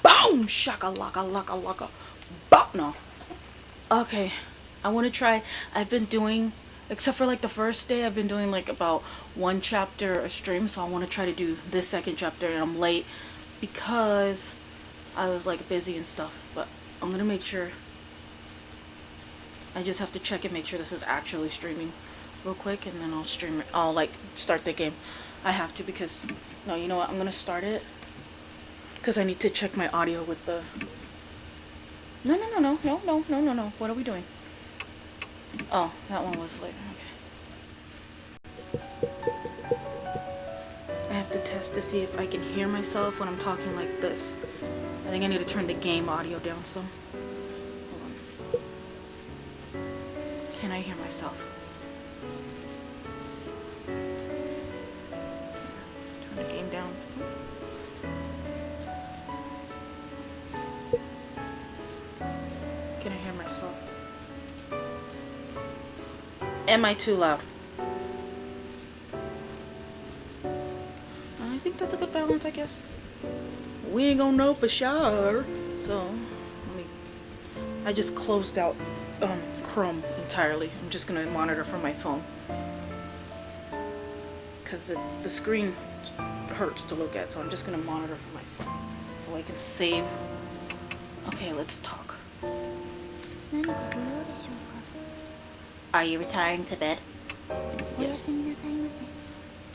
Boom! Shaka laka laka laka. Bop! No. Okay. I want to try. I've been doing, except for like the first day, I've been doing like about one chapter a stream. So I want to try to do this second chapter, and I'm late because I was like busy and stuff. But I'm gonna make sure. I just have to check and make sure this is actually streaming real quick, and then I'll stream it. I'll like start the game. I have to because, no, you know what? I'm gonna start it because I need to check my audio with the. No, no, no, no, no, no, no, no, no. What are we doing? Oh, that one was later. Okay. I have to test to see if I can hear myself when I'm talking like this. I think I need to turn the game audio down some. Hold on. Can I hear myself? Turn the game down. Can I hear myself? Am I too loud? I think that's a good balance, I guess. We ain't gonna know for sure. So, I just closed out Chrome entirely. I'm just gonna monitor from my phone. Because the screen hurts to look at, so I'm just gonna monitor from my phone. So I can save. Okay, let's talk. Are you retiring to bed? Yes.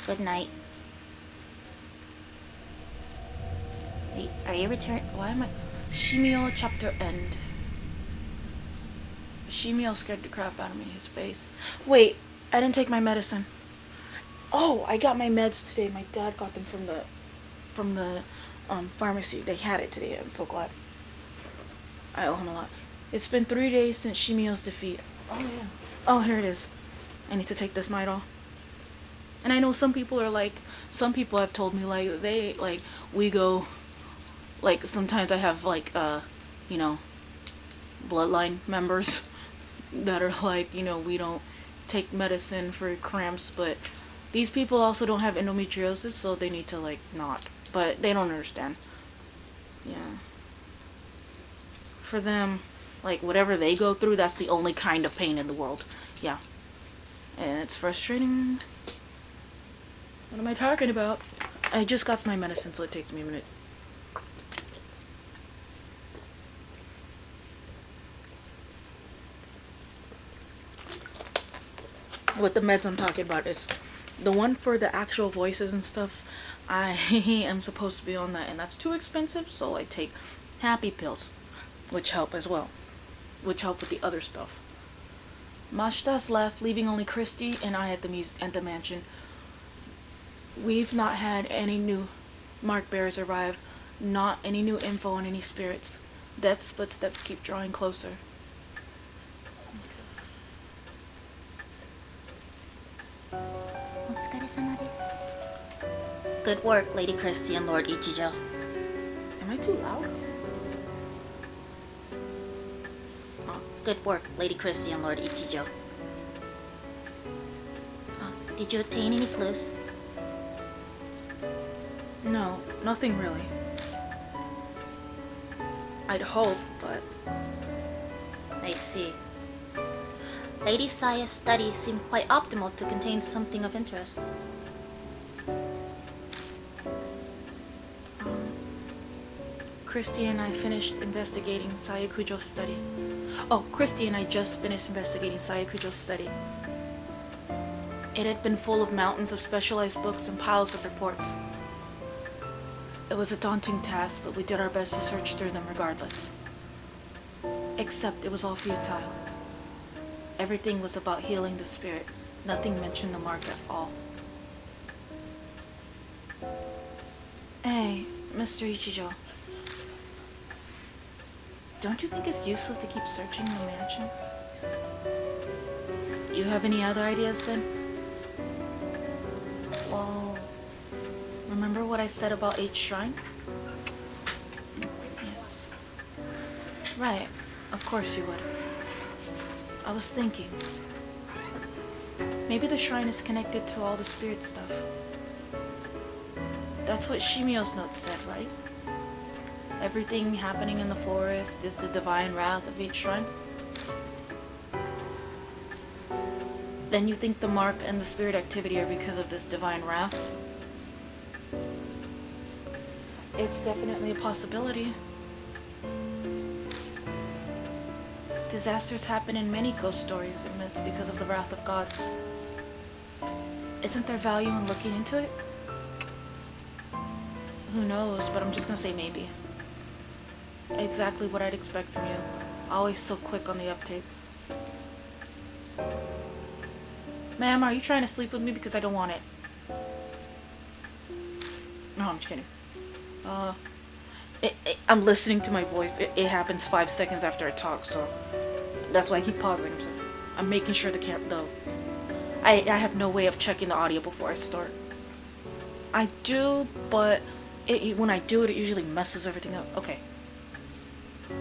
Good night. Hey, are you returning? Why am I? Shimio chapter end. Shimio scared the crap out of me. His face. Wait, I didn't take my medicine. Oh, I got my meds today. My dad got them from the pharmacy. They had it today. I'm so glad. I owe him a lot. It's been 3 days since Shimio's defeat. Oh yeah. Oh, here it is. I need to take this Midol. And I know some people have told me like we go, like sometimes I have like you know, bloodline members that are like, you know, we don't take medicine for cramps, but these people also don't have endometriosis, so they need to like not, but they don't understand. Yeah. For them, like whatever they go through, that's the only kind of pain in the world. Yeah. And it's frustrating. What am I talking about? I just got my medicine, so it takes me a minute. What the meds I'm talking about is the one for the actual voices and stuff. I am supposed to be on that, and that's too expensive, so I take happy pills, which help as well, which help with the other stuff. Mashita's left, leaving only Christy and I at the mansion. We've not had any new mark bearers arrive, not any new info on any spirits. Death's footsteps keep drawing closer. Good work, Lady Christie and Lord Ichijo. Am I too loud? Good work, Lady Christie and Lord Ichijo. Did you obtain any clues? No, nothing really. I'd hope, but... I see. Lady Saya's studies seem quite optimal to contain something of interest. Christy and I finished investigating Sayakujo's study. Oh, Christy and I just finished investigating Sayakujo's study. It had been full of mountains of specialized books and piles of reports. It was a daunting task, but we did our best to search through them regardless. Except it was all futile. Everything was about healing the spirit. Nothing mentioned the mark at all. Hey, Mr. Ichijo. Don't you think it's useless to keep searching the mansion? You have any other ideas then? Well, remember what I said about H Shrine? Yes. Right, of course you would. I was thinking, maybe the shrine is connected to all the spirit stuff. That's what Shimio's note said, right? everything happening in the forest is the divine wrath of each shrine, then you think the mark and the spirit activity are because of this divine wrath? It's definitely a possibility. Disasters happen in many ghost stories, and it's because of the wrath of gods. Isn't there value in looking into it? Who knows, but I'm just gonna say maybe. Exactly what I'd expect from you. Always so quick on the uptake. Ma'am, are you trying to sleep with me because I don't want it? No, I'm just kidding. I'm listening to my voice. It happens 5 seconds after I talk, so that's why I keep pausing. I'm making sure I have no way of checking the audio before I start. I do, but when I do it, it usually messes everything up. Okay.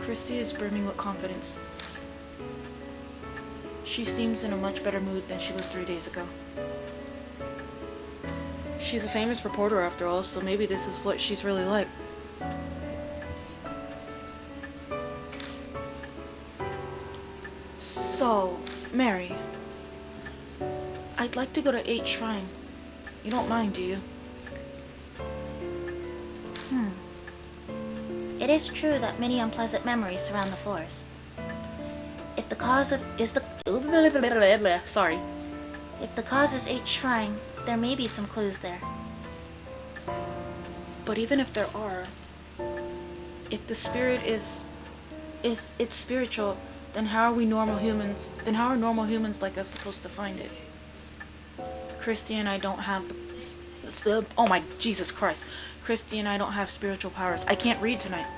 Christy is brimming with confidence. She seems in a much better mood than she was 3 days ago. She's a famous reporter after all, so maybe this is what she's really like. So, Mary, I'd like to go to 8 Shrine. You don't mind, do you? It is true that many unpleasant memories surround the forest. If the cause is 8 Shrine, there may be some clues there. But even if there are, if it's spiritual, then how are normal humans like us supposed to find it? Christy and I don't have oh my Jesus Christ. Christy and I don't have spiritual powers. I can't read tonight.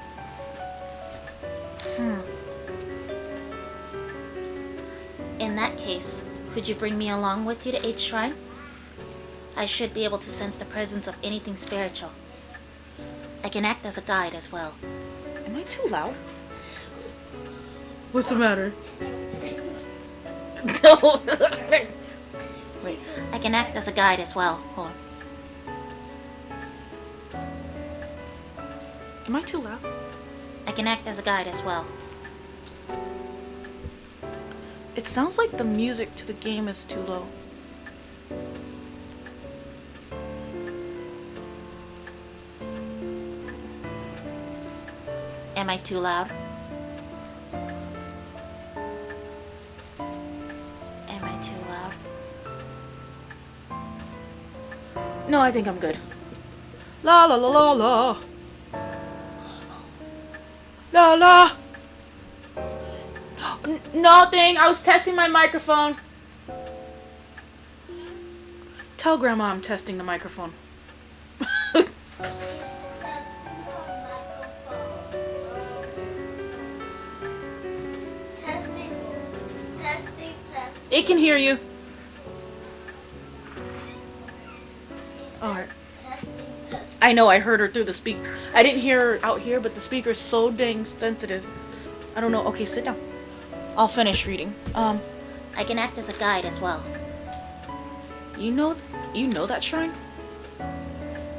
In that case, could you bring me along with you to 8 Shrine? I should be able to sense the presence of anything spiritual. I can act as a guide as well. Am I too loud? What's the matter? No. Wait. I can act as a guide as well. Hold on. Am I too loud? I can act as a guide as well. It sounds like the music to the game is too low. Am I too loud? Am I too loud? No, I think I'm good. La la la la la. La la. Nothing. I was testing my microphone. Tell Grandma I'm testing the microphone. It can hear you. Alright. I know, I heard her through the speaker. I didn't hear her out here, but the speaker is so dang sensitive. I don't know. Okay, sit down. I'll finish reading. I can act as a guide as well. You know that shrine?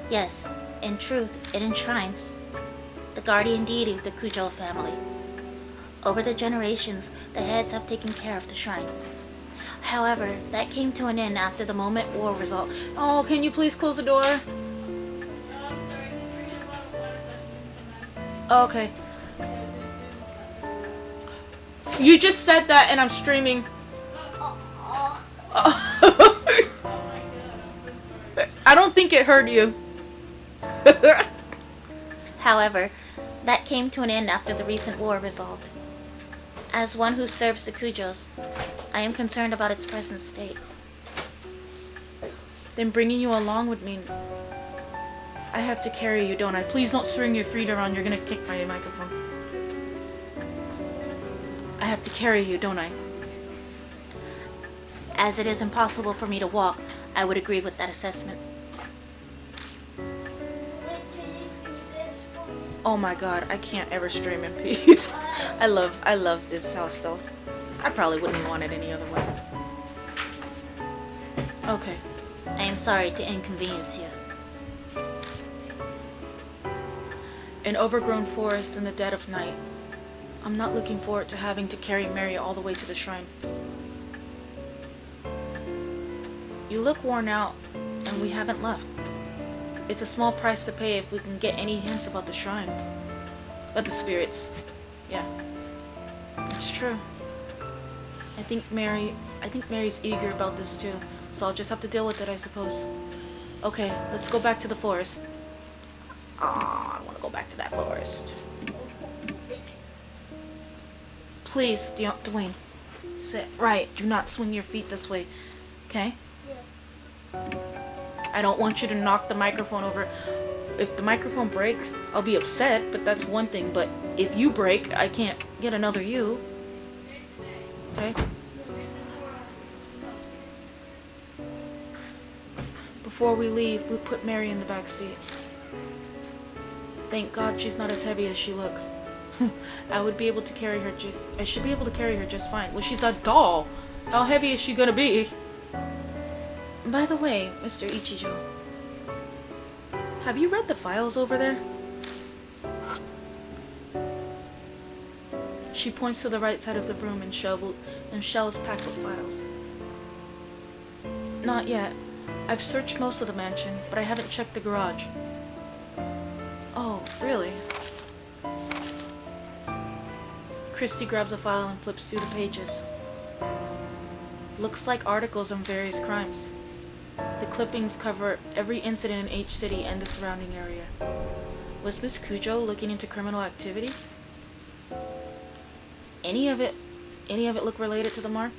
Yes, in truth, it enshrines the guardian deity of the Kujo family. Over the generations, the heads have taken care of the shrine. However, that came to an end after the moment war resolved. Oh, can you please close the door? Okay. You just said that and I'm streaming. I don't think it hurt you. However, that came to an end after the recent war resolved. As one who serves the Kujos, I am concerned about its present state. Then bringing you along would mean I have to carry you, don't I? Please don't swing your feet around. You're gonna kick my microphone. I have to carry you, don't I? As it is impossible for me to walk, I would agree with that assessment. Oh my god, I can't ever stream in peace. I love this house though. I probably wouldn't want it any other way. Okay. I am sorry to inconvenience you. An overgrown forest in the dead of night. I'm not looking forward to having to carry Mary all the way to the shrine. You look worn out, and we haven't left. It's a small price to pay if we can get any hints about the shrine. But the spirits. Yeah. It's true. I think Mary's eager about this too, so I'll just have to deal with it, I suppose. Okay, let's go back to the forest. I want to go back to that forest. Please, Dwayne. Sit right. Do not swing your feet this way. Okay? Yes. I don't want you to knock the microphone over. If the microphone breaks, I'll be upset, but that's one thing. But if you break, I can't get another you. Okay? Before we leave, we put Mary in the back seat. Thank God she's not as heavy as she looks. I should be able to carry her just fine. Well, she's a doll. How heavy is she gonna be? By the way, Mr. Ichijo, have you read the files over there? She points to the right side of the room and shelves packed with files. Not yet. I've searched most of the mansion, but I haven't checked the garage. Oh, really? Christy grabs a file and flips through the pages. Looks like articles on various crimes. The clippings cover every incident in H City and the surrounding area. Was Miss Kujo looking into criminal activity? Any of it look related to the mark?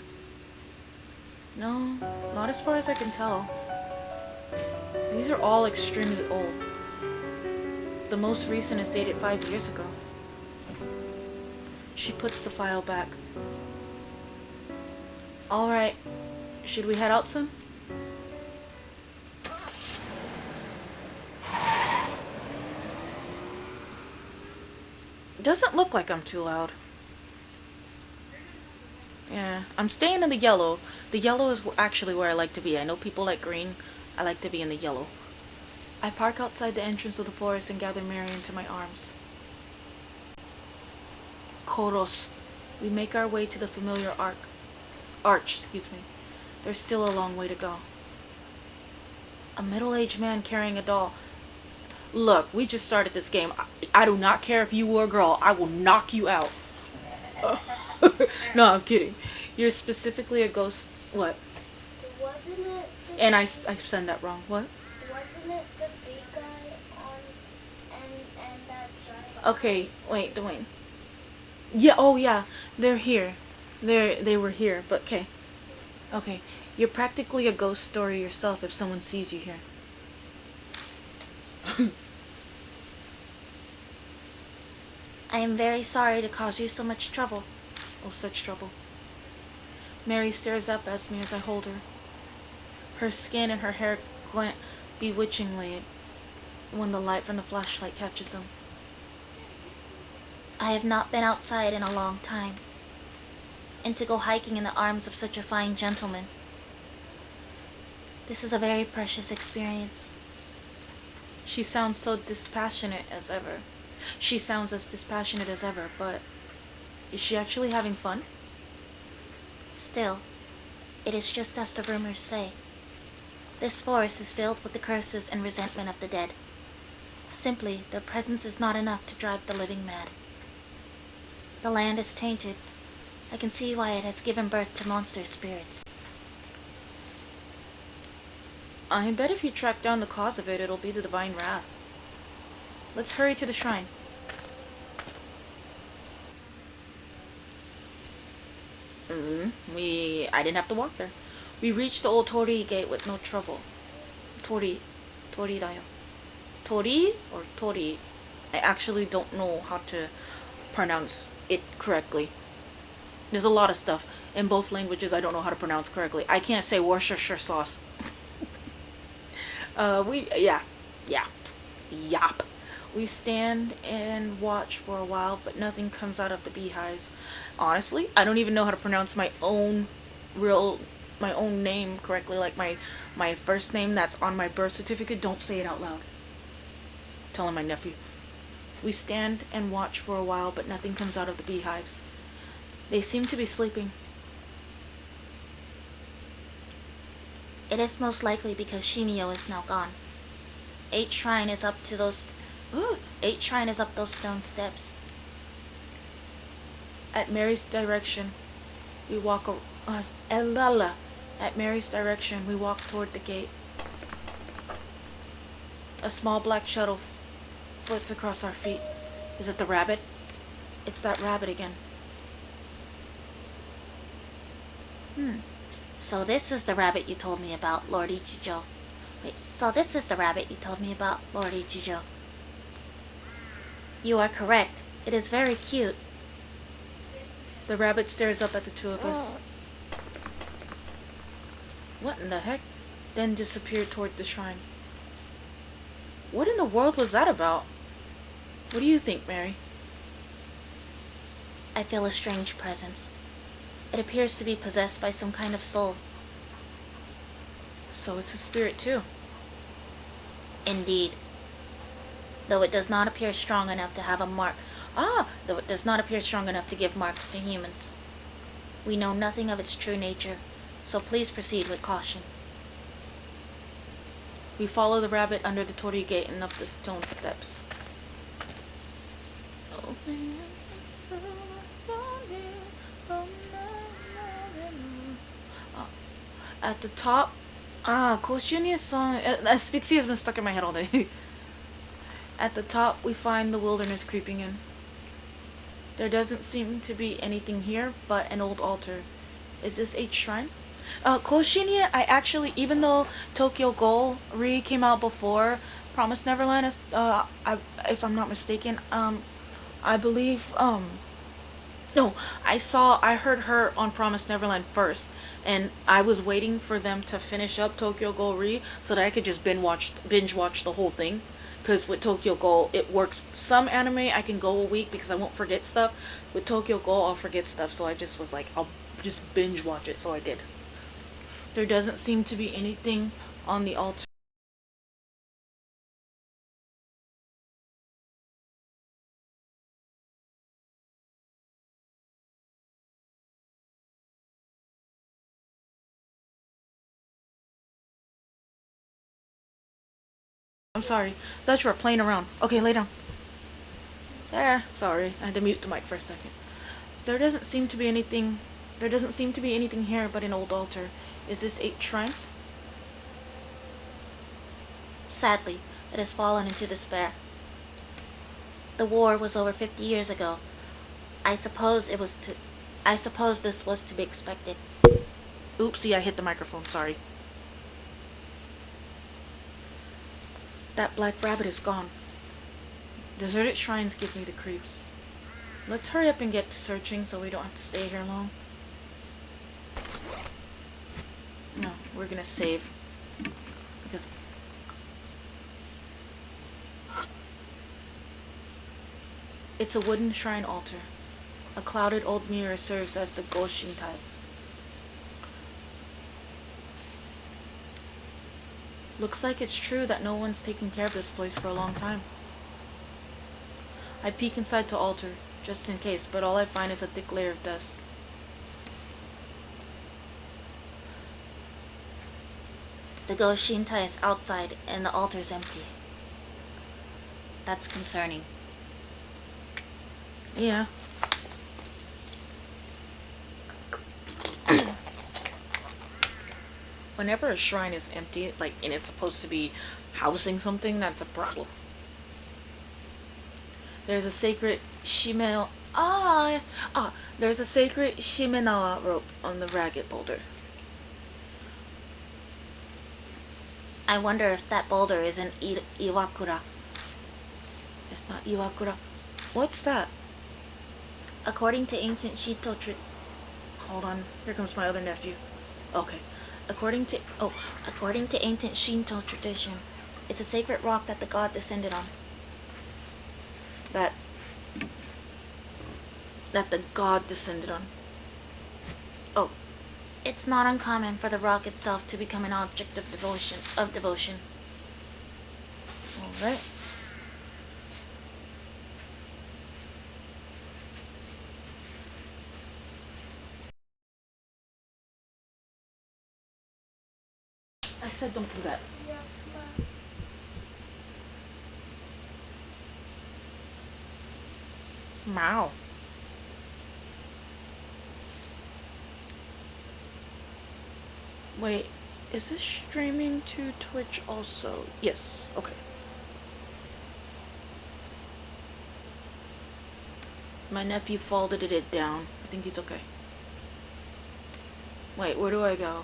No, not as far as I can tell. These are all extremely old. The most recent is dated 5 years ago. She puts the file back. Alright, should we head out soon? Doesn't look like I'm too loud. Yeah, I'm staying in the yellow. The yellow is actually where I like to be. I know people like green. I like to be in the yellow. I park outside the entrance of the forest and gather Mary into my arms. Koros. We make our way to the familiar arch. There's still a long way to go. A middle-aged man carrying a doll. Look, we just started this game. I do not care if you were a girl. I will knock you out. No, I'm kidding. You're specifically a ghost. What? Wasn't it? And I said that wrong. What? Wasn't it the big guy on and that giant? Okay, wait, Dwayne. Yeah, oh yeah, they're here. They were here, but okay. Okay, you're practically a ghost story yourself if someone sees you here. I am very sorry to cause you so much trouble. Oh, such trouble. Mary stares up at me as I hold her. Her skin and her hair glint bewitchingly when the light from the flashlight catches them. I have not been outside in a long time, and to go hiking in the arms of such a fine gentleman. This is a very precious experience. She sounds so dispassionate as ever. She sounds as dispassionate as ever, but is she actually having fun? Still, it is just as the rumors say. This forest is filled with the curses and resentment of the dead. Simply, their presence is not enough to drive the living mad. The land is tainted. I can see why it has given birth to monster spirits. I bet if you track down the cause of it, it'll be the divine wrath. Let's hurry to the shrine. I didn't have to walk there. We reached the old Torii gate with no trouble. Torii dayo. Torii or Torii? I actually don't know how to pronounce it correctly. There's a lot of stuff in both languages I don't know how to pronounce correctly. I can't say Worcestershire sauce. Yap. We stand and watch for a while, but nothing comes out of the beehives. Honestly, I don't even know how to pronounce my own name correctly, like my first name that's on my birth certificate. Don't say it out loud. Telling my nephew. We stand and watch for a while, but nothing comes out of the beehives. They seem to be sleeping. It is most likely because Shimio is now gone. 8 shrine is up to those... Ooh, 8 shrine is up those stone steps. At Mary's direction, we walk... At Mary's direction, we walk toward the gate. A small black shuttle flits across our feet. Is it the rabbit? It's that rabbit again. So this is the rabbit you told me about, Lord Ichijo. Wait, so this is the rabbit you told me about, Lord Ichijo. You are correct. It is very cute. The rabbit stares up at the two of us. What in the heck? Then disappeared toward the shrine. What in the world was that about? What do you think, Mary? I feel a strange presence. It appears to be possessed by some kind of soul. So it's a spirit too. Indeed. Though it does not appear strong enough to have a mark. Though it does not appear strong enough to give marks to humans. We know nothing of its true nature, so please proceed with caution. We follow the rabbit under the torii gate and up the stone steps. At the top, Koshunia's song, Asphyxia has been stuck in my head all day. At the top, we find the wilderness creeping in. There doesn't seem to be anything here but an old altar. Is this a shrine? Koshinia, I actually, even though Tokyo Ghoul Re came out before Promised Neverland, if I'm not mistaken, I believe, no, I heard her on Promised Neverland first, and I was waiting for them to finish up Tokyo Ghoul Re so that I could just binge watch the whole thing. Because with Tokyo Ghoul, it works. Some anime, I can go a week because I won't forget stuff. With Tokyo Ghoul, I'll forget stuff, so I just was like, I'll just binge watch it, so I did. There doesn't seem to be anything on the altar. I'm sorry. I thought you were playing around. Okay, lay down. There. Sorry, I had to mute the mic for a second. There doesn't seem to be anything here but an old altar. Is this a shrine? Sadly, it has fallen into despair. The war was over 50 years ago. I suppose this was to be expected. Oopsie, I hit the microphone. Sorry. That black rabbit is gone. Deserted shrines give me the creeps. Let's hurry up and get to searching so we don't have to stay here long. No, we're gonna save. Because it's a wooden shrine altar. A clouded old mirror serves as the Goshin type. Looks like it's true that no one's taken care of this place for a long time. I peek inside the altar, just in case, but all I find is a thick layer of dust. The Goshintai is outside and the altar is empty. That's concerning. Yeah. Whenever a shrine is empty, and it's supposed to be housing something, that's a problem. There's a sacred there's a sacred Shimenawa rope on the ragged boulder. I wonder if that boulder is an Iwakura. It's not Iwakura. What's that? According to ancient Shinto Hold on. Here comes my other nephew. Okay. According to ancient Shinto tradition, it's a sacred rock that the god descended on. That the god descended on. Oh. It's not uncommon for the rock itself to become an object of devotion. Alright. I said don't do that. Yes, ma'am. Meow. Wait, is this streaming to Twitch also? Yes, okay. My nephew folded it down. I think he's okay. Wait, where do I go?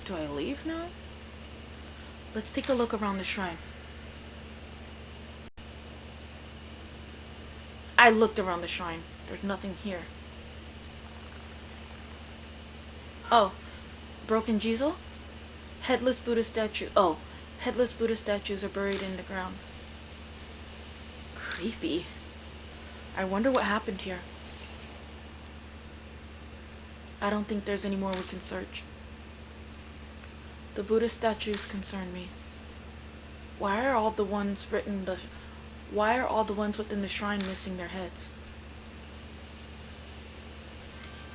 Do I leave now? Let's take a look around the shrine. I looked around the shrine. There's nothing here. Oh, broken Jizo? Headless Buddha statue. Oh, headless Buddha statues are buried in the ground. Creepy. I wonder what happened here. I don't think there's any more we can search. The Buddha statues concern me. Why are all the ones within the shrine missing their heads?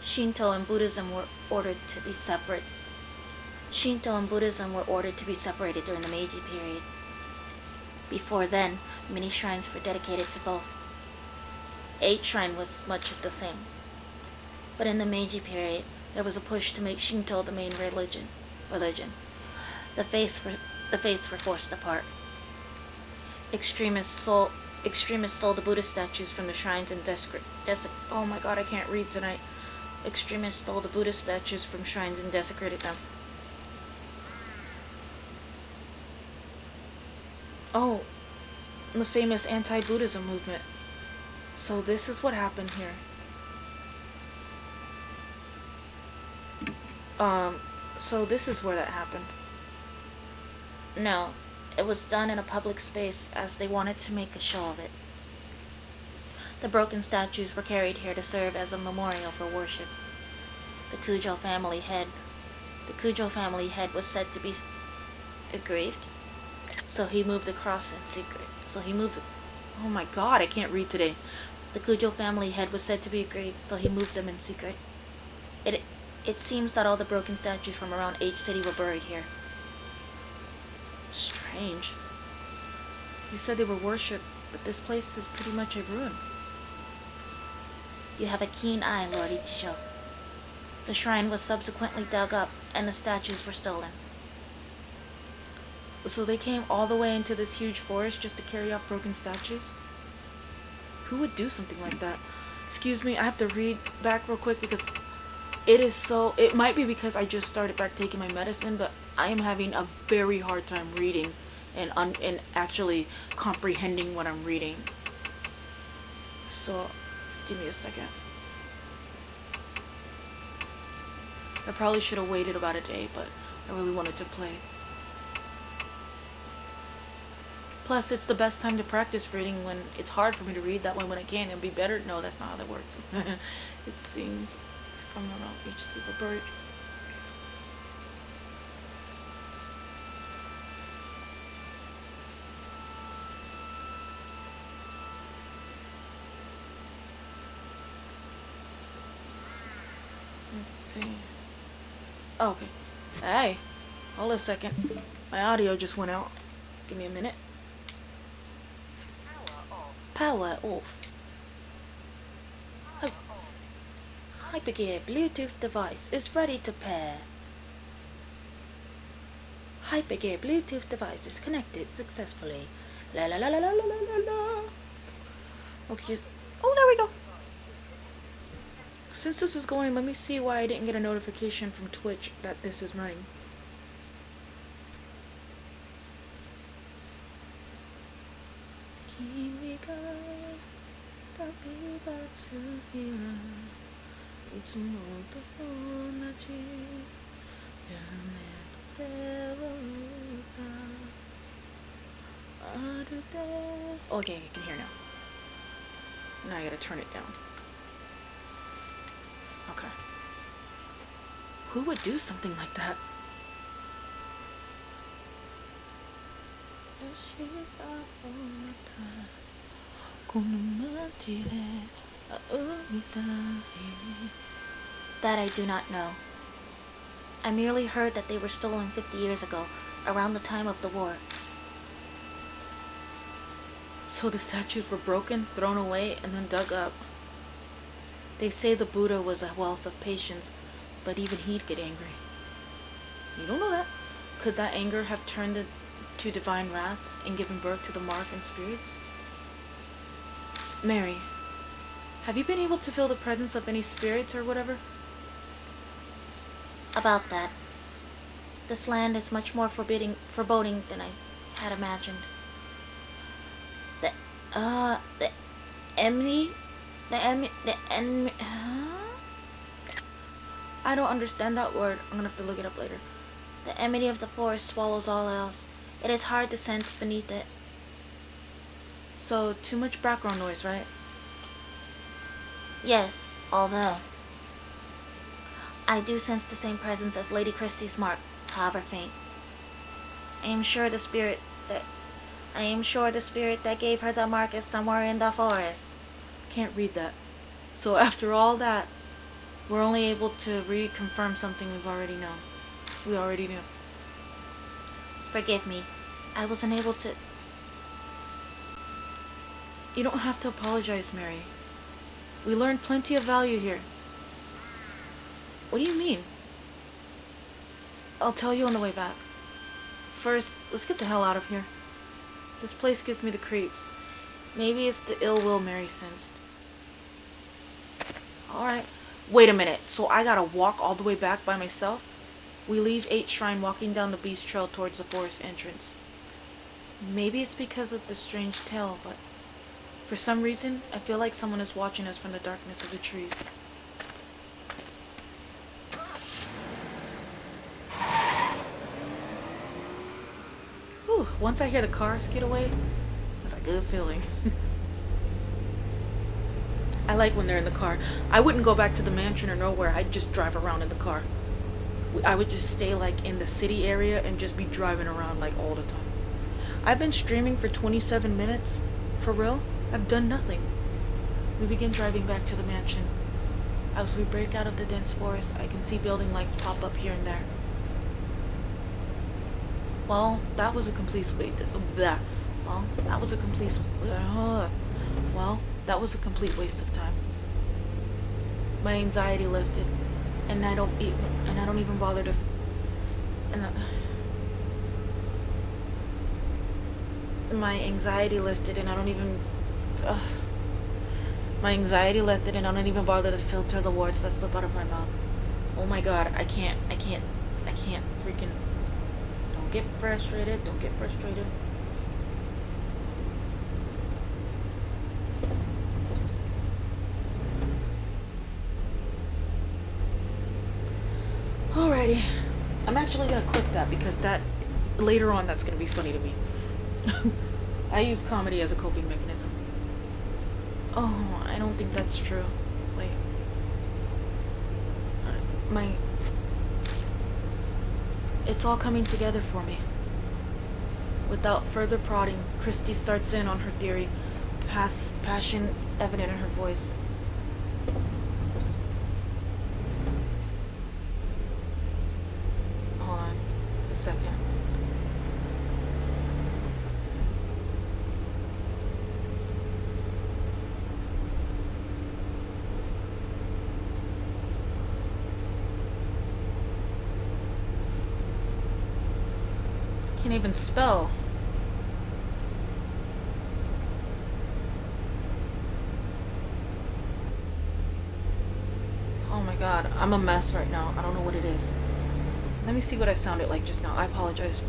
Shinto and Buddhism were ordered to be separate. Shinto and Buddhism were ordered to be separated during the Meiji period. Before then, many shrines were dedicated to both. Each shrine was much the same. But in the Meiji period, there was a push to make Shinto the main religion. The faiths were forced apart. Extremists stole the Buddha statues from the shrines and oh my god, I can't read tonight. Extremists stole the Buddha statues from shrines and desecrated them. Oh, the famous anti-Buddhism movement. So this is what happened here. So this is where that happened. No, it was done in a public space as they wanted to make a show of it. The broken statues were carried here to serve as a memorial for worship. The Kujo family head was said to be aggrieved, so he moved across in secret. Oh my god, I can't read today. The Kujo family head was said to be aggrieved, so he moved them in secret. It seems that all the broken statues from around H City were buried here. Strange. You said they were worshipped, but this place is pretty much a ruin. You have a keen eye, Lord Ichijo. The shrine was subsequently dug up, and the statues were stolen. So they came all the way into this huge forest just to carry off broken statues? Who would do something like that? Excuse me, I have to read back real quick because it might be because I just started back taking my medicine, but I am having a very hard time reading and actually comprehending what I'm reading. So, just give me a second. I probably should have waited about a day, but I really wanted to play. Plus, it's the best time to practice reading when it's hard for me to read. That way, when I can, it'll be better. No, that's not how that works. It seems from around each super bird. Let's see. Oh, okay. Hey, hold a second. My audio just went out. Give me a minute. Power off. Hypergear Bluetooth device is ready to pair. Hypergear Bluetooth device is connected successfully. La la la la la la la la. Okay. Oh, there we go. Since this is going, let me see why I didn't get a notification from Twitch that this is running. Okay, I can hear now. Now I gotta turn it down. Okay. Who would do something like that? That I do not know. I merely heard that they were stolen 50 years ago, around the time of the war. So the statues were broken, thrown away, and then dug up. They say the Buddha was a wealth of patience, but even he'd get angry. You don't know that. Could that anger have turned to divine wrath and given birth to the mark and spirits? Mary, have you been able to feel the presence of any spirits or whatever? About that. This land is much more foreboding than I had imagined. The enemy? I don't understand that word. I'm gonna have to look it up later. The enmity of the forest swallows all else. It is hard to sense beneath it. So, too much background noise, right? Yes, although I do sense the same presence as Lady Christie's mark, however faint. I am sure the spirit that gave her the mark is somewhere in the forest. Can't read that. So after all that, we're only able to reconfirm something we already knew. Forgive me. I was unable to... You don't have to apologize, Mary. We learned plenty of value here. What do you mean? I'll tell you on the way back. First, let's get the hell out of here. This place gives me the creeps. Maybe it's the ill will Mary sensed. Alright. Wait a minute. So I gotta walk all the way back by myself? We leave 8 Shrine walking down the beast trail towards the forest entrance. Maybe it's because of the strange tale, but for some reason, I feel like someone is watching us from the darkness of the trees. Whew, once I hear the cars get away, it's a good feeling. I like when they're in the car. I wouldn't go back to the mansion or nowhere. I'd just drive around in the car. I would just stay like in the city area and just be driving around like all the time. I've been streaming for 27 minutes. For real? I've done nothing. We begin driving back to the mansion. As we break out of the dense forest, I can see building lights pop up here and there. Well, that was a complete waste of time. My anxiety lifted, and I don't even bother to. My anxiety lifted, and I don't even. My anxiety lifted, and I don't even bother to filter the words that slip out of my mouth. Oh my God, I can't freaking. Don't get frustrated. Alrighty. I'm actually gonna click that because that later on that's gonna be funny to me. I use comedy as a coping mechanism. Oh, I don't think that's true. Wait. It's all coming together for me. Without further prodding, Christy starts in on her theory, passion evident in her voice. Hold on a second. Can't even spell. Oh my God, I'm a mess right now. I don't know what it is. Let me see what I sounded like just now. I apologize.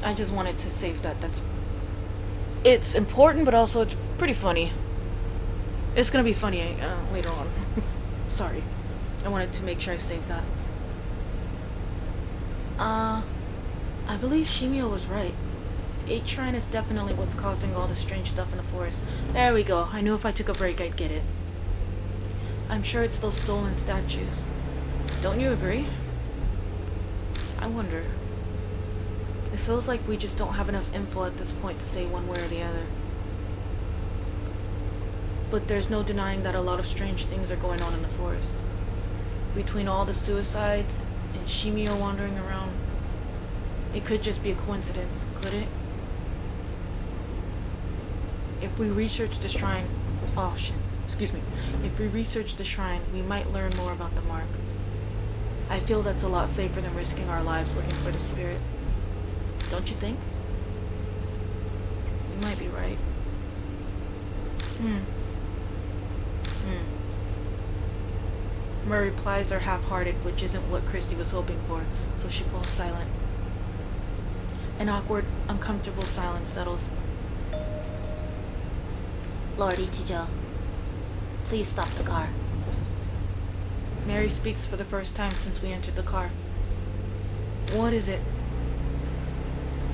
I just wanted to save that. It's important, but also it's pretty funny. It's gonna be funny later on. Sorry. I wanted to make sure I saved that. I believe Shimio was right. 8 Shrine is definitely what's causing all the strange stuff in the forest. There we go. I knew if I took a break I'd get it. I'm sure it's those stolen statues. Don't you agree? I wonder. It feels like we just don't have enough info at this point to say one way or the other. But there's no denying that a lot of strange things are going on in the forest. Between all the suicides and Shimio wandering around, it could just be a coincidence, could it? If we research the shrine... Oh shit, excuse me. If we research the shrine, we might learn more about the mark. I feel that's a lot safer than risking our lives looking for the spirit. Don't you think? You might be right. Her replies are half-hearted, which isn't what Christy was hoping for, so she falls silent. An awkward, uncomfortable silence settles. Lord Ichijo, please stop the car. Mary speaks for the first time since we entered the car. What is it?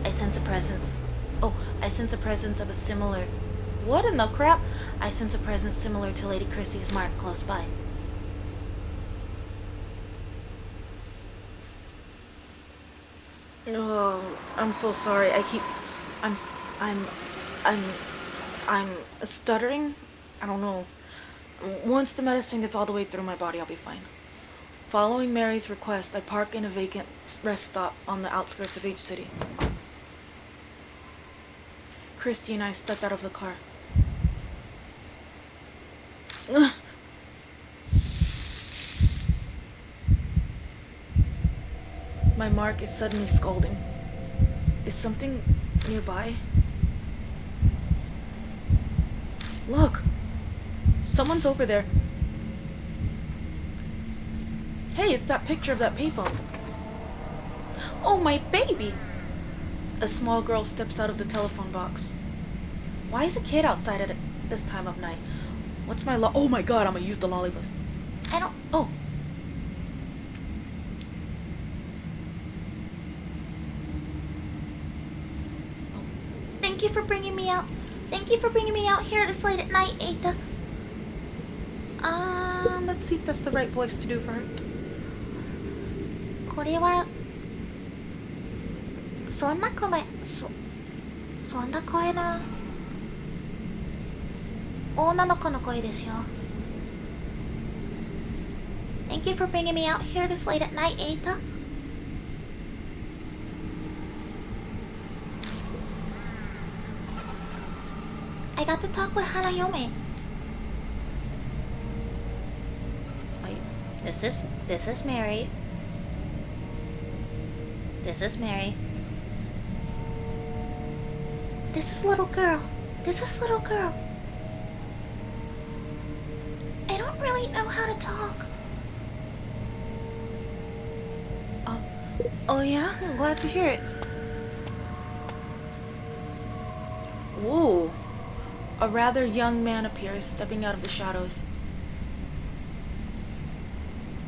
I sense a presence. I sense a presence of a similar... What in the crap? I sense a presence similar to Lady Christie's mark close by. Oh, I'm so sorry. I'm stuttering. I don't know. Once the medicine gets all the way through my body, I'll be fine. Following Mary's request, I park in a vacant rest stop on the outskirts of H City. Christy and I stepped out of the car. My mark is suddenly scalding. Is something nearby? Look! Someone's over there. Hey, it's that picture of that payphone. Oh, my baby! A small girl steps out of the telephone box. Why is a kid outside at this time of night? What's my oh my god, I'm gonna use the lollipop. I don't... Oh. Thank you for bringing me out. Thank you for bringing me out here this late at night, Eita. Let's see if that's the right voice to do for her. これはそんな声の女の子の声ですよ。Thank you for bringing me out here this late at night, Eita. I got to talk with Hanayome. Wait, this is Mary. This is Mary. This is little girl. I don't really know how to talk. Oh yeah? I'm glad to hear it. Whoa. A rather young man appears, stepping out of the shadows.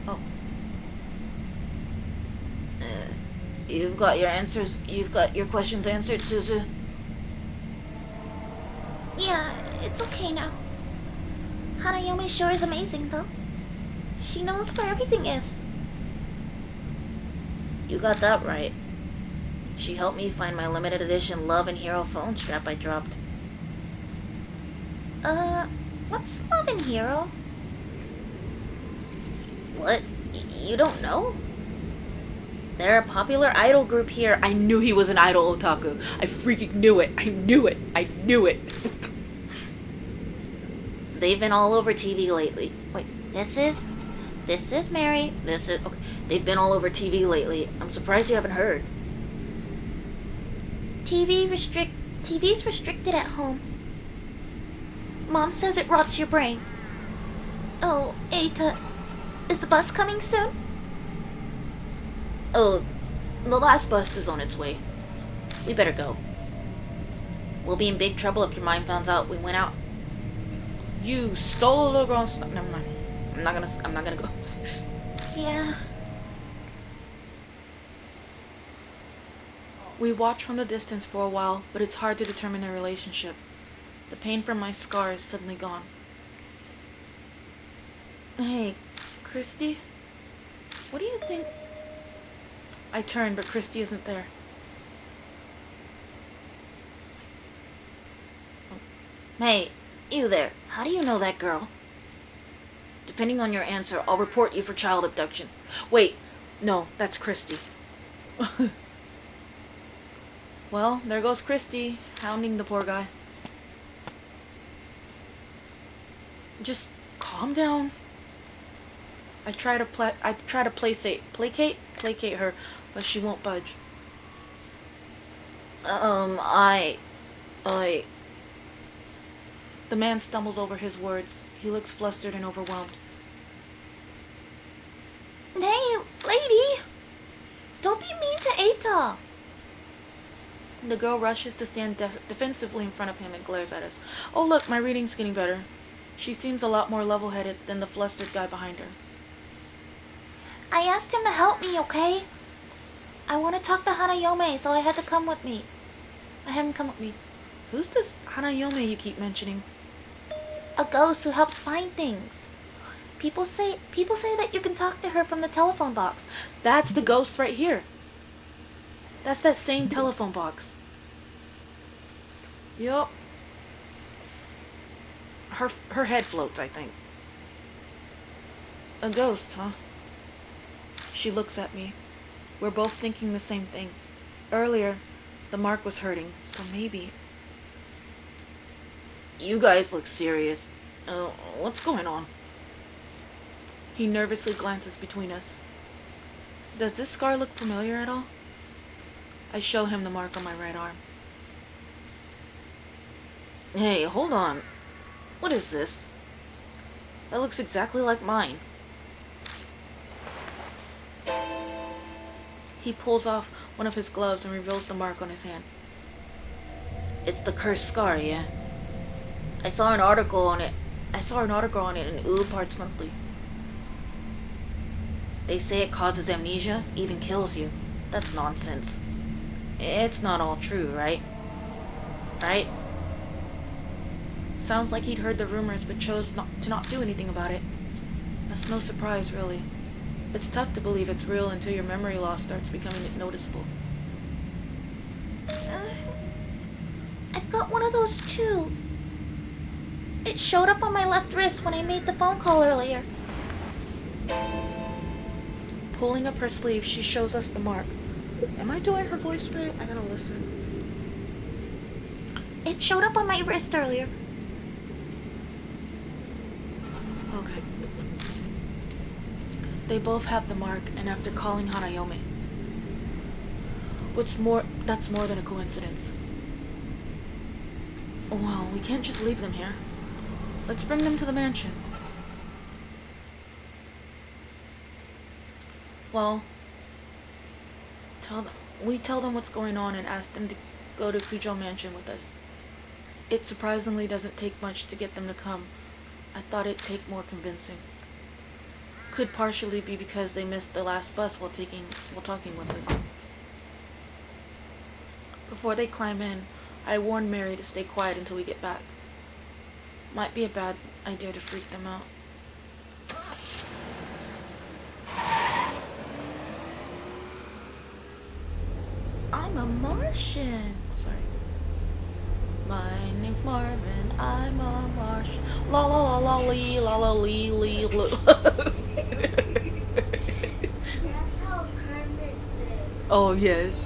Oh. You've got your answers. You've got your questions answered, Suzu. Yeah, it's okay now. Hanayome sure is amazing, though. She knows where everything is. You got that right. She helped me find my limited edition Love and Hero phone strap I dropped. What's Love and Hero? What? You don't know? They're a popular idol group here. I knew he was an idol otaku. I freaking knew it. I knew it. They've been all over TV lately. Wait, this is Mary. Okay. They've been all over TV lately. I'm surprised you haven't heard. TV's restricted at home. Mom says it rots your brain. Oh, Eita, is the bus coming soon? Oh, the last bus is on its way. We better go. We'll be in big trouble if your mind finds out we went out. You stole a little girl's stuff. Never mind. I'm not gonna go. Yeah. We watch from the distance for a while, but it's hard to determine their relationship. The pain from my scar is suddenly gone. Hey, Christy? What do you think? I turn, but Christy isn't there. Hey, you there. How do you know that girl? Depending on your answer, I'll report you for child abduction. Wait, no, that's Christy. Well, there goes Christy, hounding the poor guy. Just calm down. I try to placate her, but she won't budge. I... The man stumbles over his words. He looks flustered and overwhelmed. Hey, lady! Don't be mean to Eta! The girl rushes to stand defensively in front of him and glares at us. Oh look, my reading's getting better. She seems a lot more level-headed than the flustered guy behind her. I asked him to help me, okay? I want to talk to Hanayome, so I had to come with me. I had him come with me. Who's this Hanayome you keep mentioning? A ghost who helps find things. People say that you can talk to her from the telephone box. That's the ghost right here. That's that same telephone box. Yup. Her head floats, I think. A ghost, huh? She looks at me. We're both thinking the same thing. Earlier, the mark was hurting, so maybe... You guys look serious. What's going on? He nervously glances between us. Does this scar look familiar at all? I show him the mark on my right arm. Hey, hold on. What is this? That looks exactly like mine. He pulls off one of his gloves and reveals the mark on his hand. It's the cursed scar, yeah? I saw an article on it in Ooh Parts Monthly. They say it causes amnesia, even kills you. That's nonsense. It's not all true, right? Right? Sounds like he'd heard the rumors but chose to not do anything about it. That's no surprise, really. It's tough to believe it's real until your memory loss starts becoming noticeable. I've got one of those too. It showed up on my left wrist when I made the phone call earlier. Pulling up her sleeve, she shows us the mark. Am I doing her voice right? I gotta listen. It showed up on my wrist earlier. Okay. They both have the mark, and after calling Hanayome. That's more than a coincidence. Well, we can't just leave them here. Let's bring them to the mansion. Well, we tell them what's going on and ask them to go to Kujo Mansion with us. It surprisingly doesn't take much to get them to come. I thought it'd take more convincing. Could partially be because they missed the last bus while talking with us. Before they climb in, I warned Mary to stay quiet until we get back. Might be a bad idea to freak them out. I'm a Martian. Sorry. My name's Marvin. I'm a Martian. La la la la lee la la lee lee. That's how Kermit said. Oh yes.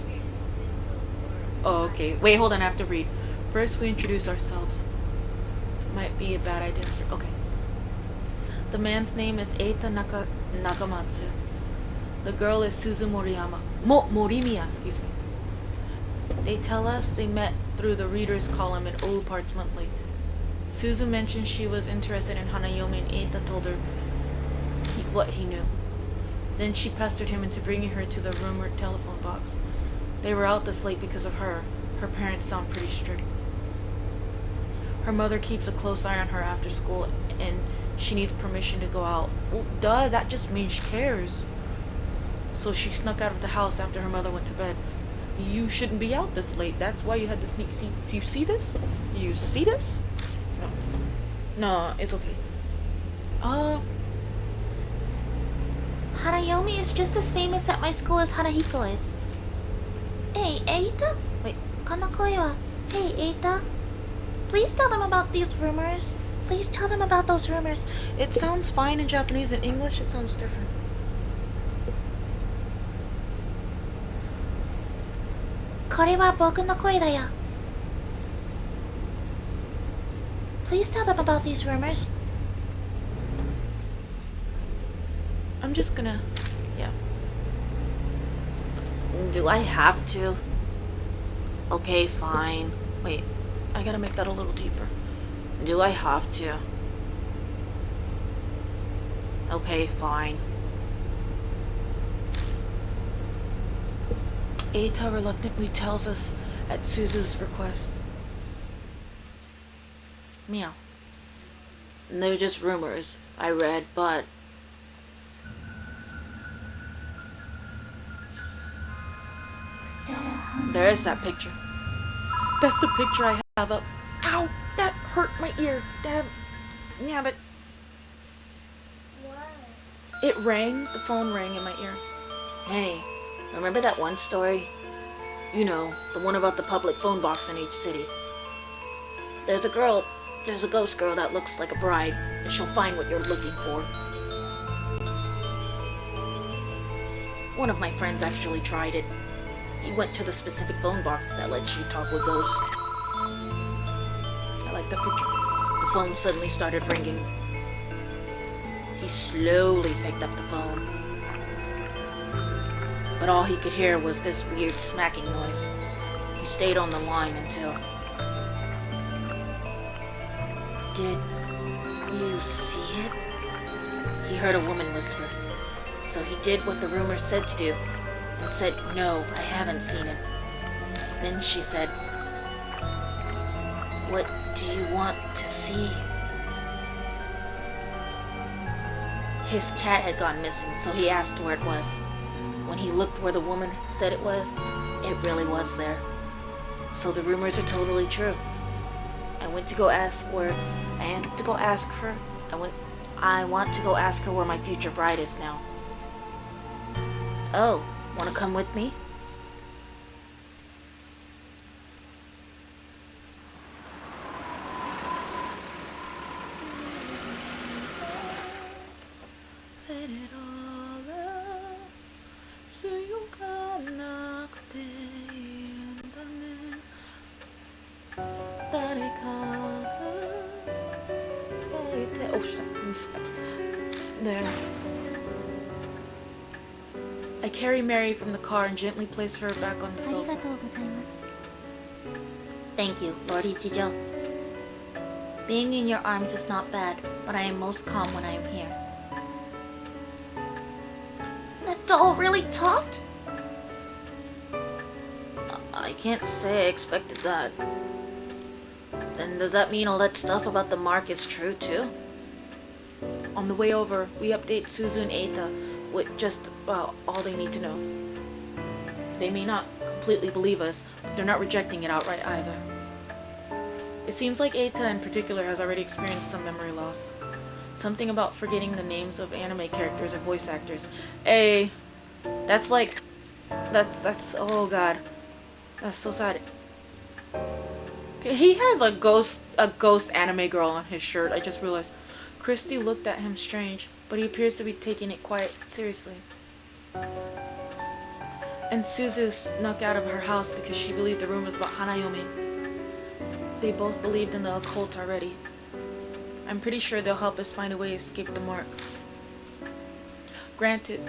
Oh okay. Wait, hold on. I have to read. First, we introduce ourselves. Might be a bad idea. Okay. The man's name is a.k.a. Nakamatsu. The girl is Suzu Morimiya, excuse me. They tell us they met through the readers column in Old Parts Monthly. Suzu mentioned she was interested in Hanayome and Eita told her what he knew. Then she pestered him into bringing her to the rumored telephone box. They were out this late because of her. Her parents sound pretty strict. Her mother keeps a close eye on her after school, and she needs permission to go out. Well, duh, that just means she cares. So she snuck out of the house after her mother went to bed. You shouldn't be out this late. That's why you had to sneak. See, you see this? You see this? No. No, it's okay. Hanayomi is just as famous at my school as Hanahiko is. Hey, Eita? Wait. この声は Hey, Eita? Please tell them about these rumors. Please tell them about those rumors. It sounds fine in Japanese. In English, it sounds different. これは僕の声だよ. Please tell them about these rumors. I'm just gonna... Yeah. Do I have to? Okay, fine. Wait, I gotta make that a little deeper. Do I have to? Okay, fine. Eita reluctantly tells us at Suzu's request. Meow. They're just rumors I read, but... There's that picture. That's the picture I have up. Ow! That hurt my ear. Damn. Yeah, but... Why? It rang. The phone rang in my ear. Hey, remember that one story? You know, the one about the public phone box in each city. There's a ghost girl that looks like a bride, and she'll find what you're looking for. One of my friends actually tried it. He went to the specific phone box that lets you talk with ghosts. I like that picture. The phone suddenly started ringing. He slowly picked up the phone. But all he could hear was this weird smacking noise. He stayed on the line until... Did you see it? He heard a woman whisper. So he did what the rumors said to do, and said, no, I haven't seen it. Then she said, what do you want to see? His cat had gone missing, so he asked where it was. When he looked where the woman said it really was there. So the rumors are totally true. I want to go ask her where my future bride is now. Oh, wanna come with me? Let it all out, 強がなくていいんだね。誰かがいて、oh shit, I'm stuck. There. I carry Mary from the car and gently place her back on the sofa. Thank you, Lord Ichijo. Being in your arms is not bad, but I am most calm when I am here. That doll really talked? I can't say I expected that. Then does that mean all that stuff about the mark is true too? On the way over, we update Suzu and Eita with just about all they need to know. They may not completely believe us, but they're not rejecting it outright either. It seems like Eita in particular has already experienced some memory loss. Something about forgetting the names of anime characters or voice actors. That's oh god. That's so sad. He has a ghost anime girl on his shirt, I just realized. Christy looked at him strange, but he appears to be taking it quite seriously. And Suzu snuck out of her house because she believed the rumors about Hanayomi. They both believed in the occult already. I'm pretty sure they'll help us find a way to escape the mark. Granted,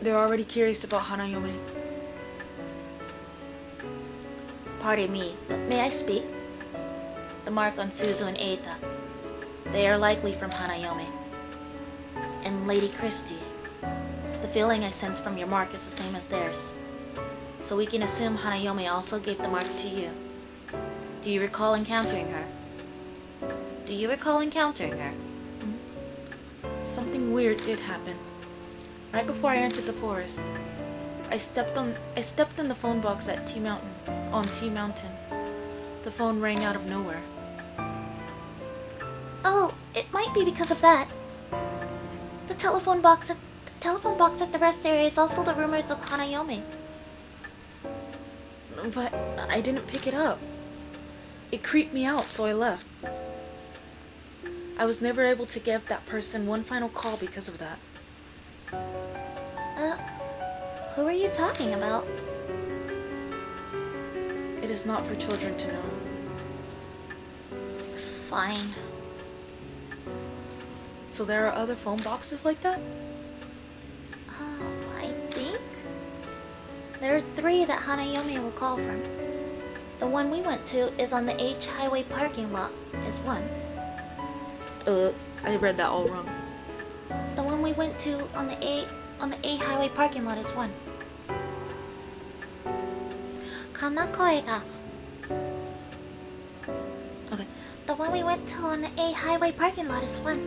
they're already curious about Hanayomi. Pardon me, but may I speak? The mark on Suzu and Eita. They are likely from Hanayomi. And Lady Christie. The feeling I sense from your mark is the same as theirs. So we can assume Hanayome also gave the mark to you. Do you recall encountering her? Do you recall encountering her? Something weird did happen. Right before I entered the forest, I stepped in the phone box at on T Mountain. The phone rang out of nowhere. Oh, it might be because of that. The telephone box at the rest area is also the rumors of Hanayome. But I didn't pick it up. It creeped me out, so I left. I was never able to give that person one final call because of that. Who are you talking about? It is not for children to know. Fine. So there are other phone boxes like that? I think there are 3 that Hanayome will call from. The one we went to is on the H Highway parking lot, is one. I read that all wrong. The one we went to on the A Highway parking lot is one. Kana koe ga. Okay. The one we went to on the A Highway parking lot is one.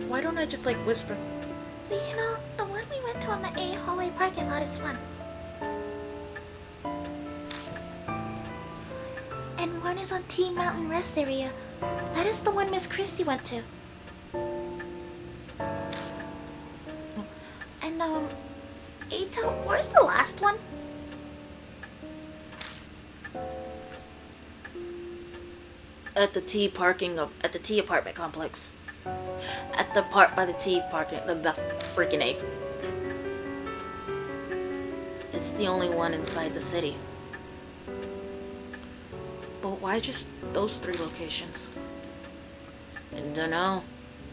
Why don't I just whisper? But the one we went to on the A Highway parking lot is one. And one is on T Mountain Rest area. That is the one Miss Christie went to. And Eita, where's the last one? At the T apartment complex. At the part by the T parking, the freaking A. It's the only one inside the city. But why just those 3 locations? I don't know.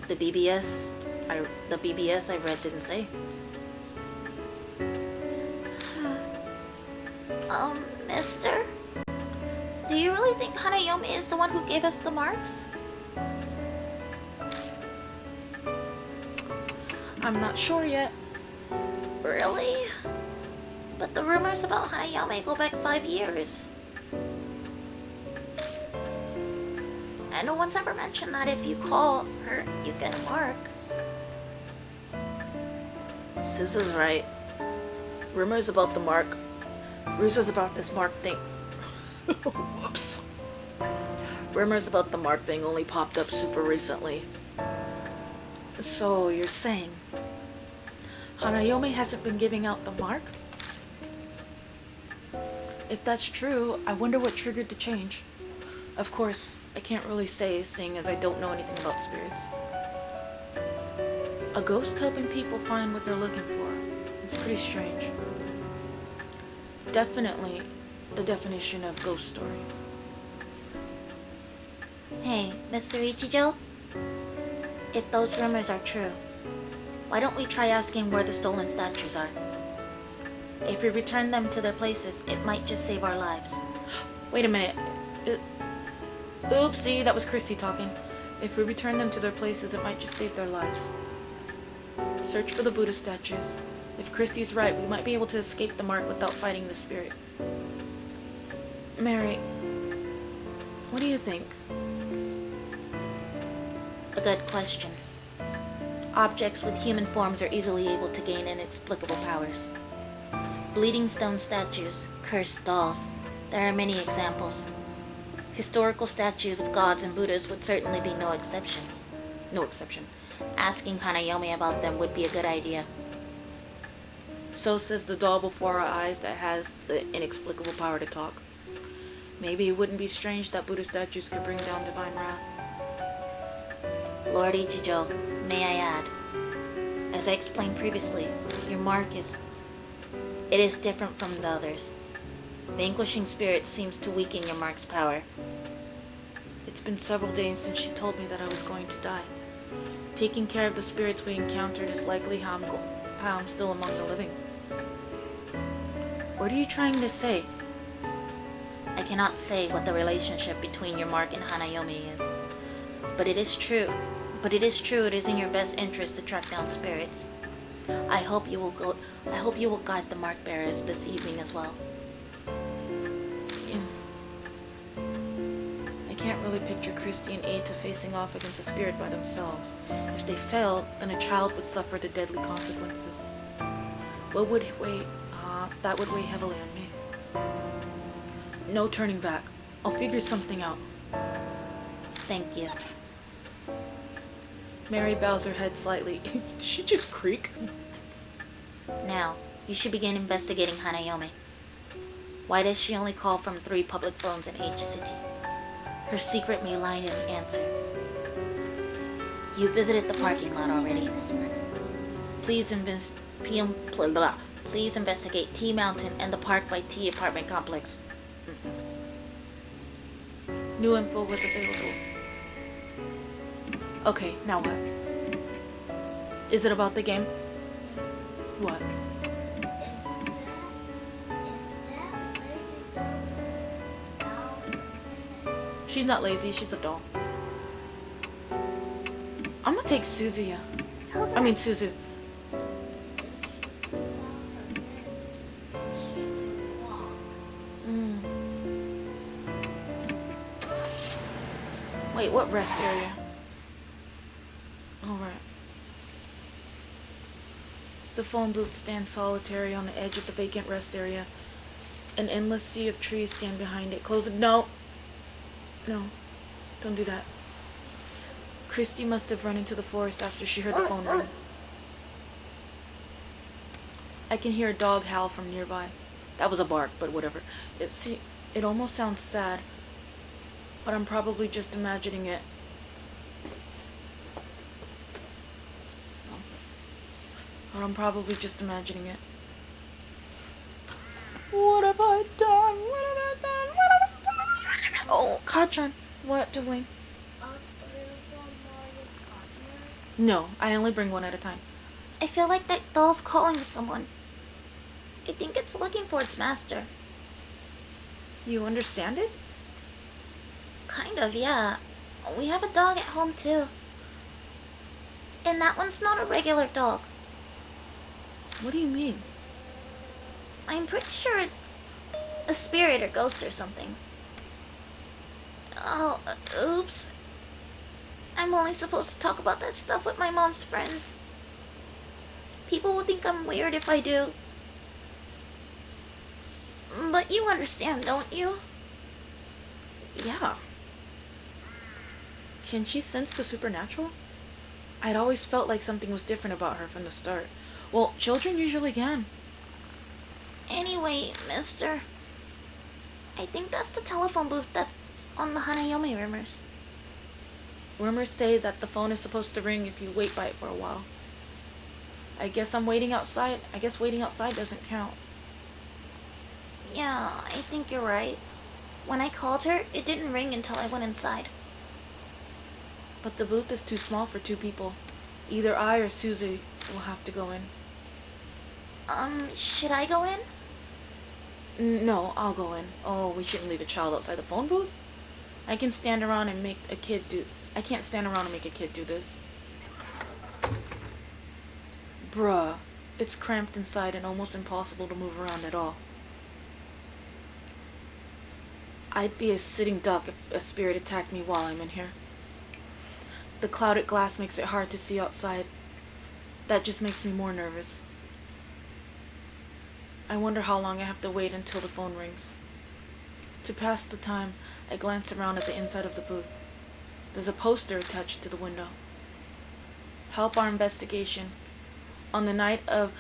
The BBS I read didn't say. Mister? Do you really think Hanayome is the one who gave us the marks? I'm not sure yet. Really? But the rumors about Hanayome go back 5 years. And no one's ever mentioned that if you call her, you get a mark. Suzu's right. Rumors about this mark thing. Whoops. Rumors about the mark thing only popped up super recently. So you're saying Hanayome hasn't been giving out the mark? If that's true, I wonder what triggered the change. Of course, I can't really say, seeing as I don't know anything about spirits. A ghost helping people find what they're looking for. It's pretty strange. Definitely the definition of ghost story. Hey, Mr. Ichijo? If those rumors are true, why don't we try asking where the stolen statues are? If we return them to their places, it might just save our lives. Wait a minute. Oopsie, that was Christy talking. If we return them to their places, it might just save their lives. Search for the Buddha statues. If Christy's right, we might be able to escape the mark without fighting the spirit. Mary, what do you think? A good question. Objects with human forms are easily able to gain inexplicable powers. Bleeding stone statues, cursed dolls. There are many examples. Historical statues of gods and Buddhas would certainly be no exception. Asking Hanayome about them would be a good idea. So says the doll before our eyes that has the inexplicable power to talk. Maybe it wouldn't be strange that Buddha statues could bring down divine wrath. Lord Ichijo, may I add, as I explained previously, your mark is different from the others. Vanquishing spirits seems to weaken your mark's power. It's been several days since she told me that I was going to die. Taking care of the spirits we encountered is likely how I'm still among the living. What are you trying to say? I cannot say what the relationship between your mark and Hanayome is. But it is true it is in your best interest to track down spirits. I hope you will go. I hope you will guide the mark bearers this evening as well. Yeah. I can't really picture Christy and Ada facing off against a spirit by themselves. If they failed, then a child would suffer the deadly consequences. What would weigh? That would weigh heavily on me. No turning back. I'll figure something out. Thank you. Mary bows her head slightly. Did she just creak? Now, you should begin investigating Hanayome. Why does she only call from 3 public phones in each city? Her secret may lie in the answer. You visited the parking lot already. Please Please investigate T Mountain and the Park by T apartment complex. New info was available. Okay, now what? Is it about the game? What? She's not lazy, she's a doll. I'm gonna take Suzuya. Suzu. Wait, what rest area? Alright. The phone booth stands solitary on the edge of the vacant rest area. An endless sea of trees stand behind it. Close it. No! No. Don't do that. Christy must have run into the forest after she heard the phone ring. I can hear a dog howl from nearby. That was a bark, but whatever. It almost sounds sad, but I'm probably just imagining it. But I'm probably just imagining it. What have I done? What have I done? What have I done? Oh, Katran, what doing? No, I only bring one at a time. I feel like that doll's calling to someone. I think it's looking for its master. You understand it? Kind of, yeah. We have a dog at home too. And that one's not a regular dog. What do you mean? I'm pretty sure it's a spirit or ghost or something. Oh, oops. I'm only supposed to talk about that stuff with my mom's friends. People will think I'm weird if I do. But you understand, don't you? Yeah. Can she sense the supernatural? I'd always felt like something was different about her from the start. Well, children usually can. Anyway, mister, I think that's the telephone booth that's on the Hanayome rumors. Rumors say that the phone is supposed to ring if you wait by it for a while. I guess I'm waiting outside. I guess waiting outside doesn't count. Yeah, I think you're right. When I called her, it didn't ring until I went inside. But the booth is too small for 2 people. Either I or Susie will have to go in. Should I go in? No, I'll go in. Oh, we shouldn't leave a child outside the phone booth? I can stand around and make a kid do... I can't stand around and make a kid do this. Bruh. It's cramped inside and almost impossible to move around at all. I'd be a sitting duck if a spirit attacked me while I'm in here. The clouded glass makes it hard to see outside. That just makes me more nervous. I wonder how long I have to wait until the phone rings. To pass the time, I glance around at the inside of the booth. There's a poster attached to the window. Help our investigation. On the night of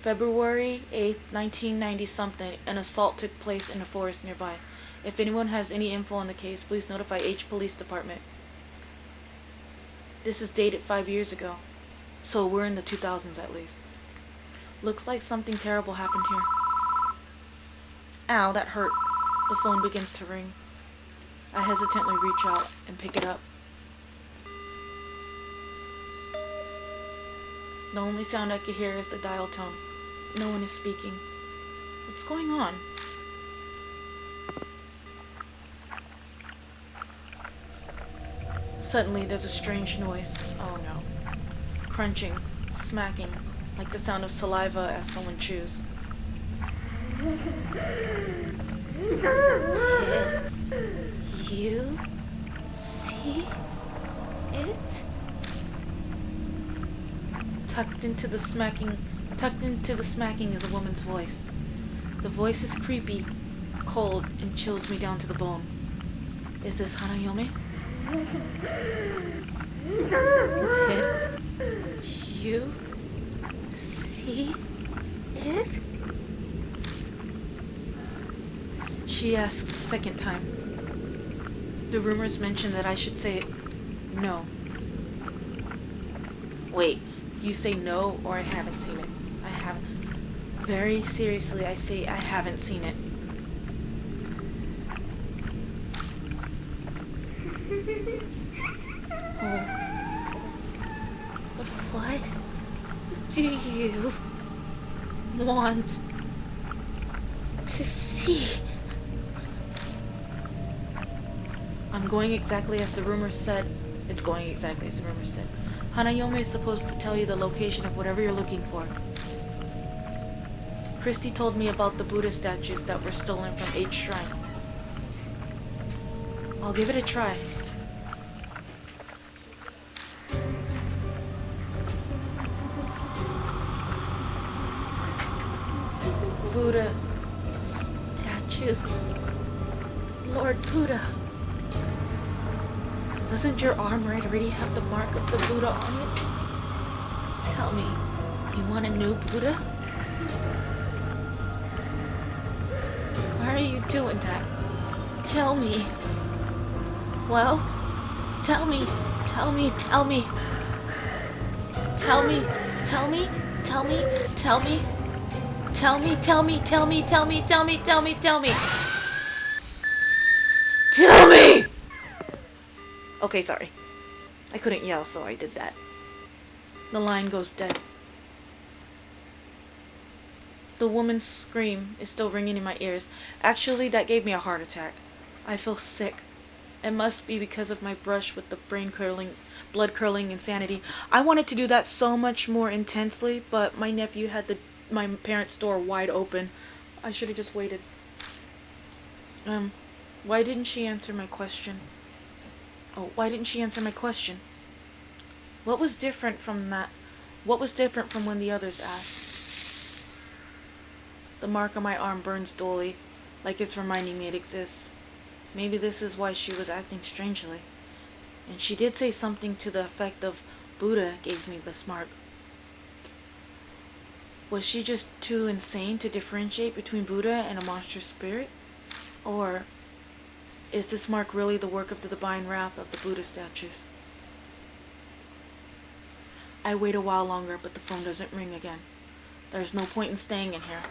February 8th, 1990-something, an assault took place in a forest nearby. If anyone has any info on the case, please notify H Police Department. This is dated 5 years ago, so we're in the 2000s at least. Looks like something terrible happened here. Ow, that hurt. The phone begins to ring. I hesitantly reach out and pick it up. The only sound I can hear is the dial tone. No one is speaking. What's going on? Suddenly, there's a strange noise. Oh no. Crunching, smacking, like the sound of saliva as someone chews. Did you see it? Tucked into the smacking is a woman's voice. The voice is creepy, cold, and chills me down to the bone. Is this Hanayome? Did you see it? She asks a second time. The rumors mention that I should say no. Wait, you say no or I haven't seen it? I haven't. Very seriously, I say I haven't seen it. Oh. What do you want to see? I'm going exactly as the rumors said. It's going exactly as the rumors said. Hanayome is supposed to tell you the location of whatever you're looking for. Christy told me about the Buddha statues that were stolen from H Shrine. I'll give it a try. Buddha statues. Lord Buddha. Doesn't your arm right already have the mark of the Buddha on it? Tell me, you want a new Buddha? Why are you doing that? Tell me. Well, tell me, tell me, tell me. Tell me, tell me, tell me, tell me. Tell me, tell me, tell me, tell me, tell me, tell me, tell me. Tell me! Okay, sorry. I couldn't yell, so I did that. The line goes dead. The woman's scream is still ringing in my ears. Actually, that gave me a heart attack. I feel sick. It must be because of my brush with the blood curdling insanity. I wanted to do that so much more intensely, but my nephew had my parents' door wide open. I should have just waited. Why didn't she answer my question? Oh, why didn't she answer my question? What was different from that? What was different from when the others asked? The mark on my arm burns dully, like it's reminding me it exists. Maybe this is why she was acting strangely. And she did say something to the effect of, Buddha gave me this mark. Was she just too insane to differentiate between Buddha and a monstrous spirit? Or is this mark really the work of the divine wrath of the Buddha statues? I wait a while longer, but the phone doesn't ring again. There's no point in staying in here.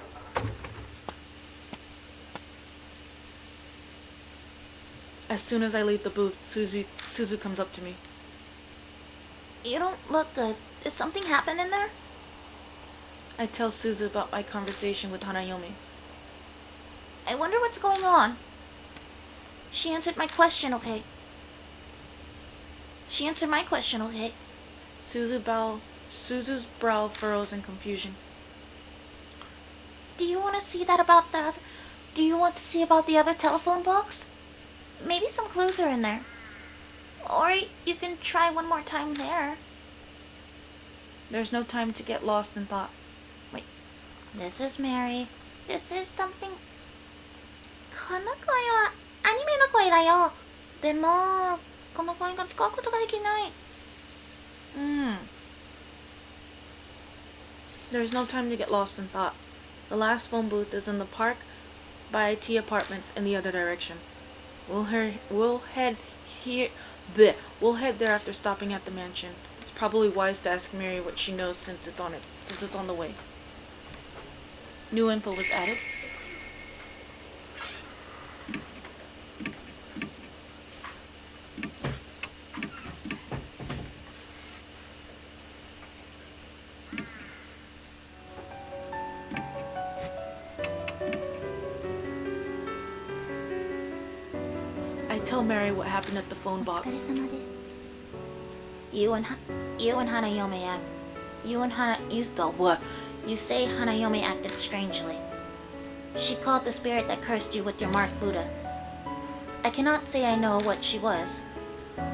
As soon as I leave the booth, Suzu comes up to me. You don't look good. Did something happen in there? I tell Suzu about my conversation with Hanayomi. I wonder what's going on. She answered my question, okay? She answered my question, okay? Suzu's brow furrows in confusion. Do you want to see that about the... Do you want to see about the other telephone box? Maybe some clues are in there. Or you can try one more time there. There's no time to get lost in thought. Wait. This is Mary. This is something... この声はアニメの声だよ。でも、この声が使うことができない。There's no time to get lost in thought. The last phone booth is in the park by T apartments in the other direction. We'll head there after stopping at the mansion. It's probably wise to ask Mary what she knows since it's on the way. New info was added. I tell Mary what happened at the phone box. You and Hanayome You and Hana, what? You say Hanayome acted strangely. She called the spirit that cursed you with your marked Buddha. I cannot say I know what she was,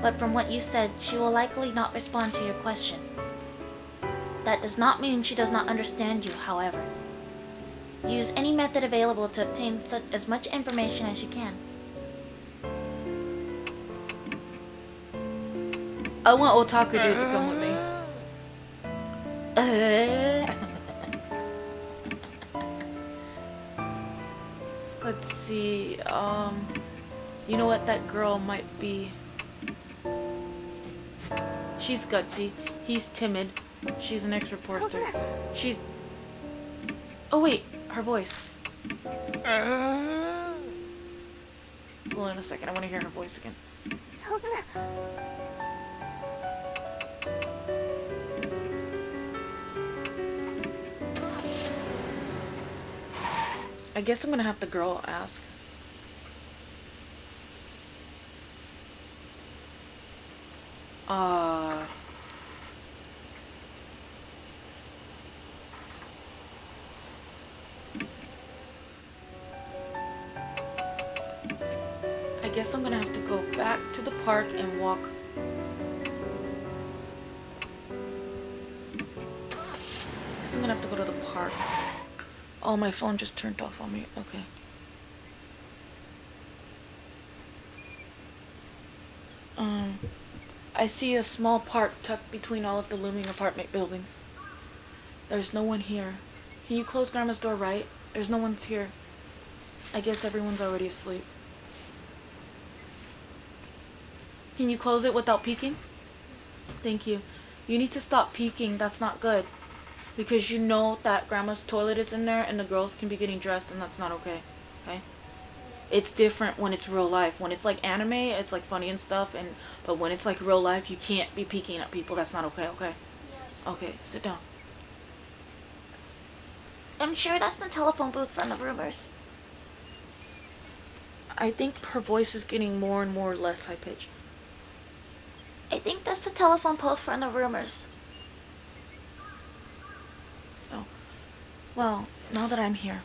but from what you said, she will likely not respond to your question. That does not mean she does not understand you, however. Use any method available to obtain as much information as you can. I want Otaku Dude to come with me. Let's see, you know what, that girl might be... She's gutsy. He's timid. She's an ex-reporter. She's... Oh wait, her voice. Hold on a second, I want to hear her voice again. I guess I'm gonna have the girl ask. I guess I'm gonna have to go back to the park and walk. I guess I'm gonna have to go to the park. Oh, my phone just turned off on me. Okay. I see a small park tucked between all of the looming apartment buildings. There's no one here. Can you close Grandma's door, right? There's no one's here. I guess everyone's already asleep. Can you close it without peeking? Thank you. You need to stop peeking. That's not good. Because you know that Grandma's toilet is in there and the girls can be getting dressed and that's not okay. Okay? It's different when it's real life. When it's like anime, it's like funny and stuff, but when it's like real life, you can't be peeking at people. That's not okay, okay? Yes. Okay, sit down. I'm sure that's the telephone booth from the rumors. I think her voice is getting more and more less high pitched. I think that's the telephone booth from the rumors. Oh. Well, now that I'm here,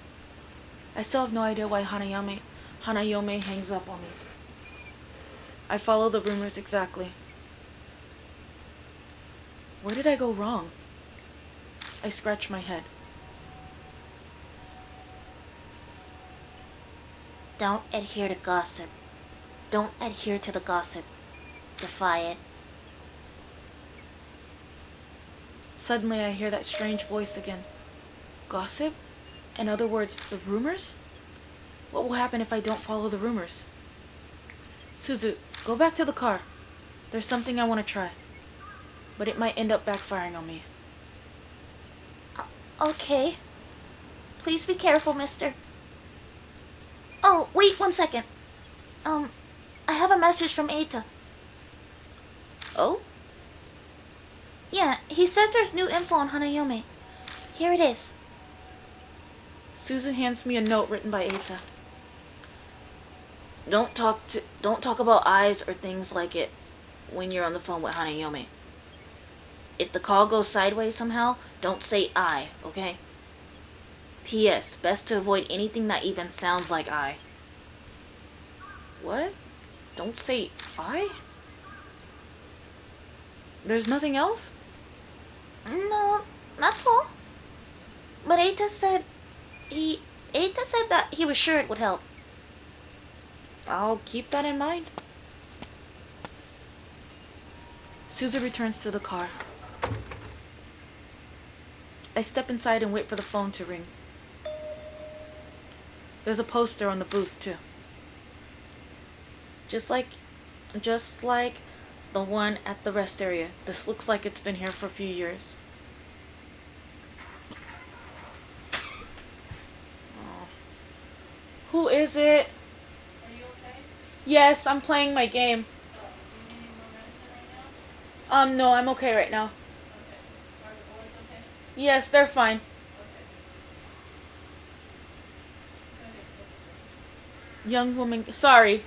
I still have no idea why Hanayome hangs up on me. I follow the rumors exactly. Where did I go wrong? I scratch my head. Don't adhere to gossip. Don't adhere to the gossip. Defy it. Suddenly I hear that strange voice again. Gossip? In other words, the rumors? What will happen if I don't follow the rumors? Suzu, go back to the car. There's something I want to try. But it might end up backfiring on me. Okay. Please be careful, mister. Oh, wait 1 second. I have a message from Eita. Oh? Yeah, he says there's new info on Hanayome. Here it is. Suzu hands me a note written by Eita. Don't talk about eyes or things like it when you're on the phone with Hanayome. If the call goes sideways somehow, don't say I, okay? P.S. Best to avoid anything that even sounds like I. What? Don't say I? There's nothing else? No, that's all. But Eita said that he was sure it would help. I'll keep that in mind. Suzu returns to the car. I step inside and wait for the phone to ring. There's a poster on the booth, too. Just like the one at the rest area. This looks like it's been here for a few years. Oh. Who is it? Are you okay? Yes, I'm playing my game. Do you need more medicine right now? No, I'm okay right now. Okay. Are the boys okay? Yes, they're fine. Okay. Young woman, sorry.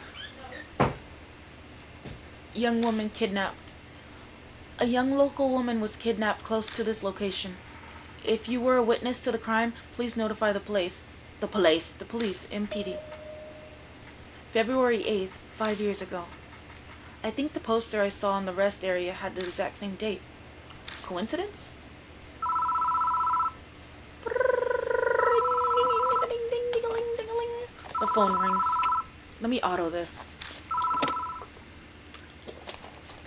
Young woman kidnapped. A young local woman was kidnapped close to this location. If you were a witness to the crime, please notify the police. The police, MPD. February 8th, 5 years ago. I think the poster I saw in the rest area had the exact same date. Coincidence? The phone rings. Let me auto this.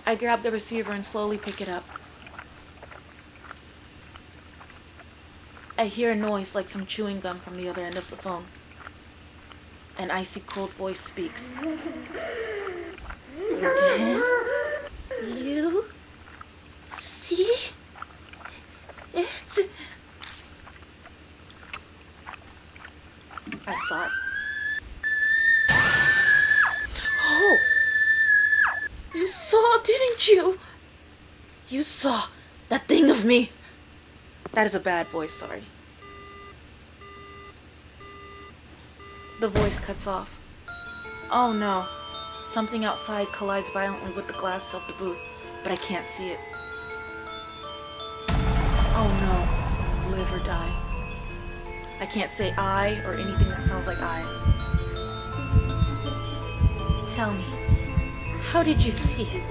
I grab the receiver and slowly pick it up. I hear a noise like some chewing gum from the other end of the phone. An icy cold voice speaks. Did you see it? I saw it. Oh! You saw, didn't you? You saw that thing of me. That is a bad voice, sorry. The voice cuts off. Oh no. Something outside collides violently with the glass of the booth, but I can't see it. Oh no. Live or die. I can't say I or anything that sounds like I. Tell me, how did you see it?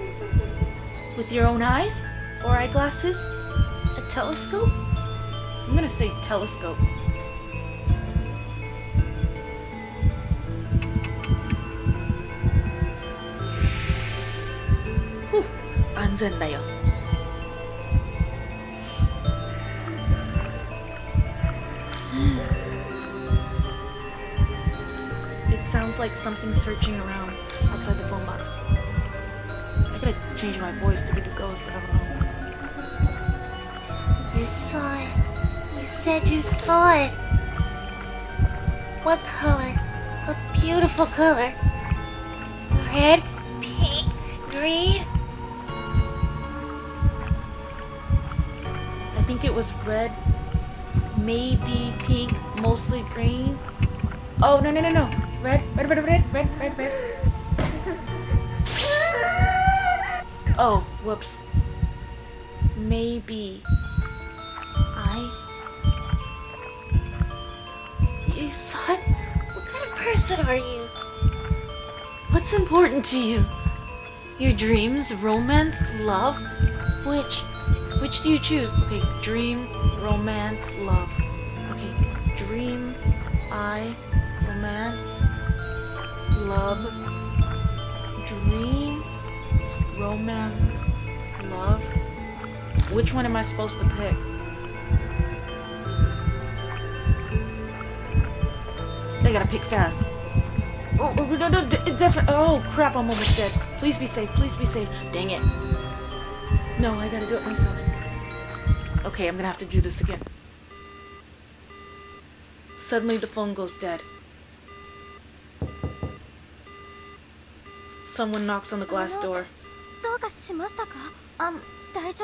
With your own eyes? Or eyeglasses? A telescope? I'm gonna say telescope. Whew, 安全だよ. It sounds like something searching around outside the phone box. I gotta change my voice to be the ghost, but I don't know. You saw it. You said you saw it. What color? A beautiful color. Red, pink, green. I think it was red, maybe pink, mostly green. Oh, no. Red. Oh, whoops. Maybe. You saw it? What kind of person are you? What's important to you? Your dreams, romance, love? Which do you choose? Okay, dream, romance, love. Okay, dream, romance, love. Dream, romance, love. Which one am I supposed to pick? I gotta pick fast. Oh, no, definitely. Oh, crap, I'm almost dead. Please be safe, please be safe. Dang it. No, I gotta do it myself. Okay, I'm gonna have to do this again. Suddenly the phone goes dead. Someone knocks on the glass door.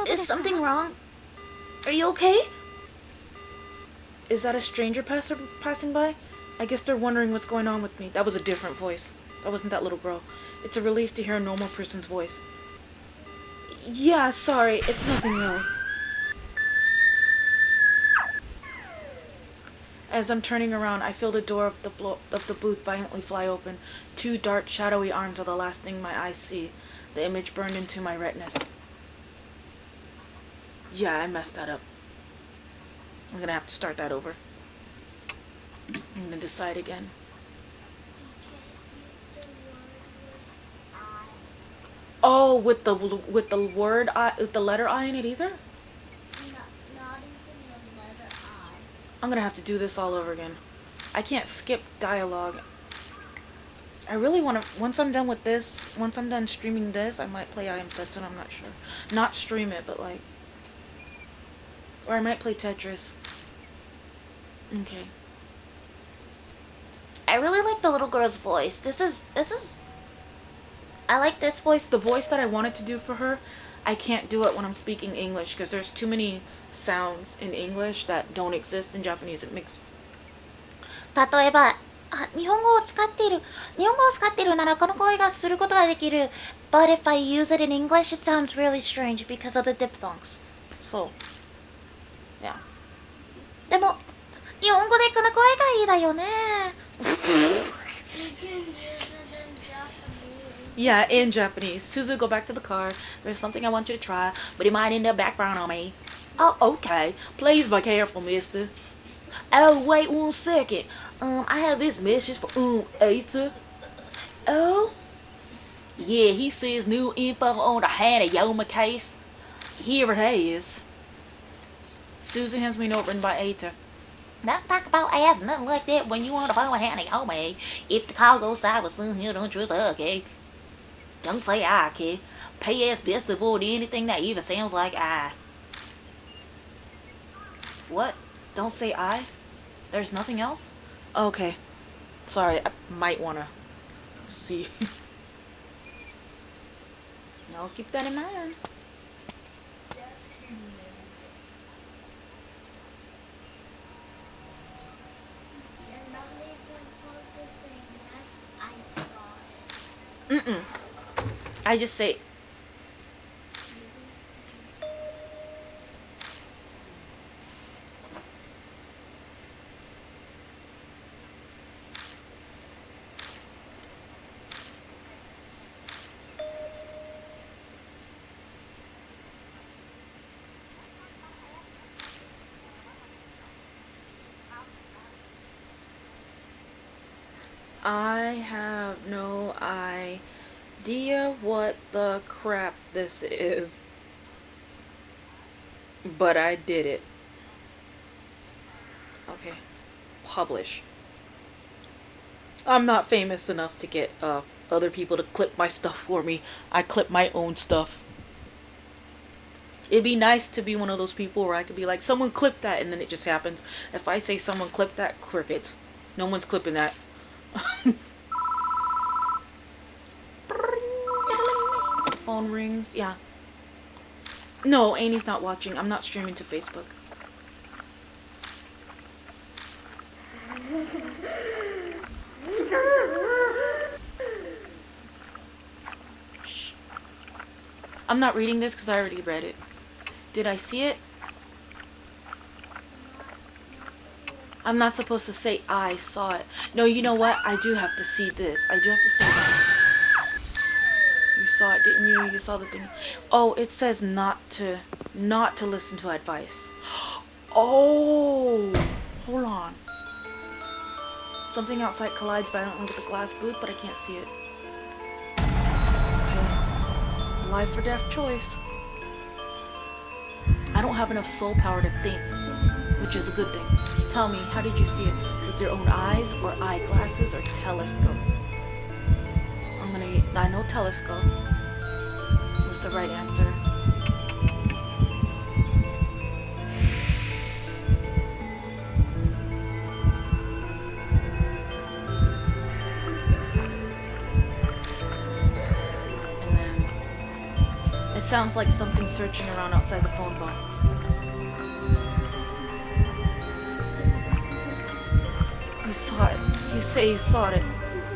Is something wrong? Are you okay? Is that a stranger passing by? I guess they're wondering what's going on with me. That was a different voice. That wasn't that little girl. It's a relief to hear a normal person's voice. Yeah, sorry. It's nothing really. As I'm turning around, I feel the door of the booth violently fly open. Two dark, shadowy arms are the last thing my eyes see. The image burned into my retinas. Yeah, I messed that up. I'm gonna have to start that over. I'm gonna decide again. Oh, with the word I, with the letter I in it either? Not even the letter I. I'm gonna have to do this all over again. I can't skip dialogue. I really want to, once I'm done with this, once I'm done streaming this, I might play I Am Setsun, I'm not sure. Not stream it, but like, or I might play Tetris. Okay. I really like the little girl's voice. This is I like this voice. The voice that I wanted to do for her, I can't do it when I'm speaking English because there's too many sounds in English that don't exist in Japanese. It makes... 例えば、日本語を使っているならこの声がすることができる. But if I use it in English, it sounds really strange because of the diphthongs. So, yeah. でも、日本語でこの声がいいだよね. You can use it in Japanese. Yeah, in Japanese. Suzu, go back to the car. There's something I want you to try, but it might end up background on me. Oh, okay. Please be careful, mister. Oh, wait 1 second. I have this message for, a.k.a. Oh? Yeah, he says new info on the Hanayoma case. Here it is. Suzu hands me a note written by a.k.a. Don't talk about ads, nothing like that when you want to phone Hanayoma. If the call goes sour soon, here, don't trust her, okay? Don't say I, kid. P.S. Best avoid anything that even sounds like I. What? Don't say I? There's nothing else? Okay. Sorry, I might want to see. I'll keep that in mind. That's hilarious. You're not even supposed to say yes, I saw it. I just say, I have no idea what the crap this is, but I did it. Okay, publish. I'm not famous enough to get other people to clip my stuff for me. I clip my own stuff. It'd be nice to be one of those people where I could be like, someone clip that, and then it just happens. If I say someone clip that, crickets. No one's clipping that. Phone rings. Yeah. No, Annie's not watching. I'm not streaming to Facebook. Shh. I'm not reading this because I already read it. Did I see it? I'm not supposed to say I saw it. No, you know what? I do have to see this. I do have to say that. You saw it, didn't you? You saw the thing. Oh, it says not to listen to advice. Oh, hold on. Something outside collides violently with the glass booth, but I can't see it. Okay. Life or death choice. I don't have enough soul power to think, which is a good thing. Tell me, how did you see it? With your own eyes, or eyeglasses, or telescope? I know telescope was the right answer. And then, it sounds like something searching around outside the phone box. You saw it. You say you saw it.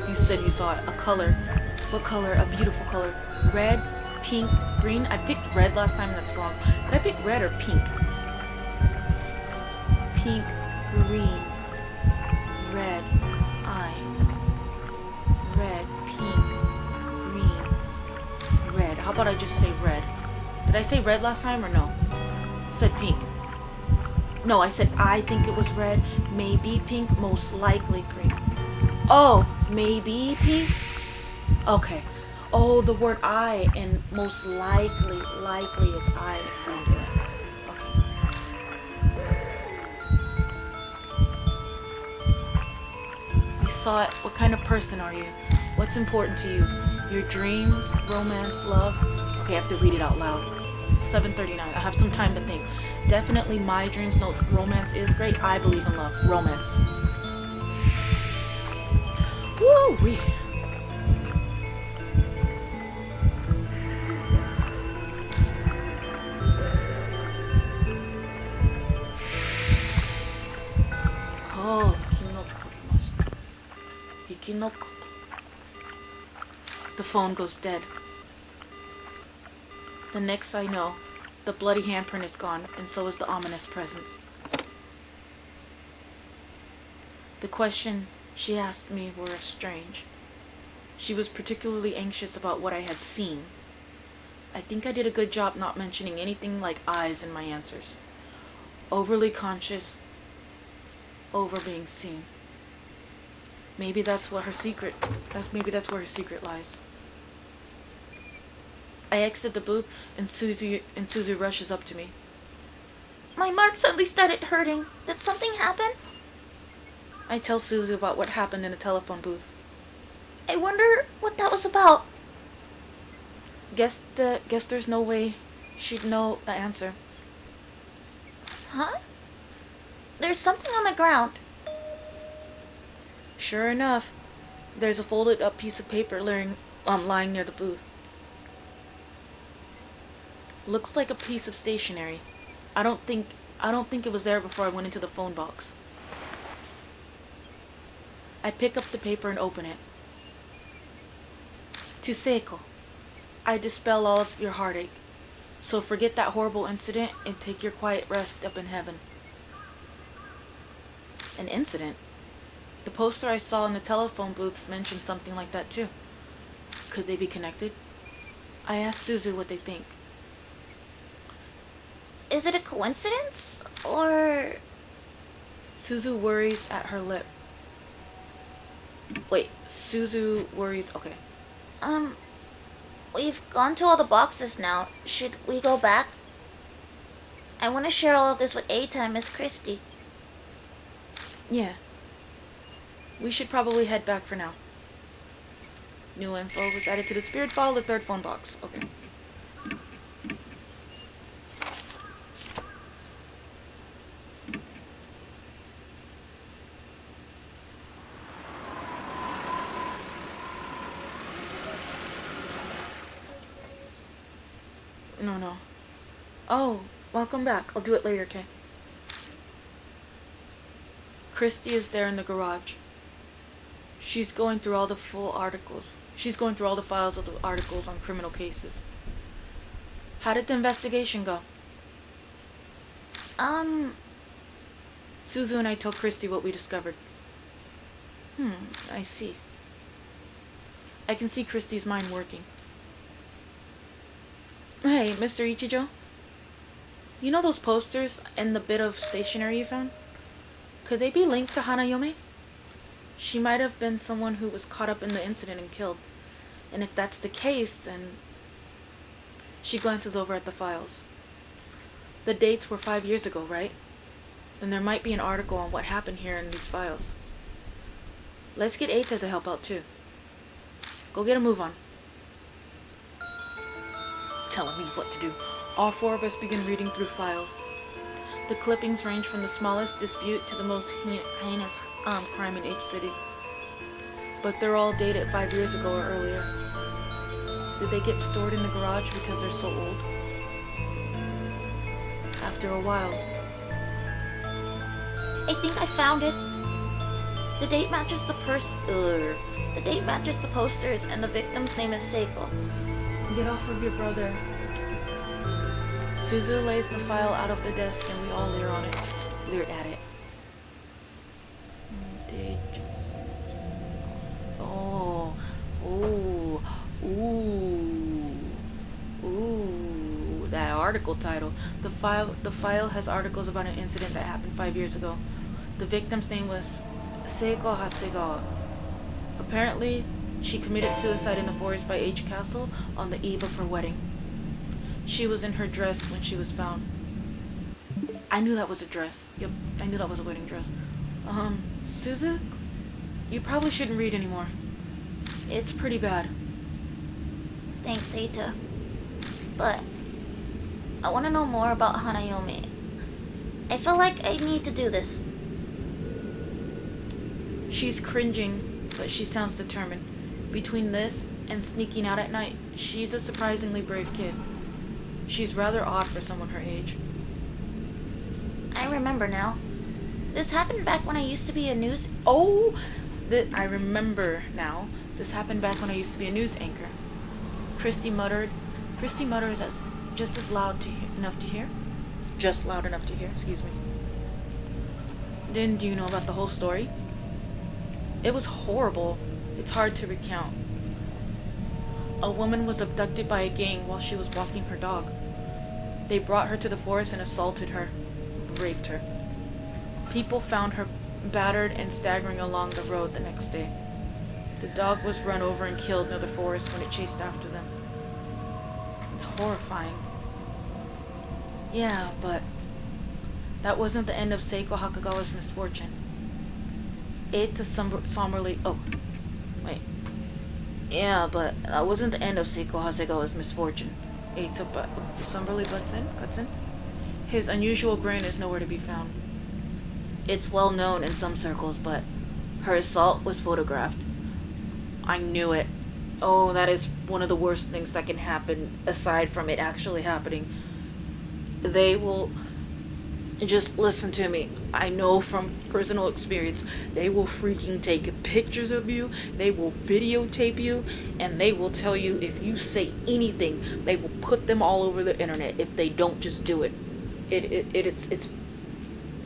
You said you saw it. A color. What color? A beautiful color. Red, pink, green. I picked red last time, that's wrong. Did I pick red or pink? Pink, green, red, eye. Red, pink, green, red. How about I just say red? Did I say red last time or no? I said pink. No, I said I think it was red. Maybe pink, most likely green. Oh, maybe pink? Okay. Oh, the word I and most likely is I. It sounded like. Okay. You saw it. What kind of person are you? What's important to you? Your dreams, romance, love? Okay, I have to read it out loud. 7:39. I have some time to think. Definitely my dreams. No, romance is great. I believe in love. Romance. Woo-wee. Oh, Kinoko. The phone goes dead. The next I know, the bloody handprint is gone, and so is the ominous presence. The question she asked me were strange. She was particularly anxious about what I had seen. I think I did a good job not mentioning anything like eyes in my answers. Overly conscious, over being seen. Maybe that's what her secret. Maybe that's where her secret lies. I exit the booth, and Suzu rushes up to me. My mark suddenly started hurting. Did something happen? I tell Suzu about what happened in the telephone booth. I wonder what that was about. Guess there's no way she'd know the answer. Huh? There's something on the ground. Sure enough, there's a folded up piece of paper lying near the booth. Looks like a piece of stationery. I don't think it was there before I went into the phone box. I pick up the paper and open it. To Seiko, I dispel all of your heartache. So forget that horrible incident and take your quiet rest up in heaven. An incident? The poster I saw in the telephone booths mentioned something like that too. Could they be connected? I asked Suzu what they think. Is it a coincidence? Or... Suzu worries at her lip. Wait, Suzu worries... Okay. We've gone to all the boxes now. Should we go back? I want to share all of this with a.k.a. and Miss Christie. Yeah. We should probably head back for now. New info was added to the spirit file, the third phone box. Okay. No. Oh, welcome back. I'll do it later, okay? Christy is there in the garage. She's going through all the full articles. She's going through all the files of the articles on criminal cases. How did the investigation go? Suzu and I told Christy what we discovered. I see. I can see Christy's mind working. Hey, Mr. Ichijo? You know those posters and the bit of stationery you found? Could they be linked to Hanayome? She might have been someone who was caught up in the incident and killed. And if that's the case, then... She glances over at the files. The dates were 5 years ago, right? Then there might be an article on what happened here in these files. Let's get a.k.a. to help out too. Go get a move on. Telling me what to do. All four of us begin reading through files. The clippings range from the smallest dispute to the most heinous crime in each city. But they're all dated 5 years ago or earlier. Did they get stored in the garage because they're so old? After a while. I think I found it. The date matches the The date matches the posters, and the victim's name is Seiko. Get off of your brother. Suzu lays the file out of the desk and we all leer at it. That article title. The file has articles about an incident that happened 5 years ago. The victim's name was Seiko Hasegawa. Apparently, she committed suicide in the forest by H Castle on the eve of her wedding. She was in her dress when she was found. I knew that was a dress. Yep, I knew that was a wedding dress. Suzu? You probably shouldn't read anymore. It's pretty bad. Thanks, Eita. But I want to know more about Hanayome. I feel like I need to do this. She's cringing, but she sounds determined. Between this and sneaking out at night, she's a surprisingly brave kid. She's rather odd for someone her age. I remember now. This happened back when I used to be a news... Oh! I remember now. This happened back when I used to be a news anchor. Christy muttered. Christy mutters as just as loud enough to hear. Just loud enough to hear. Excuse me. Then, do you know about the whole story? It was horrible. It's hard to recount. A woman was abducted by a gang while she was walking her dog. They brought her to the forest and assaulted her, raped her. People found her battered and staggering along the road the next day. The dog was run over and killed near the forest when it chased after them. It's horrifying. Yeah, but that wasn't the end of Seiko Hakagawa's misfortune. It somberly... Oh, wait. Yeah, but that wasn't the end of Seiko Hasegawa's misfortune. Eita somberly cuts in. His unusual grin is nowhere to be found. It's well known in some circles, but her assault was photographed. I knew it. Oh, that is one of the worst things that can happen, aside from it actually happening. They will... Just listen to me. I know from personal experience, they will freaking take pictures of you, they will videotape you, and they will tell you if you say anything, they will put them all over the internet if they don't just do it. It's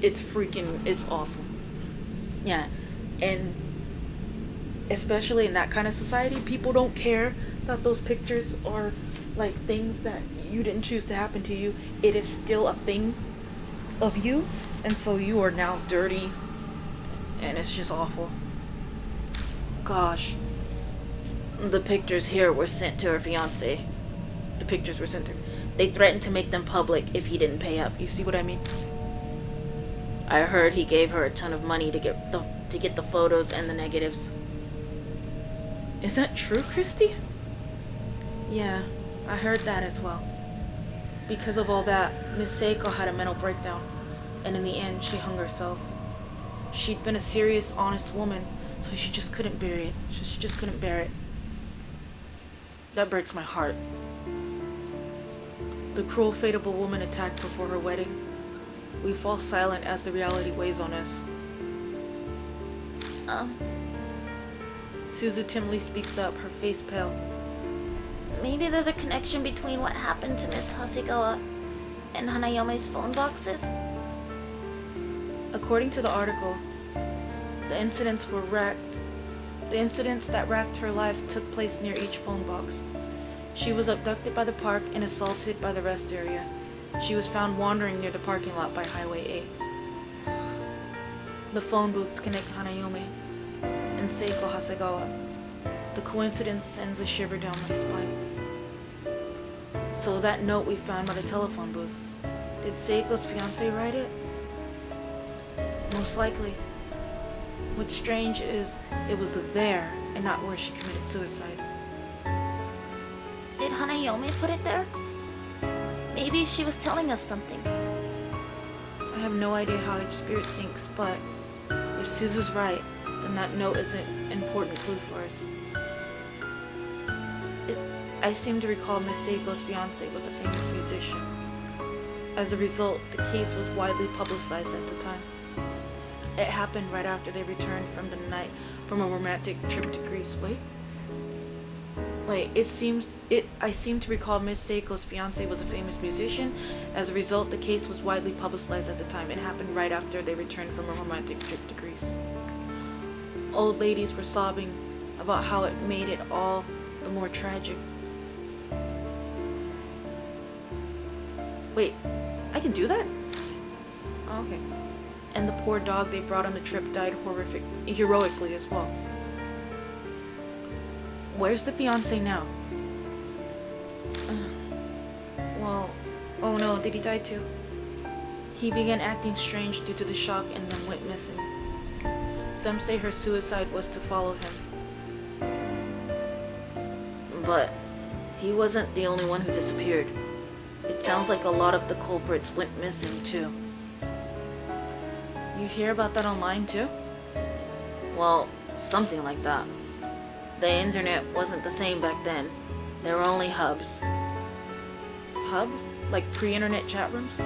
freaking, it's awful. Yeah, and especially in that kind of society, people don't care that those pictures are like things that you didn't choose to happen to you. It is still a thing of you, and so you are now dirty, and it's just awful. Gosh, the pictures here were sent to her fiance. The pictures were sent to her. They threatened to make them public if he didn't pay up. You see what I mean? I heard he gave her a ton of money to get the photos and the negatives. Is that true, Christy? Yeah, I heard that as well. Because of all that, Miss Seiko had a mental breakdown, and in the end, she hung herself. She'd been a serious, honest woman, so she just couldn't bear it. She just couldn't bear it. That breaks my heart. The cruel fate of a woman attacked before her wedding. We fall silent as the reality weighs on us. Suzu timidly speaks up, her face pale. Maybe there's a connection between what happened to Miss Hasegawa and Hanayome's phone boxes? According to the article, the incidents that racked her life took place near each phone box. She was abducted by the park and assaulted by the rest area. She was found wandering near the parking lot by Highway A. The phone booths connect Hanayome and Seiko Hasegawa. The coincidence sends a shiver down my spine. So that note we found by the telephone booth, did Seiko's fiance write it? Most likely. What's strange is it was there and not where she committed suicide. Did Hanayome put it there? Maybe she was telling us something. I have no idea how each spirit thinks, but if Suzu's right, then that note is an important clue for us. I seem to recall Miss Seiko's fiance was a famous musician. As a result, the case was widely publicized at the time. It happened right after they returned from a romantic trip to Greece. I seem to recall Miss Seiko's fiance was a famous musician. As a result, the case was widely publicized at the time. It happened right after they returned from a romantic trip to Greece. Old ladies were sobbing about how it made it all the more tragic. Wait, I can do that? Oh, okay. And the poor dog they brought on the trip died heroically as well. Where's the fiance now? Well, oh no, did he die too? He began acting strange due to the shock and then went missing. Some say her suicide was to follow him. But he wasn't the only one who disappeared. It sounds like a lot of the culprits went missing too. You hear about that online too? Well, something like that. The internet wasn't the same back then. There were only hubs. Hubs? Like pre-internet chat rooms?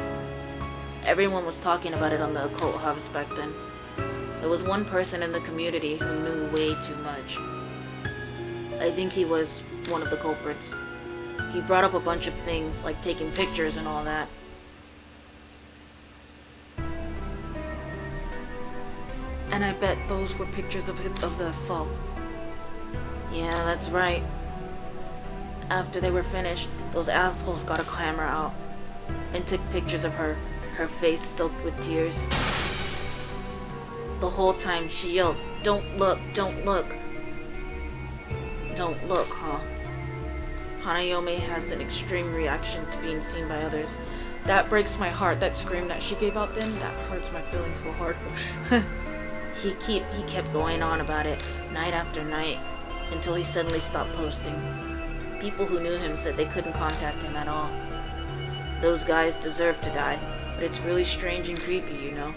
Everyone was talking about it on the occult hubs back then. There was one person in the community who knew way too much. I think he was one of the culprits. He brought up a bunch of things, like taking pictures and all that. And I bet those were pictures of the assault. Yeah, that's right. After they were finished, those assholes got a camera out and took pictures of her face soaked with tears. The whole time she yelled, "Don't look, don't look." Don't look, huh? Hanayome has an extreme reaction to being seen by others. That breaks my heart. That scream that she gave out then, that hurts my feelings so hard. He kept going on about it night after night until he suddenly stopped posting. People who knew him said they couldn't contact him at all. Those guys deserve to die, but it's really strange and creepy, you know.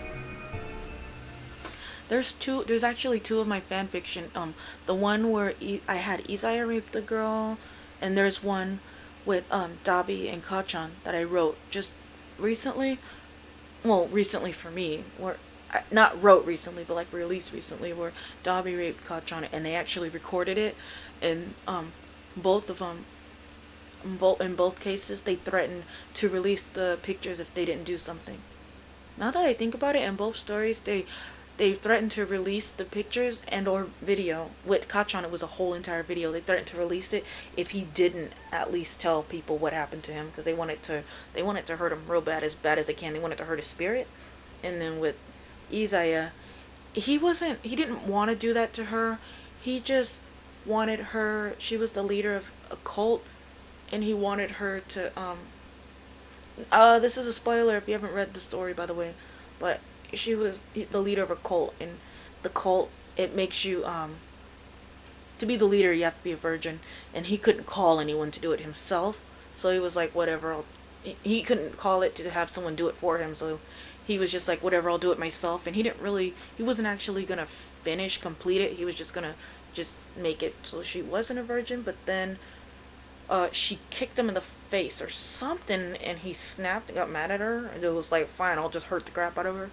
There's actually two of my fanfiction. The one where I had Izaya rape the girl, and there's one with Dabi and Kachan that I wrote just recently. Well, recently for me, where not wrote recently, but like released recently, where Dabi raped Kachan, and they actually recorded it, and both of them, in both cases, they threatened to release the pictures if they didn't do something. Now that I think about it, in both stories, they threatened to release the pictures and or video. With Kachan, it was a whole entire video. They threatened to release it if he didn't at least tell people what happened to him, because they wanted to hurt him real bad as they can. They wanted to hurt his spirit. And then with Izaya, he didn't want to do that to her. He just wanted her. She was the leader of a cult, and he wanted her to this is a spoiler if you haven't read the story, by the way, but she was the leader of a cult, and the cult, it makes you to be the leader you have to be a virgin, and he couldn't call anyone to do it himself, so he was like, whatever, he couldn't call it to have someone do it for him, so he was just like, whatever, I'll do it myself. And he wasn't actually gonna complete it. He was just gonna make it so she wasn't a virgin. But then she kicked him in the face or something, and he snapped and got mad at her, and it was like, fine, I'll just hurt the crap out of her.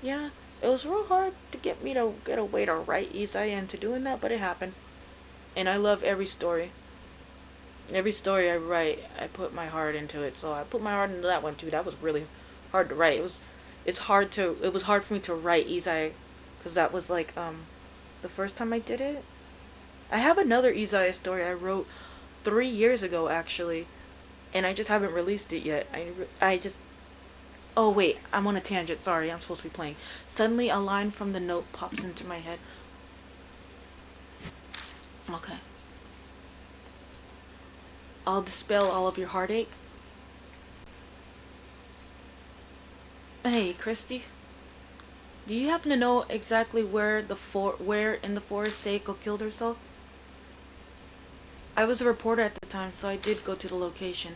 Yeah, it was real hard to get me to get a way to write Izaya into doing that, but it happened. And I love every story. Every story I write, I put my heart into it. So I put my heart into that one too. That was really hard to write. It was hard for me to write Izaya, because that was like the first time I did it. I have another Izaya story I wrote 3 years ago actually, and I just haven't released it yet. Oh wait, I'm on a tangent. Sorry, I'm supposed to be playing. Suddenly a line from the note pops into my head. Okay. I'll dispel all of your heartache. Hey, Christy. Do you happen to know exactly where in the forest Seiko killed herself? I was a reporter at the time, so I did go to the location.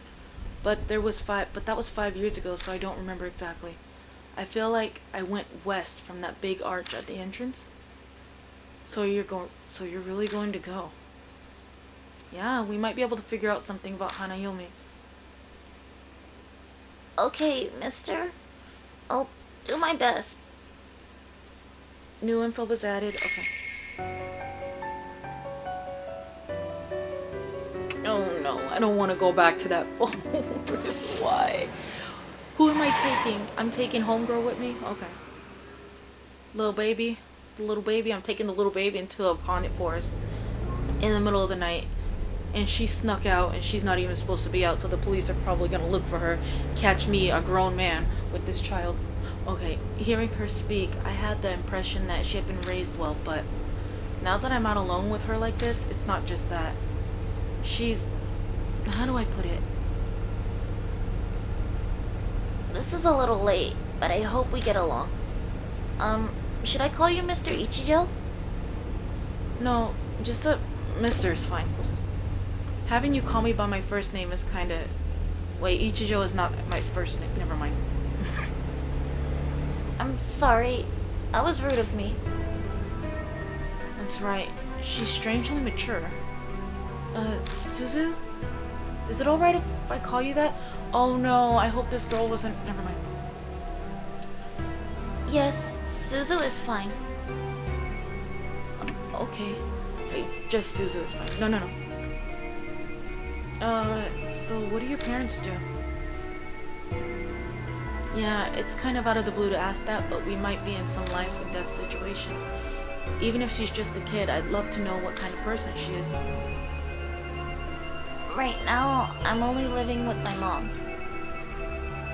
But that was 5 years ago, so I don't remember exactly. I feel like I went west from that big arch at the entrance. So you're really going to go? Yeah, we might be able to figure out something about Hanayomi. Okay, mister. I'll do my best. New info was added. Okay. Oh no, I don't want to go back to that folder. Why? Who am I taking? I'm taking Homegirl with me? Okay. Little baby. The little baby. I'm taking the little baby into a haunted forest in the middle of the night. And she snuck out, and she's not even supposed to be out, so the police are probably gonna look for her, catch me, a grown man, with this child. Okay, hearing her speak, I had the impression that she had been raised well, but now that I'm out alone with her like this, it's not just that. How do I put it? This is a little late, but I hope we get along. Should I call you Mr. Ichijo? No, just a Mr. is fine. Having you call me by my first name is kinda... Wait, Ichijo is not my first name. Never mind. I'm sorry. That was rude of me. That's right. She's strangely mature. Suzu? Is it alright if I call you that? Oh no, I hope this girl wasn't... Never mind. Yes, Suzu is fine. okay. Hey, just Suzu is fine. No, no, no. So what do your parents do? Yeah, it's kind of out of the blue to ask that, but we might be in some life and death situations. Even if she's just a kid, I'd love to know what kind of person she is. Right now, I'm only living with my mom.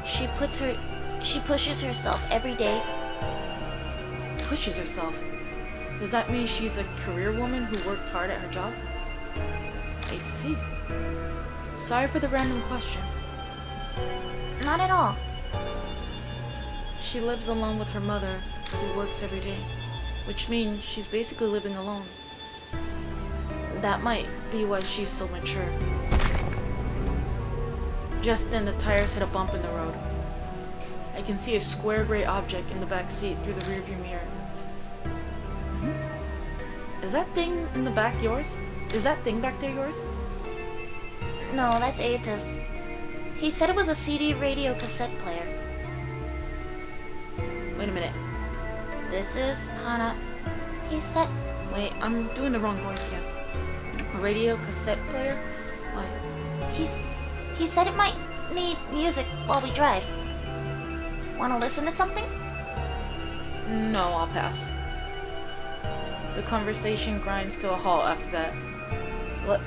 She pushes herself every day. Pushes herself. Does that mean she's a career woman who works hard at her job? I see. Sorry for the random question. Not at all. She lives alone with her mother, who works every day, which means she's basically living alone. That might be why she's so mature. Just then, the tires hit a bump in the road. I can see a square gray object in the back seat through the rearview mirror. Is that thing in the back yours? Is that thing back there yours? No, that's Ata's. He said it was a CD radio cassette player. Wait a minute. This is Hana. He said... Wait, I'm doing the wrong voice again. A radio cassette player? Why? He said it might need music while we drive. Wanna listen to something? No, I'll pass. The conversation grinds to a halt after that.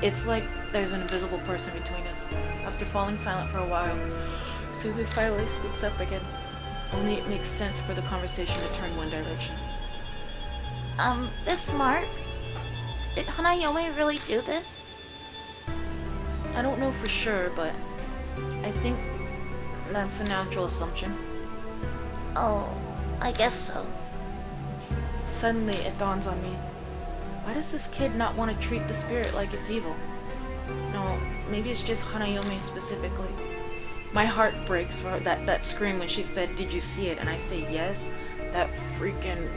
It's like there's an invisible person between us. After falling silent for a while, Suzu finally speaks up again. Only it makes sense for the conversation to turn one direction. It's Mark. Did Hanayome really do this? I don't know for sure, but I think that's a natural assumption. Oh, I guess so. Suddenly, it dawns on me. Why does this kid not want to treat the spirit like it's evil? No, maybe it's just Hanayome specifically. My heart breaks for that scream when she said, "Did you see it?" And I say yes. That freaking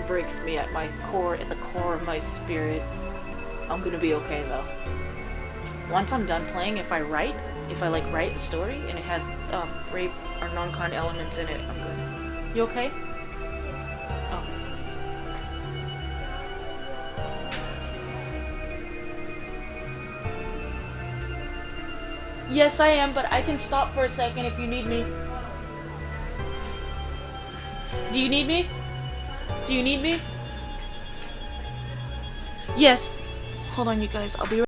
breaks me at my core, at the core of my spirit. I'm gonna be okay though. Once I'm done playing, if I write a story and it has rape or non-con elements in it, I'm good. You okay? Okay. Yes, I am, but I can stop for a second if you need me. Do you need me? Do you need me? Yes. Hold on, you guys. I'll be right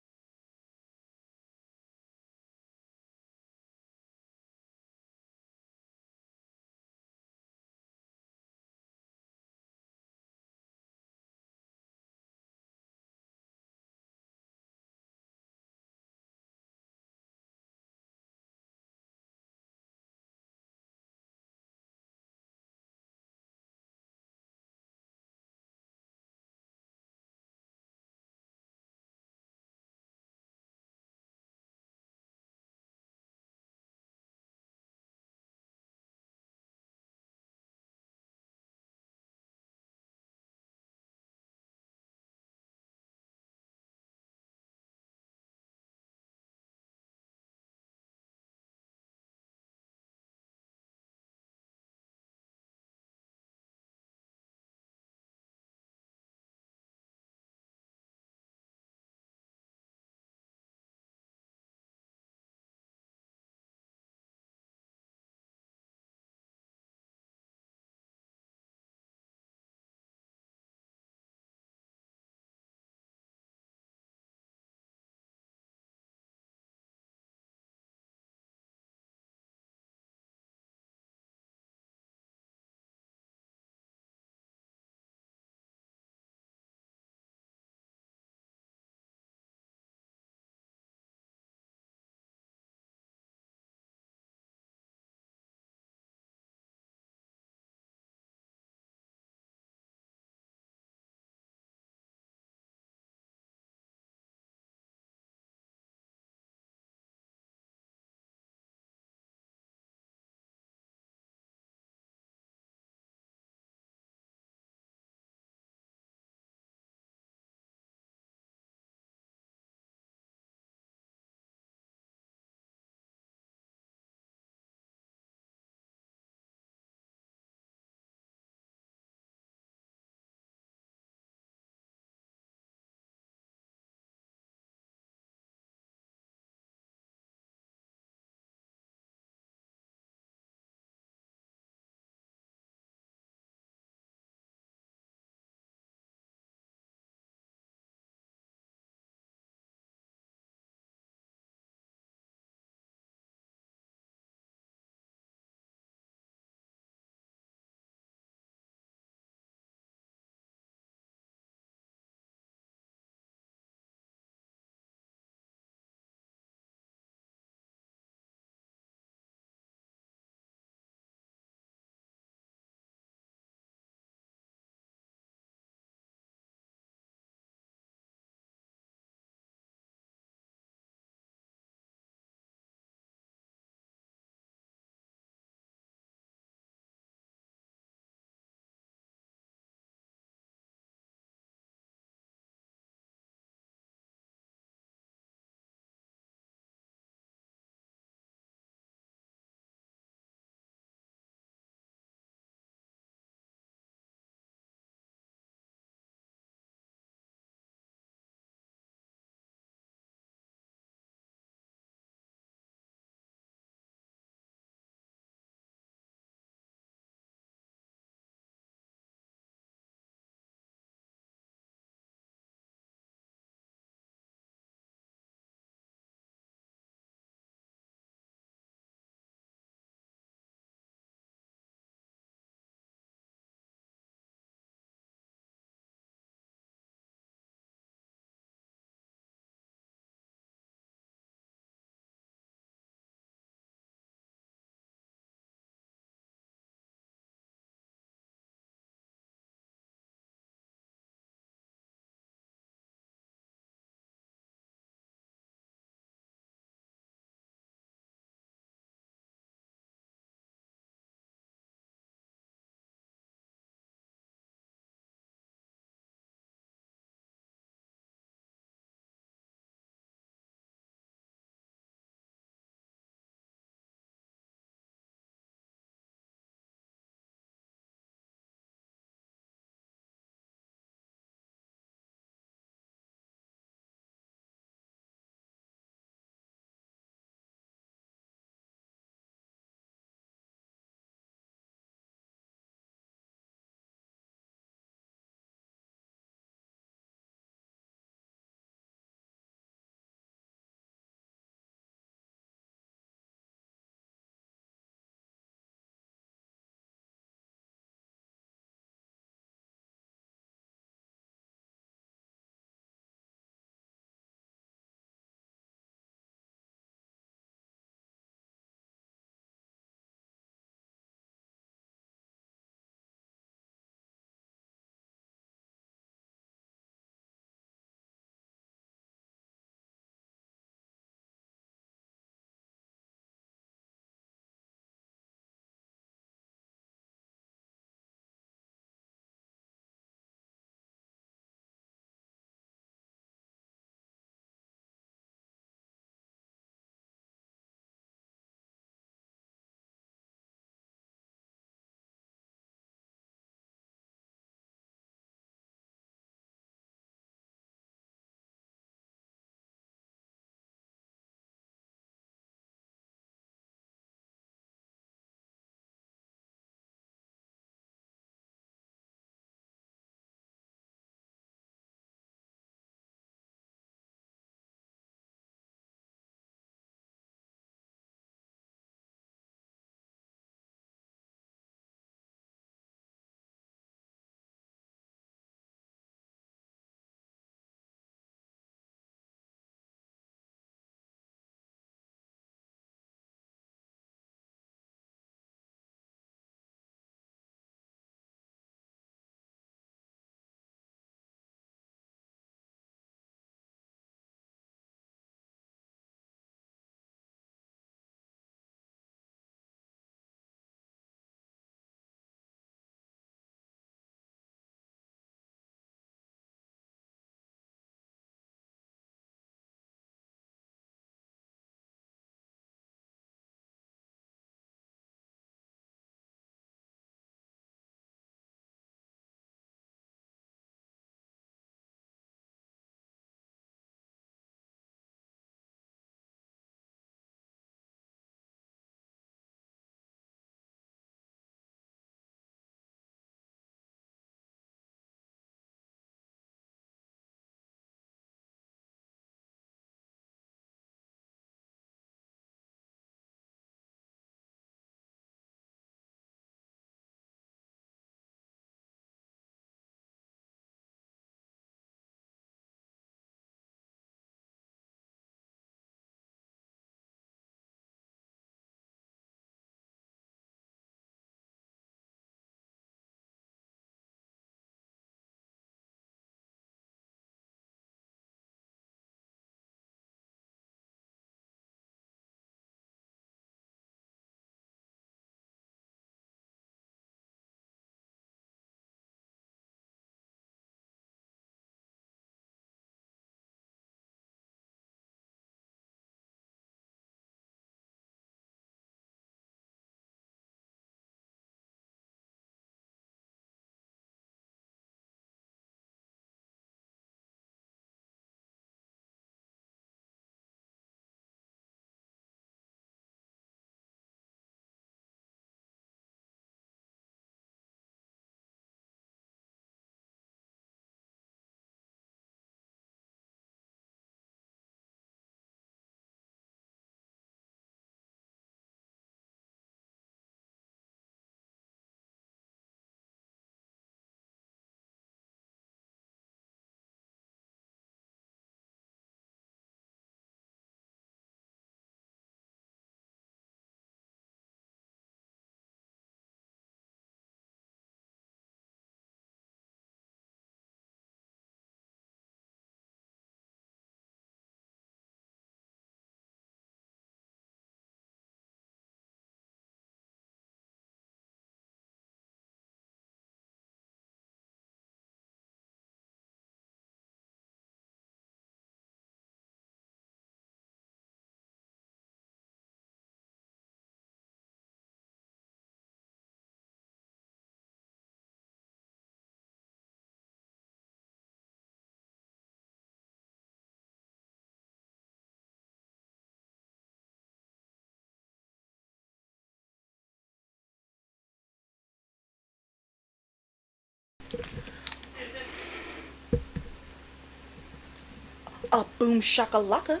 A boom shakalaka.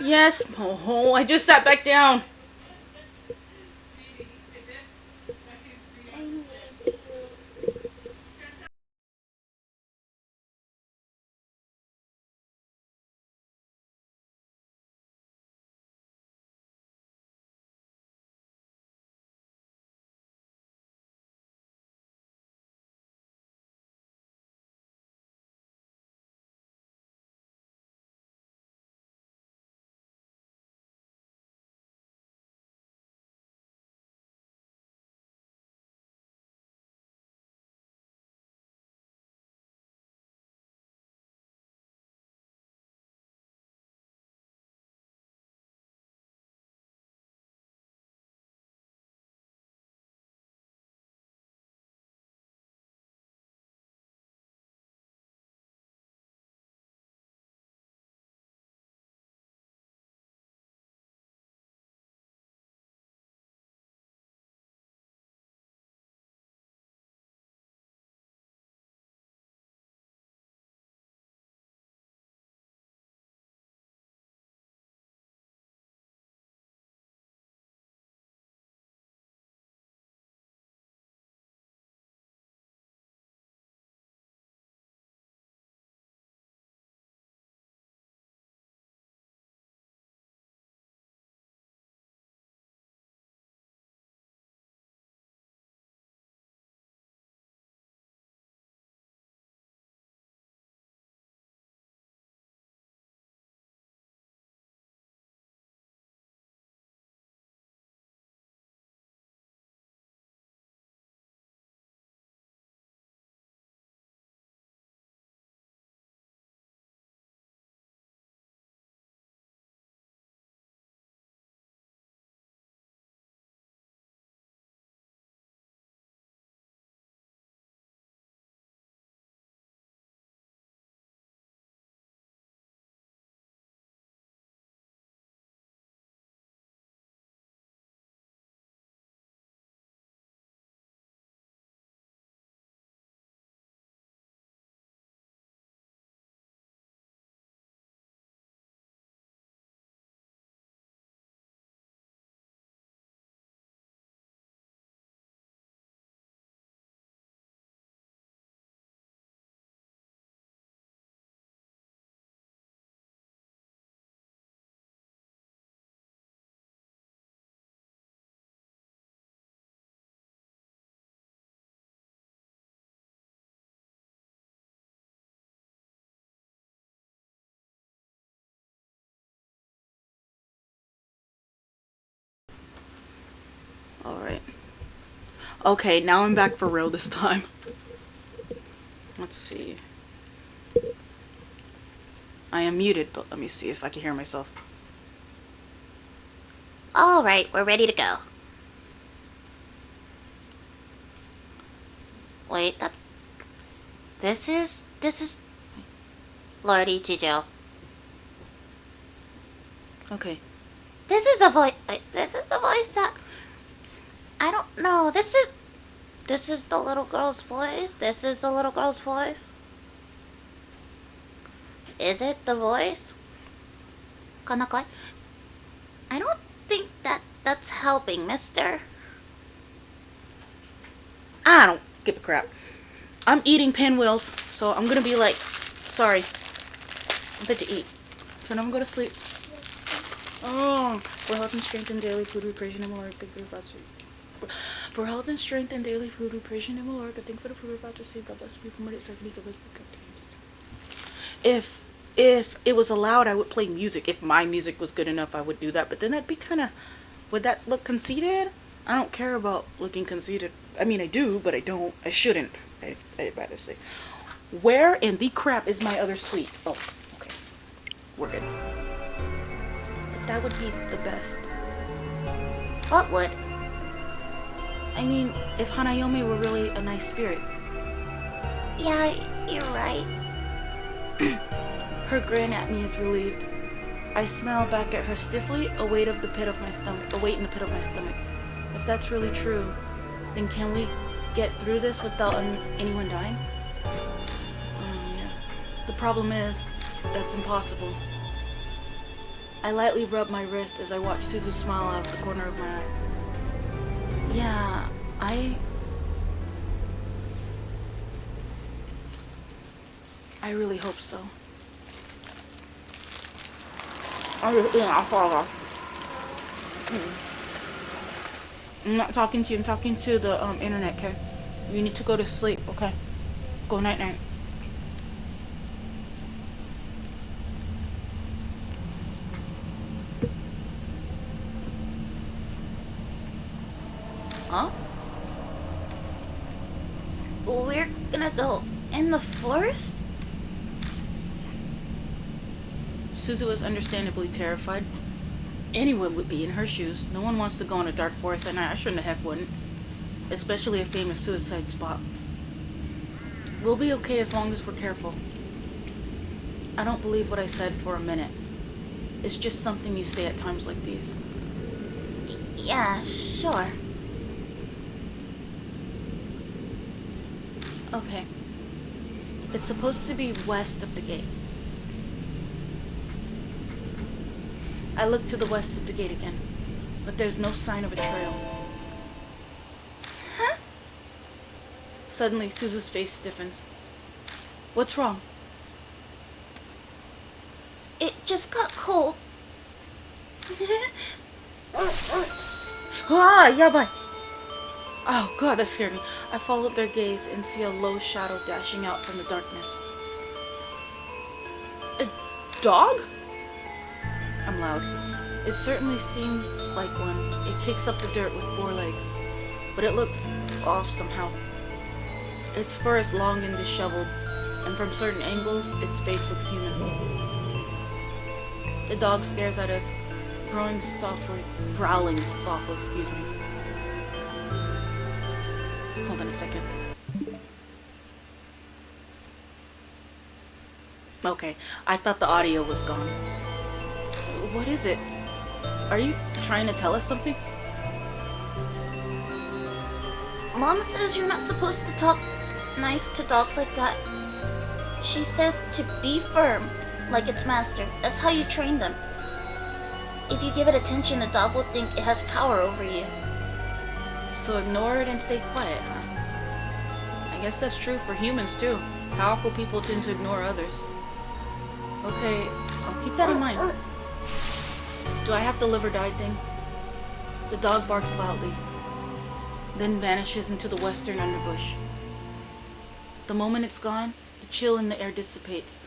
Yes. Oh, I just sat back down. I need you. Alright. Okay, now I'm back for real this time. Let's see. I am muted, but let me see if I can hear myself. All right, we're ready to go. Wait, that's... This is... Lordy Chijo. Okay. This is the voice... This is the voice that... I don't know, This is the little girl's voice? This is the little girl's voice? Is it the voice? Kanakoi? I don't think that's helping, mister. I don't give a crap. I'm eating pinwheels, so I'm gonna be like, sorry. I'm fit to eat. So now I'm gonna go to sleep. Oh, for health and strength and daily food, we praise your name, O Lord. Thank you for For health and strength and daily food, we praise your name, O Lord. Thank you for the food we're about to see. God bless you from what it says. If it was allowed, I would play music. If my music was good enough, I would do that. But then that'd be kind of... Would that look conceited? I don't care about looking conceited. I mean, I do, but I don't. I shouldn't. I'd rather say. Where in the crap is my other sweet? Oh, okay. We're good. That would be the best. What would? I mean, if Hanayome were really a nice spirit. Yeah, you're right. Her grin at me is relieved. I smile back at her stiffly, a weight in the pit of my stomach. If that's really true, then can we get through this without anyone dying? The problem is, that's impossible. I lightly rubbed my wrist as I watched Suzu smile out of the corner of my eye. Yeah, I really hope so. I'm not talking to you, I'm talking to the internet, okay? You need to go to sleep, okay? Go night night. Huh? We're gonna go in the forest? Suzu was understandably terrified. Anyone would be in her shoes. No one wants to go in a dark forest at night. I sure in the heck wouldn't. Especially a famous suicide spot. We'll be okay as long as we're careful. I don't believe what I said for a minute. It's just something you say at times like these. Yeah, sure. Okay. It's supposed to be west of the gate. I look to the west of the gate again, but there's no sign of a trail. Huh? Suddenly, Suzu's face stiffens. What's wrong? It just got cold. Ah, yabai! Oh god, that scared me. I followed their gaze and see a low shadow dashing out from the darkness. A dog? I'm loud. It certainly seems like one. It kicks up the dirt with 4 legs, but it looks off somehow. Its fur is long and disheveled, and from certain angles, its face looks human. The dog stares at us, growling softly, excuse me. Hold on a second. Okay, I thought the audio was gone. What is it? Are you trying to tell us something? Mom says you're not supposed to talk nice to dogs like that. She says to be firm, like its master. That's how you train them. If you give it attention, the dog will think it has power over you. So ignore it and stay quiet, huh? I guess that's true for humans too. Powerful people tend to ignore others. Okay, I'll keep that in mind. Do I have the live or die thing? The dog barks loudly, then vanishes into the western underbush. The moment it's gone, the chill in the air dissipates,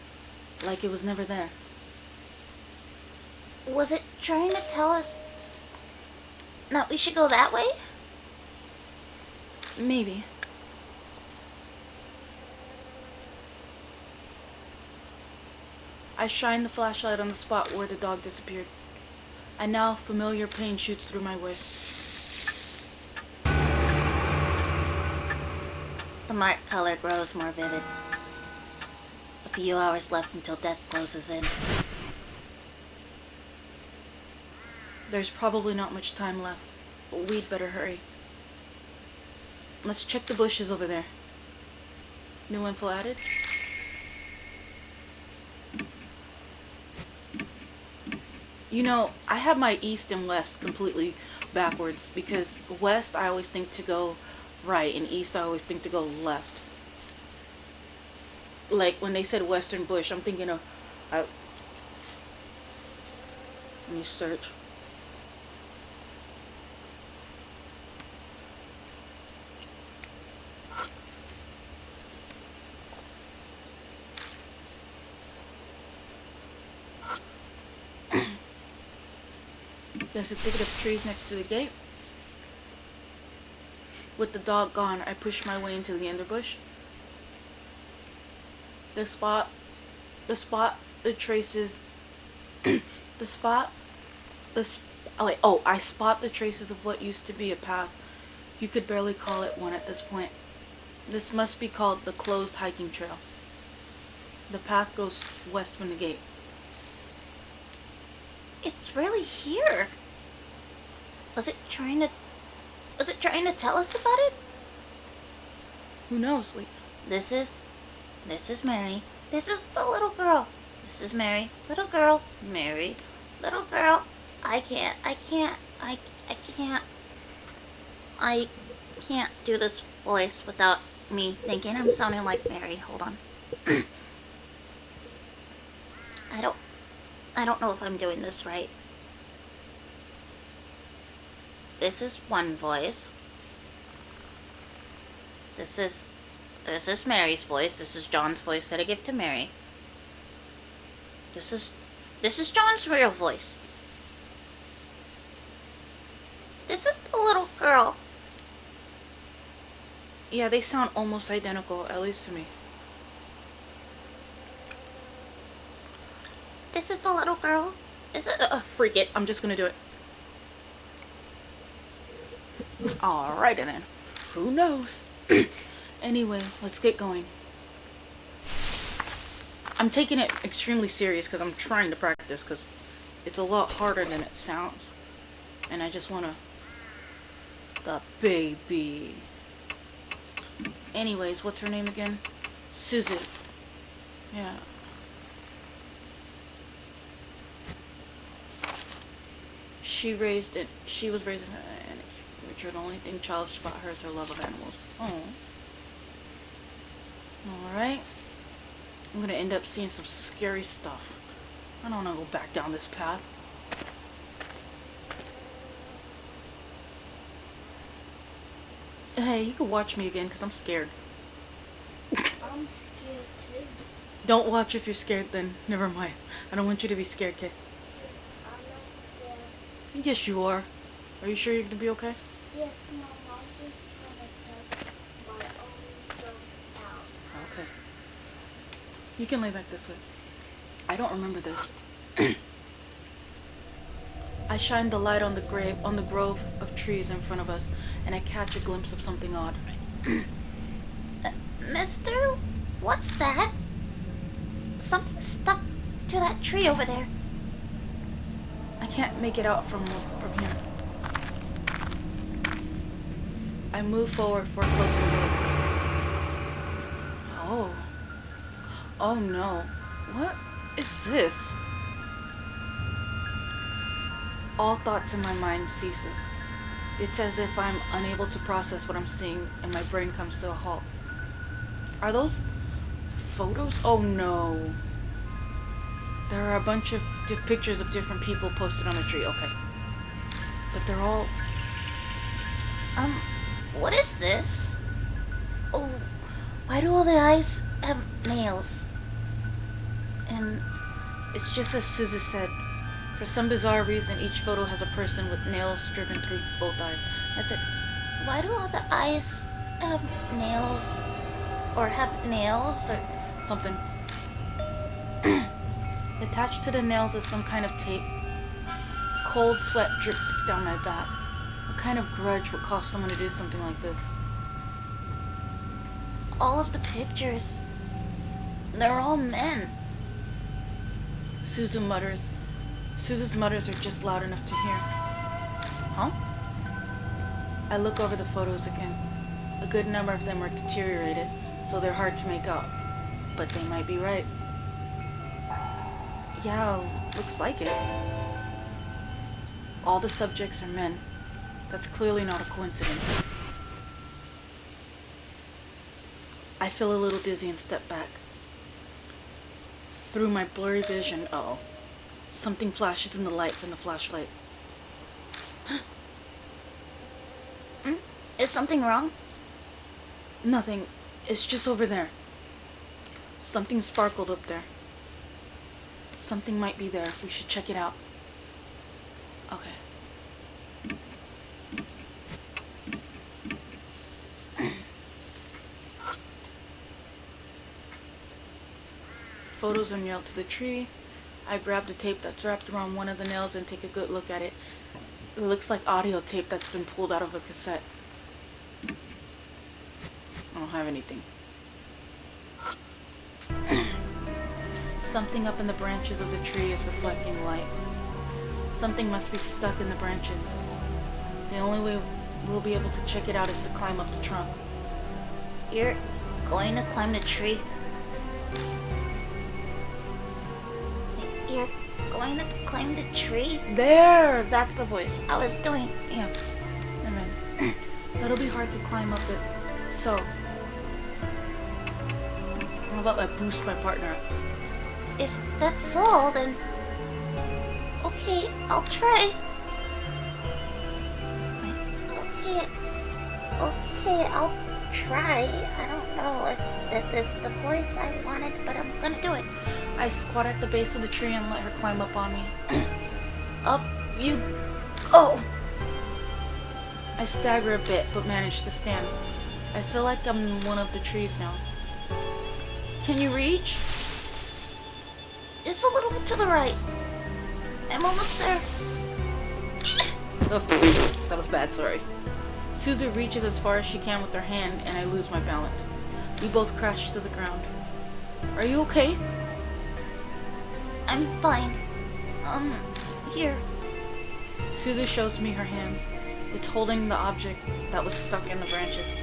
like it was never there. Was it trying to tell us that we should go that way? Maybe. I shine the flashlight on the spot where the dog disappeared. And now familiar pain shoots through my waist. The mark color grows more vivid. A few hours left until death closes in. There's probably not much time left, but we'd better hurry. Let's check the bushes over there. New info added? You know, I have my east and west completely backwards because west I always think to go right and east I always think to go left. Like when they said western bush, I'm thinking of... let me search. There's a thicket of trees next to the gate. With the dog gone, I push my way into the underbush. I spot the traces of what used to be a path. You could barely call it one at this point. This must be called the closed hiking trail. The path goes west from the gate. It's really here. Was it trying to tell us about it? Who knows? Wait. This is Mary. This is the little girl. This is Mary. Little girl. Mary. Little girl. I can't. I can't do this voice without me thinking I'm sounding like Mary. Hold on. I don't know if I'm doing this right. This is one voice. This is Mary's voice. This is John's voice that I give to Mary. This is John's real voice. This is the little girl. Yeah, they sound almost identical, at least to me. This is the little girl. This is Freak it. I'm just gonna do it. Alrighty then. Who knows? Anyway, let's get going. I'm taking it extremely serious because I'm trying to practice because it's a lot harder than it sounds. And I just wanna... The baby. Anyways, what's her name again? Susan. Yeah. She was raised in an Richard. The only thing childish about her is her love of animals. Oh. Alright. I'm gonna end up seeing some scary stuff. I don't wanna go back down this path. Hey, you can watch me again because I'm scared. I'm scared too. Don't watch if you're scared then. Never mind. I don't want you to be scared, kid. I'm not scared. Yes, you are. Are you sure you're gonna be okay? Yes, Mom, I'm just trying to test my own self out. Okay. You can lay back this way. I don't remember this. I shine the light on the grove of trees in front of us, and I catch a glimpse of something odd. Mister, what's that? Something stuck to that tree over there. I can't make it out from here. I move forward for a closer look. Oh. Oh no. What is this? All thoughts in my mind ceases. It's as if I'm unable to process what I'm seeing and my brain comes to a halt. Are those photos? Oh no. There are a bunch of pictures of different people posted on the tree. Okay. But they're all... What is this? Oh, why do all the eyes have nails? And it's just as Susan said. For some bizarre reason, each photo has a person with nails driven through both eyes. I said, Why do all the eyes have nails? Or have nails? Or something. Attached to the nails is some kind of tape. Cold sweat drips down my back. What kind of grudge would cause someone to do something like this? all of the pictures, they're all men. Susan mutters. Susan's mutters are just loud enough to hear. Huh? I look over the photos again. A good number of them are deteriorated, so they're hard to make out. But they might be right. Yeah, looks like it. All the subjects are men. That's clearly not a coincidence. I feel a little dizzy and step back. Through my blurry vision, uh-oh. Something flashes in the light from the flashlight. Is something wrong? Nothing. It's just over there. Something sparkled up there. Something might be there. We should check it out. Okay. Photos are nailed to the tree. I grab the tape that's wrapped around one of the nails and take a good look at it. It looks like audio tape that's been pulled out of a cassette. I don't have anything. Something up in the branches of the tree is reflecting light. Something must be stuck in the branches. The only way we'll be able to check it out is to climb up the trunk. You're going to climb the tree? You're going to climb the tree? There! That's the voice. I was doing... Yeah. And then it'll be hard to climb up it. So, how about I boost my partner up? If that's all, then... Okay, I'll try. Okay, I'll try. I don't know if this is the voice I wanted, but I'm gonna do it. I squat at the base of the tree and let her climb up on me. Up you go! I stagger a bit, but manage to stand. I feel like I'm in one of the trees now. Can you reach? Just a little bit to the right. I'm almost there. Oh, that was bad, sorry. Suzu reaches as far as she can with her hand, and I lose my balance. We both crash to the ground. Are you okay? I'm fine. Here. Suzu shows me her hands. It's holding the object that was stuck in the branches.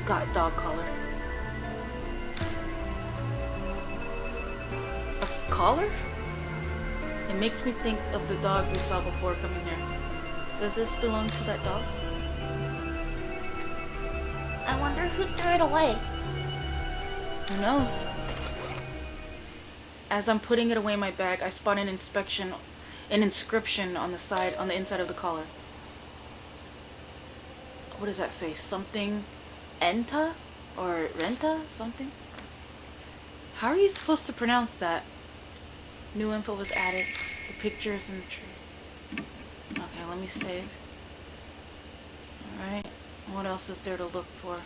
Got dog collar. A collar? It makes me think of the dog we saw before coming here. Does this belong to that dog? I wonder who threw it away. Who knows? As I'm putting it away in my bag, I spot an inscription on the inside of the collar. What does that say? Something Enta? Or Renta? Something? How are you supposed to pronounce that? New info was added. The picture is in the tree. Okay, let me save. Alright. What else is there to look for?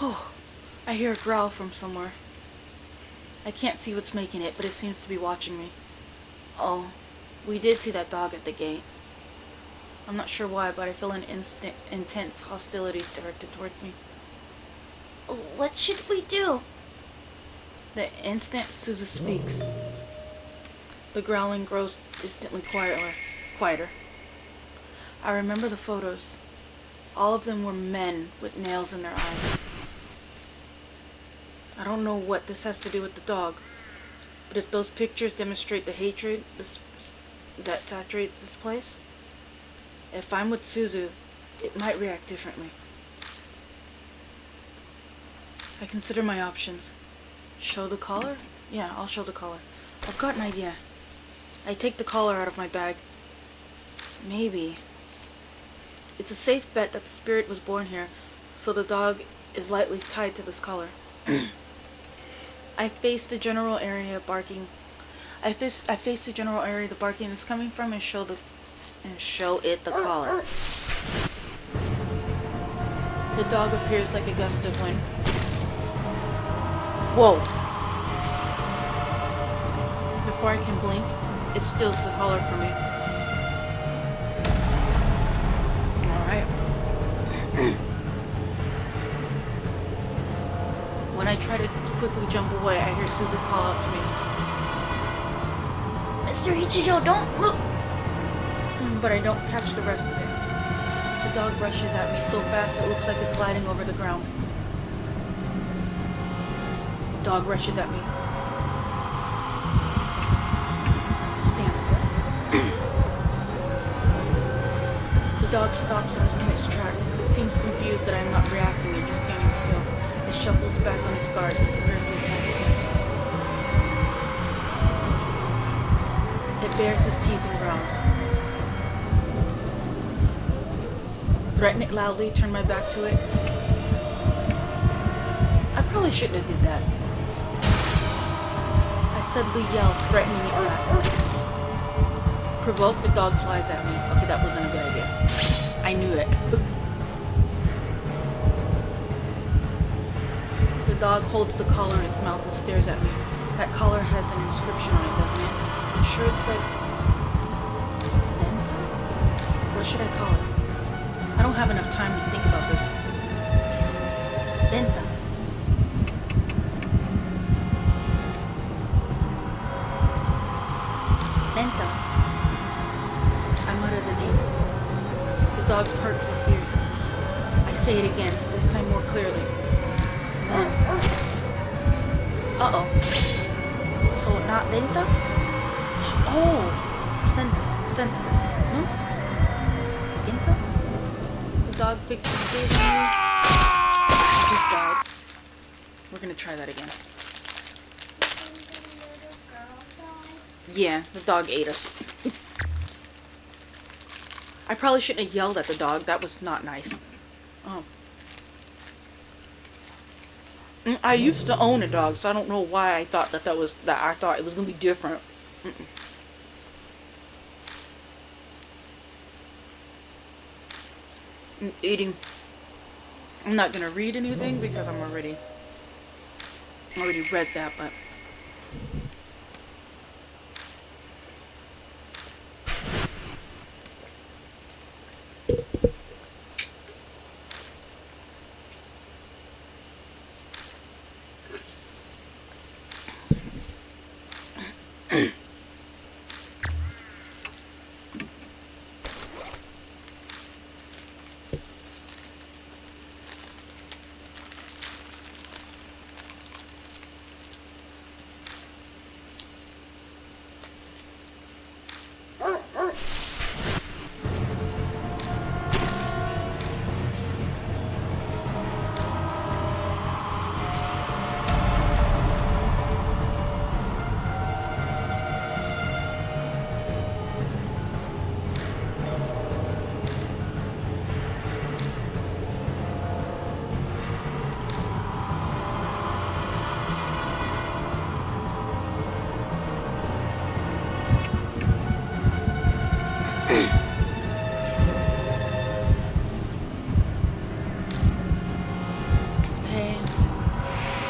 Oh, I hear a growl from somewhere. I can't see what's making it, but it seems to be watching me. Oh, we did see that dog at the gate. I'm not sure why, but I feel an intense hostility directed towards me. What should we do? The instant Suzu speaks, the growling grows distantly quieter. I remember the photos. All of them were men with nails in their eyes. I don't know what this has to do with the dog, but if those pictures demonstrate the hatred that saturates this place, if I'm with Suzu, it might react differently. I consider my options. Show the collar? Yeah, I'll show the collar. I've got an idea. I take the collar out of my bag. Maybe. It's a safe bet that the spirit was born here, so the dog is lightly tied to this collar. I face the general area the barking is coming from and show it the collar. The dog appears like a gust of wind. Whoa! Before I can blink, it steals the collar from me. Alright. When I try to quickly jump away, I hear Suzu call out to me. Mr. Ichijo, don't move! But I don't catch the rest of it. The dog rushes at me so fast it looks like it's gliding over the ground. The dog rushes at me. Stand still. The dog stops in its tracks. It seems confused that I'm not reacting and just standing still. It shuffles back on its guard and prepares to attack again. It bares its teeth and growls. Threaten it loudly, turn my back to it. I probably shouldn't have did that. I suddenly yell, threatening it back. Provoke, the dog flies at me. Okay, that wasn't a good idea. I knew it. The dog holds the collar in its mouth and stares at me. That collar has an inscription on it, doesn't it? I'm sure it said... Venta? What should I call it? I don't have enough time to think about this. Venta. say it again, this time more clearly. Uh-oh. So, not lenta? Oh! Senta. No? Genta? The dog fixed his face on me. Just died. We're gonna try that again. Yeah, the dog ate us. I probably shouldn't have yelled at the dog. That was not nice. Oh. I used to own a dog, so I don't know why I thought that I thought it was gonna be different. I'm eating. I'm not gonna read anything because I already read that, but.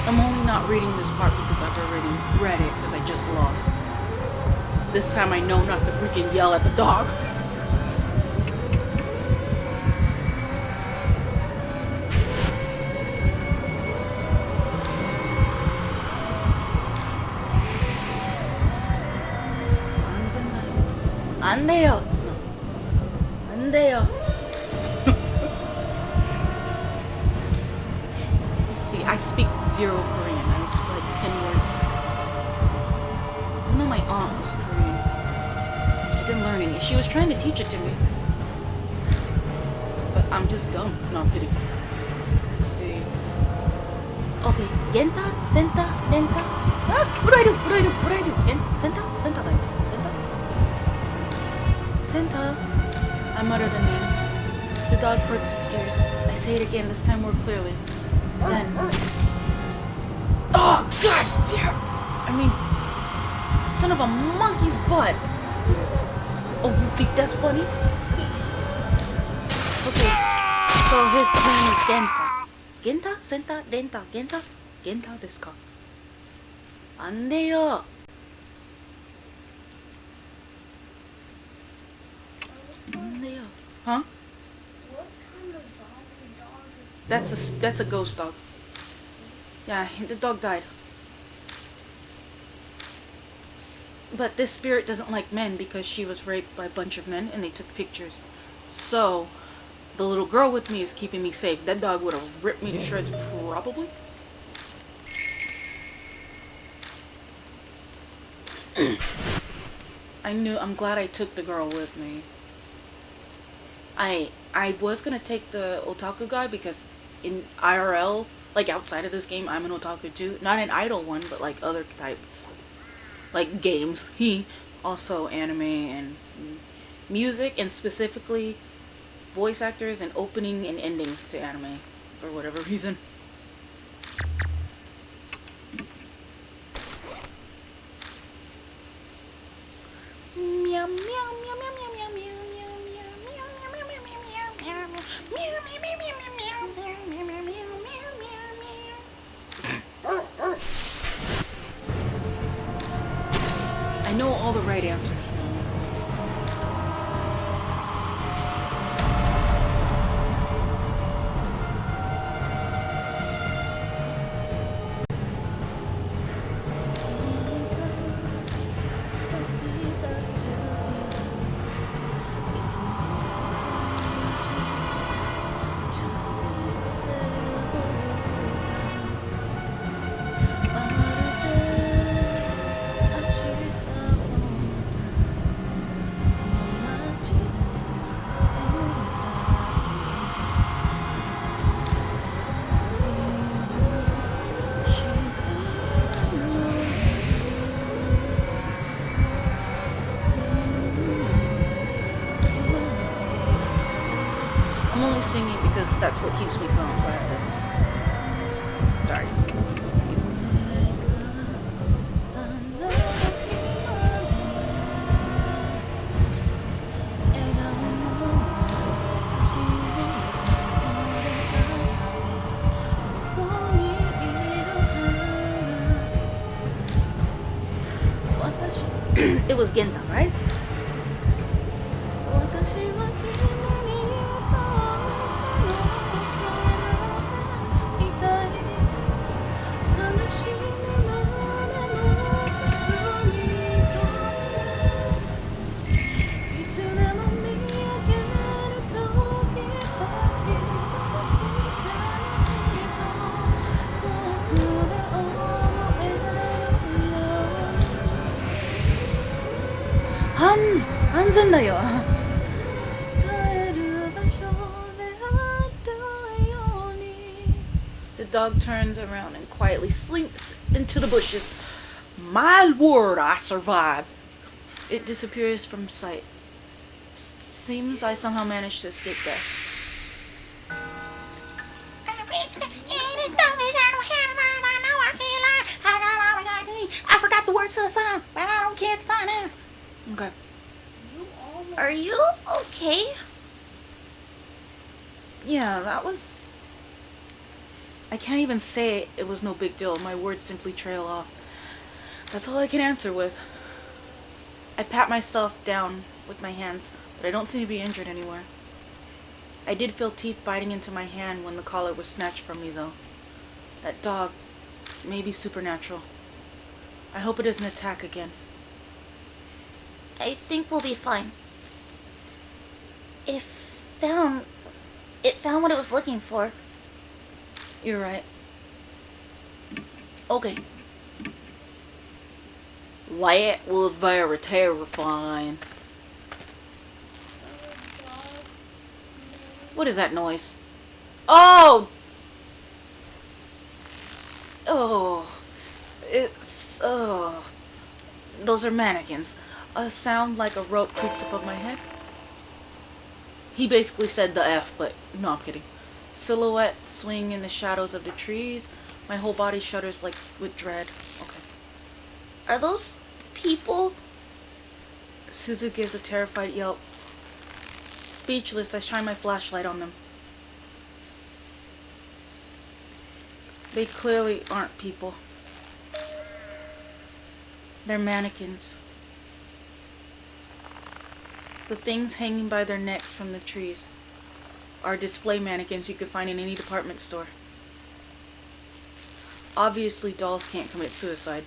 I'm only not reading this part because I've already read it because I just lost. This time I know not to freaking yell at the dog. 안 돼요. 안 돼요. See, I speak zero Korean. I'm just like 10 words. I know my aunt was Korean. I didn't learn any. She was trying to teach it to me. But I'm just dumb. No, I'm kidding. Let's see. Okay. Genta? Senta? Lenta? Ah! What do I do? What do I do? What do I do? Senta? Senta? Senta? Senta? I mutter the name. The dog perks its ears. I say it again, this time more clearly. Then... Oh, god damn! I mean... Son of a monkey's butt! Oh, you think that's funny? Okay, so his name is Genta. Genta? Senta? Renta? Genta? Genta desu ka? 안 돼요! 안 돼요. Huh? What kind of zombie dog is that? That's a ghost dog. Yeah, the dog died. But this spirit doesn't like men because she was raped by a bunch of men and they took pictures. So, the little girl with me is keeping me safe. That dog would have ripped me to shreds probably. I'm glad I took the girl with me. I was gonna take the otaku guy because in IRL, like outside of this game, I'm an otaku too. Not an idol one, but like other types. Like games. He also anime and music, and specifically voice actors and opening and endings to anime for whatever reason. Meow meow meow meow meow meow I know all the right answers. That's what keeps me calm, so I have to... Sorry. It was Genta, right? 안된다요. The dog turns around and quietly slinks into the bushes. My word, I survived. It disappears from sight. Seems I somehow managed to escape death. I forgot the words to the song, but I don't care to sign in. Okay. Are you okay? Yeah, that was... I can't even say it was no big deal. My words simply trail off. That's all I can answer with. I pat myself down with my hands, but I don't seem to be injured anywhere. I did feel teeth biting into my hand when the collar was snatched from me, though. That dog may be supernatural. I hope it doesn't attack again. I think we'll be fine. It found what it was looking for. You're right. Okay. That was very terrifying. What is that noise? Oh! Oh. It's, those are mannequins. A sound like a rope creaks above my head. He basically said the F, but no, I'm kidding. Silhouettes swing in the shadows of the trees. My whole body shudders like with dread. Okay. Are those people? Suzu gives a terrified yelp. Speechless, I shine my flashlight on them. They clearly aren't people. They're mannequins. The things hanging by their necks from the trees are display mannequins you could find in any department store. Obviously, dolls can't commit suicide.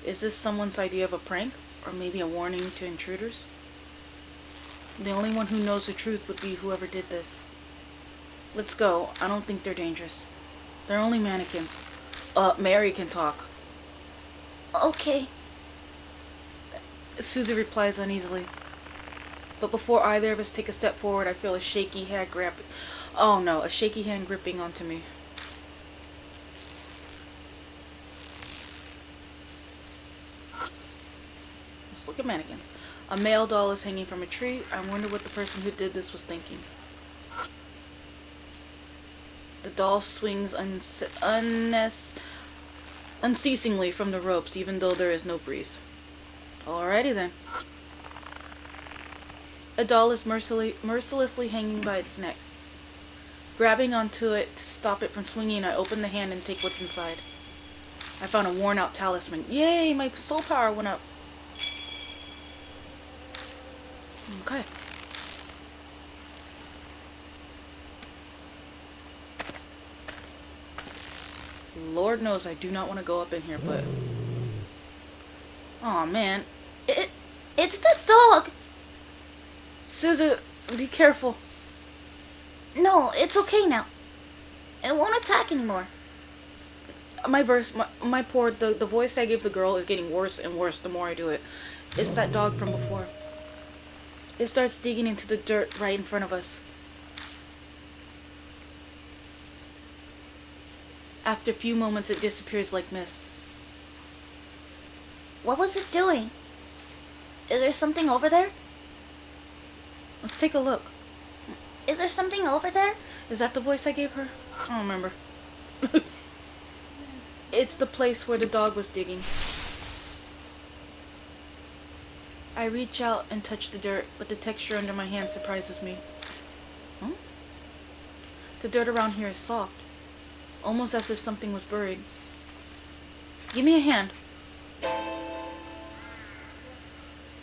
Is this someone's idea of a prank? Or maybe a warning to intruders? The only one who knows the truth would be whoever did this. Let's go. I don't think they're dangerous. They're only mannequins. Mary can talk. Okay. Susie replies uneasily. But before either of us take a step forward, I feel a shaky hand gripping onto me. Let's look at mannequins. A male doll is hanging from a tree. I wonder what the person who did this was thinking. The doll swings unceasingly from the ropes, even though there is no breeze. Alrighty then. A doll is mercilessly hanging by its neck. Grabbing onto it to stop it from swinging, I open the hand and take what's inside. I found a worn-out talisman. Yay! My soul power went up. Okay. Lord knows I do not want to go up in here, but... Aw, man. It's the dog! Suzu, be careful. No, it's okay now. It won't attack anymore. The voice I gave the girl is getting worse and worse the more I do it. It's that dog from before. It starts digging into the dirt right in front of us. After a few moments, it disappears like mist. What was it doing? Is there something over there? Let's take a look. Is there something over there? Is that the voice I gave her? I don't remember. It's the place where the dog was digging. I reach out and touch the dirt, but the texture under my hand surprises me. Huh? The dirt around here is soft, almost as if something was buried. Give me a hand.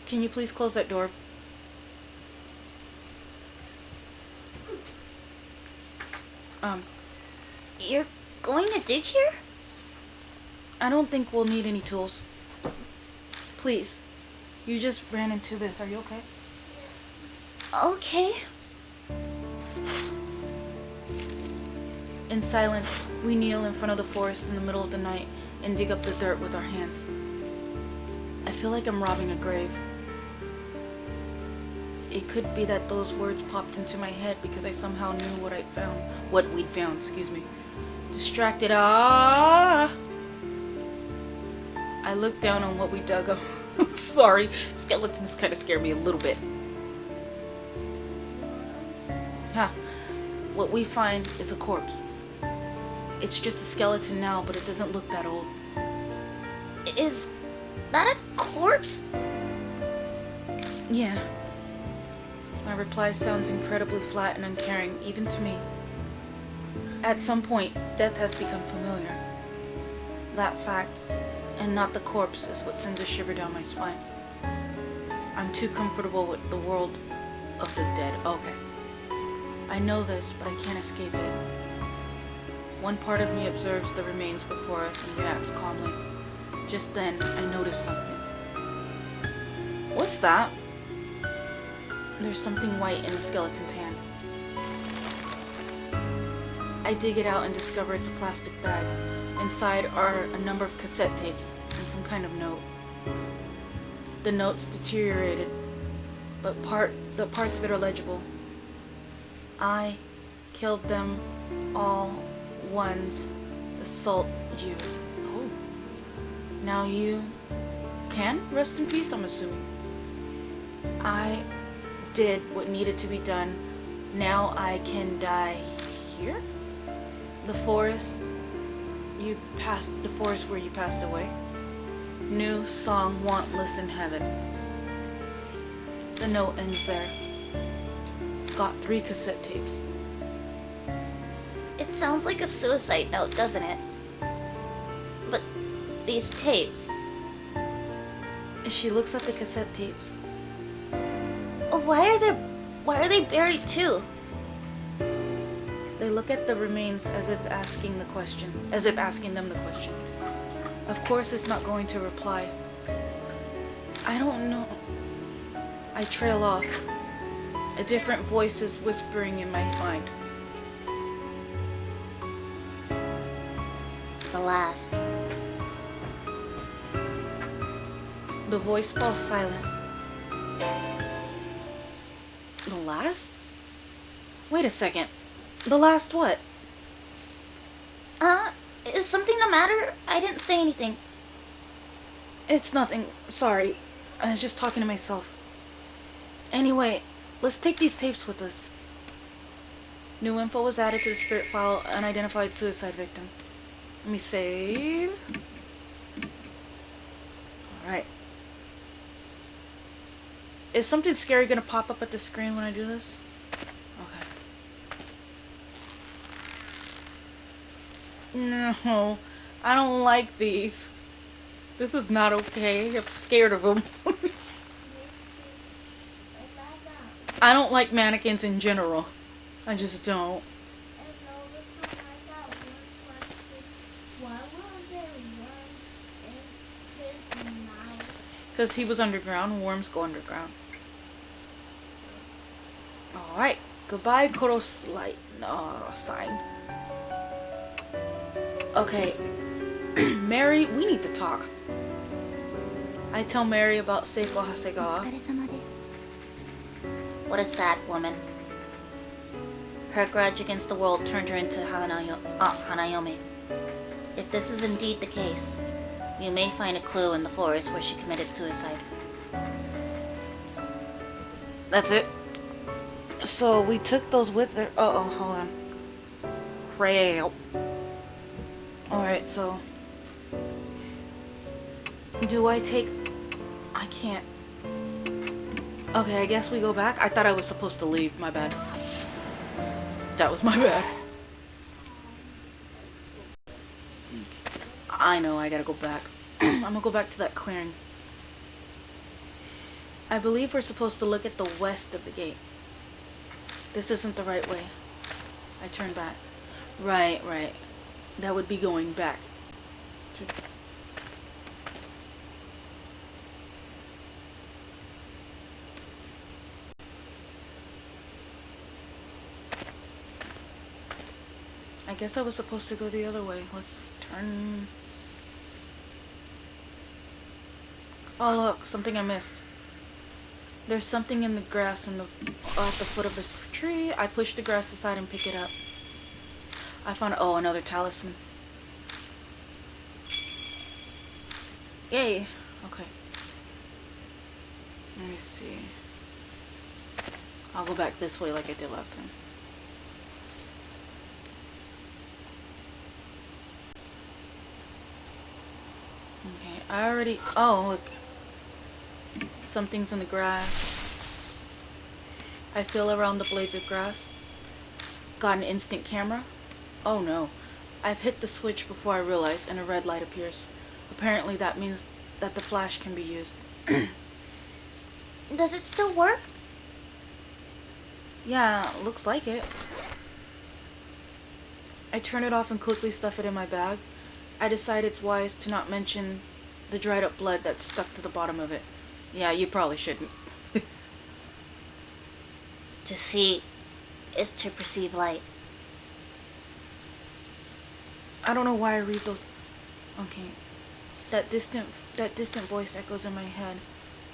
Can you please close that door? You're going to dig here? I don't think we'll need any tools. Please. You just ran into this. Are you okay? Okay. In silence, we kneel in front of the forest in the middle of the night and dig up the dirt with our hands. I feel like I'm robbing a grave. It could be that those words popped into my head because I somehow knew what we'd found, excuse me. Distracted, I looked down on what we dug up. Sorry, skeletons kind of scare me a little bit. What we find is a corpse. It's just a skeleton now, but it doesn't look that old. Is that a corpse? Yeah. My reply sounds incredibly flat and uncaring, even to me. At some point, death has become familiar. That fact, and not the corpse, is what sends a shiver down my spine. I'm too comfortable with the world of the dead. Okay. I know this, but I can't escape it. One part of me observes the remains before us and reacts calmly. Just then, I notice something. What's that? There's something white in the skeleton's hand. I dig it out and discover it's a plastic bag. Inside are a number of cassette tapes and some kind of note. The note's deteriorated, but the parts of it are legible. I killed them all ones assault you. Oh. Now you can rest in peace, I'm assuming. I did what needed to be done. Now I can die here? The forest where you passed away. New song, wantless in heaven. The note ends there. Got 3 cassette tapes. It sounds like a suicide note, doesn't it? But these tapes... She looks at the cassette tapes. Why are they buried too? They look at the remains as if asking them the question. Of course it's not going to reply. I don't know. I trail off. A different voice is whispering in my mind. The last. The voice falls silent. The last? Wait a second. The last what? Is something the matter? I didn't say anything. It's nothing. Sorry. I was just talking to myself. Anyway, let's take these tapes with us. New info was added to the spirit file. Unidentified suicide victim. Let me save. Alright. Is something scary gonna pop up at the screen when I do this? Okay. No, I don't like these. This is not okay. I'm scared of them. I don't like mannequins in general. I just don't. Because he was underground. Worms go underground. Alright. Goodbye, Koros light. Sign. Okay. Mary, we need to talk. I tell Mary about Seiko Hasegawa. What a sad woman. Her grudge against the world turned her into Hanayomi. If this is indeed the case, you may find a clue in the forest where she committed suicide. That's it? So we took those with her. Hold on. crap. Alright, so... do I take... I can't... Okay, I guess we go back. I thought I was supposed to leave. My bad. That was my bad. I know, I gotta go back. I'm gonna go back to that clearing. I believe we're supposed to look at the west of the gate. This isn't the right way. I turn back. Right. That would be going back. I guess I was supposed to go the other way. Let's turn... Oh look, something I missed. There's something in the grass at the foot of the tree. I push the grass aside and pick it up. I found... oh, another talisman. Yay! Okay. Let me see. I'll go back this way like I did last time. Okay, I already... oh, look. Something's in the grass. I feel around the blades of grass. Got an instant camera. Oh no. I've hit the switch before I realize and a red light appears. Apparently that means that the flash can be used. Does it still work? Yeah, looks like it. I turn it off and quickly stuff it in my bag. I decide it's wise to not mention the dried up blood that's stuck to the bottom of it. Yeah, you probably shouldn't. To see is to perceive light. I don't know why I read those. Okay. That distant voice echoes in my head.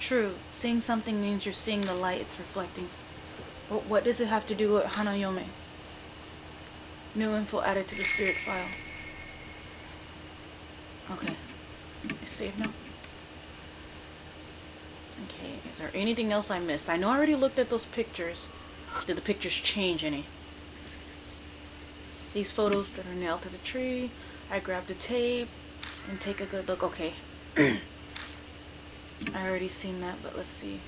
True, seeing something means you're seeing the light it's reflecting. What does it have to do with Hanayome? New info added to the spirit file. Okay. I save now. Okay, is there anything else I missed? I know I already looked at those pictures. Did the pictures change any? These photos that are nailed to the tree. I grab the tape and take a good look. Okay. I already seen that, but let's see.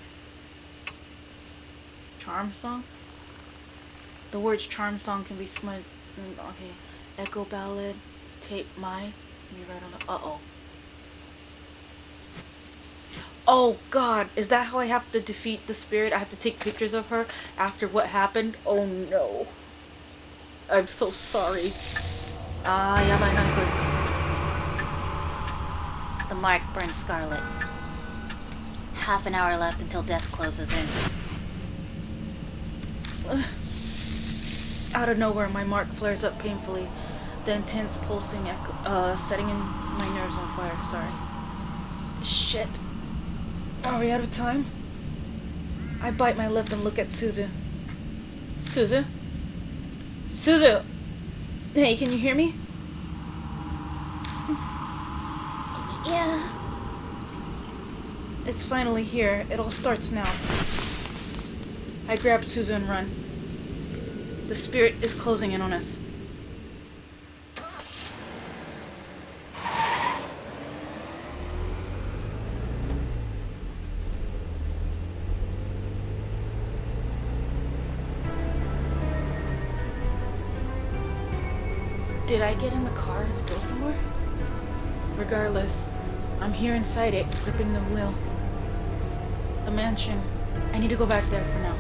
Charm song? The words charm song can be smudged. Okay. Echo ballad. Tape my. Let me write on the... uh-oh. Oh god, is that how I have to defeat the spirit? I have to take pictures of her after what happened? Oh no. I'm so sorry. Yabai nanko. The mark burns scarlet. Half an hour left until death closes in. Out of nowhere, my mark flares up painfully. The intense pulsing echo, setting in my nerves on fire. Sorry. Shit. Are we out of time? I bite my lip and look at Suzu. Suzu? Suzu! Hey, can you hear me? Yeah. It's finally here. It all starts now. I grab Suzu and run. The spirit is closing in on us. Did I get in the car and go somewhere? Regardless, I'm here inside it, gripping the wheel. The mansion. I need to go back there for now.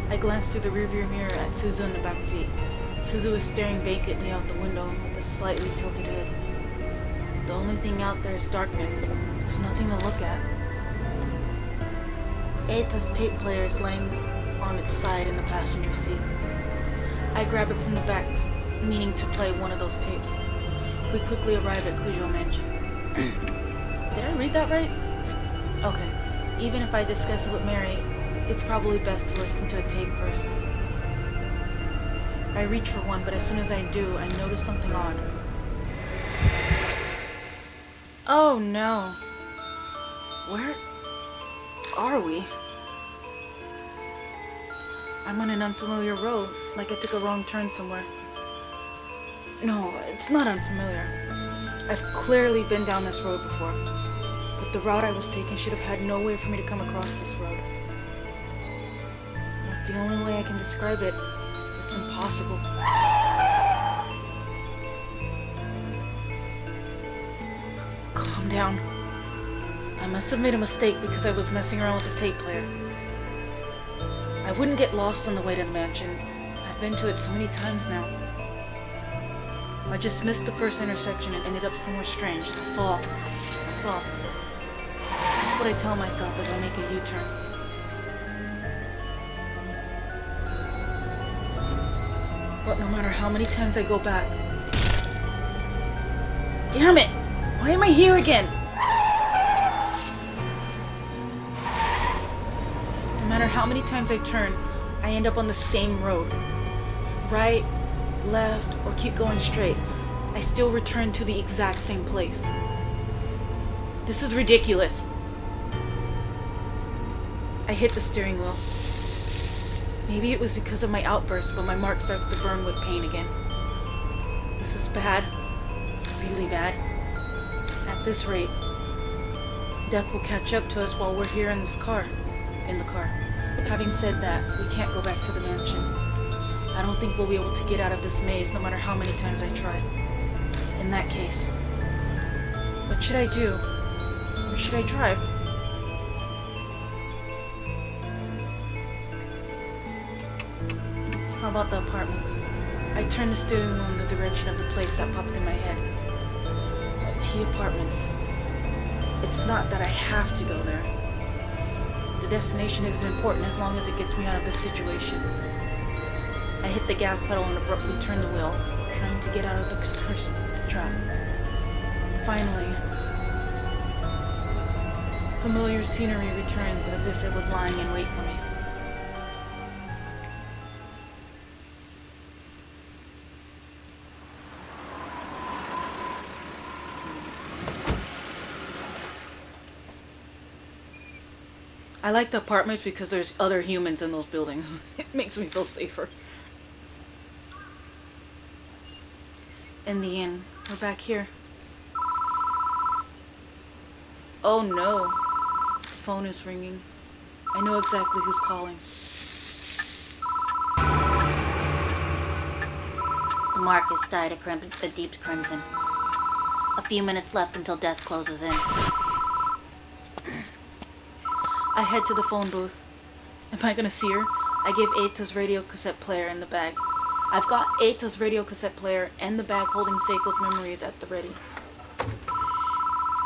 I glance through the rearview mirror at Suzu in the back seat. Suzu is staring vacantly out the window with a slightly tilted head. The only thing out there is darkness. There's nothing to look at. A.k.a.'s tape player is laying on its side in the passenger seat. I grab it from the back, meaning to play one of those tapes. We quickly arrive at Kujo Mansion. Did I read that right? Okay. Even if I discuss it with Mary, it's probably best to listen to a tape first. I reach for one, but as soon as I do, I notice something odd. Oh no. Where are we? I'm on an unfamiliar road, like I took a wrong turn somewhere. No, it's not unfamiliar. I've clearly been down this road before, but the route I was taking should have had no way for me to come across this road. That's the only way I can describe it. It's impossible. Calm down. I must have made a mistake because I was messing around with the tape player. I wouldn't get lost on the way to the mansion. I've been to it so many times now. I just missed the first intersection and ended up somewhere strange. That's all. That's all. That's what I tell myself as I make a U-turn. But no matter how many times I go back... Damn it! Why am I here again? No matter how many times I turn, I end up on the same road. Right, left, or keep going straight. I still return to the exact same place. This is ridiculous. I hit the steering wheel. Maybe it was because of my outburst, but my mark starts to burn with pain again. This is bad. Really bad. At this rate, death will catch up to us while we're here in the car. Having said that, we can't go back to the mansion. I don't think we'll be able to get out of this maze no matter how many times I try. In that case, what should I do? Where should I drive? How about the apartments? I turned the steering wheel in the direction of the place that popped in my head. T Apartments. It's not that I have to go there. The destination isn't important as long as it gets me out of this situation. I hit the gas pedal and abruptly turned the wheel, trying to get out of the cursed trap. Finally, familiar scenery returns as if it was lying in wait for me. I like the apartments because there's other humans in those buildings. It makes me feel safer. In the end, we're back here. Oh no. The phone is ringing. I know exactly who's calling. The Marcus died a deep crimson. A few minutes left until death closes in. I head to the phone booth. Am I gonna see her? I give a.k.a.'s radio cassette player in the bag. I've got a.k.a.'s radio cassette player and the bag holding Seiko's memories at the ready.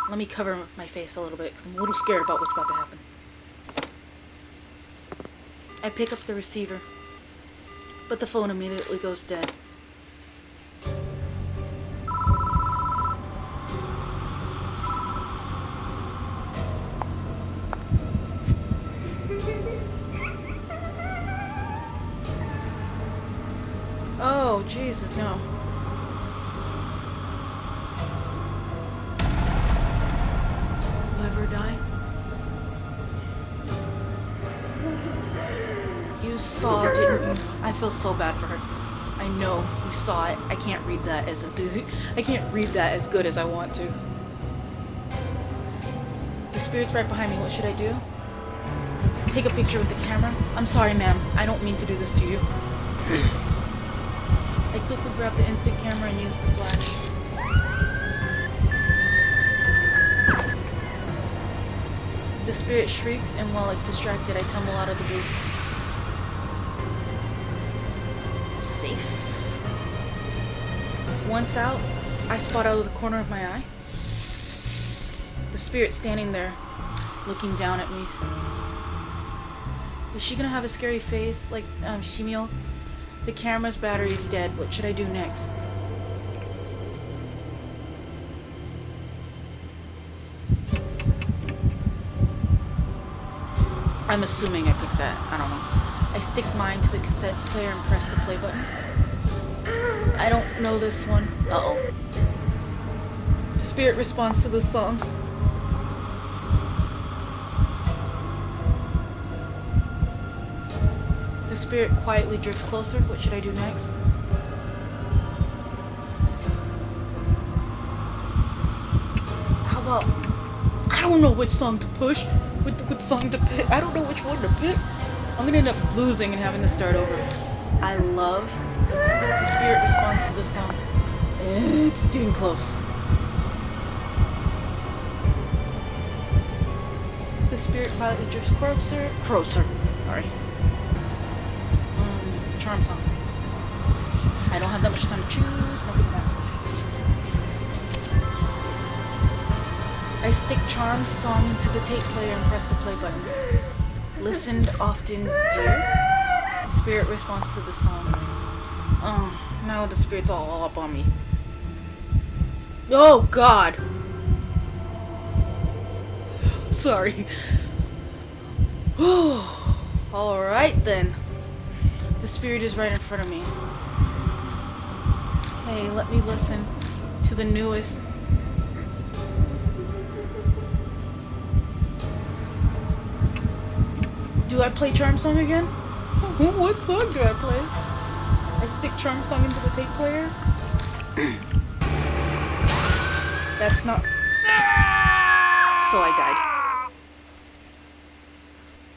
Let me cover my face a little bit because I'm a little scared about what's about to happen. I pick up the receiver, but the phone immediately goes dead. Oh, Jesus, no. Live or die? You saw, didn't you? I feel so bad for her. I know, you saw it. I can't read that as I can't read that as good as I want to. The spirit's right behind me. What should I do? Take a picture with the camera? I'm sorry, ma'am. I don't mean to do this to you. I quickly grabbed the instant camera and used the flash. The spirit shrieks, and while it's distracted, I tumble out of the booth. Safe. Once out, I spot out of the corner of my eye the spirit standing there, looking down at me. Is she gonna have a scary face like Shimio? The camera's battery is dead. What should I do next? I'm assuming I picked that. I don't know. I stick mine to the cassette player and press the play button. I don't know this one. Uh-oh. The spirit responds to the song. The spirit quietly drifts closer. What should I do next? How about... I don't know which song to push. Which song to pick. I don't know which one to pick. I'm gonna end up losing and having to start over. I love the spirit response to the song. It's getting close. The spirit quietly drifts closer. Sorry. Charm song. I don't have that much time to choose. Nothing that. I stick charm song into the tape player and press the play button. Listened often, dear. The spirit responds to the song. Oh, now the spirit's all up on me. Oh, God. Sorry. Alright then. The spirit is right in front of me. Hey, let me listen to the newest. Do I play Charm Song again? What song do I play? I stick Charm Song into the tape player? That's not... So I died.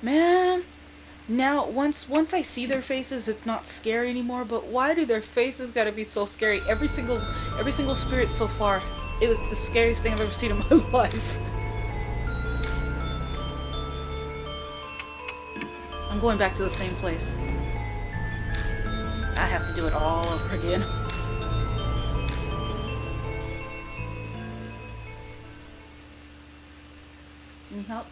Man, now once I see their faces, it's not scary anymore. But why do their faces gotta be so scary? Every single spirit so far, it was the scariest thing I've ever seen in my life. I'm going back to the same place. I have to do it all over again. Any help?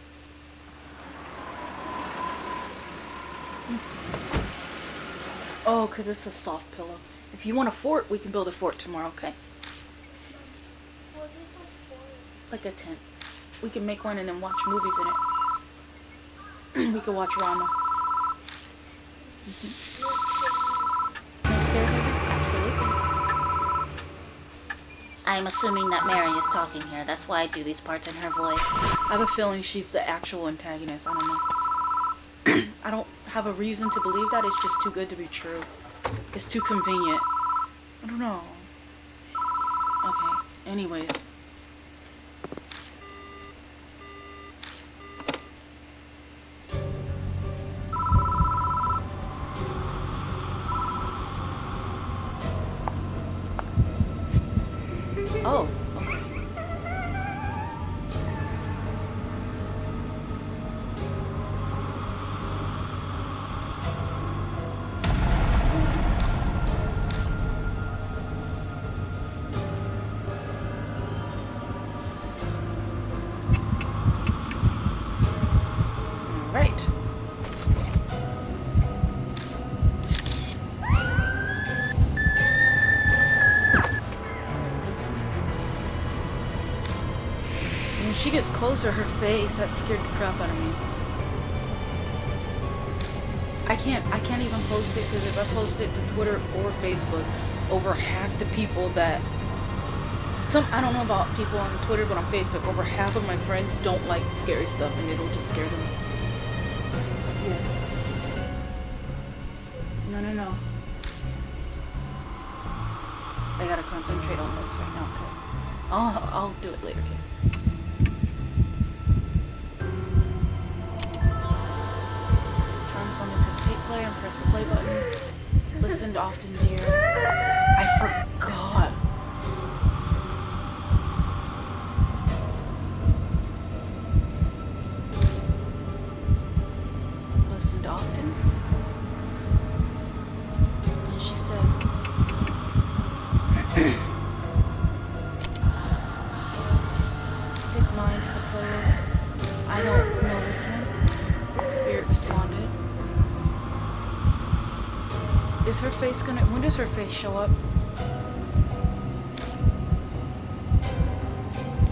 Oh, because it's a soft pillow. If you want a fort, we can build a fort tomorrow, okay? What is a fort? Like a tent. We can make one and then watch movies in it. We can watch Rama. No scare movies? Absolutely. I'm assuming that Mary is talking here. That's why I do these parts in her voice. I have a feeling she's the actual antagonist. I don't know. I don't have a reason to believe that. It's just too good to be true. It's too convenient. I don't know. Okay. Anyways. Oh, okay. Right. When she gets closer, her face, that scared the crap out of me. I can't even post it, because if I post it to Twitter or Facebook, over half the people that I don't know about people on Twitter, but on Facebook, over half of my friends don't like scary stuff, and it'll just scare them. Yes. No. I gotta concentrate on this right now, okay? I'll do it later, okay? Turn something to the tape player and press the play button. Listened often, dear. I forgot. Listened often? And she said... Stick mine to the player. I don't know this one. Spirit responded. Is her face gonna... When does her face show up?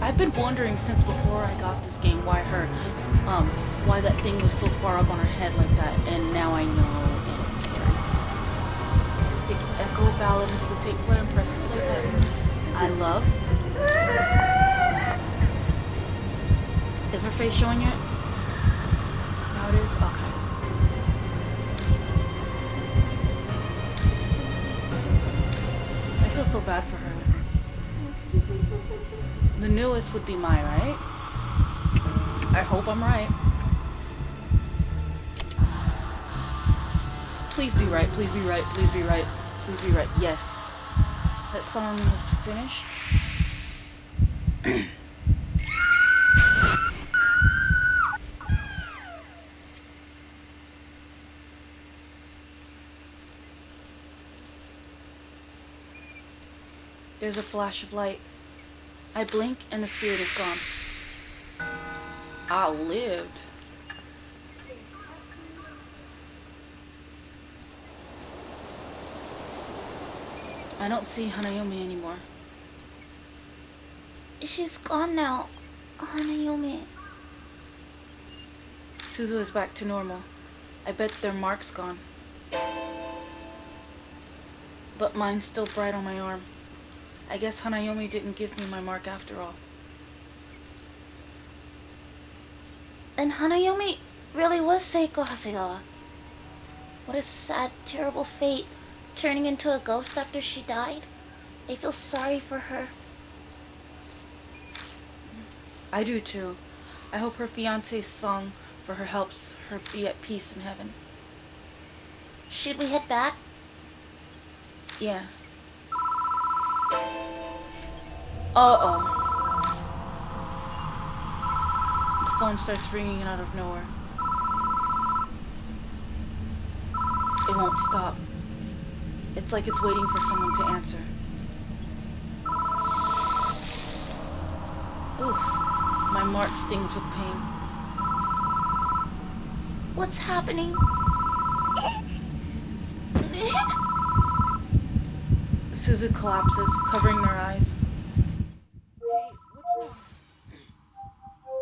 I've been wondering since before I got this game why why that thing was so far up on her head like that, and now I know, and it's scary. Stick Echo Ballad into the tape player and press the play button. I love. Is her face showing yet? Now it is? Okay. feel so bad for her. The newest would be Mai, right? I hope I'm right. Please be right, please be right, please be right, please be right. Yes. That song is finished. There's a flash of light. I blink and the spirit is gone. I lived. I don't see Hanayomi anymore. She's gone now. Hanayomi. Suzu is back to normal. I bet their mark's gone. But mine's still bright on my arm. I guess Hanayomi didn't give me my mark after all. Then Hanayomi really was Seiko Hasegawa. What a sad, terrible fate, turning into a ghost after she died. I feel sorry for her. I do too. I hope her fiance's song for her helps her be at peace in heaven. Should we head back? Yeah. Uh-oh. The phone starts ringing out of nowhere. It won't stop. It's like it's waiting for someone to answer. Oof. My mark stings with pain. What's happening? Suzu collapses, covering their eyes. Hey, what's wrong? Oh.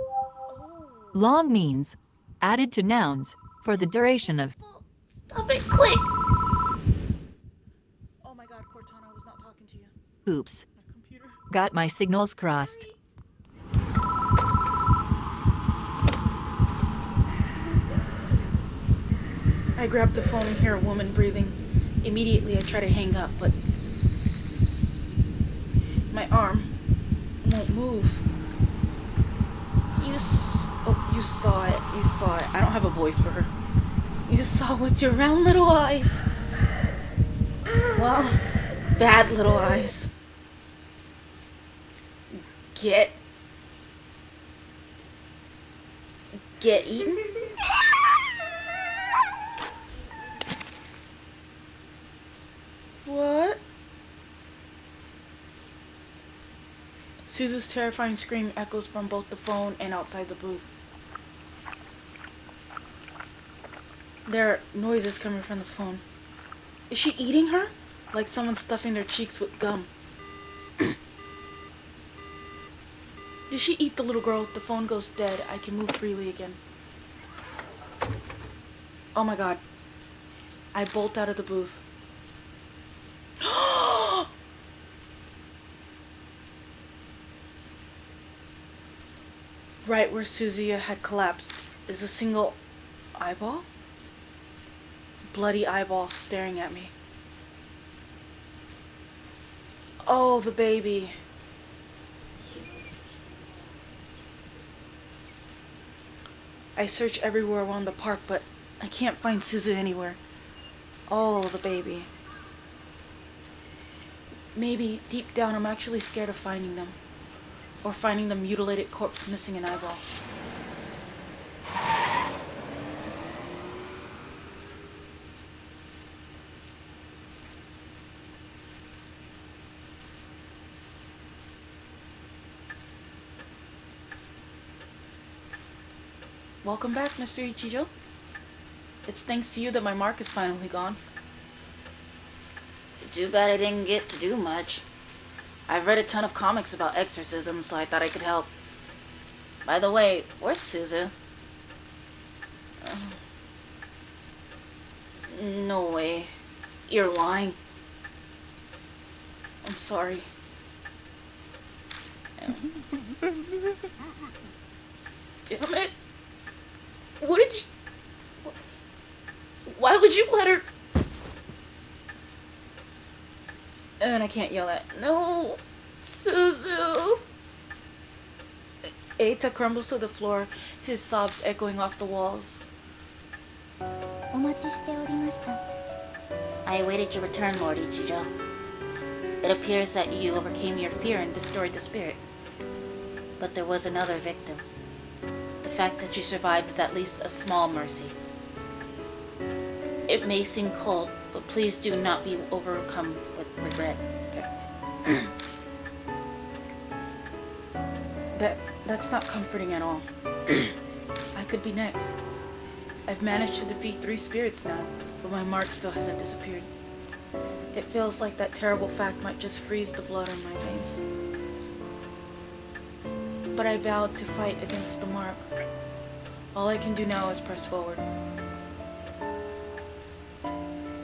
Long means added to nouns for the duration of. Stop it, quick! Oh my god, Cortana, I was not talking to you. Oops. My computer. Got my signals crossed. I grab the phone and hear a woman breathing. Immediately, I try to hang up, but my arm won't move. You saw it. You saw it. I don't have a voice for her. You saw with your round little eyes. Well, bad little eyes. Get eaten? What? Suzu's terrifying scream echoes from both the phone and outside the booth. There are noises coming from the phone. Is she eating her? Like someone stuffing their cheeks with gum. Did she eat the little girl? The phone goes dead. I can move freely again. Oh my god. I bolt out of the booth. Right where Suzuya had collapsed is a single eyeball? Bloody eyeball staring at me. Oh, the baby. I search everywhere around the park, but I can't find Suzu anywhere. Oh, the baby. Maybe deep down I'm actually scared of finding them. Or finding the mutilated corpse missing an eyeball. Welcome back, Mr. Ichijo. It's thanks to you that my mark is finally gone. Too bad I didn't get to do much. I've read a ton of comics about exorcism, so I thought I could help. By the way, where's Suzu? No way. You're lying. I'm sorry. Damn it. What did you... Why would you let her... And I can't yell at, no, Suzu. Eita crumbles to the floor, his sobs echoing off the walls. お待ちしておりました。 I awaited your return, Lord Ichijo. It appears that you overcame your fear and destroyed the spirit. But there was another victim. The fact that you survived is at least a small mercy. It may seem cold, but please do not be overcome with regret. That's not comforting at all. I could be next. I've managed to defeat 3 spirits now, but my mark still hasn't disappeared. It feels like that terrible fact might just freeze the blood in my veins. But I vowed to fight against the mark. All I can do now is press forward.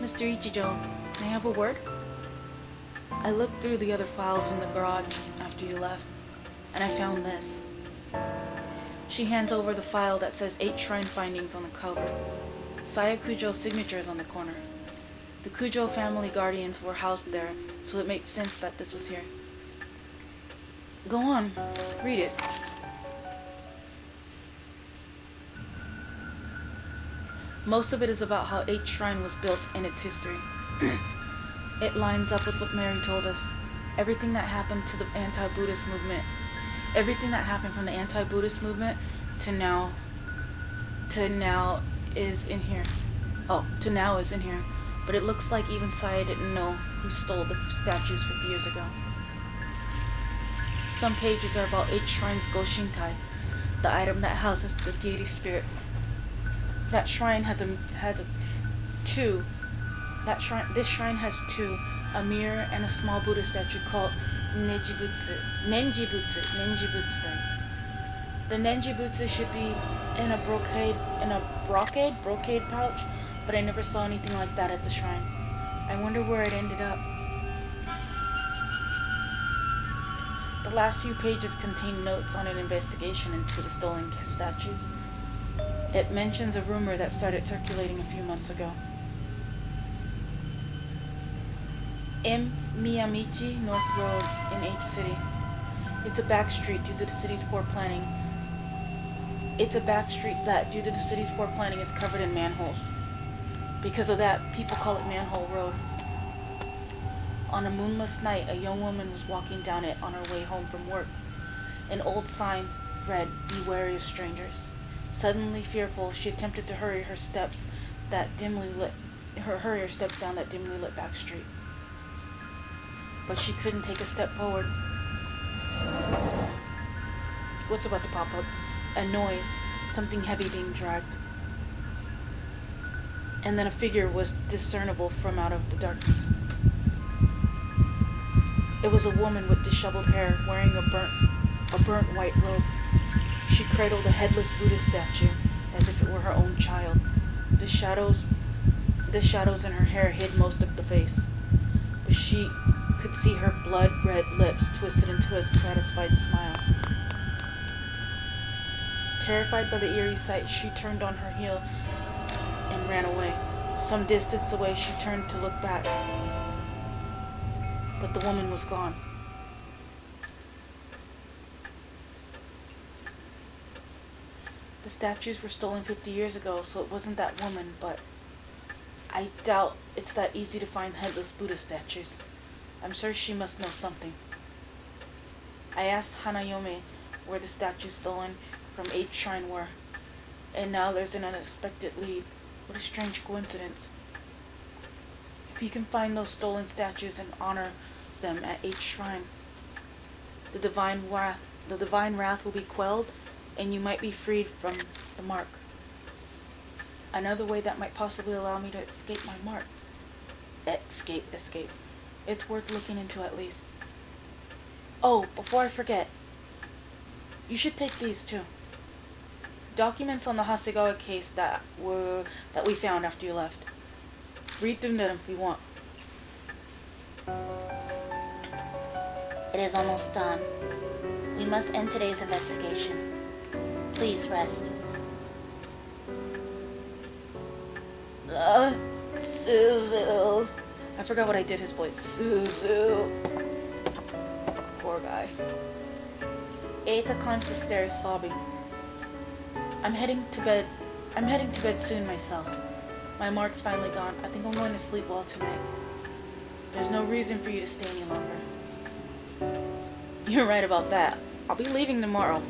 Mr. Ichijo, may I have a word? I looked through the other files in the garage after you left, and I found this. She hands over the file that says 8 shrine findings on the cover. Saya Kujo's signature is on the corner. The Kujo family guardians were housed there, so it makes sense that this was here. Go on, read it. Most of it is about how 8 Shrine was built and its history. It lines up with what Mary told us. Everything that happened to the anti-Buddhist movement, everything that happened from the anti-Buddhist movement to now is in here. Oh, to now is in here. But it looks like even Saya didn't know who stole the statues 50 years ago. Some pages are about 8 Shrine's Goshintai, the item that houses the deity spirit. That shrine has two. This shrine has 2, a mirror and a small Buddha statue called Nenjibutsu. The Nenjibutsu should be in a brocade pouch, but I never saw anything like that at the shrine. I wonder where it ended up. The last few pages contain notes on an investigation into the stolen statues. It mentions a rumor that started circulating a few months ago. M. Miyamichi North Road in H City. It's a back street due to the city's poor planning. It's a back street that, due to the city's poor planning, is covered in manholes. Because of that, people call it Manhole Road. On a moonless night, a young woman was walking down it on her way home from work. An old sign read, "Be wary of strangers." Suddenly fearful, she attempted to hurry her steps down that dimly lit back street. But she couldn't take a step forward. What's about to pop up? A noise, something heavy being dragged. And then a figure was discernible from out of the darkness. It was a woman with disheveled hair, wearing a burnt white robe. She cradled a headless Buddha statue, as if it were her own child. The shadows in her hair hid most of the face, but she could see her blood-red lips twisted into a satisfied smile. Terrified by the eerie sight, she turned on her heel and ran away. Some distance away, she turned to look back, but the woman was gone. The statues were stolen 50 years ago, so it wasn't that woman, but I doubt it's that easy to find headless Buddha statues. I'm sure she must know something. I asked Hanayome where the statues stolen from 8 Shrine were, and now there's an unexpected lead. What a strange coincidence. If you can find those stolen statues and honor them at 8 Shrine, the divine wrath will be quelled, and you might be freed from the mark. Another way that might possibly allow me to escape my mark. Escape. It's worth looking into at least. Oh, before I forget, you should take these too. Documents on the Hasegawa case that we found after you left. Read through them if you want. It is almost dawn. We must end today's investigation. Please rest. Suzu. I forgot what I did his voice. Suzu. Poor guy. Aetha climbs the stairs, sobbing. I'm heading to bed soon myself. My mark's finally gone. I think I'm going to sleep well tonight. There's no reason for you to stay any longer. You're right about that. I'll be leaving tomorrow.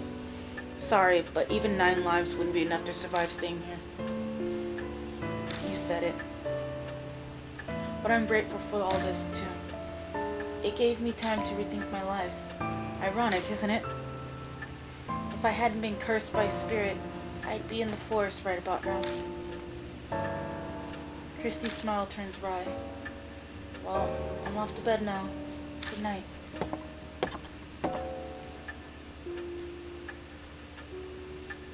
Sorry, but even 9 lives wouldn't be enough to survive staying here. You said it. But I'm grateful for all this, too. It gave me time to rethink my life. Ironic, isn't it? If I hadn't been cursed by spirit, I'd be in the forest right about now. Christy's smile turns wry. Well, I'm off to bed now. Good night.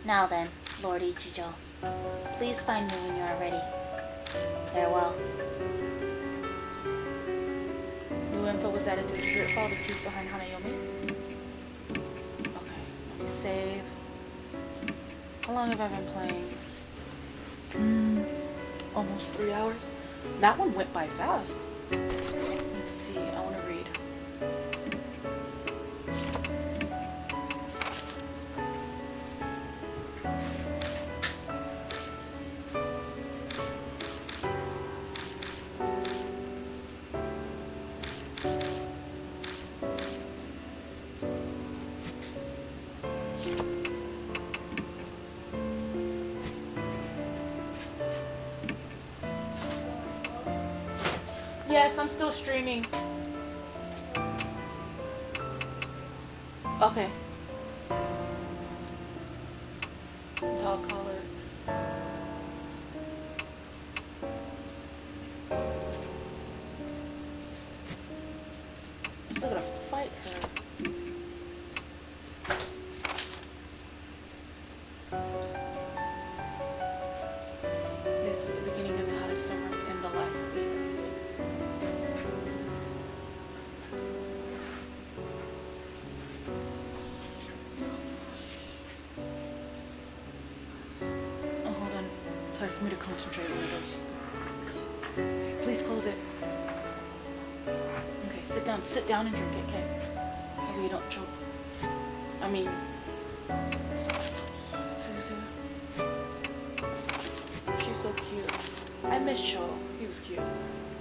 Now then, Lord Ichijo, please find me when you are ready. Farewell. New info was added to the spirit file, the truth behind Hanayomi. Okay, let me save. How long have I been playing? Almost 3 hours. That one went by fast. Let's see, I want to read. Yes, I'm still streaming. Okay. Dog collar. I'm still gonna fight her. This is the beginning of how to summer in the life of Ethan. For me to concentrate on those. Please close it. Okay, sit down and drink it, okay? Maybe you don't choke. I mean, Suzu. She's so cute. I miss Sho. He was cute.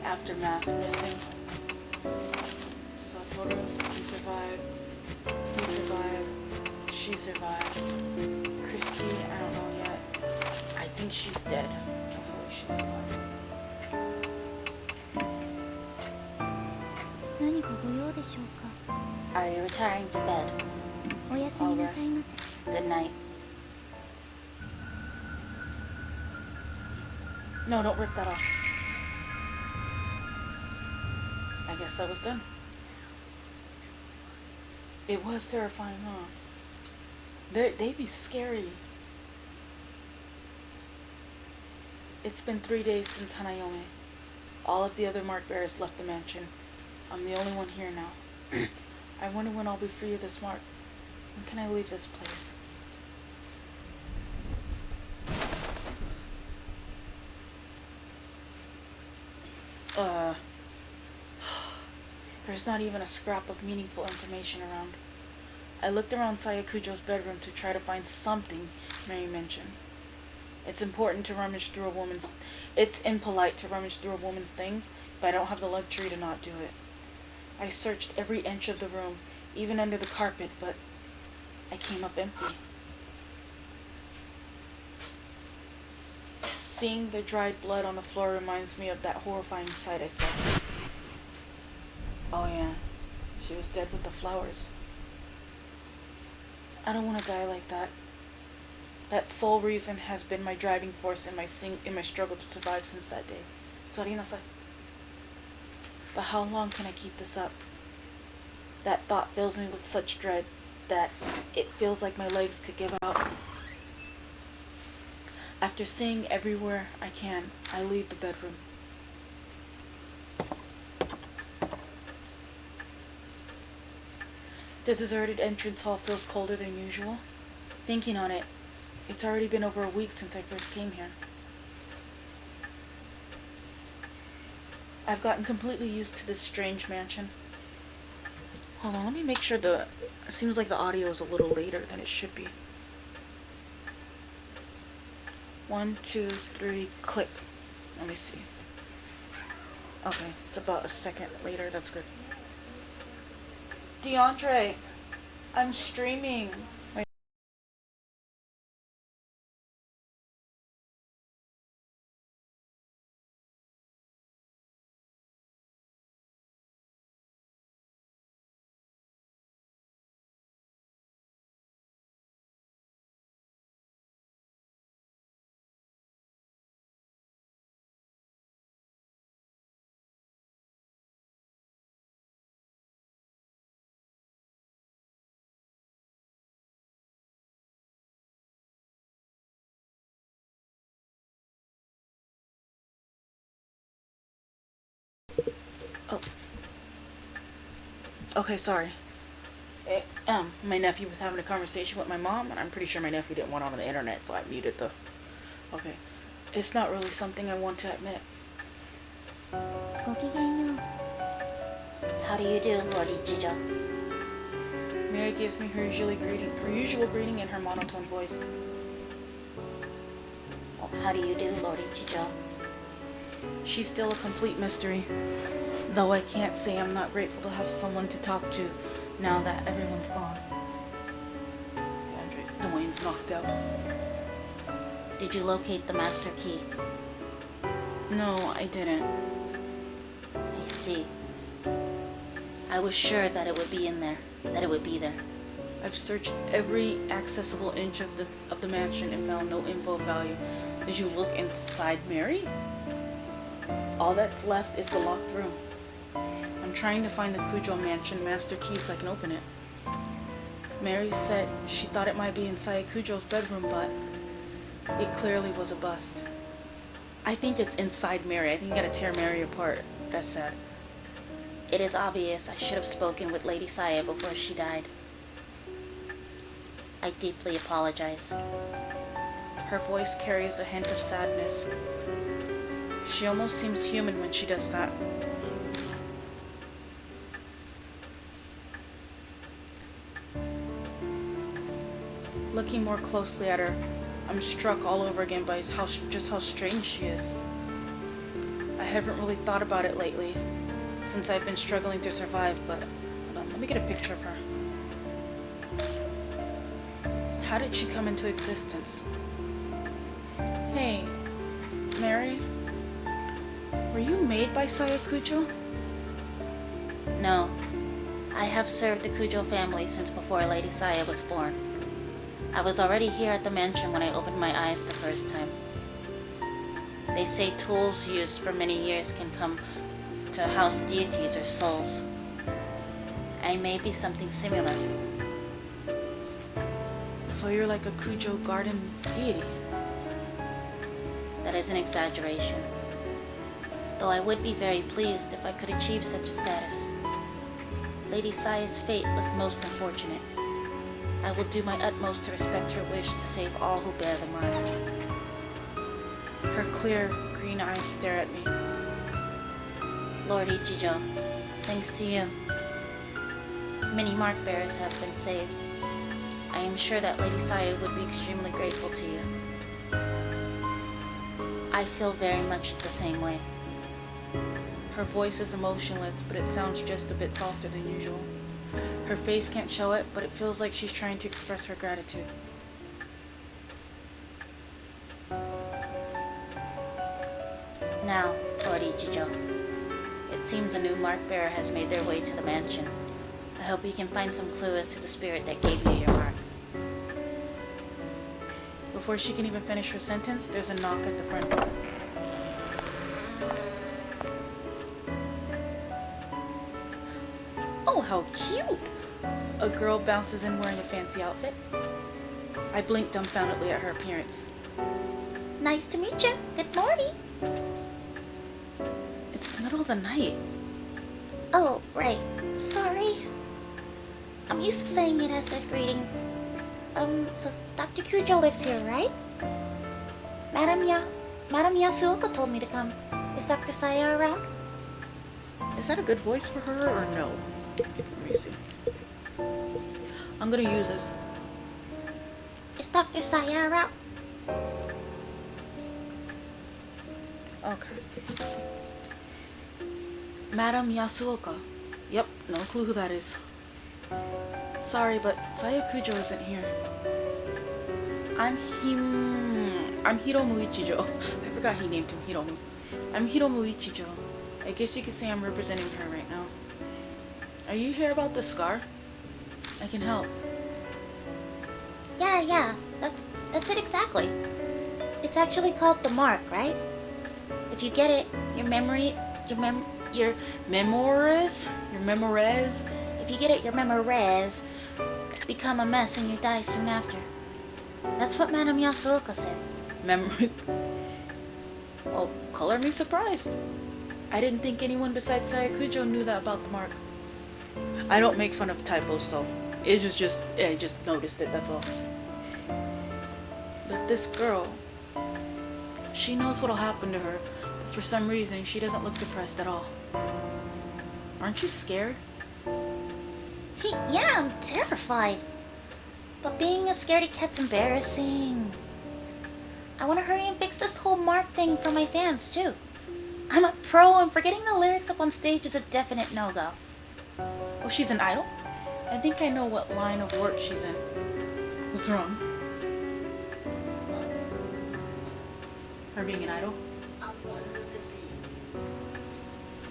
Aftermath, missing. Satoru, he survived. He survived. She survived. Christy, I don't know yet. I think she's dead. Hopefully she's alive. 何かご用でしょうか。 Are you retiring to bed? おやすみなさいませ。 Good night. No, don't rip that off. I guess that was done. It was terrifying, huh? They be scary. It's been 3 days since Hanayomi. All of the other mark bearers left the mansion. I'm the only one here now. I wonder when I'll be free of this mark. When can I leave this place? There's not even a scrap of meaningful information around. I looked around Sayakujo's bedroom to try to find something Mary mentioned. It's impolite to rummage through a woman's things, but I don't have the luxury to not do it. I searched every inch of the room, even under the carpet, but I came up empty. Seeing the dried blood on the floor reminds me of that horrifying sight I saw. Oh yeah, she was dead with the flowers. I don't want to die like that. That sole reason has been my driving force in my struggle to survive since that day. Sorry-na-sai. But how long can I keep this up? That thought fills me with such dread that it feels like my legs could give out. After seeing everywhere I can, I leave the bedroom. The deserted entrance hall feels colder than usual. Thinking on it, it's already been over a week since I first came here. I've gotten completely used to this strange mansion. Hold on, let me make sure it seems like the audio is a little later than it should be. 1, 2, 3, click. Let me see. Okay, it's about a second later, that's good. DeAndre, I'm streaming. Wait. Oh. Okay, sorry. My nephew was having a conversation with my mom, and I'm pretty sure my nephew didn't want it on the internet, so I muted the... Okay. It's not really something I want to admit. How do you do, Lord Ichijo? Mary gives me her usual greeting in her monotone voice. Well, how do you do, Lord Ichijo? She's still a complete mystery, though I can't say I'm not grateful to have someone to talk to now that everyone's gone. Andre, Dwayne's knocked out. Did you locate the master key? No, I didn't. I see. I was sure that it would be in there, that it would be there. I've searched every accessible inch of the mansion and found no info of value. Did you look inside Mary? All that's left is the locked room. I'm trying to find the Kujo mansion master key so I can open it. Mary said she thought it might be inside Kujo's bedroom, but it clearly was a bust. I think it's inside Mary. I think you gotta tear Mary apart. That's sad. It is obvious I should have spoken with Lady Saya before she died. I deeply apologize. Her voice carries a hint of sadness. She almost seems human when she does that. Looking more closely at her, I'm struck all over again by just how strange she is. I haven't really thought about it lately, since I've been struggling to survive, but hold on, let me get a picture of her. How did she come into existence? Hey, Mary? Were you made by Saya Kujo? No, I have served the Kujo family since before Lady Saya was born. I was already here at the mansion when I opened my eyes the first time. They say tools used for many years can come to house deities or souls. I may be something similar. So you're like a Kujo garden deity? That is an exaggeration. Though I would be very pleased if I could achieve such a status. Lady Saya's fate was most unfortunate. I will do my utmost to respect her wish to save all who bear the mark. Her clear, green eyes stare at me. Lord Ichijo, thanks to you, many mark bearers have been saved. I am sure that Lady Saya would be extremely grateful to you. I feel very much the same way. Her voice is emotionless, but it sounds just a bit softer than usual. Her face can't show it, but it feels like she's trying to express her gratitude. Now, Lord Ichijo, it seems a new mark bearer has made their way to the mansion. I hope you can find some clue as to the spirit that gave you your mark. Before she can even finish her sentence, there's a knock at the front door. Oh, how cute! A girl bounces in wearing a fancy outfit. I blink dumbfoundedly at her appearance. Nice to meet you. Good morning. It's the middle of the night. Oh, right. Sorry. I'm used to saying it as a greeting. So Dr. Kujo lives here, right? Madam Yasuoka told me to come. Is Dr. Saya around? Is that a good voice for her or no? Let me see. I'm gonna use this. Is Dr. Sayara? Okay. Madam Yasuoka. Yep, no clue who that is. Sorry, but Sayakujo isn't here. I'm Hiromu Ichijo. I forgot he named him Hiromu. I'm Hiromu Ichijo. I guess you could say I'm representing her right now. Are you here about the scar? I can help. Yeah. That's it exactly. It's actually called the mark, right? If you get it, your memories, if you get it, your memories become a mess and you die soon after. That's what Madame Yasuoka said. Memory. Oh, color me surprised. I didn't think anyone besides Sayakujo knew that about the mark. I don't make fun of typos, so I just noticed it, that's all. But this girl, she knows what'll happen to her. For some reason, she doesn't look depressed at all. Aren't you scared? Yeah, I'm terrified. But being a scaredy cat's embarrassing. I want to hurry and fix this whole mark thing for my fans, too. I'm a pro, and forgetting the lyrics up on stage is a definite no-go. Oh, she's an idol? I think I know what line of work she's in. What's wrong? Her being an idol? I want her to be.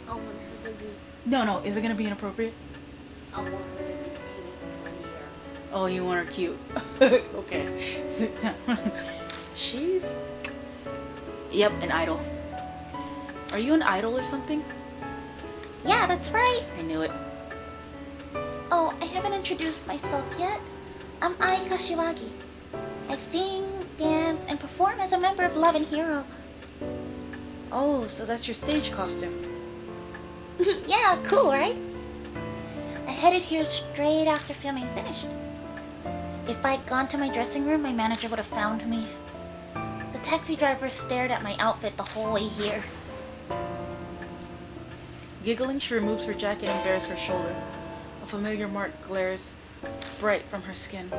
I want her to be. No, is it gonna be inappropriate? I want her to be cute. Oh, you want her cute. Okay, sit down. She's... Yep, an idol. Are you an idol or something? Yeah, that's right. I knew it. Oh, I haven't introduced myself yet. I'm Ai Kashiwagi. I sing, dance, and perform as a member of Love and Hero. Oh, so that's your stage costume. Yeah, cool, right? I headed here straight after filming finished. If I'd gone to my dressing room, my manager would have found me. The taxi driver stared at my outfit the whole way here. Giggling, she removes her jacket and bares her shoulder. A familiar mark glares bright from her skin.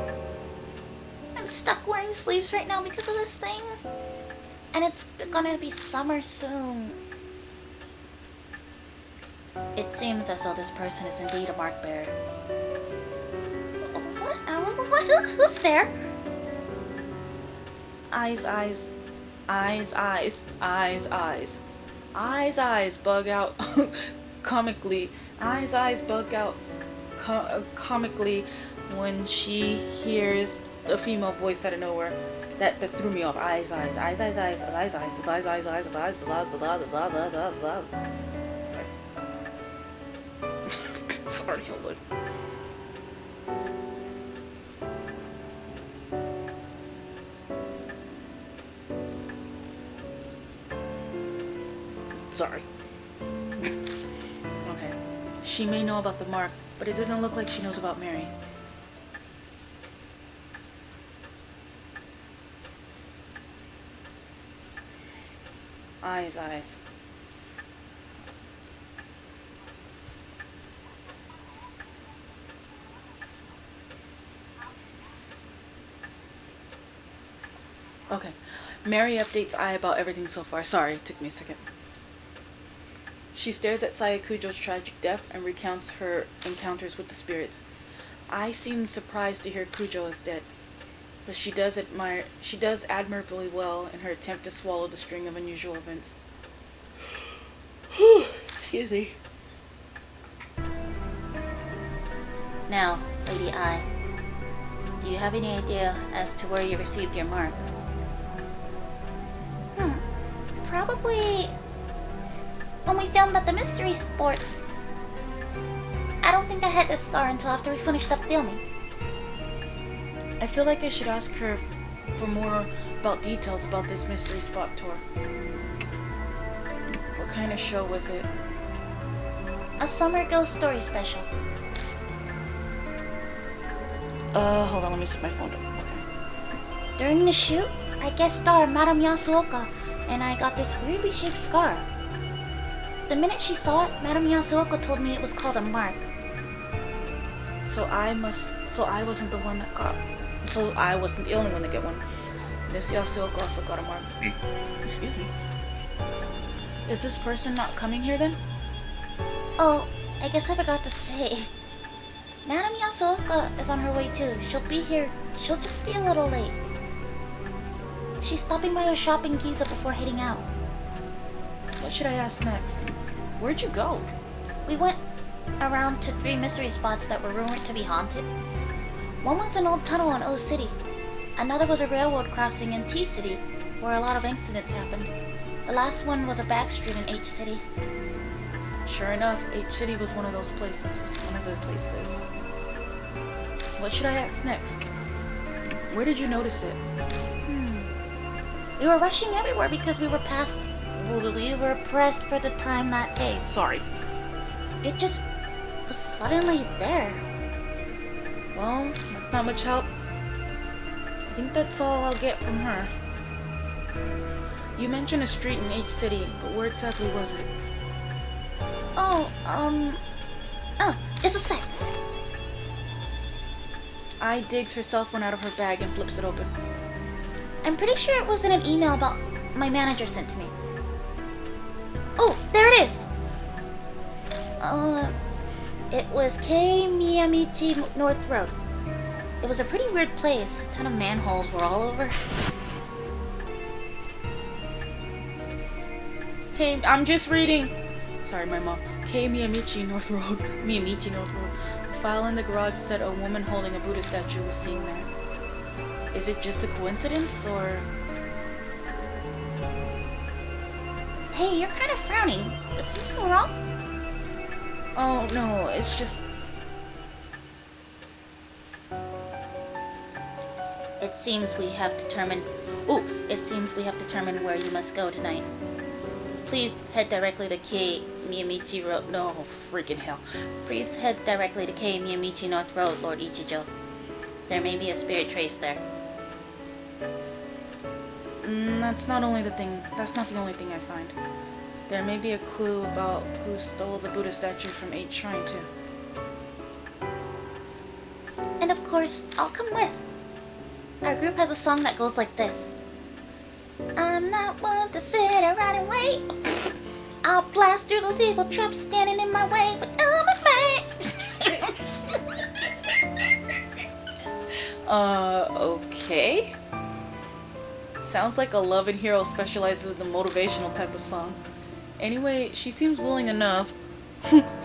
I'm stuck wearing sleeves right now because of this thing. And it's gonna be summer soon. It seems as though this person is indeed a mark bearer. What? Who's there? Eyes, bug out comically. Eyes bug out comically when she hears a female voice out of nowhere. That threw me off. Eyes. Sorry, hold on. Sorry. Okay. She may know about the mark, but it doesn't look like she knows about Mary. Eyes. Okay. Mary updates Ai about everything so far. Sorry, it took me a second. She stares at Sayakujo's tragic death and recounts her encounters with the spirits. Ai seems surprised to hear Kujo is dead, but she does admirably well in her attempt to swallow the string of unusual events. Excuse me. Now, Lady Ai, do you have any idea as to where you received your mark? Probably when we filmed at the Mystery Sports. I don't think I had this scar until after we finished up filming. I feel like I should ask her for more about details about this Mystery Spot tour. What kind of show was it? A summer ghost story special. Hold on, let me set my phone up. Okay. During the shoot, I guest starred Madame Yasuoka, and I got this weirdly shaped scar. the minute she saw it, Madame Yasuoka told me it was called a mark. So I wasn't the one that got. So I wasn't the only one to get one. This Yasuoka also got a mark. Excuse me. Is this person not coming here then? Oh, I guess I forgot to say. Madame Yasuoka is on her way too. She'll be here. She'll just be a little late. She's stopping by her shop in Giza before heading out. What should I ask next? Where'd you go? We went around to 3 mystery spots that were rumored to be haunted. One was an old tunnel in O City. Another was a railroad crossing in T City, where a lot of incidents happened. The last one was a back street in H City. Sure enough, H City was one of those places. One of the places. What should I ask next? Where did you notice it? We were rushing everywhere because we were pressed for the time that day. Sorry. It just was suddenly there. Well, that's not much help. I think that's all I'll get from her. You mentioned a street in H City, but where exactly was it? Oh, it's a sec. I digs her cell phone out of her bag and flips it open. I'm pretty sure it was in an email about my manager sent to me. Oh, there it is! It was K. Miyamichi North Road. It was a pretty weird place. A ton of manholes were all over. Hey, I'm just reading. Sorry, my mom. K. Miyamichi North Road. Miyamichi North Road. The file in the garage said a woman holding a Buddha statue was seen there. Is it just a coincidence, or...? Hey, you're kind of frowning. Is something wrong? Oh, no, it's just... It seems we have determined where you must go tonight. Please head directly to K. Miyamichi Road. No, freaking hell. Please head directly to K. Miyamichi North Road, Lord Ichijo. There may be a spirit trace there. That's not the only thing I find. There may be a clue about who stole the Buddha statue from 8 Shrine, too. And of course, I'll come with. Our group has a song that goes like this. I'm not one to sit around and wait. I'll blast through those evil traps standing in my way, but I'm a man. Okay. Sounds like a love and hero specializes in the motivational type of song. Anyway, she seems willing enough,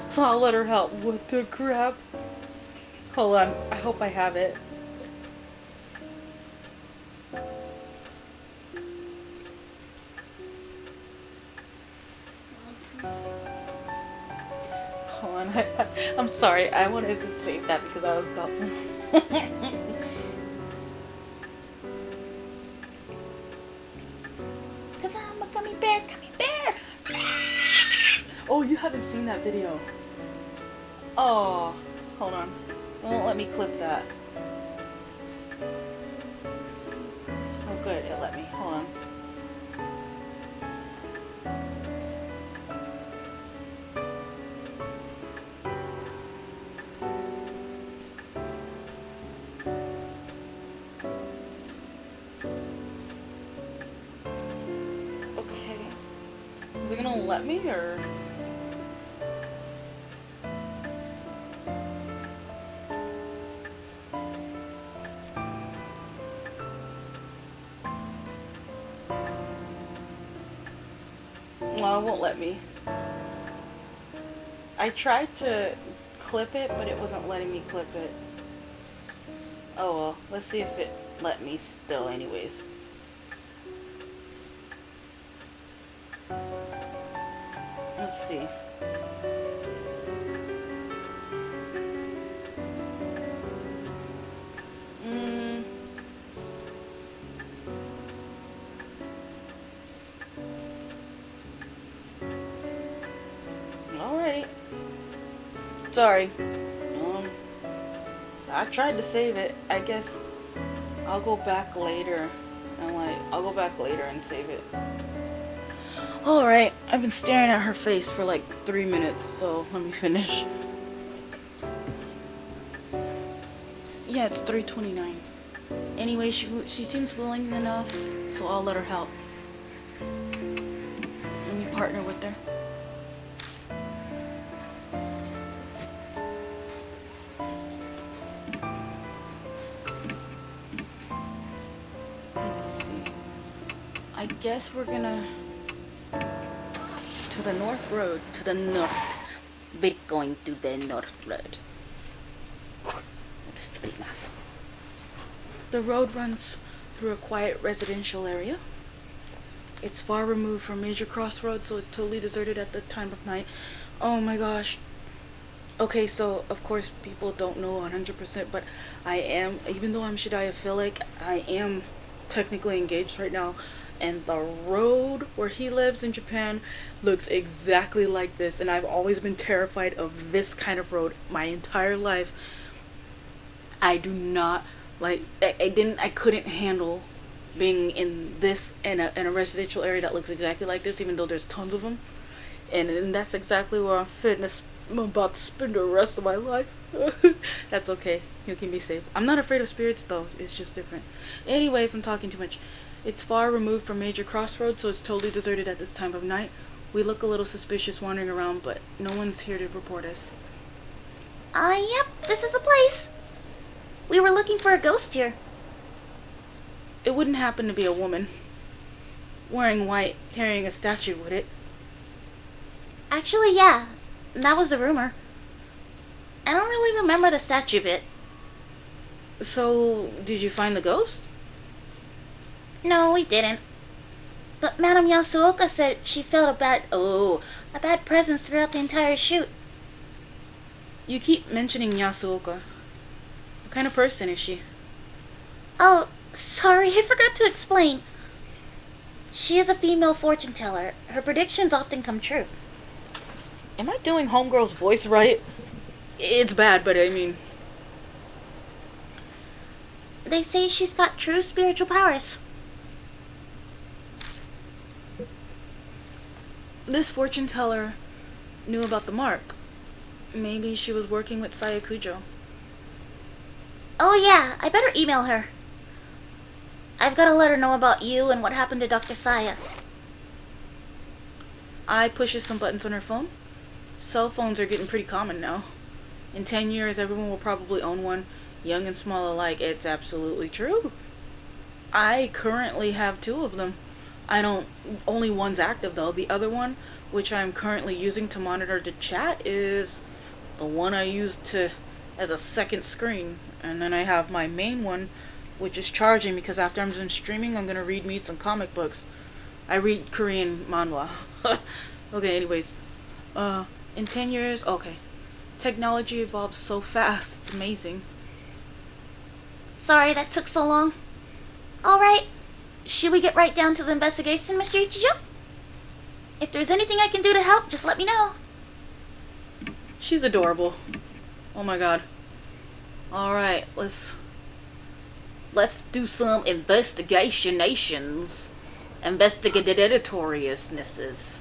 so I'll let her help. What the crap? Hold on, I hope I have it. Hold on, I'm sorry, I wanted to save that because I was thoughtful. Cause I'm a gummy bear, gummy bear! Oh, you haven't seen that video. Oh, hold on. It won't let me clip that. Oh good, it let me. Hold on. Okay. Is it gonna let me, or...? No, it won't let me. I tried to clip it, but it wasn't letting me clip it. Oh well, let's see if it let me still anyways. Let's see. Alright. Sorry. I tried to save it. I guess I'll go back later. I'll go back later and save it. Alright, I've been staring at her face for like 3 minutes, so let me finish. Yeah, it's 3:29. Anyway, she seems willing enough, so I'll let her help. Let me partner with her. Let's see. I guess we're gonna to the north road. To the north. We're going to the north road. The road runs through a quiet residential area. It's far removed from major crossroads, so it's totally deserted at the time of night. Oh my gosh. Okay, so of course people don't know 100%, but I am, even though I'm Shidiophilic, I am technically engaged right now. And the road where he lives in Japan looks exactly like this. And I've always been terrified of this kind of road my entire life. I do not like, I couldn't handle being in a residential area that looks exactly like this, even though there's tons of them. And that's exactly where I'm about to spend the rest of my life. That's okay. You can be safe. I'm not afraid of spirits though. It's just different. Anyways, I'm talking too much. It's far removed from major crossroads, so it's totally deserted at this time of night. We look a little suspicious wandering around, but no one's here to report us. Yep, this is the place. We were looking for a ghost here. It wouldn't happen to be a woman wearing white, carrying a statue, would it? Actually, yeah. That was the rumor. I don't really remember the statue bit. So, did you find the ghost? No, we didn't. But Madame Yasuoka said she felt a bad presence throughout the entire shoot. You keep mentioning Yasuoka. What kind of person is she? Oh, sorry, I forgot to explain. She is a female fortune teller. Her predictions often come true. Am I doing Homegirl's voice right? It's bad, but I mean... They say she's got true spiritual powers. This fortune teller knew about the mark. Maybe she was working with Sayakujo. Oh yeah, I better email her. I've got to let her know about you and what happened to Dr. Saya. I pushes some buttons on her phone. Cell phones are getting pretty common now. In 10 years, everyone will probably own one, young and small alike. It's absolutely true. I currently have 2 of them. Only one's active though. The other one, which I'm currently using to monitor the chat, is the one I used as a second screen. And then I have my main one, which is charging because after I'm done streaming, I'm gonna read some comic books. I read Korean manhwa. Okay, anyways. In 10 years, okay. Technology evolves so fast, it's amazing. Sorry that took so long. Alright, should we get right down to the investigation, Mr. Ichijo? If there's anything I can do to help, just let me know. She's adorable. Oh my god. Alright, let's do some investigations. Investigatoriousnesses.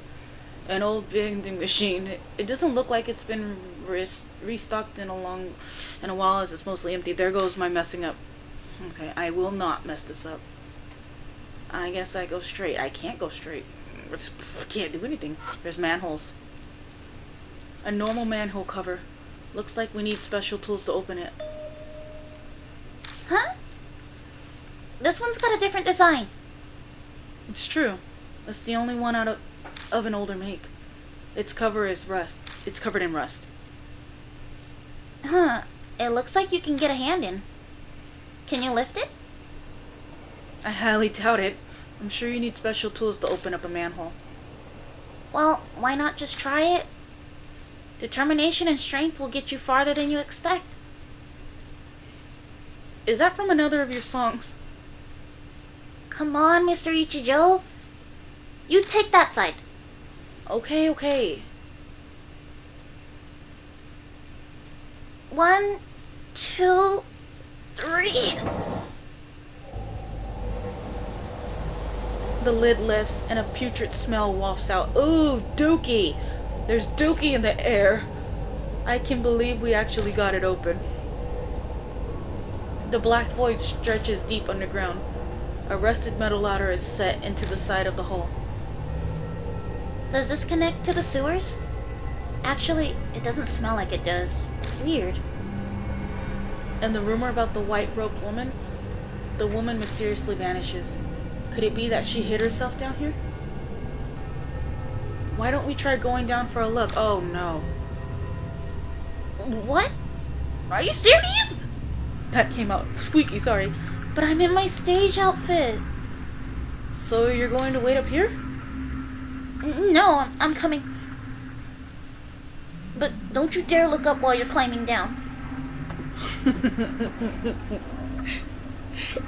An old vending machine. It doesn't look like it's been restocked in a while, as it's mostly empty. There goes my messing up. Okay, I will not mess this up. I guess I go straight. I can't go straight. I can't do anything. There's manholes. A normal manhole cover. Looks like we need special tools to open it. Huh? This one's got a different design. It's true. It's the only one out of an older make. Its cover is rust. It's covered in rust. Huh. It looks like you can get a hand in. Can you lift it? I highly doubt it. I'm sure you need special tools to open up a manhole. Well, why not just try it? Determination and strength will get you farther than you expect. Is that from another of your songs? Come on, Mr. Ichijo. You take that side. Okay, okay. 1, 2, 3. The lid lifts and a putrid smell wafts out. Ooh, dookie! There's dookie in the air. I can believe we actually got it open. The black void stretches deep underground. A rusted metal ladder is set into the side of the hole. Does this connect to the sewers? Actually, it doesn't smell like it does. Weird. And the rumor about the white-robed woman? The woman mysteriously vanishes. Could it be that she hid herself down here? Why don't we try going down for a look? Oh no. What? Are you serious? That came out squeaky, sorry. But I'm in my stage outfit. So you're going to wait up here? No, I'm coming. But don't you dare look up while you're climbing down.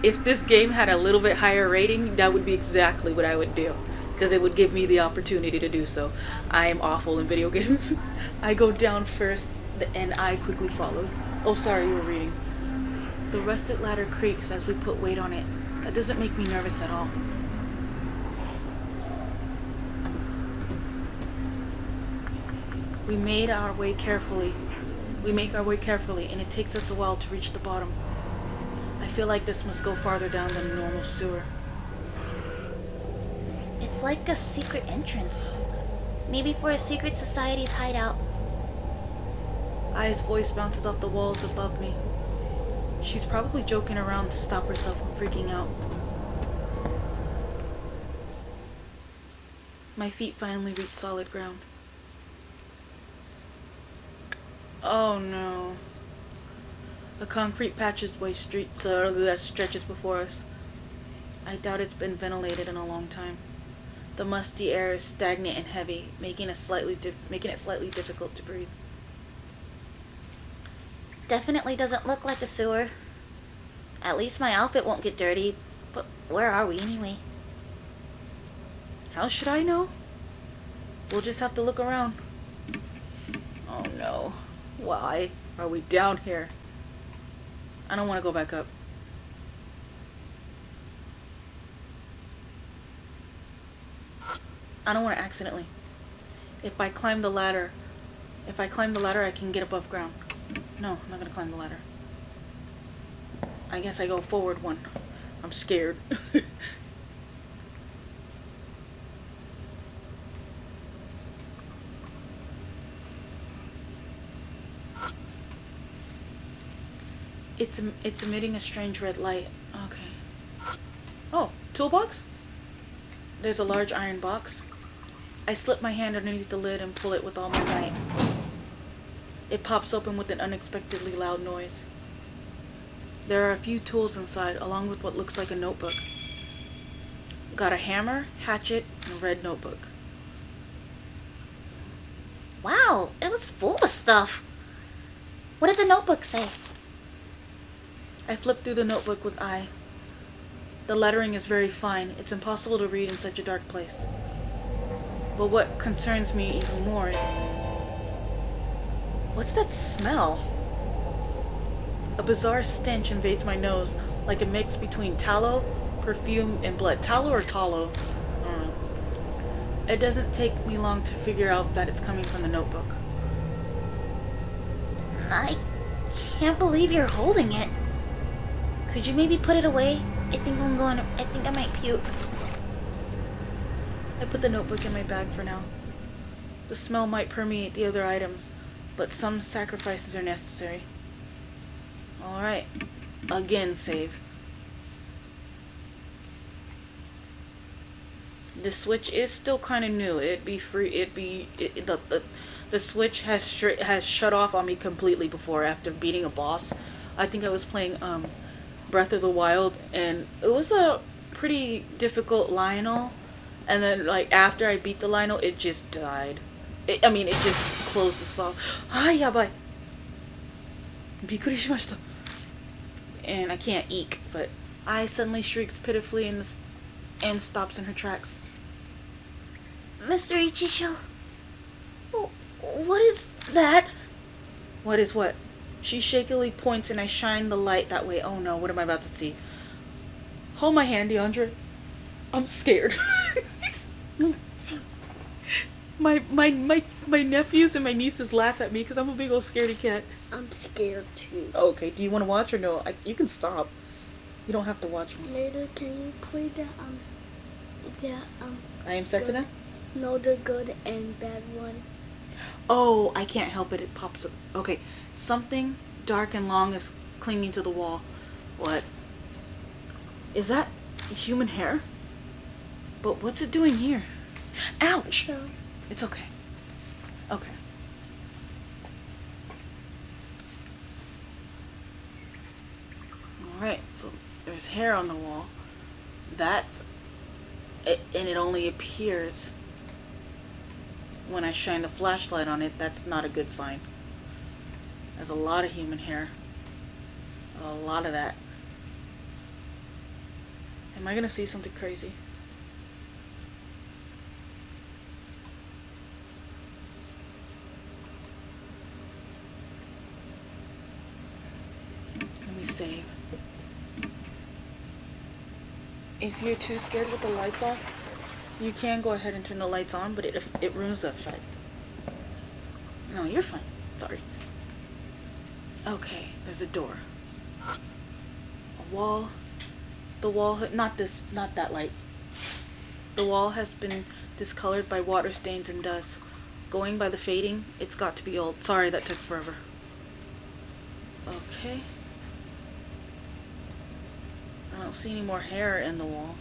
If this game had a little bit higher rating, that would be exactly what I would do. Because it would give me the opportunity to do so. I am awful in video games. I go down first, and I quickly follows. Oh, sorry, you were reading. The rusted ladder creaks as we put weight on it. That doesn't make me nervous at all. We make our way carefully, and it takes us a while to reach the bottom. I feel like this must go farther down than a normal sewer. It's like a secret entrance. Maybe for a secret society's hideout. Ai's voice bounces off the walls above me. She's probably joking around to stop herself from freaking out. My feet finally reach solid ground. Oh no. A concrete passageway that stretches before us. I doubt it's been ventilated in a long time. The musty air is stagnant and heavy, making it slightly difficult to breathe. Definitely doesn't look like a sewer. At least my outfit won't get dirty. But where are we anyway? How should I know? We'll just have to look around. Oh no. Why are we down here? I don't want to go back up. I don't want to accidentally. If I climb the ladder, I can get above ground. No, I'm not gonna climb the ladder. I guess I go forward one. I'm scared. It's emitting a strange red light. Okay. Oh, toolbox? There's a large iron box. I slip my hand underneath the lid and pull it with all my might. It pops open with an unexpectedly loud noise. There are a few tools inside, along with what looks like a notebook. Got a hammer, hatchet, and a red notebook. Wow, it was full of stuff. What did the notebook say? I flip through the notebook with eye. The lettering is very fine. It's impossible to read in such a dark place. But what concerns me even more is... what's that smell? A bizarre stench invades my nose, like a mix between tallow, perfume, and blood. Tallow or tallow? I don't know. It doesn't take me long to figure out that it's coming from the notebook. I can't believe you're holding it. Could you maybe put it away? I think I might puke. I put the notebook in my bag for now. The smell might permeate the other items, but some sacrifices are necessary. Alright. Again, save. The switch is still kind of new. The switch has shut off on me completely before after beating a boss. I think I was playing Breath of the Wild, and it was a pretty difficult Lionel, and then like after I beat the Lionel, it just died. It just closed us off. Ah, yabai. Bikuri shimashita. And I can't eek, but I suddenly shrieks pitifully and stops in her tracks. Mr. Ichisho, what is that? What is what? She shakily points and I shine the light that way. Oh no, what am I about to see? Hold my hand, DeAndre. I'm scared. my nephews and my nieces laugh at me because I'm a big old scaredy cat. I'm scared too. Okay, do you want to watch or no? You can stop. You don't have to watch me. Later, can you play the I Am Sexy Now? no, the good and bad one? Oh, I can't help it. It pops up. Okay, something dark and long is clinging to the wall. What? Is that human hair? But what's it doing here? Ouch! So, It's okay. Okay. Alright, so there's hair on the wall. That's it, and it only appears when I shine the flashlight on it. That's not a good sign. There's a lot of human hair. A lot of that. Am I gonna see something crazy? Let me save. If you're too scared with the lights off, you can go ahead and turn the lights on, but it ruins the effect. No, you're fine. Sorry. Okay, there's a door. A wall. The wall, not that light. The wall has been discolored by water stains and dust. Going by the fading, it's got to be old. Sorry, that took forever. Okay. I don't see any more hair in the wall,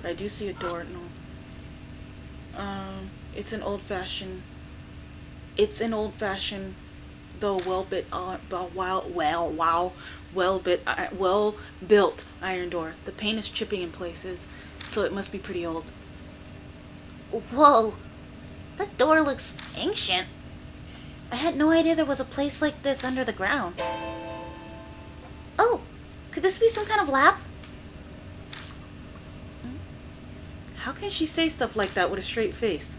but I do see a door. No. It's an old-fashioned, though well-built iron door. The paint is chipping in places, so it must be pretty old. Whoa, that door looks ancient. I had no idea there was a place like this under the ground. Oh, could this be some kind of lab? How can she say stuff like that with a straight face?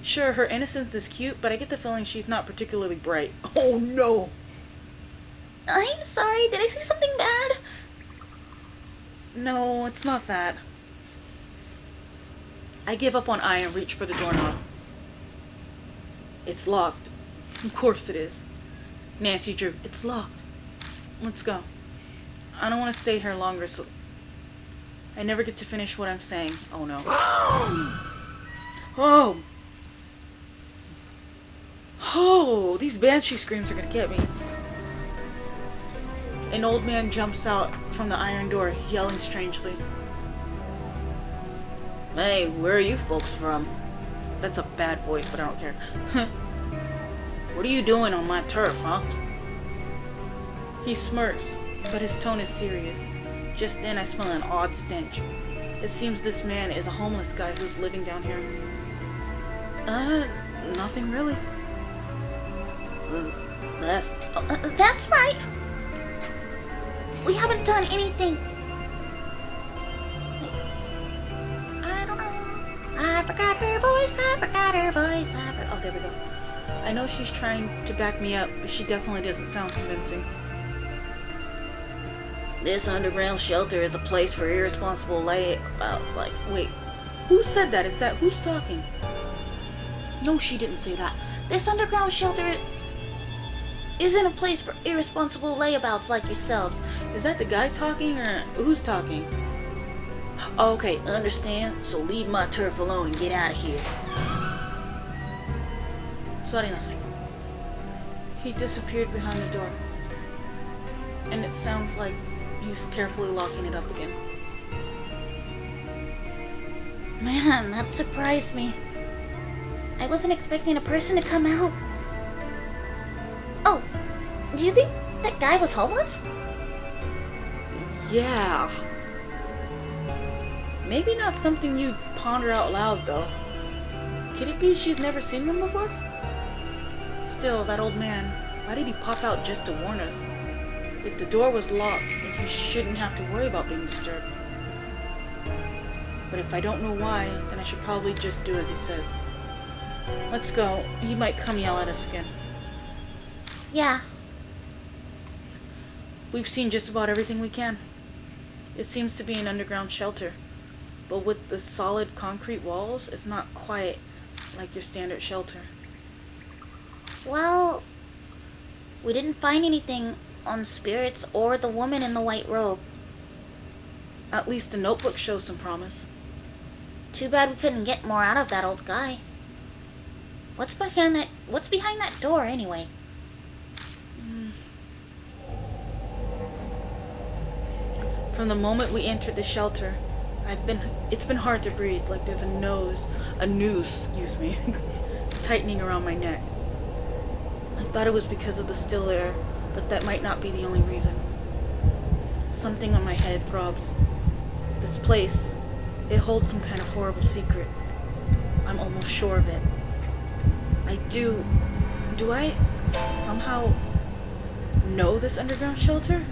Sure, her innocence is cute, but I get the feeling she's not particularly bright. Oh no! I'm sorry, did I say something bad? No, it's not that. I give up on I and reach for the doorknob. It's locked. Of course it is. Nancy Drew, it's locked. Let's go. I don't want to stay here longer, so I never get to finish what I'm saying. Oh no. Oh! Oh, these banshee screams are gonna get me. An old man jumps out from the iron door, yelling strangely. Hey, where are you folks from? That's a bad voice, but I don't care. What are you doing on my turf, huh? He smirks, but his tone is serious. Just then I smell an odd stench. It seems this man is a homeless guy who's living down here. Nothing really. That's right. We haven't done anything. I don't know. I forgot her voice. Oh, there we go. I know she's trying to back me up, but she definitely doesn't sound convincing. This underground shelter is a place for irresponsible layabouts. Like, wait, who said that? Who's talking? No, she didn't say that. This underground shelter isn't a place for irresponsible layabouts like yourselves. Is that the guy talking, or who's talking? Okay, understand? So leave my turf alone and get out of here. Sorry, nothing. He disappeared behind the door. And it sounds like he's carefully locking it up again. Man, that surprised me. I wasn't expecting a person to come out. Oh, do you think that guy was homeless? Yeah. Maybe not something you ponder out loud, though. Could it be she's never seen him before? Still, that old man, why did he pop out just to warn us? If the door was locked, then he shouldn't have to worry about being disturbed. But if I don't know why, then I should probably just do as he says. Let's go. He might come yell at us again. Yeah. We've seen just about everything we can. It seems to be an underground shelter. but with the solid concrete walls, it's not quite like your standard shelter. Well, we didn't find anything on spirits or the woman in the white robe. At least the notebook shows some promise. Too bad we couldn't get more out of that old guy. What's behind that door anyway? From the moment we entered the shelter, it's been hard to breathe, like there's a noose, tightening around my neck. I thought it was because of the still air, but that might not be the only reason. Something on my head throbs. This place, it holds some kind of horrible secret. I'm almost sure of it. Do I somehow know this underground shelter?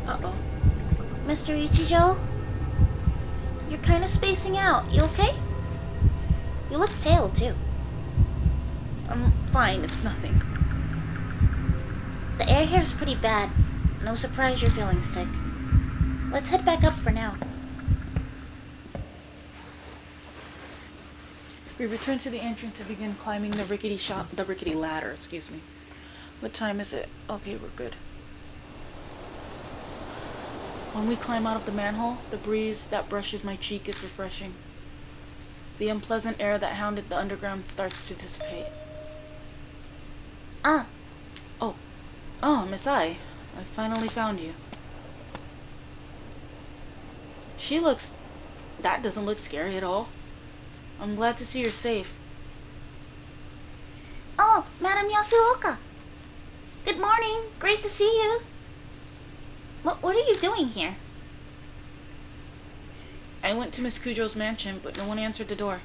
Uh-oh. Mr. Ichijo? You're kind of spacing out. You okay? You look pale, too. I'm fine, it's nothing. The air here's pretty bad. No surprise you're feeling sick. Let's head back up for now. We return to the entrance and begin climbing the rickety ladder, What time is it? Okay, we're good. When we climb out of the manhole, the breeze that brushes my cheek is refreshing. The unpleasant air that hounded the underground starts to dissipate. Oh, Miss I finally found you. That doesn't look scary at all. I'm glad to see you're safe. Oh, Madam Yasuoka. Good morning. Great to see you. What are you doing here? I went to Miss Kujo's mansion, but no one answered the door.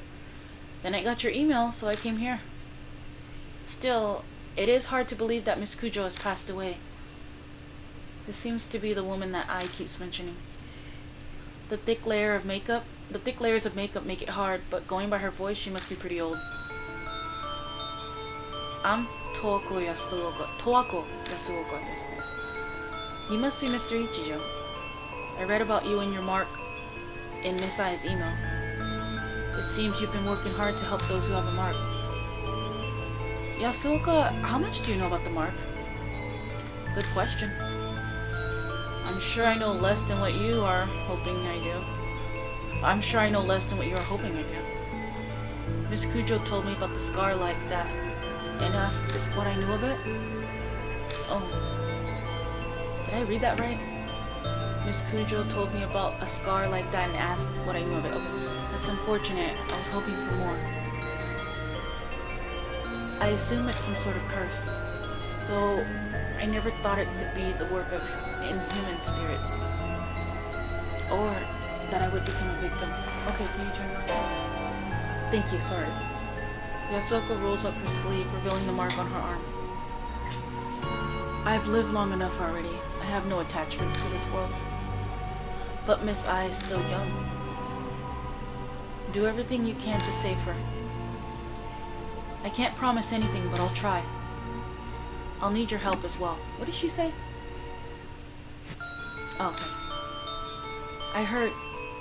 Then I got your email, so I came here. Still, it is hard to believe that Miss Kujo has passed away. This seems to be the woman that I keeps mentioning. The thick layers of makeup make it hard, but going by her voice, she must be pretty old. I'm Toako Yasuoka. You must be Mr. Ichijo. I read about you and your mark in Miss Ai's email. It seems you've been working hard to help those who have a mark. Yasuoka, how much do you know about the mark? Good question. I'm sure I know less than what you are hoping I do. Miss Kujo told me about the scar like that and asked what I knew of it. Oh, did I read that right? Miss Kujo told me about a scar like that and asked what I knew of it. Okay, that's unfortunate. I was hoping for more. I assume it's some sort of curse, though I never thought it could be the work of inhuman spirits, or that I would become a victim. Okay, can you turn around? Thank you, sorry. Yasuoka rolls up her sleeve, revealing the mark on her arm. I've lived long enough already. I have no attachments to this world. But Miss I is still young. Do everything you can to save her. I can't promise anything, but I'll try. I'll need your help as well. What did she say? Oh, okay. I heard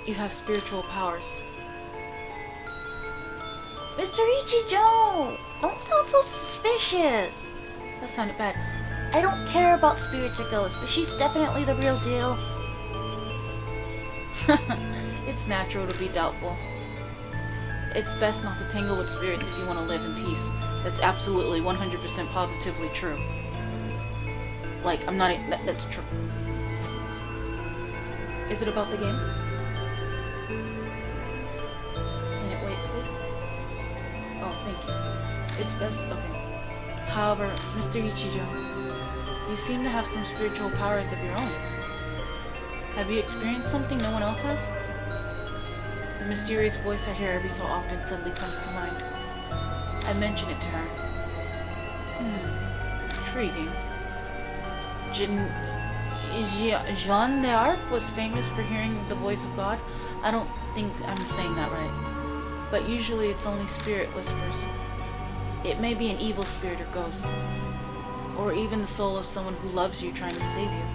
you have spiritual powers. Mr. Ichijo! Don't sound so suspicious. That sounded bad. I don't care about spirits or ghosts, but she's definitely the real deal. It's natural to be doubtful. It's best not to tangle with spirits if you want to live in peace. That's absolutely 100% positively true. Like, I'm not... that's true. Is it about the game? Can it wait, please? Oh, thank you. It's best... okay. However, Mr. Ichijo, you seem to have some spiritual powers of your own. Have you experienced something no one else has? The mysterious voice I hear every so often suddenly comes to mind. I mention it to her. Intriguing. Jeanne d'Arc was famous for hearing the voice of God. I don't think I'm saying that right. But usually it's only spirit whispers. It may be an evil spirit or ghost. Or even the soul of someone who loves you trying to save you.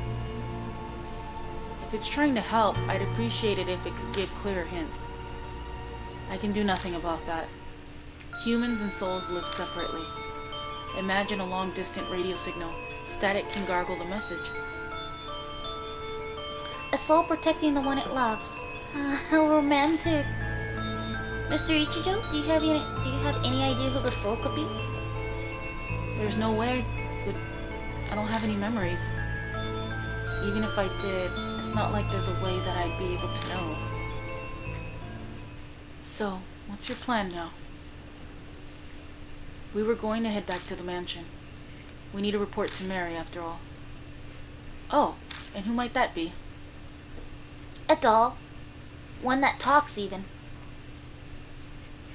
If it's trying to help, I'd appreciate it if it could give clearer hints. I can do nothing about that. Humans and souls live separately. Imagine a long-distant radio signal. Static can gargle the message. A soul protecting the one it loves. How romantic. Mr. Ichijo, do you have any idea who the soul could be? There's no way I don't have any memories. Even if I did, it's not like there's a way that I'd be able to know. So, what's your plan now? We were going to head back to the mansion. We need a report to Mary, after all. Oh, and who might that be? A doll. One that talks, even.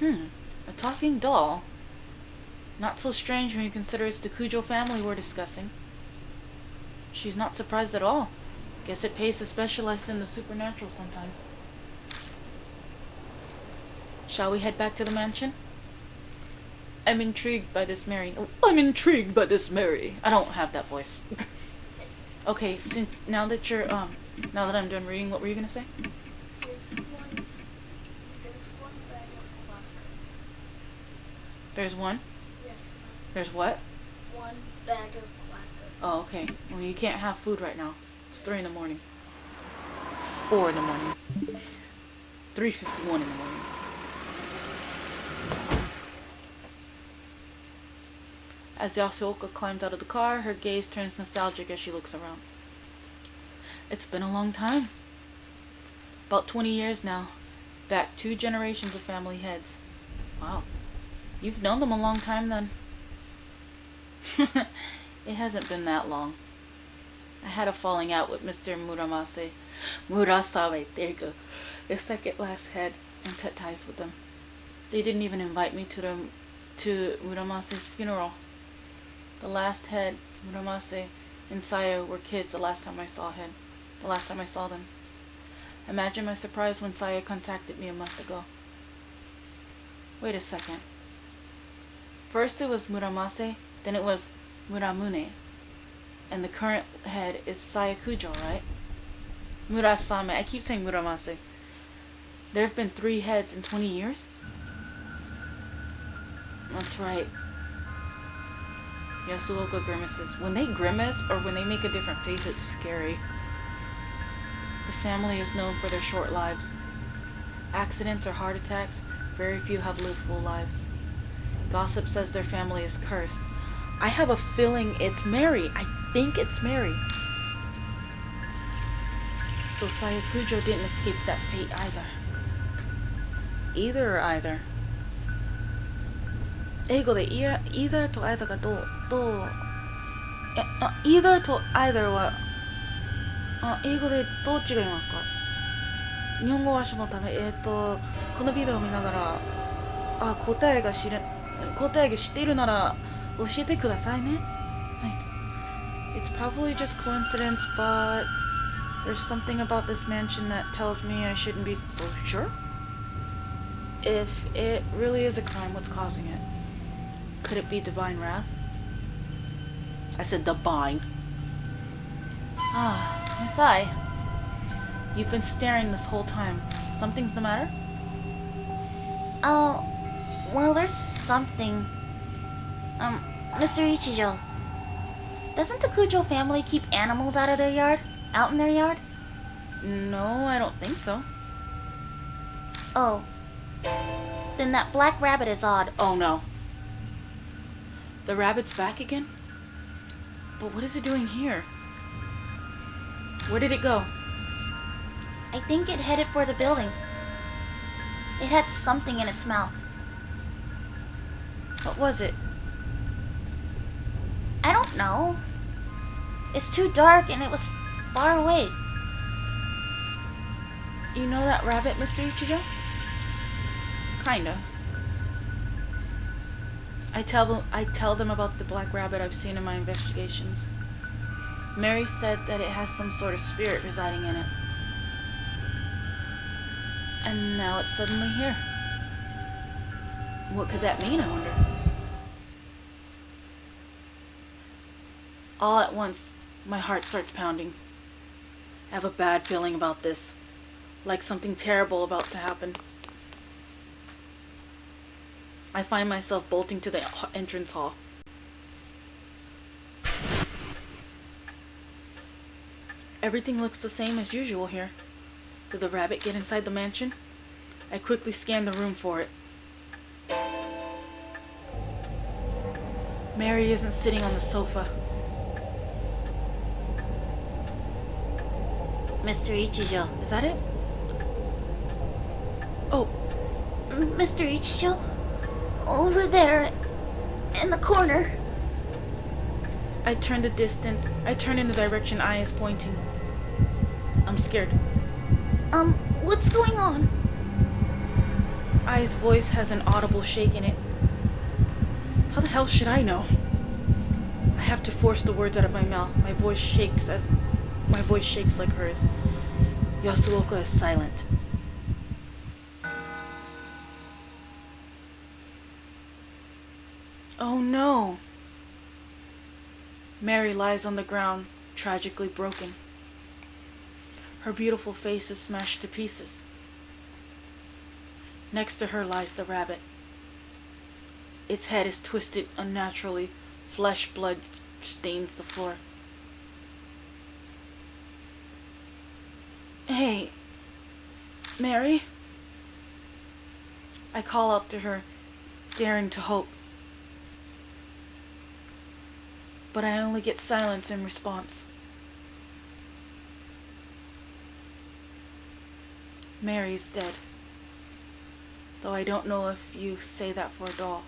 A talking doll? Not so strange when you consider it's the Kujo family we're discussing. She's not surprised at all. Guess it pays to specialize in the supernatural sometimes. Shall we head back to the mansion? I'm intrigued by this Mary. Oh, I'm intrigued by this Mary. I don't have that voice. Okay, since now that I'm done reading, what were you gonna say? There's one bag of crackers. There's one? Yes, There's what? one bag of crackers. Oh, okay. Well, you can't have food right now. It's 3 in the morning. 4 in the morning. 3:51 in the morning. As Yasuoka climbs out of the car, her gaze turns nostalgic as she looks around. It's been a long time. About 20 years now. Back 2 generations of family heads. Wow. You've known them a long time then. It hasn't been that long. I had a falling out with Mr. Murasame, there you go. The second last head, and cut ties with them. They didn't even invite me to Muramase's funeral. The last head, Muramase and Saya, were kids the last time I saw them. Imagine my surprise when Saya contacted me a month ago. Wait a second. First it was Muramase, then it was Muramune. And the current head is Saya Kujo, right? Murasame. I keep saying Muramase. There have been 3 heads in 20 years? That's right. Yasuoka grimaces. When they grimace or when they make a different face, it's scary. The family is known for their short lives. Accidents or heart attacks, very few have lived full lives. Gossip says their family is cursed. I have a feeling it's Mary. I think it's Mary. So Saya Kujo didn't escape that fate either. Either or either. 英語で either と either がどうeither と either は英語でどう違いますか？日本語話のためこのビデオを見ながら答えが知っているなら教えてくださいね。はい。It's probably just coincidence, but there's something about this mansion that tells me I shouldn't be so sure. If it really is a crime, what's causing it? Could it be divine wrath? I said divine. Miss I. You've been staring this whole time. Something's the matter? Oh, well, there's something. Mr. Ichijo, doesn't the Kujo family keep animals out in their yard? No, I don't think so. Oh. Then that black rabbit is odd. Oh no. The rabbit's back again? But what is it doing here? Where did it go? I think it headed for the building. It had something in its mouth. What was it? I don't know. It's too dark and it was far away. You know that rabbit, Mr. Ichijo? Kinda. I tell them about the black rabbit I've seen in my investigations. Mary said that it has some sort of spirit residing in it. And now it's suddenly here. What could that mean, I wonder? All at once, my heart starts pounding. I have a bad feeling about this. Like something terrible about to happen. I find myself bolting to the entrance hall. Everything looks the same as usual here. Did the rabbit get inside the mansion? I quickly scan the room for it. Mary isn't sitting on the sofa. Mr. Ichijo. Is that it? Oh, Mr. Ichijo? Over there, in the corner. I turn in the direction Ai is pointing. I'm scared. What's going on? Ai's voice has an audible shake in it. How the hell should I know? I have to force the words out of my mouth. My voice shakes like hers. Yasuoka is silent. Oh no! Mary lies on the ground, tragically broken. Her beautiful face is smashed to pieces. Next to her lies the rabbit. Its head is twisted unnaturally. Blood stains the floor. Hey, Mary? I call out to her, daring to hope. But I only get silence in response. Mary's dead. Though I don't know if you say that for a doll.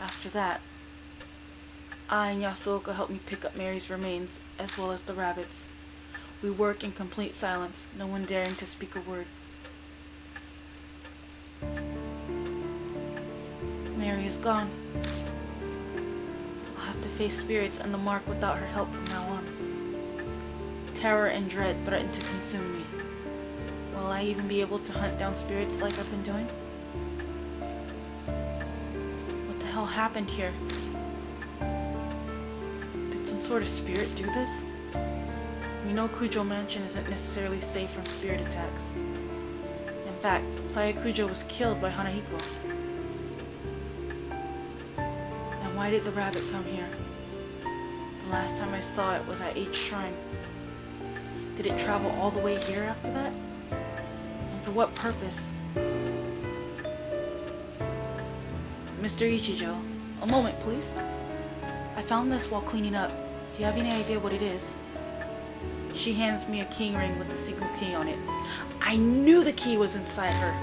After that, I and Yasuoka help me pick up Mary's remains, as well as the rabbits. We work in complete silence, no one daring to speak a word. Mary is gone. I'll have to face spirits and the mark without her help from now on. Terror and dread threaten to consume me. Will I even be able to hunt down spirits like I've been doing? What the hell happened here? Did some sort of spirit do this? We know Kujo Mansion isn't necessarily safe from spirit attacks. In fact, Saya Kujo was killed by Hanahiko. And why did the rabbit come here? The last time I saw it was at H Shrine. Did it travel all the way here after that? And for what purpose? Mr. Ichijo, a moment please. I found this while cleaning up. Do you have any idea what it is? She hands me a key ring with a single key on it. I knew the key was inside her.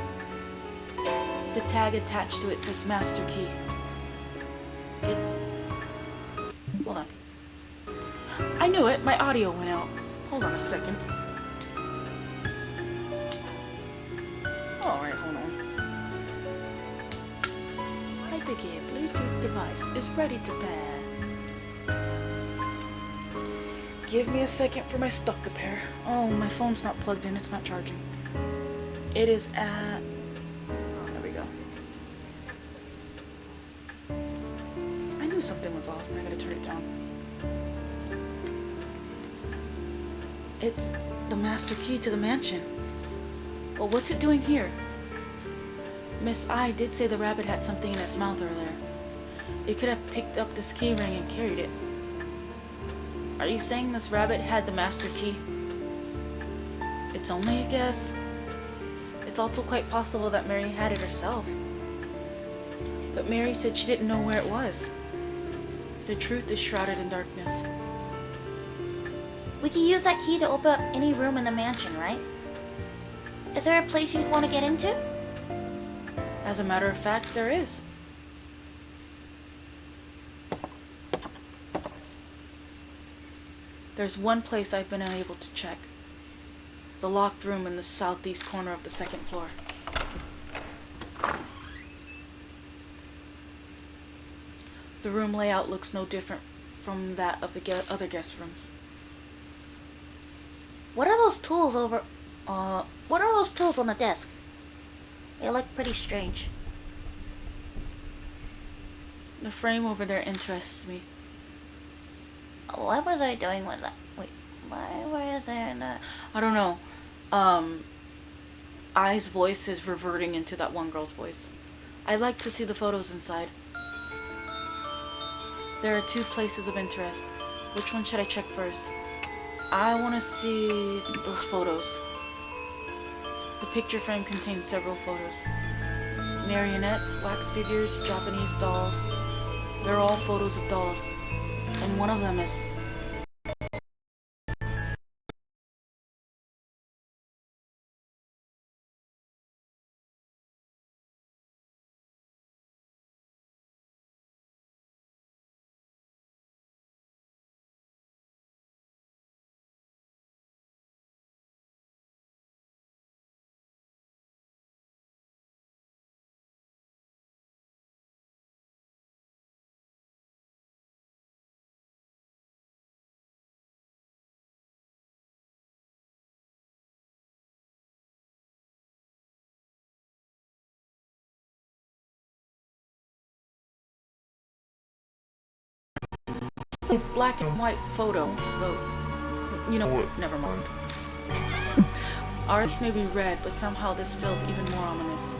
The tag attached to it says Master Key. It's... Hold on. I knew it. My audio went out. Hold on a second. Alright, hold on. a.k.a. Bluetooth device is ready to pair. Give me a second for my stuff to pair. Oh, my phone's not plugged in. It's not charging. It is at... Oh, there we go. I knew something was off. I gotta turn it down. It's the master key to the mansion. Well, what's it doing here? Miss I did say the rabbit had something in its mouth earlier. It could have picked up this key ring and carried it. Are you saying this rabbit had the master key? It's only a guess. It's also quite possible that Mary had it herself. But Mary said she didn't know where it was. The truth is shrouded in darkness. We could use that key to open up any room in the mansion, right? Is there a place you'd want to get into? As a matter of fact, there is. There's one place I've been unable to check. The locked room in the southeast corner of the second floor. The room layout looks no different from that of the other guest rooms. What are those tools over... what are those tools on the desk? They look pretty strange. The frame over there interests me. What was I doing with that? Wait, why was I not? I don't know. Ai's voice is reverting into that one girl's voice. I'd like to see the photos inside. There are 2 places of interest. Which one should I check first? I want to see those photos. The picture frame contains several photos. Marionettes, wax figures, Japanese dolls. They're all photos of dolls. And one of them is... a black and white photo, so you know what? Never mind. Ours may be red, but somehow this feels even more ominous.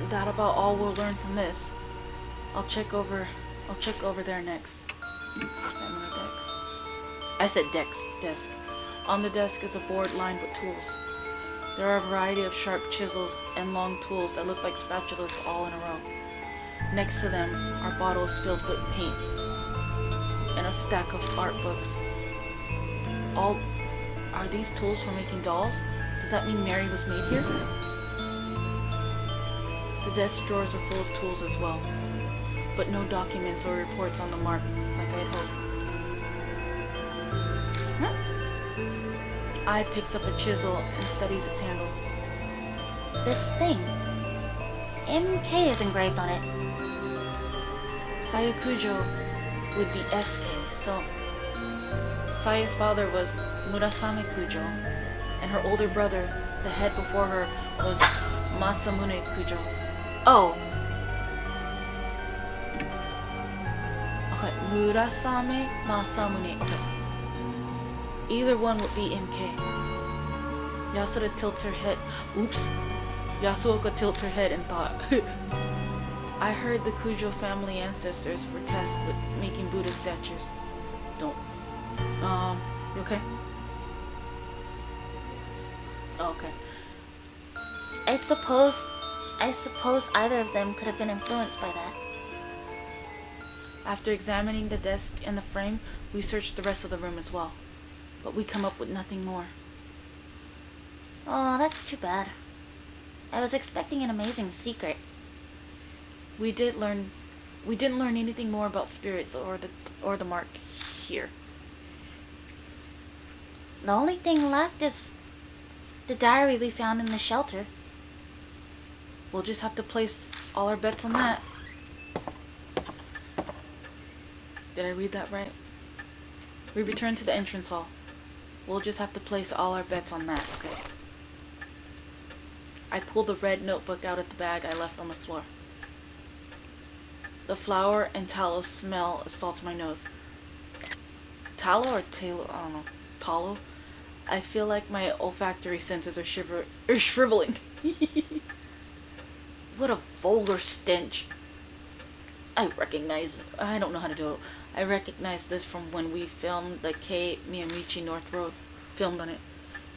That about all we'll learn from this. I'll check over there next. Examine the desk. I said desk. On the desk is a board lined with tools. There are a variety of sharp chisels and long tools that look like spatulas all in a row. Next to them are bottles filled with paint and a stack of art books. Are these tools for making dolls? Does that mean Mary was made here? The desk drawers are full of tools as well, but no documents or reports on the mark like I had hoped. I picks up a chisel and studies its handle. This thing. MK is engraved on it. Sayakujo with the SK, so Saya's father was Murasame Kujo, and her older brother, the head before her, was Masamune Kujo. Oh! Okay, Murasame, Masamune, okay. Either one would be MK. Yasuda tilts her head. Oops! Yasuoka tilts her head in thought. I heard the Kujo family ancestors were tasked with making Buddha statues. Don't. You okay? Oh, okay. I suppose either of them could have been influenced by that. After examining the desk and the frame, we searched the rest of the room as well. But we come up with nothing more. Oh, that's too bad. I was expecting an amazing secret. We didn't learn anything more about spirits or the mark here. The only thing left is the diary we found in the shelter. We'll just have to place all our bets on that. Did I read that right? We return to the entrance hall. We'll just have to place all our bets on that, okay? I pull the red notebook out of the bag I left on the floor. The flour and tallow smell assaults my nose. Tallow or tallow? I don't know. Tallow? I feel like my olfactory senses are shriveling. What a vulgar stench. I don't know how to do it. I recognize this from when we filmed the K. Miyamichi North Road. Filmed on it.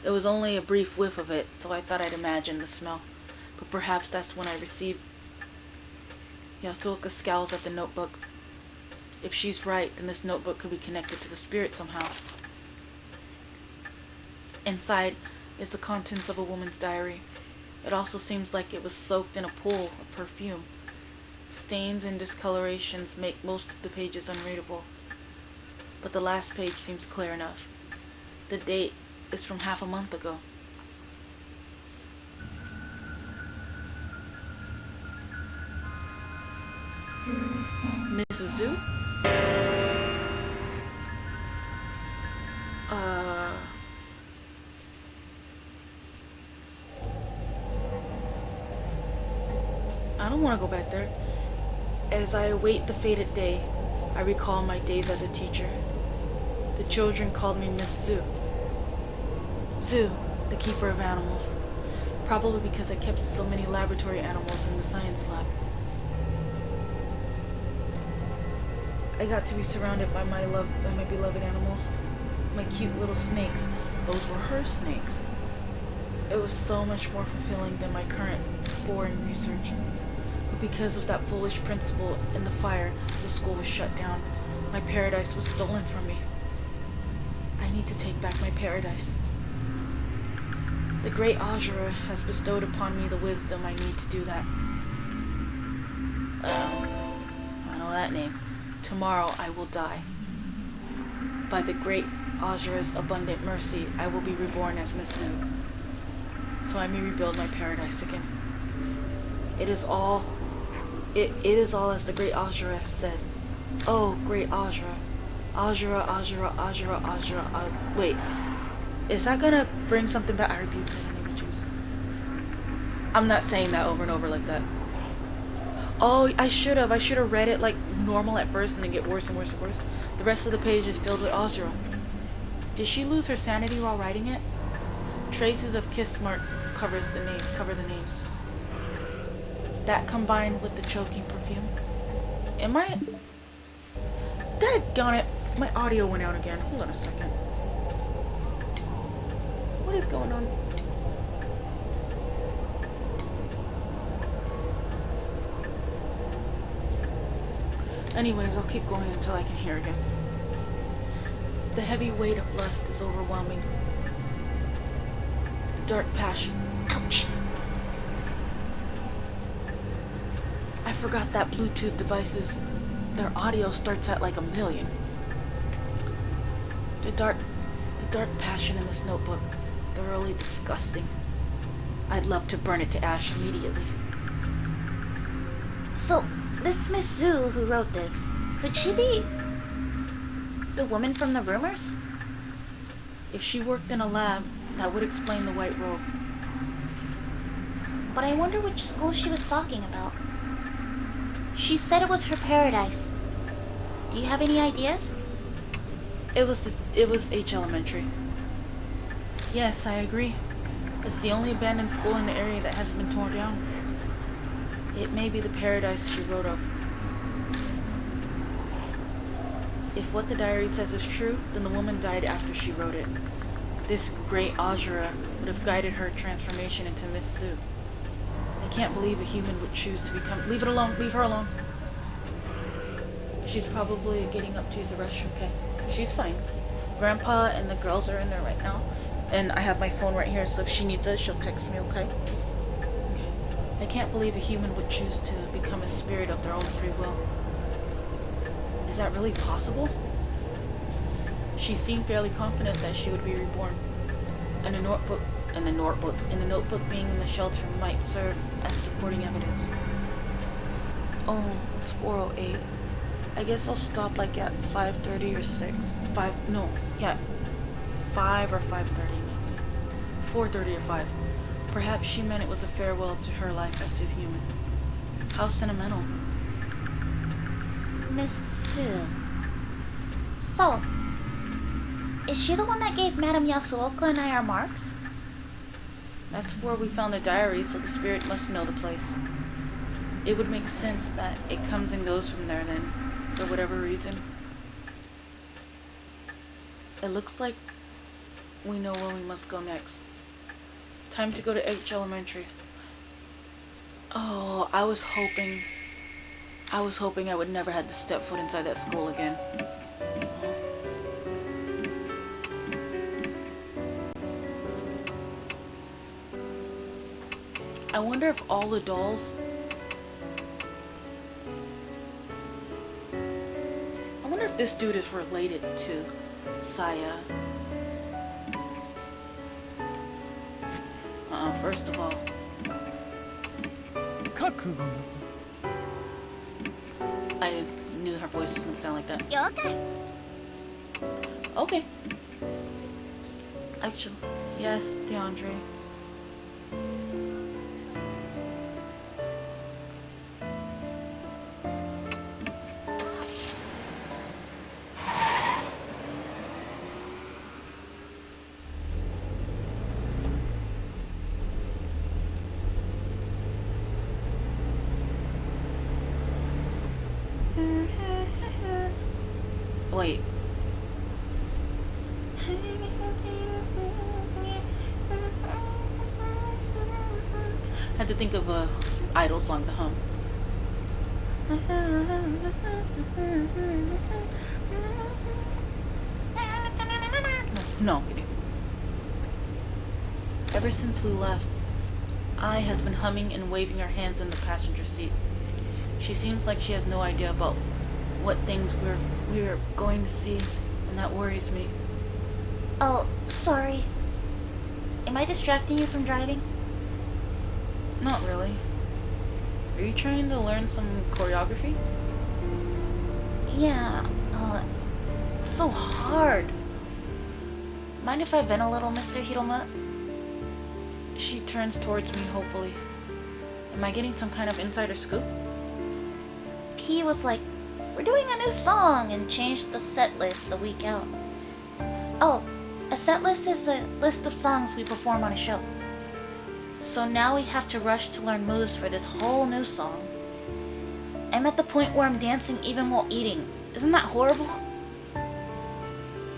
It was only a brief whiff of it, so I thought I'd imagine the smell. But perhaps that's when I received... Yasuoka scowls at the notebook. If she's right, then this notebook could be connected to the spirit somehow. Inside is the contents of a woman's diary. It also seems like it was soaked in a pool of perfume. Stains and discolorations make most of the pages unreadable. But the last page seems clear enough. The date is from half a month ago. Mrs. Zhu? I don't want to go back there. As I await the fated day, I recall my days as a teacher. The children called me Miss Zoo. Zoo, the keeper of animals. Probably because I kept so many laboratory animals in the science lab. I got to be surrounded by my beloved animals. My cute little snakes. Those were her snakes. It was so much more fulfilling than my current boring research. But because of that foolish principal in the fire, the school was shut down. My paradise was stolen from me. I need to take back my paradise. The great Azura has bestowed upon me the wisdom I need to do that. I know that name. Tomorrow I will die. By the great Azura's abundant mercy, I will be reborn as Miss Zoo, so I may rebuild my paradise again. It is all as the great Azura has said. Oh, great Azura. Azura, Azura, Azura, Azura, wait. Is that gonna bring something back? I rebuke in the name of Jesus. I'm not saying that over and over like that. Oh, I should have read it like normal at first and then get worse and worse and worse. The rest of the page is filled with Azura. Did she lose her sanity while writing it? Traces of kiss marks cover the names. That combined with the choking perfume. Daggone it, my audio went out again. Hold on a second. What is going on? Anyways, I'll keep going until I can hear again. The heavy weight of lust is overwhelming. The dark passion. Ouch! I forgot that Bluetooth devices, their audio starts at like 1,000,000. The dark passion in this notebook, thoroughly disgusting. I'd love to burn it to ash immediately. So, this Miss Zoo who wrote this, could she be the woman from the rumors? If she worked in a lab, that would explain the white robe. But I wonder which school she was talking about. She said it was her paradise. Do you have any ideas? It was H Elementary. Yes, I agree. It's the only abandoned school in the area that hasn't been torn down. It may be the paradise she wrote of. If what the diary says is true, then the woman died after she wrote it. This great Azura would have guided her transformation into Miss Sue. I can't believe a human would choose to become... Leave it alone. Leave her alone. She's probably getting up to use the restroom, okay? She's fine. Grandpa and the girls are in there right now. And I have my phone right here, so if she needs it, she'll text me, okay? I can't believe a human would choose to become a spirit of their own free will. Is that really possible? She seemed fairly confident that she would be reborn. And the notebook being in the shelter might serve as supporting evidence. Oh, it's 4:08. I guess I'll stop like at 5:30 or 6. 5 or 5:30 maybe. 4:30 or 5. Perhaps she meant it was a farewell to her life as a human. How sentimental. Miss Sue. So, is she the one that gave Madame Yasuoka and I our marks? That's where we found the diary, so the spirit must know the place. It would make sense that it comes and goes from there then, for whatever reason. It looks like we know where we must go next. Time to go to H Elementary. Oh, I was hoping I would never have to step foot inside that school again. I wonder if all the dolls... I wonder if this dude is related to Saya. First of all... I knew her voice was gonna sound like that. You okay? Okay. Actually, yes, DeAndre. Had to think of a idol song to hum. No, kidding. Ever since we left, I has been humming and waving her hands in the passenger seat. She seems like she has no idea about what things we're going to see, and that worries me. Oh, sorry. Am I distracting you from driving? Not really. Are you trying to learn some choreography? Yeah, it's so hard. Mind if I vent a little, Mr. Hiroma? She turns towards me hopefully. Am I getting some kind of insider scoop? P was like, we're doing a new song, and changed the set list a week out. Oh, a set list is a list of songs we perform on a show. So now we have to rush to learn moves for this whole new song. I'm at the point where I'm dancing even while eating. Isn't that horrible?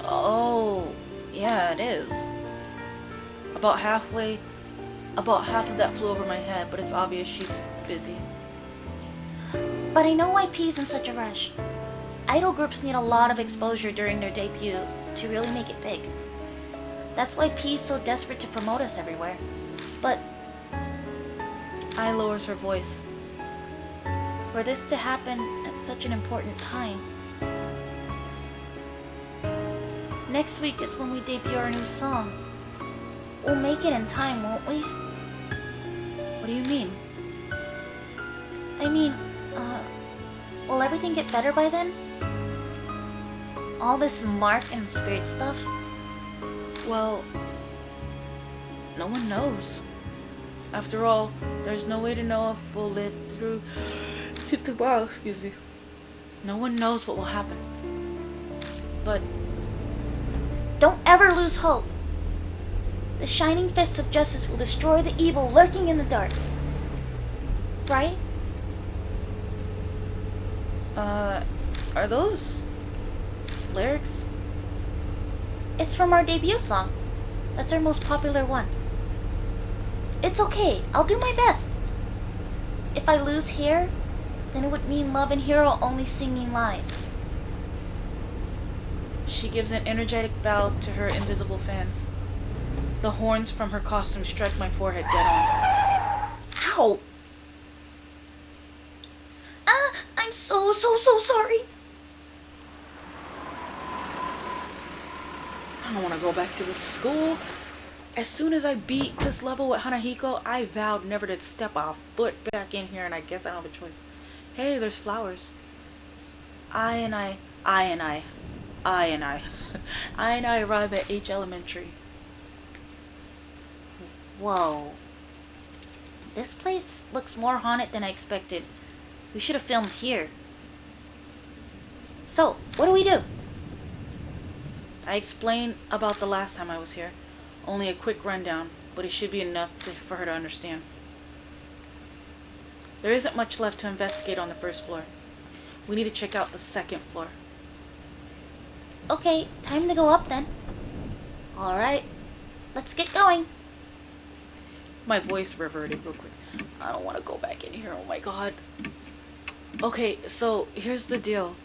Oh, yeah, it is. About half of that flew over my head, but it's obvious she's busy. But I know why P's in such a rush. Idol groups need a lot of exposure during their debut to really make it big. That's why P's so desperate to promote us everywhere. But I lowers her voice. for this to happen at such an important time, next week is when we debut our new song. We'll make it in time, won't we? What do you mean? I mean, will everything get better by then? All this mark and spirit stuff? Well, no one knows. After all, there's no way to know if we'll live through to tomorrow, excuse me. No one knows what will happen. But don't ever lose hope. The shining fist of justice will destroy the evil lurking in the dark. Right? Are those lyrics? It's from our debut song. That's our most popular one. It's okay. I'll do my best. If I lose here, then it would mean Love and Hero only singing lies. She gives an energetic bow to her invisible fans. The horns from her costume strike my forehead dead on. Ow! I'm so sorry. I don't want to go back to the school. As soon as I beat this level with Hanahiko, I vowed never to step a foot back in here, and I guess I don't have a choice. Hey, there's flowers. I and I arrive at H Elementary. Whoa. This place looks more haunted than I expected. We should have filmed here. So, what do? I explained about the last time I was here. Only a quick rundown, but it should be enough for her to understand. There isn't much left to investigate on the first floor. We need to check out the second floor. Okay, time to go up then. Alright, let's get going. My voice reverted real quick. I don't want to go back in here, oh my god. Okay, so here's the deal.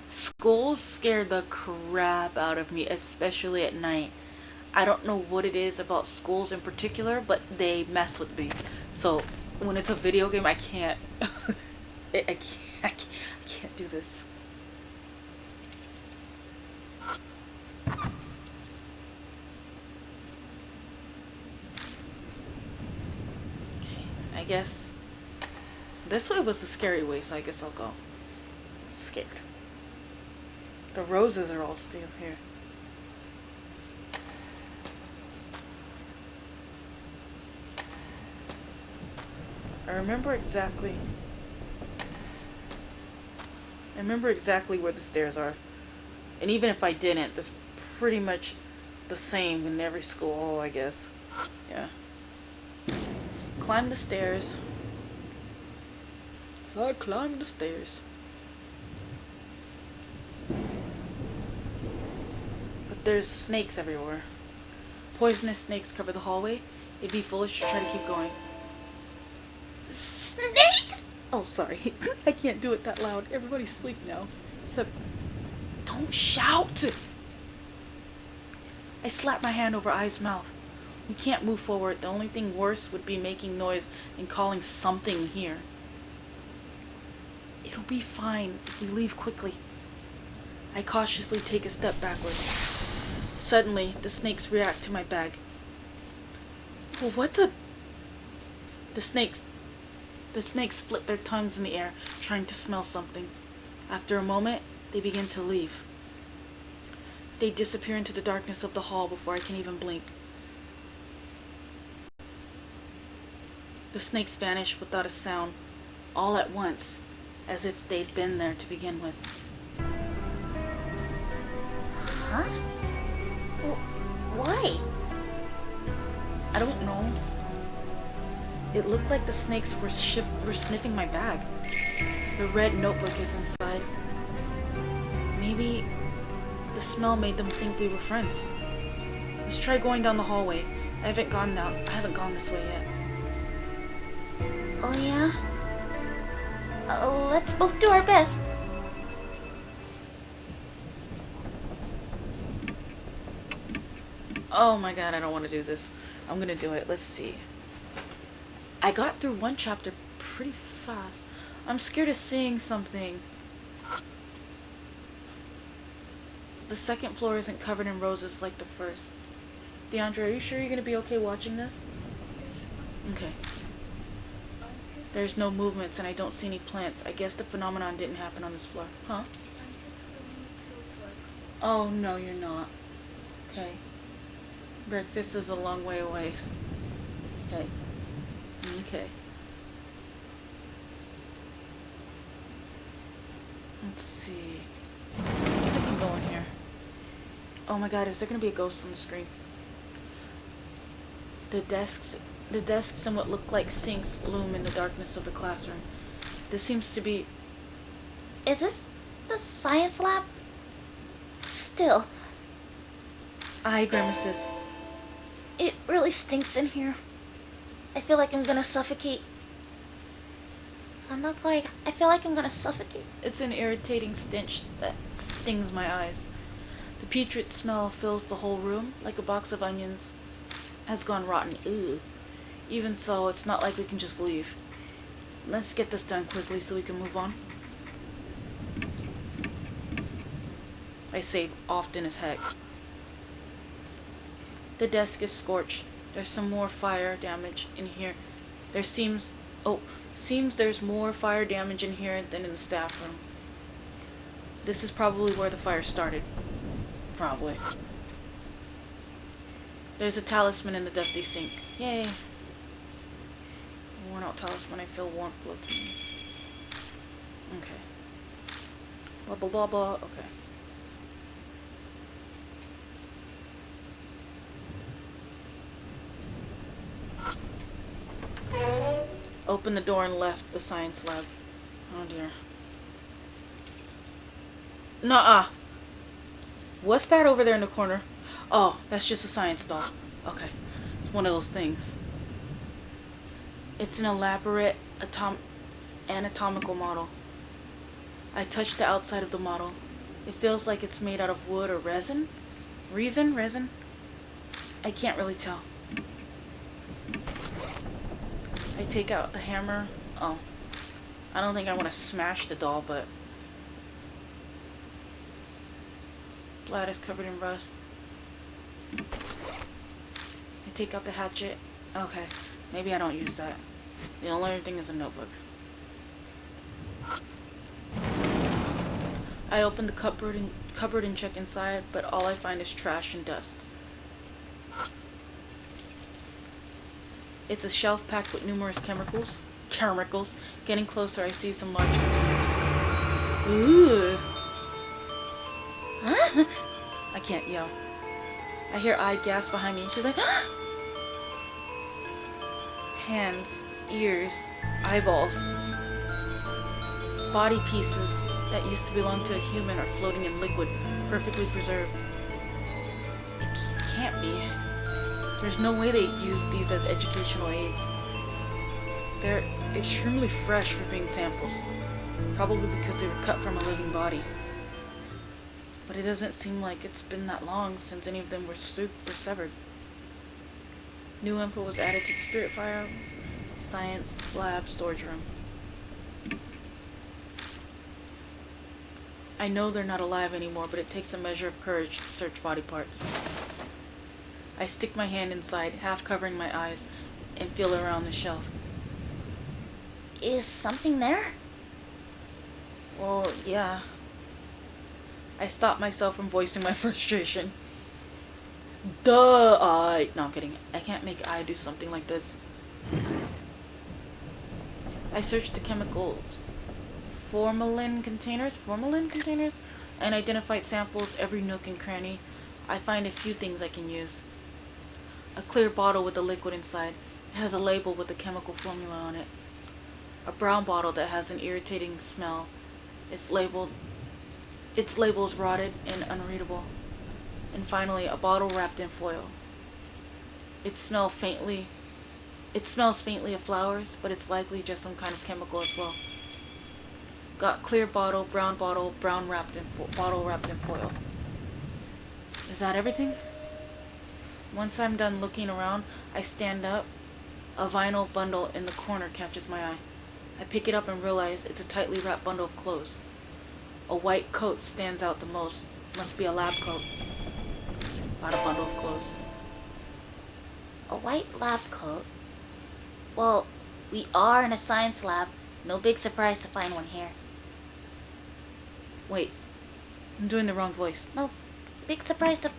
Schools scared the crap out of me, especially at night. I don't know what it is about schools in particular, but they mess with me. So when it's a video game, I can't. I can't do this. Okay, I guess this way was the scary way, so I guess I'll go. Scared. The roses are all still here. I remember exactly where the stairs are. And even if I didn't, that's pretty much the same in every school, I guess. Yeah. Climb the stairs. I climbed the stairs. But there's snakes everywhere. Poisonous snakes cover the hallway. It'd be foolish to try to keep going. sorry. I can't do it that loud. Everybody's asleep now. Except, don't shout! I slapped my hand over I's mouth. We can't move forward. The only thing worse would be making noise and calling something here. It'll be fine if we leave quickly. I cautiously take a step backwards. Suddenly, the snakes react to my bag. Well, what the... The snakes split their tongues in the air, trying to smell something. After a moment, they begin to leave. They disappear into the darkness of the hall before I can even blink. The snakes vanish without a sound, all at once, as if they'd been there to begin with. Huh? Well, why? I don't know. It looked like the snakes were sniffing my bag. The red notebook is inside. Maybe the smell made them think we were friends. Let's try going down the hallway. I haven't gone this way yet. Oh yeah? Let's both do our best. Oh my god, I don't want to do this. I'm gonna do it. Let's see. I got through one chapter pretty fast. I'm scared of seeing something. The second floor isn't covered in roses like the first. DeAndre, are you sure you're gonna be okay watching this? Okay. There's no movements and I don't see any plants. I guess the phenomenon didn't happen on this floor. Huh? Oh, no, you're not. Okay. Breakfast is a long way away. Okay. Okay. Let's see. What's I can go in here? Oh my god, is there gonna be a ghost on the screen? The desks and what look like sinks loom in the darkness of the classroom. This seems to be... Is this the science lab? Still, I grimaces. it really stinks in here. I feel like I'm gonna suffocate. I feel like I'm gonna suffocate. It's an irritating stench that stings my eyes. The putrid smell fills the whole room, like a box of onions has gone rotten. Ew. Even so, it's not like we can just leave. Let's get this done quickly so we can move on. I say often as heck. The desk is scorched. There's some more fire damage in here. Seems there's more fire damage in here than in the staff room. This is probably where the fire started. Probably. There's a talisman in the dusty sink. Yay. Worn out talisman, I feel warmth flow to me. Okay. Blah blah blah blah. Okay. Opened the door and left the science lab. Oh dear. Nuh-uh. What's that over there in the corner? Oh, that's just a science doll. Okay. It's one of those things. It's an elaborate anatomical model. I touched the outside of the model. It feels like it's made out of wood or resin. Resin? I can't really tell. I take out the hammer. Oh. I don't think I want to smash the doll, but... Blood is covered in rust. I take out the hatchet. Okay. Maybe I don't use that. The only other thing is a notebook. I open the cupboard and check inside, but all I find is trash and dust. It's a shelf packed with numerous chemicals. Getting closer, I see some large containers. Ooh. Huh? I can't yell. I hear I gasp behind me, and she's like, hands, ears, eyeballs. Body pieces that used to belong to a human are floating in liquid, perfectly preserved. It can't be. There's no way they'd use these as educational aids. They're extremely fresh for being samples, probably because they were cut from a living body. But it doesn't seem like it's been that long since any of them were severed. New info was added to the Spirit Fire Science Lab storage room. I know they're not alive anymore, but it takes a measure of courage to search body parts. I stick my hand inside, half covering my eyes, and feel around the shelf. Is something there? Well, yeah. I stop myself from voicing my frustration. Duh, no, I'm kidding. I can't make I do something like this. I searched the chemicals. Formalin containers, and identified samples every nook and cranny. I find a few things I can use. A clear bottle with the liquid inside. It has a label with the chemical formula on it. A brown bottle that has an irritating smell. Its label is rotted and unreadable. And finally, a bottle wrapped in foil. It smells faintly of flowers, but it's likely just some kind of chemical as well. Got clear bottle, brown bottle wrapped in foil. Is that everything? Once I'm done looking around, I stand up. A vinyl bundle in the corner catches my eye. I pick it up and realize it's a tightly wrapped bundle of clothes. A white coat stands out the most. Must be a lab coat. Not a bundle of clothes. A white lab coat? Well, we are in a science lab. No big surprise to find one here. Wait, I'm doing the wrong voice. No big surprise to...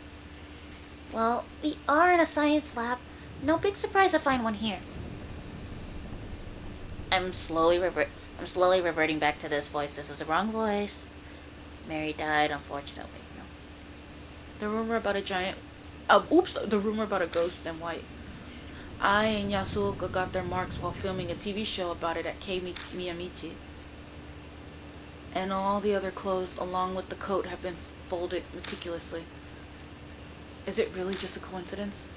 Well, we are in a science lab. No big surprise to find one here. I'm slowly reverting back to this voice. This is the wrong voice. Mary died, unfortunately. No. The rumor about the rumor about a ghost and white. I and Yasuoka got their marks while filming a TV show about it at a.k.a. Miyamichi. And all the other clothes, along with the coat, have been folded meticulously. Is it really just a coincidence?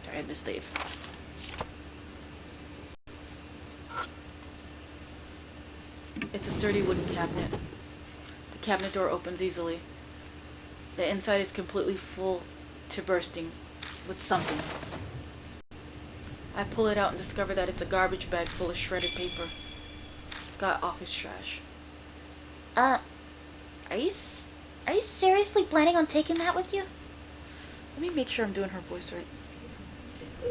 I had to save. It's a sturdy wooden cabinet. The cabinet door opens easily. The inside is completely full to bursting with something. I pull it out and discover that it's a garbage bag full of shredded paper. Got office trash. Are you seriously planning on taking that with you? Let me make sure I'm doing her voice right.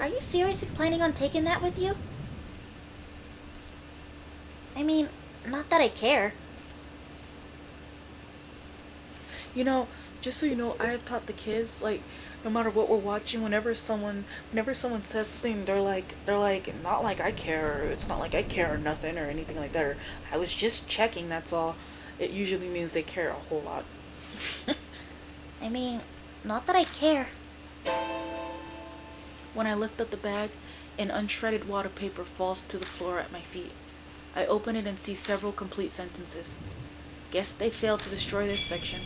Are you seriously planning on taking that with you? I mean, not that I care. You know, just so you know, I have taught the kids, like, no matter what we're watching, whenever someone says something, they're like, not like I care, or it's not like I care or nothing, or anything like that, or I was just checking, that's all. It usually means they care a whole lot. I mean, not that I care. When I lift up the bag, an unshredded wad of paper falls to the floor at my feet. I open it and see several complete sentences. Guess they failed to destroy this section.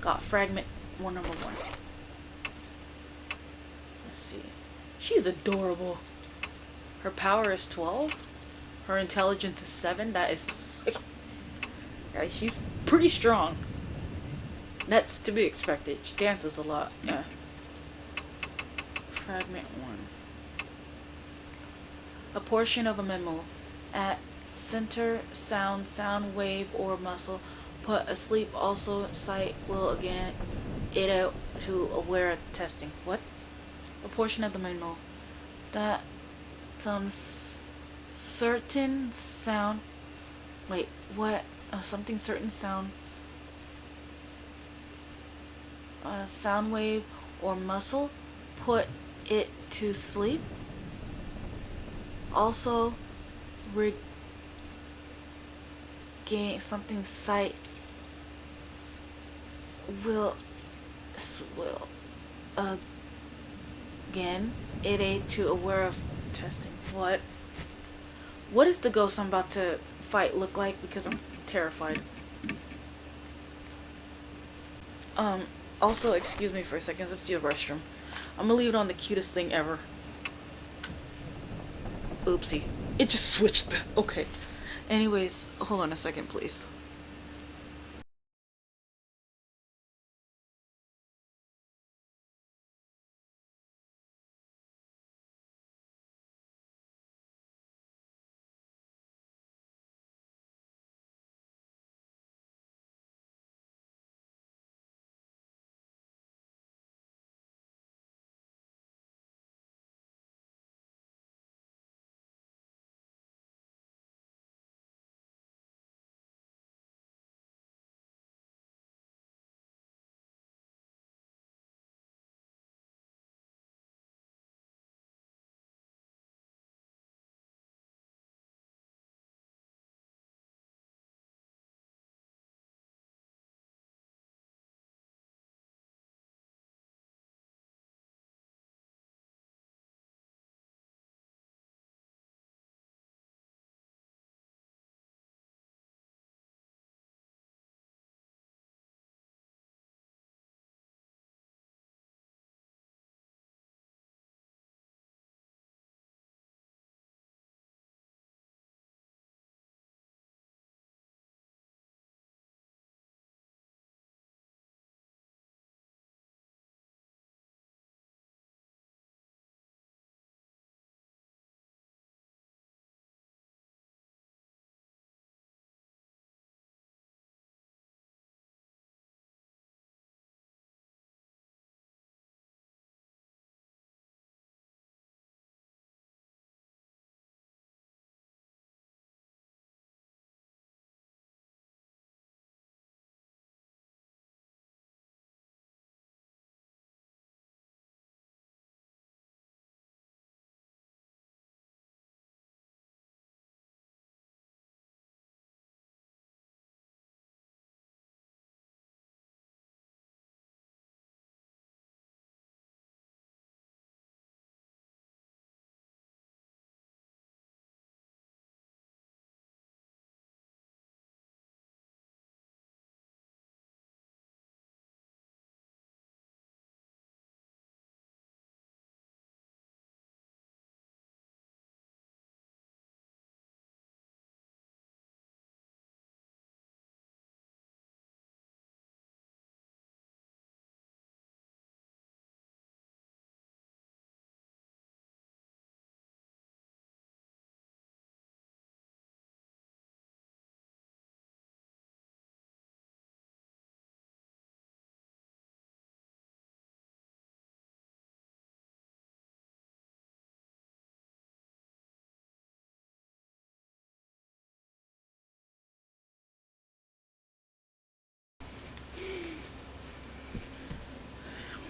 Got fragment number 1. Let's see. She's adorable. Her power is 12. Her intelligence is 7. That is... yeah, she's pretty strong. That's to be expected. She dances a lot. Yeah. Fragment 1. A portion of a memo. At center sound wave or muscle put asleep also site will again it out to aware testing. What? A portion of the memo. That some certain sound. Wait, what? Something certain sound. Sound wave or muscle put it to sleep. Also regain something sight will again it a to aware of testing. What is the ghost I'm about to fight look like? Because I'm terrified. Um, Also, excuse me for a second. Let's do the restroom. I'm gonna leave it on the cutest thing ever. Oopsie. It just switched back. Okay. Anyways, hold on a second, please.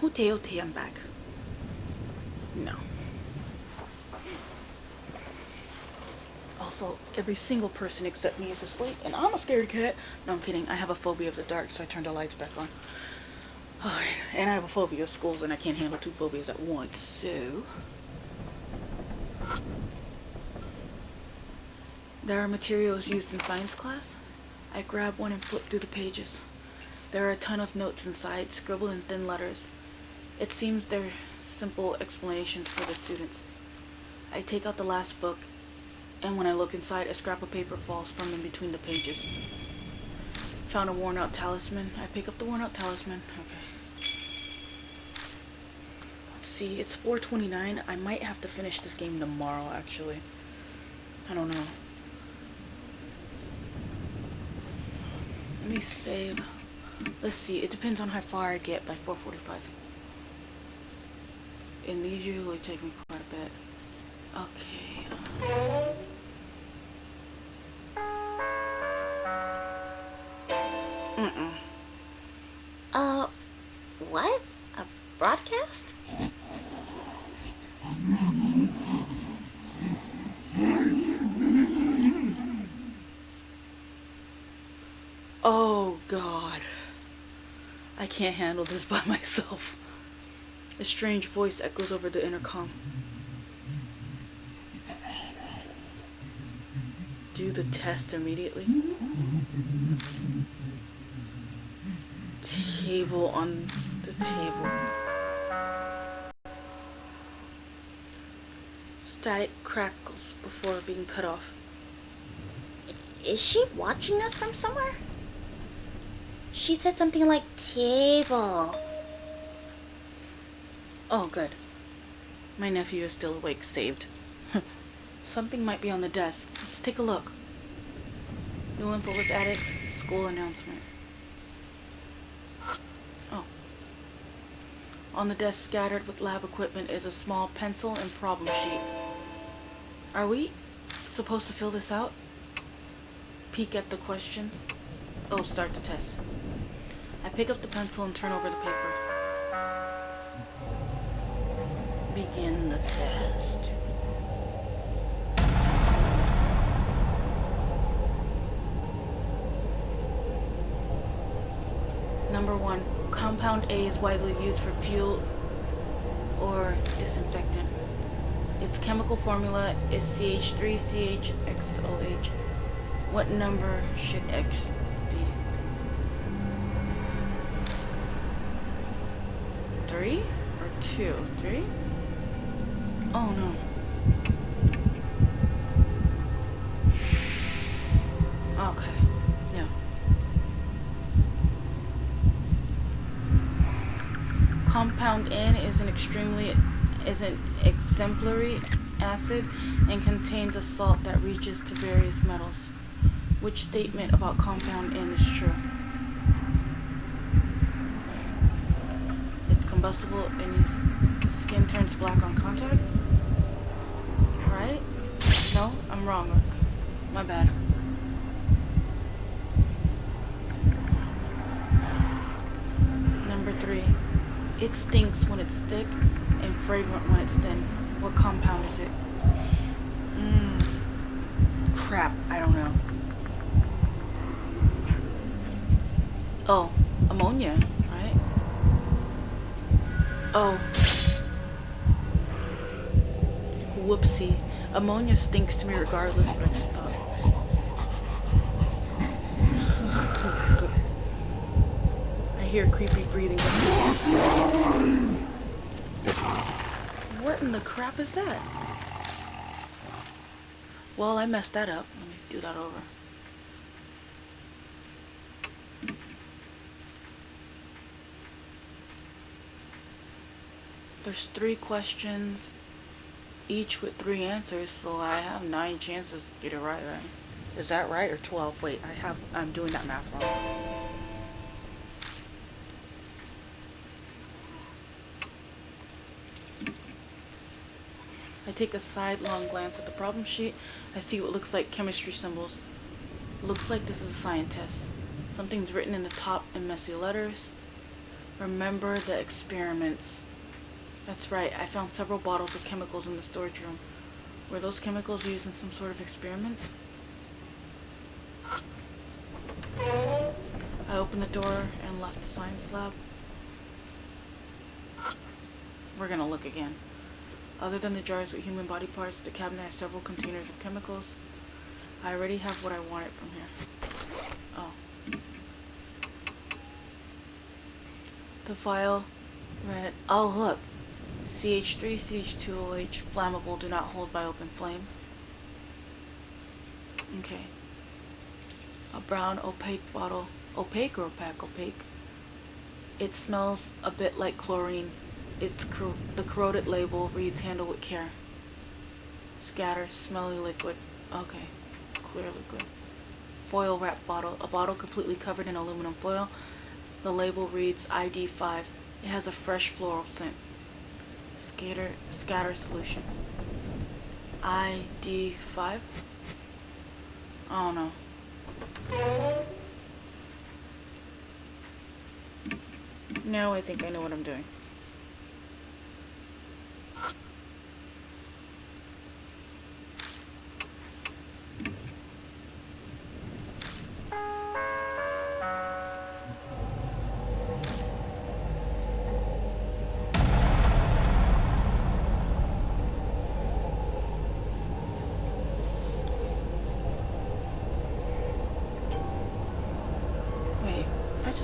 Okay, okay, I'm back. No. Also, every single person except me is asleep, and I'm a scared cat. No, I'm kidding. I have a phobia of the dark, so I turned the lights back on. Alright, and I have a phobia of schools, and I can't handle two phobias at once, so... There are materials used in science class. I grab one and flip through the pages. There are a ton of notes inside, scribbled in thin letters. It seems they're simple explanations for the students. I take out the last book, and when I look inside, a scrap of paper falls from in between the pages. Found a worn out talisman. I pick up the worn out talisman. Okay. Let's see, it's 4:29. I might have to finish this game tomorrow, actually. I don't know. Let me save. Let's see, it depends on how far I get by 4:45. And these usually take me quite a bit. Okay. What? A broadcast? Oh God. I can't handle this by myself. A strange voice echoes over the intercom. Do the test immediately. table on the table. Static crackles before being cut off. Is she watching us from somewhere? She said something like table. Oh, good. My nephew is still awake, saved. Something might be on the desk. Let's take a look. New info was added. School announcement. Oh. On the desk scattered with lab equipment is a small pencil and problem sheet. Are we supposed to fill this out? Peek at the questions. Oh, start the test. I pick up the pencil and turn over the paper. Begin the test. Number 1. Compound A is widely used for fuel or disinfectant. Its chemical formula is CH3CHXOH. What number should X be? 3 or 2? 3? Oh no. Okay. No. Compound N is an exemplary acid and contains a salt that reaches to various metals. Which statement about compound N is true? It's combustible and his skin turns black on contact? Right? No, I'm wrong. My bad. Number 3. It stinks when it's thick and fragrant when it's thin. What compound is it? Crap, I don't know. Oh, ammonia, right? Oh. Whoopsie. Ammonia stinks to me regardless, but I just thought. I hear creepy breathing. What in the crap is that? Well, I messed that up. Let me do that over. There's 3 questions, each with 3 answers, so I have 9 chances to get it right, right? Is that right, or 12? Wait, I'm doing that math wrong. I take a sidelong glance at the problem sheet. I see what looks like chemistry symbols. Looks like this is a science test. Something's written in the top in messy letters. Remember the experiments. That's right, I found several bottles of chemicals in the storage room. Were those chemicals used in some sort of experiments? I opened the door and left the science lab. We're gonna look again. Other than the jars with human body parts, the cabinet has several containers of chemicals. I already have what I wanted from here. Oh. The file read, oh look, CH3, CH2OH, flammable, do not hold by open flame. Okay. A brown opaque bottle, opaque or opaque? Opaque. It smells a bit like chlorine. The corroded label reads handle with care. Scatter, smelly liquid. Okay, clear liquid. Foil wrap bottle, a bottle completely covered in aluminum foil. The label reads ID5. It has a fresh floral scent. Scatter solution. ID5? I don't know. Now I think I know what I'm doing.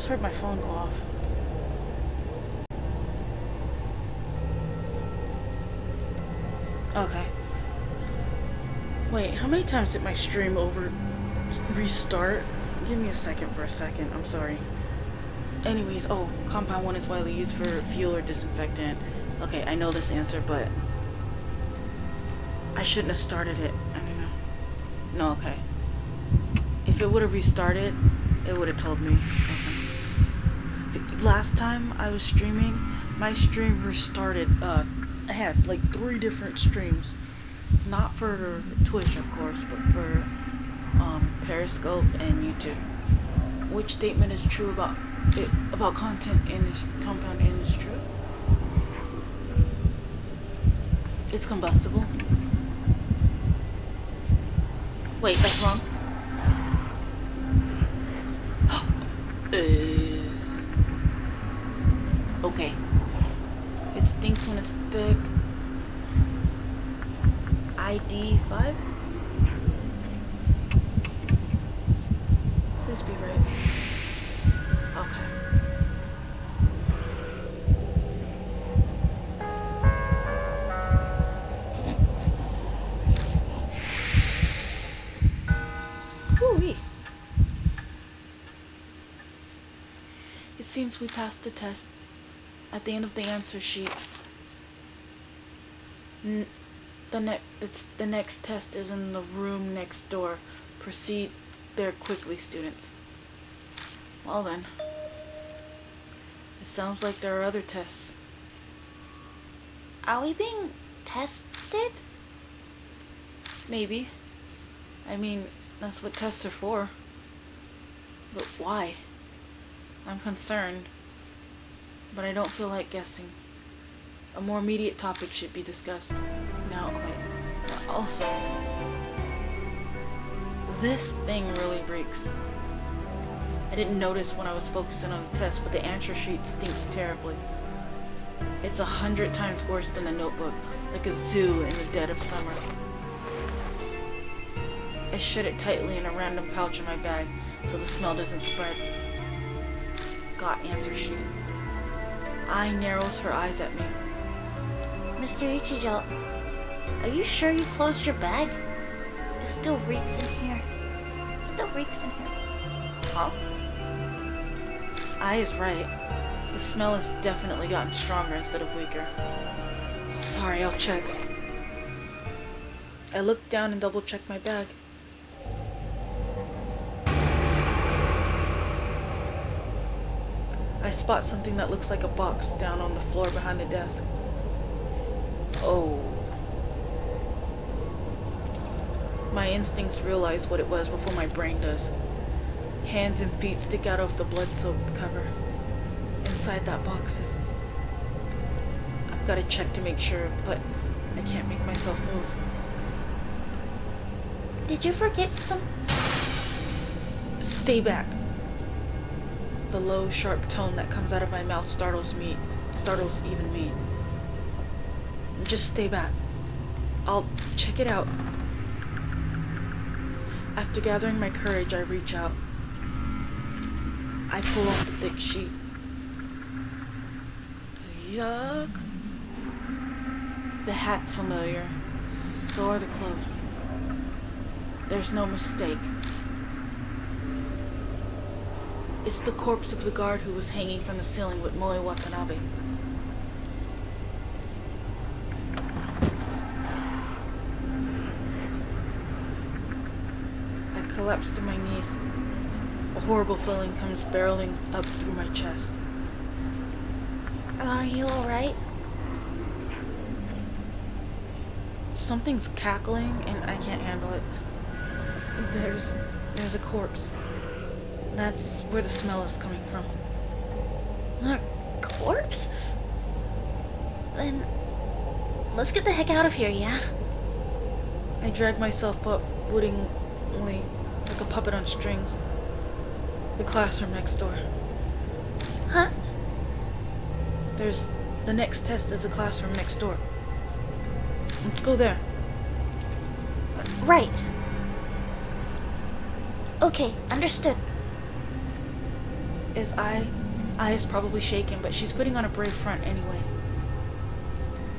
just heard my phone go off. Okay. Wait, how many times did my stream restart? Give me a second for a second. I'm sorry. Anyways, oh, compound 1 is widely used for fuel or disinfectant. Okay, I know this answer, but I shouldn't have started it. I don't know. No, okay. If it would have restarted, it would have told me. Okay. Last time I was streaming, my stream restarted. I had like 3 different streams. Not for Twitch, of course, but for Periscope and YouTube. Which statement is true about content in this compound and is true? It's combustible. Wait, that's wrong. Okay. It stinks when it's thick. ID 5? Please be right. Okay. Whoo-wee. It seems we passed the test. At the end of the answer sheet, the next test is in the room next door. Proceed there quickly, students. Well then. It sounds like there are other tests. Are we being tested? Maybe. I mean, that's what tests are for. But why? I'm concerned. But I don't feel like guessing. A more immediate topic should be discussed. Now, wait. Also, this thing really reeks. I didn't notice when I was focusing on the test, but the answer sheet stinks terribly. It's 100 times worse than a notebook, like a zoo in the dead of summer. I shut it tightly in a random pouch in my bag, so the smell doesn't spread. Got answer sheet. Eye narrows her eyes at me. Mr. Ichijo, are you sure you closed your bag? It still reeks in here. It still reeks in here. Huh? Ai is right. The smell has definitely gotten stronger instead of weaker. Sorry, I'll check. I looked down and double-checked my bag. I spot something that looks like a box down on the floor behind the desk. Oh. My instincts realize what it was before my brain does. Hands and feet stick out of the blood-soaked cover. Inside that box is... I've got to check to make sure, but I can't make myself move. Did you forget some... Stay back. The low, sharp tone that comes out of my mouth startles even me. Just stay back. I'll check it out. After gathering my courage, I reach out. I pull off the thick sheet. Yuck. The hat's familiar. So are the clothes. There's no mistake. It's the corpse of the guard who was hanging from the ceiling with Moe Watanabe. I collapse to my knees. A horrible feeling comes barreling up through my chest. Are you alright? Something's cackling and I can't handle it. There's a corpse. That's where the smell is coming from. A corpse? Then let's get the heck out of here, yeah? I drag myself up woodenly, like a puppet on strings. The classroom next door. Huh? There's... the next test is the classroom next door. Let's go there. Right. Okay, understood. His eye is probably shaken, but she's putting on a brave front anyway.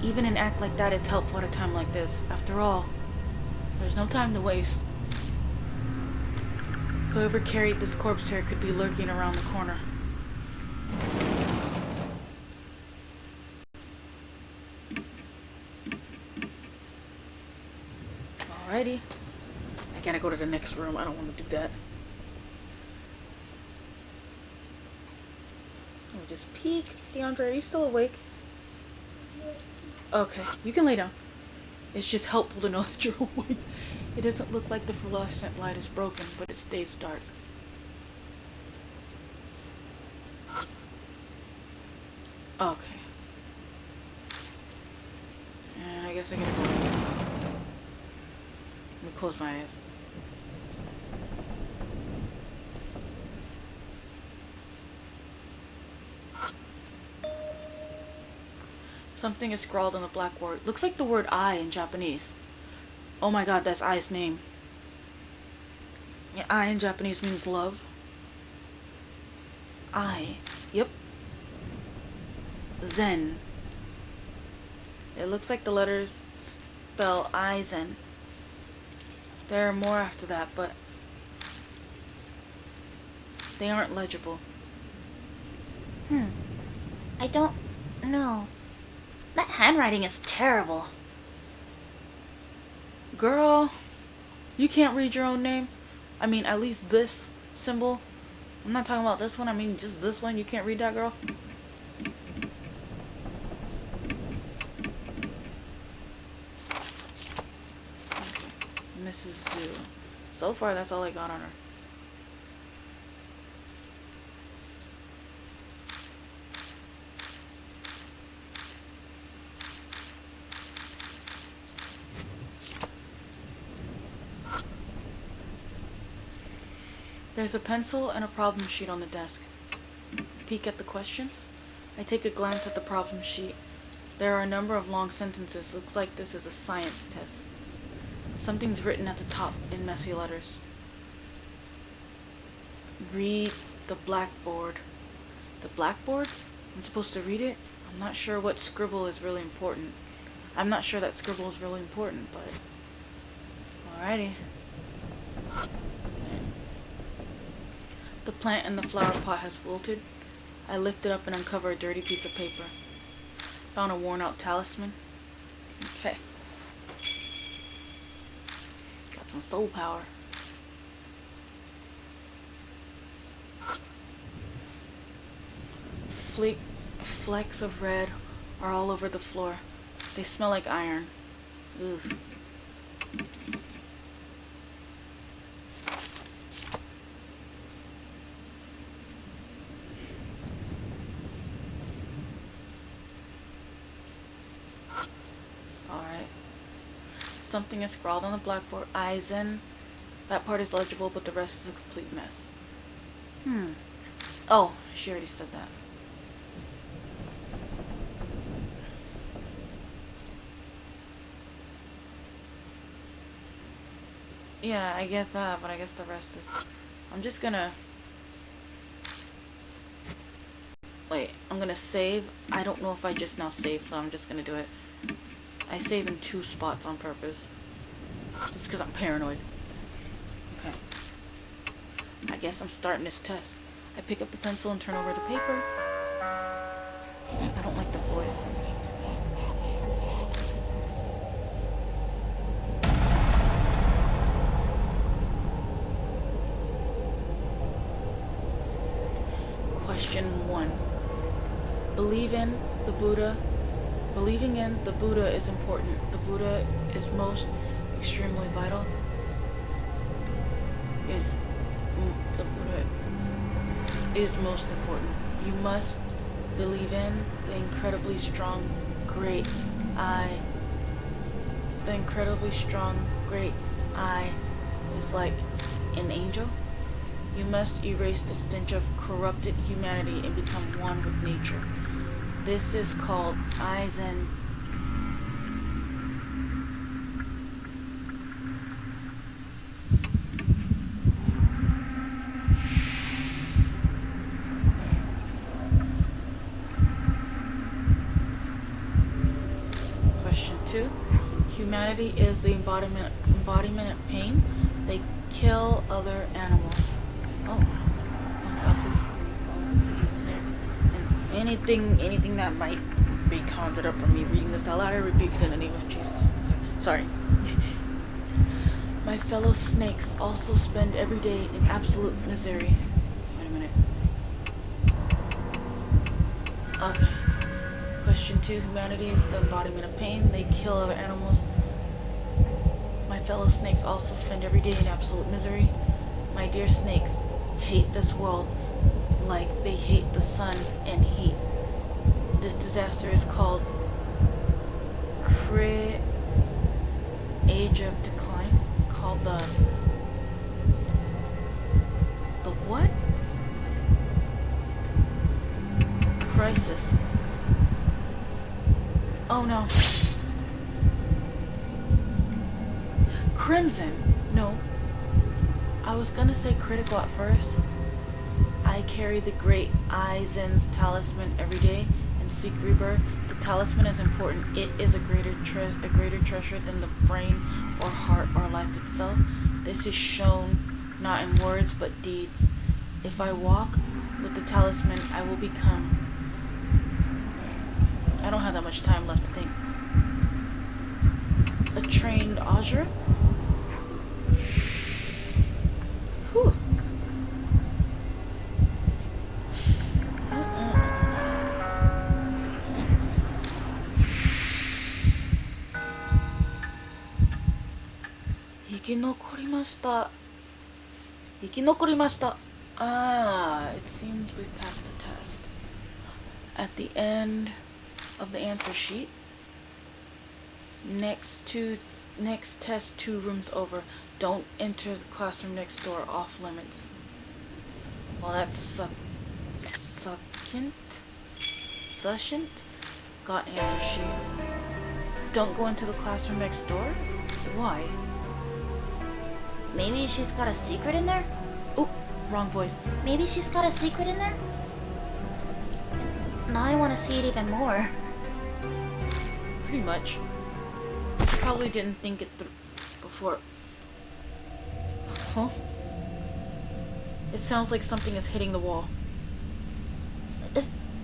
Even an act like that is helpful at a time like this. After all, there's no time to waste. Whoever carried this corpse here could be lurking around the corner. Alrighty. I gotta go to the next room. I don't want to do that. Let me just peek. DeAndre, are you still awake? Okay, you can lay down. It's just helpful to know that you're awake. It doesn't look like the fluorescent light is broken, but it stays dark. Okay. And I guess I gotta go. Let me close my eyes. Something is scrawled on the blackboard. Looks like the word I in Japanese. Oh my god, that's I's name. Yeah, I in Japanese means love. I. Yep. Zen. It looks like the letters spell I Zen. There are more after that, but they aren't legible. I don't know. That handwriting is terrible. Girl, you can't read your own name? I mean, at least this symbol. I'm not talking about this one. I mean, just this one. You can't read that, girl? Mrs. Zhu. So far, that's all I got on her. There's a pencil and a problem sheet on the desk. Peek at the questions. I take a glance at the problem sheet. There are a number of long sentences. Looks like this is a science test. Something's written at the top in messy letters. Read the blackboard. The blackboard? I'm supposed to read it? I'm not sure what scribble is really important. I'm not sure that scribble is really important, but... Alrighty. The plant in the flower pot has wilted. I lift it up and uncover a dirty piece of paper. Found a worn-out talisman. Okay. Got some soul power. Flecks of red are all over the floor. They smell like iron. Ugh. Alright. Something is scrawled on the blackboard. Aizen. That part is legible, but the rest is a complete mess. Oh, she already said that. Yeah, I get that, but I guess the rest is... I'm just gonna... Wait, I'm gonna save. I don't know if I just now saved, so I'm just gonna do it. I save in 2 spots on purpose. Just because I'm paranoid. Okay. I guess I'm starting this test. I pick up the pencil and turn over the paper. I don't like the voice. Question 1. Believing in the Buddha is important. The Buddha is most extremely vital. The Buddha is most important. You must believe in the incredibly strong, great I. The incredibly strong, great I is like an angel. You must erase the stench of corrupted humanity and become one with nature. This is called Aizen. 2. Humanity is the embodiment of pain. They kill other animals. Oh. And anything that might be conjured up from me reading this out loud, I rebuke it in the name of Jesus. Sorry. My fellow snakes also spend every day in absolute misery. Wait a minute. Okay. Question 2. Humanity is the embodiment of pain. They kill other animals. My fellow snakes also spend every day in absolute misery. My dear snakes hate this world like they hate the sun and heat. This disaster is called age of decline. Called the what? Crisis. Oh no. Crimson. No. I was gonna say critical at first. I carry the great Aizen's talisman every day and seek rebirth. The talisman is important. It is a greater treasure than the brain or heart or life itself. This is shown not in words but deeds. If I walk with the talisman, I will become. I don't have that much time left to think. A trained Azure? Whew. Ikinokorimashita. Ah, it seems we passed the test. At the end of the answer sheet, next test 2 rooms over. Don't enter the classroom next door, off limits. Well, that's succinct. Got answer sheet. Don't go into the classroom next door? Why? Maybe she's got a secret in there? Oop, wrong voice. Maybe she's got a secret in there? Now I want to see it even more. Pretty much. Probably didn't think it through before. Huh? It sounds like something is hitting the wall.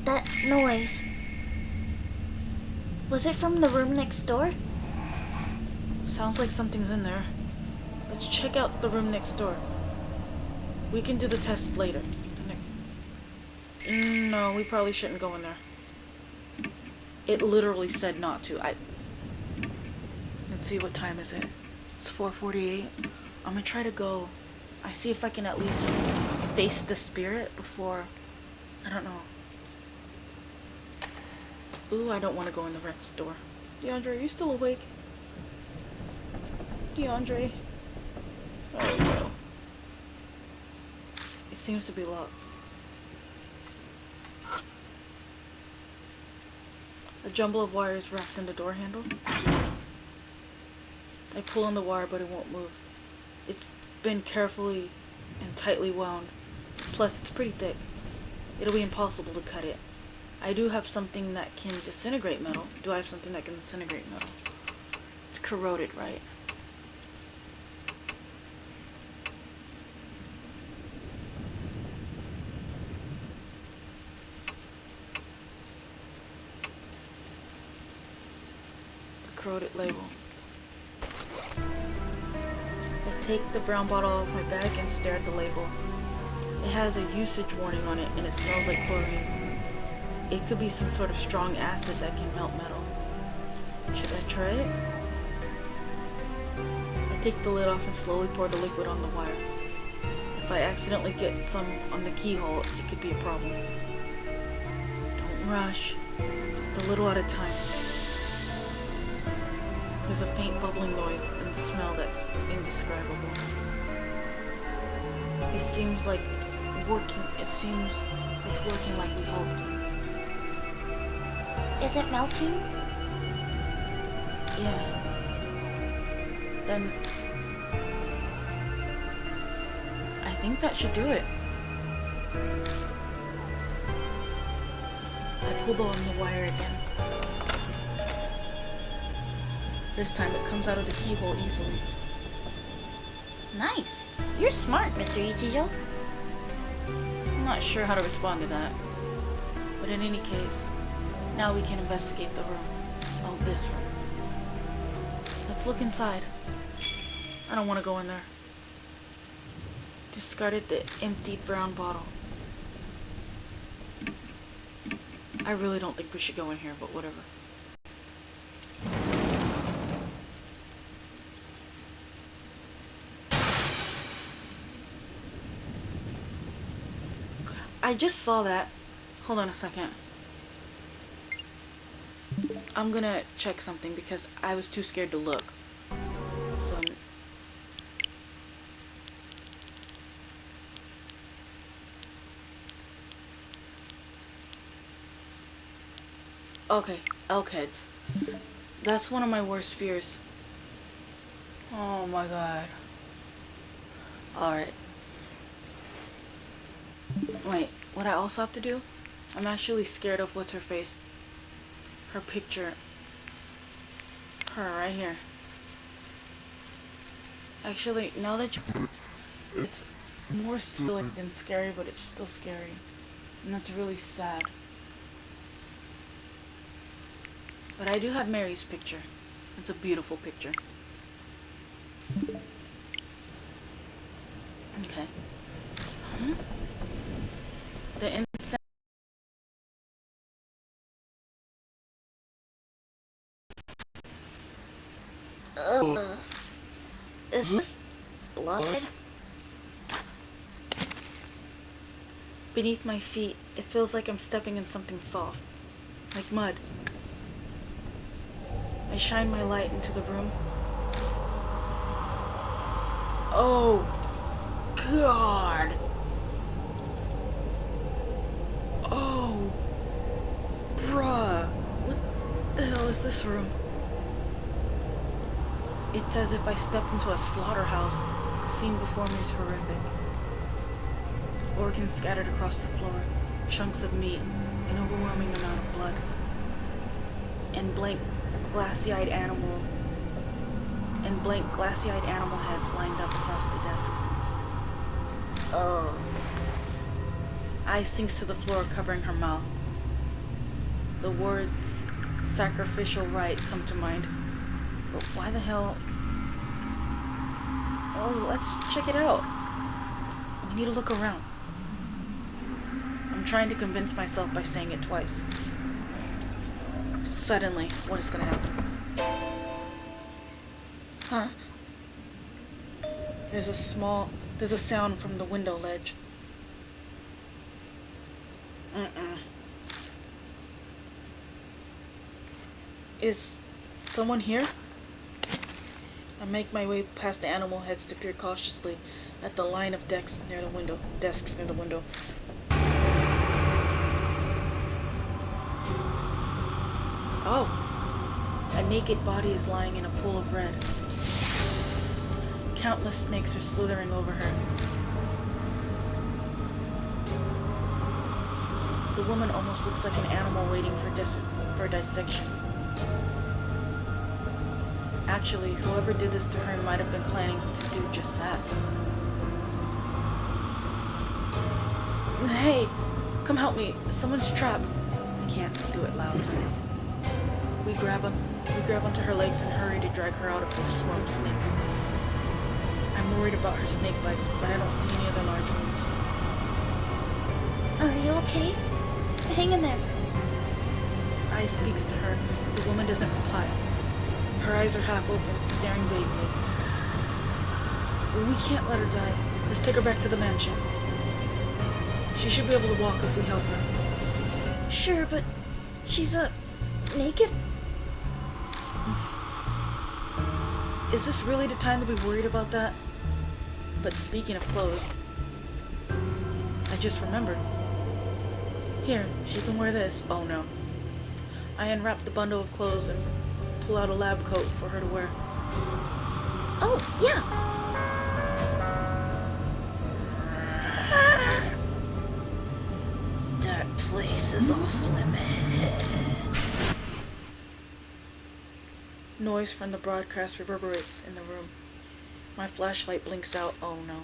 That noise. Was it from the room next door? Sounds like something's in there. Let's check out the room next door. We can do the test later. No, we probably shouldn't go in there. It literally said not to. Let's see, what time is it? It's 4:48. I'm gonna try to go. I see if I can at least face the spirit before. I don't know. Ooh, I don't want to go in the next door. DeAndre, are you still awake? DeAndre. Oh no. It seems to be locked. A jumble of wires wrapped in the door handle. I pull on the wire, but it won't move. It's been carefully and tightly wound. Plus, it's pretty thick. It'll be impossible to cut it. I do have something that can disintegrate metal. Do I have something that can disintegrate metal? It's corroded, right? Corroded label. I take the brown bottle off my bag and stare at the label. It has a usage warning on it and it smells like chlorine. It could be some sort of strong acid that can melt metal. Should I try it? I take the lid off and slowly pour the liquid on the wire. If I accidentally get some on the keyhole, it could be a problem. Don't rush. Just a little at a time. There's a faint bubbling noise and a smell that's indescribable. It seems like working. It seems it's working like we hoped. Is it melting? Yeah. Then I think that should do it. I pulled on the wire again. This time it comes out of the keyhole easily. Nice. You're smart, Mr. Ichijo. I'm not sure how to respond to that. But in any case, now we can investigate the room. Oh, this room. Let's look inside. I don't want to go in there. Discarded the emptied brown bottle. I really don't think we should go in here, but whatever. I just saw that. Hold on a second. I'm gonna check something because I was too scared to look. So okay, elk heads. That's one of my worst fears. Oh my god. Alright. Wait, what I also have to do? I'm actually scared of what's her face. Her picture. Her right here. Actually, now that you... It's more silly than scary, but it's still scary. And that's really sad. But I do have Mary's picture. It's a beautiful picture. Okay. Huh? The insect. Is this blood? Beneath my feet, it feels like I'm stepping in something soft. Like mud. I shine my light into the room. Oh, God. Oh, bruh. What the hell is this room? It's as if I stepped into a slaughterhouse. The scene before me is horrific. Organs scattered across the floor, chunks of meat, an overwhelming amount of blood, and blank, glassy-eyed animal heads lined up across the desks. Oh. Eyes sinks to the floor, covering her mouth. The words sacrificial rite come to mind. But why the hell? Oh, let's check it out. We need to look around. I'm trying to convince myself by saying it twice. Suddenly, what is gonna happen? Huh? There's a sound from the window ledge. Is someone here? I make my way past the animal heads to peer cautiously at the line of desks near the window. Oh, a naked body is lying in a pool of red. Countless snakes are slithering over her. The woman almost looks like an animal waiting for dissection. Actually, whoever did this to her might have been planning to do just that. Hey, come help me. Someone's trapped. I can't do it loud. We grab onto her legs and hurry to drag her out of the swarm of snakes. I'm worried about her snake bites, but I don't see any other large ones. Are you okay? Hang in there. I speaks to her. The woman doesn't reply. Her eyes are half open, staring vaguely. We can't let her die. Let's take her back to the mansion. She should be able to walk if we help her. Sure, but she's naked? Is this really the time to be worried about that? But speaking of clothes, I just remembered. Here, she can wear this. Oh no. I unwrap the bundle of clothes and pull out a lab coat for her to wear. Oh, yeah. That place is off limits. Noise from the broadcast reverberates in the room. My flashlight blinks out. Oh no.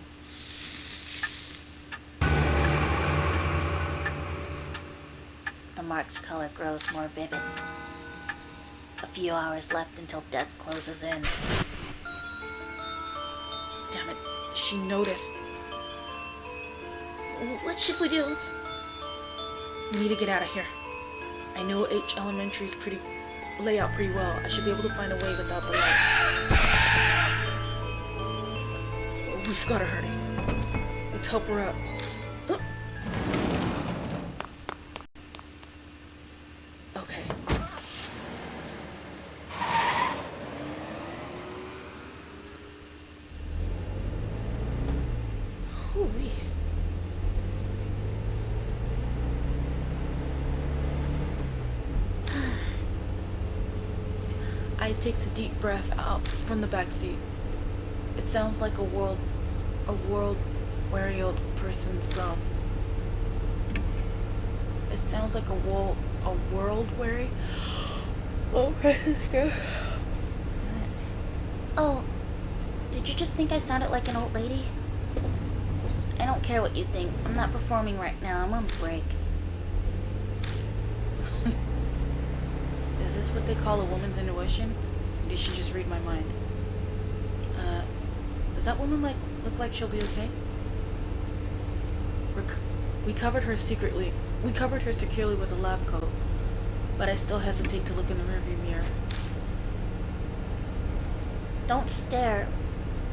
The mark's color grows more vivid. A few hours left until death closes in. Damn it. She noticed. What should we do? We need to get out of here. I know H Elementary's layout pretty well. I should be able to find a way without the light. We've got to hurry. Let's help her out. Okay. Hoo-wee. I takes a deep breath out from the back seat. It sounds like a world-weary old person's groan. It sounds like a world-weary old person's groan. Oh, did you just think I sounded like an old lady? I don't care what you think. I'm not performing right now. I'm on break. Is this what they call a woman's intuition? Or did she just read my mind? Does that woman look like she'll be okay? We covered her securely with a lab coat, but I still hesitate to look in the rearview mirror. Don't stare.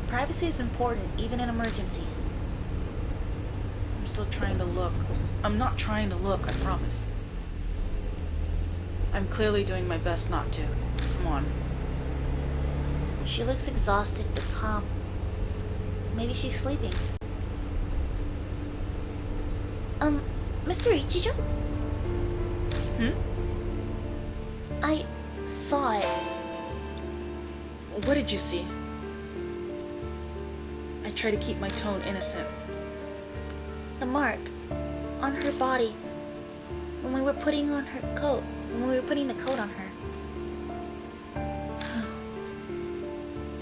Privacy is important, even in emergencies. I'm still trying to look. I'm not trying to look, I promise. I'm clearly doing my best not to. Come on. She looks exhausted but calm. Maybe she's sleeping. Mr. Ichijo? I saw it. What did you see? I try to keep my tone innocent. The mark on her body when we were putting on her coat. When we were putting the coat on her.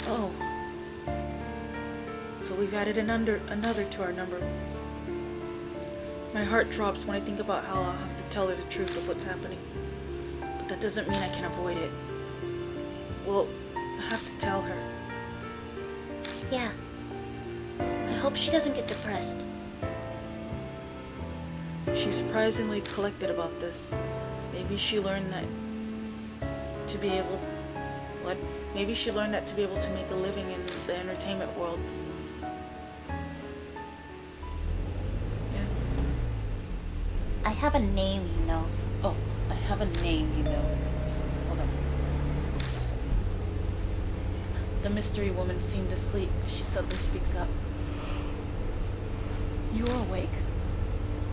Oh. So we've added another to our number. My heart drops when I think about how I'll have to tell her the truth of what's happening. But that doesn't mean I can avoid it. Well, I have to tell her. Yeah. I hope she doesn't get depressed. She's surprisingly collected about this. Maybe she learned that to be able to make a living in the entertainment world. Yeah. I have a name, you know. Oh, I have a name, you know. Hold on. The mystery woman seemed asleep. She suddenly speaks up. You are awake?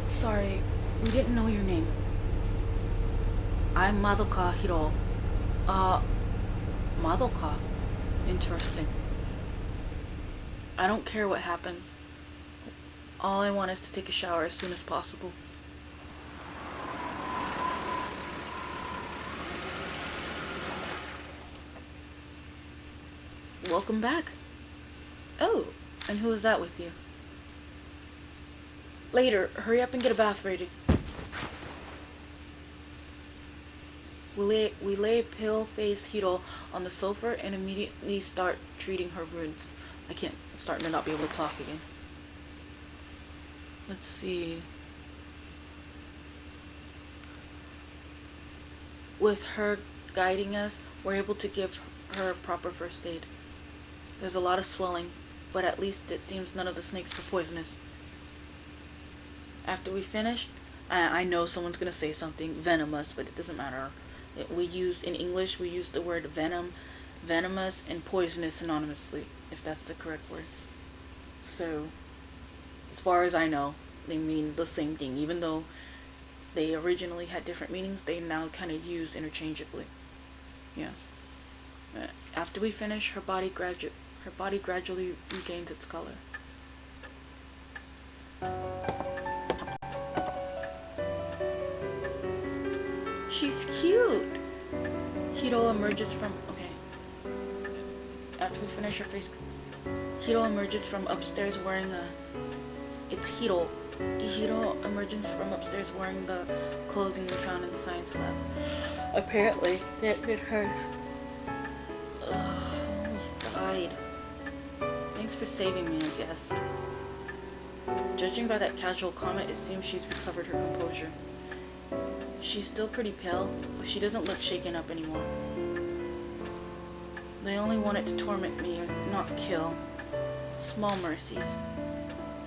Sorry, we didn't know your name. I'm Madoka Hiro. Madoka? Interesting. I don't care what happens. All I want is to take a shower as soon as possible. Welcome back. Oh, and who is that with you? Later, hurry up and get a bath ready. We lay pale-faced Hiro on the sofa and immediately start treating her wounds. I'm starting to not be able to talk again. Let's see. With her guiding us, we're able to give her proper first aid. There's a lot of swelling, but at least it seems none of the snakes were poisonous. After we finished, I know someone's gonna say something venomous, but it doesn't matter. In English, we use the word venom, venomous, and poisonous synonymously, if that's the correct word. So, as far as I know, they mean the same thing. Even though they originally had different meanings, they now kind of use interchangeably. Yeah. After we finish, her body gradually regains its color. She's cute. Hiro emerges from... Okay. After we finish her face, Hiro emerges from upstairs wearing a... It's Hiro. Hiro emerges from upstairs wearing the clothing we found in the science lab. Apparently, it hurts. Almost died. Thanks for saving me, I guess. Judging by that casual comment, it seems she's recovered her composure. She's still pretty pale, but she doesn't look shaken up anymore. They only wanted to torment me, not kill. Small mercies.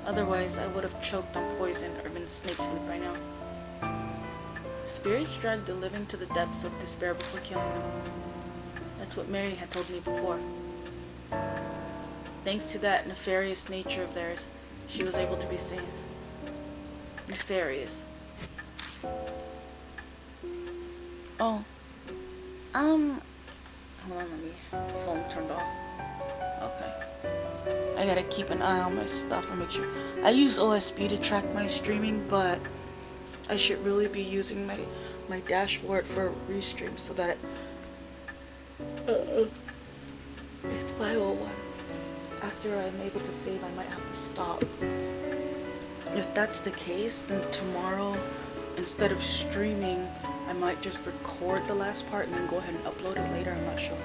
Otherwise, I would have choked on poison or been snake food by now. Spirits drag the living to the depths of despair before killing them. That's what Mary had told me before. Thanks to that nefarious nature of theirs, she was able to be saved. Nefarious. Oh. Hold on, let me... phone turned off. Okay. I gotta keep an eye on my stuff and make sure. I use OSB to track my streaming, but I should really be using my dashboard for restream so that it's 5:01. After I'm able to save, I might have to stop. If that's the case, then tomorrow, instead of streaming, I might just record the last part and then go ahead and upload it later. I'm not sure.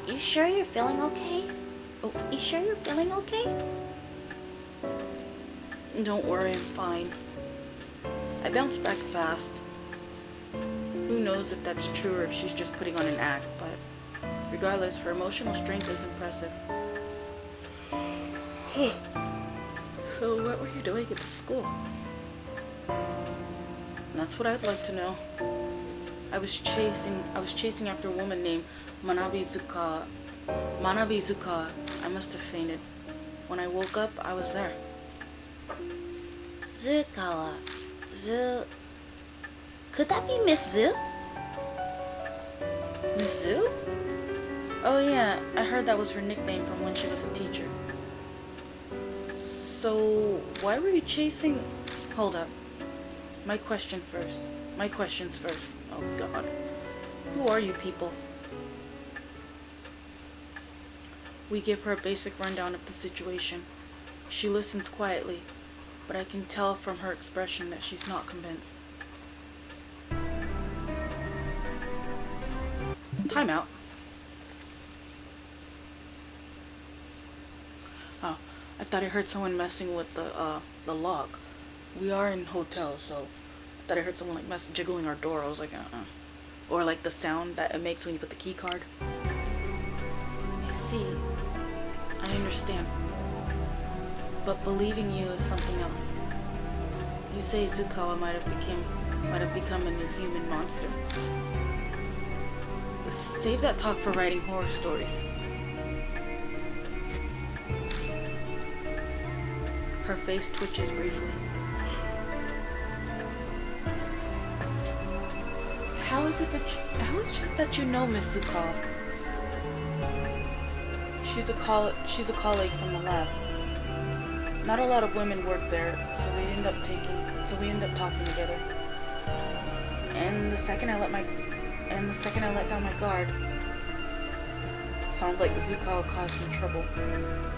You sure you're feeling okay? Oh, you sure you're feeling okay? Don't worry, I'm fine. I bounce back fast. Who knows if that's true or if she's just putting on an act, but regardless, her emotional strength is impressive. So what were you doing at the school? That's what I'd like to know. I was chasing after a woman named Manabizuka. I must have fainted. When I woke up, I was there. Zukawa. Could that be Miss Zu? Miss Zu? Oh yeah, I heard that was her nickname from when she was a teacher. So, why were you chasing... Hold up. My questions first. Oh god. Who are you people? We give her a basic rundown of the situation. She listens quietly, but I can tell from her expression that she's not convinced. Time out. Oh, I thought I heard someone messing with the lock. We are in hotel, so I thought I heard someone like jiggling our door. I was like, Or like the sound that it makes when you put the key card. I see. I understand. But believing you is something else. You say Zukawa might have become an inhuman monster. Save that talk for writing horror stories. Her face twitches briefly. How is it that you know Miss Zukawa? She's a colleague from the lab. Not a lot of women work there, so we end up talking together. And the second I let down my guard, sounds like Zukawa caused some trouble.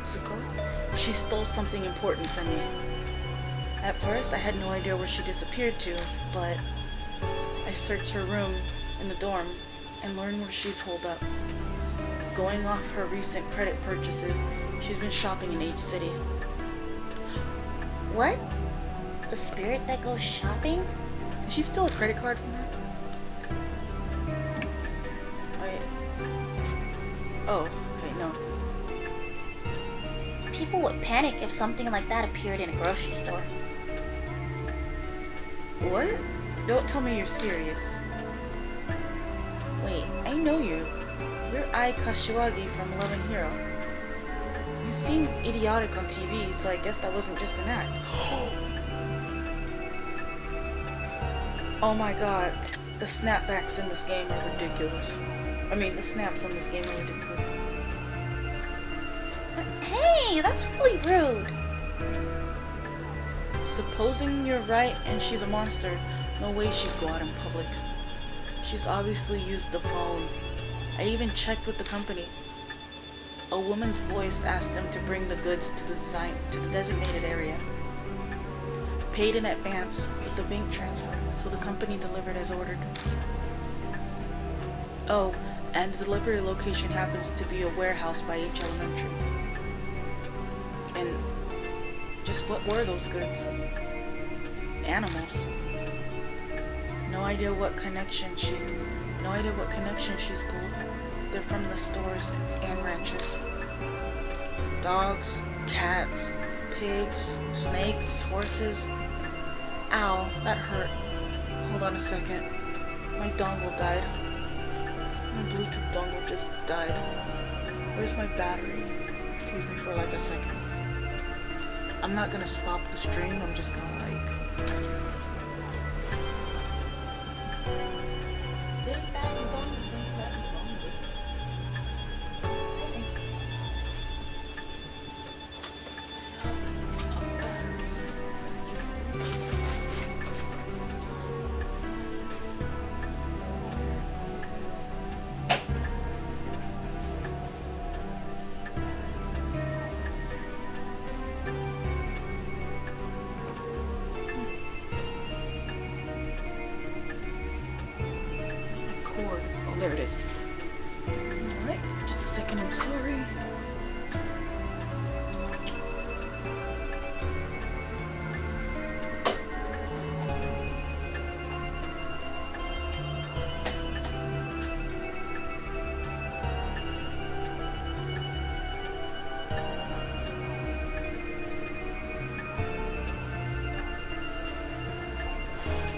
Zukawa? She stole something important from me. At first, I had no idea where she disappeared to, but I searched her room in the dorm and learned where she's holed up. Going off her recent credit purchases, she's been shopping in H City. What? The spirit that goes shopping? Did she steal a credit card from her? Oh, okay, no. People would panic if something like that appeared in a grocery store. What? Don't tell me you're serious. Wait, I know you. You're Ai Kashiwagi from Love and Hero. You seem idiotic on TV, so I guess that wasn't just an act. Oh my god. The snapbacks in this game are ridiculous. I mean, the snaps in this game are ridiculous. Hey, that's really rude. Supposing you're right and she's a monster, no way she'd go out in public. She's obviously used the phone. I even checked with the company. A woman's voice asked them to bring the goods to the designated area. Paid in advance with the bank transfer, so the company delivered as ordered. Oh, and the delivery location happens to be a warehouse by H Elementary. And just what were those goods? Animals. No idea what connection she's pulled. They're from the stores and ranches. Dogs, cats, pigs, snakes, horses. Ow, that hurt. Hold on a second. My dongle died. My Bluetooth dongle just died. Where's my battery? Excuse me for like a second. I'm not gonna stop the stream, I'm just gonna cord. Oh, there it is. Alright, just a second, I'm sorry.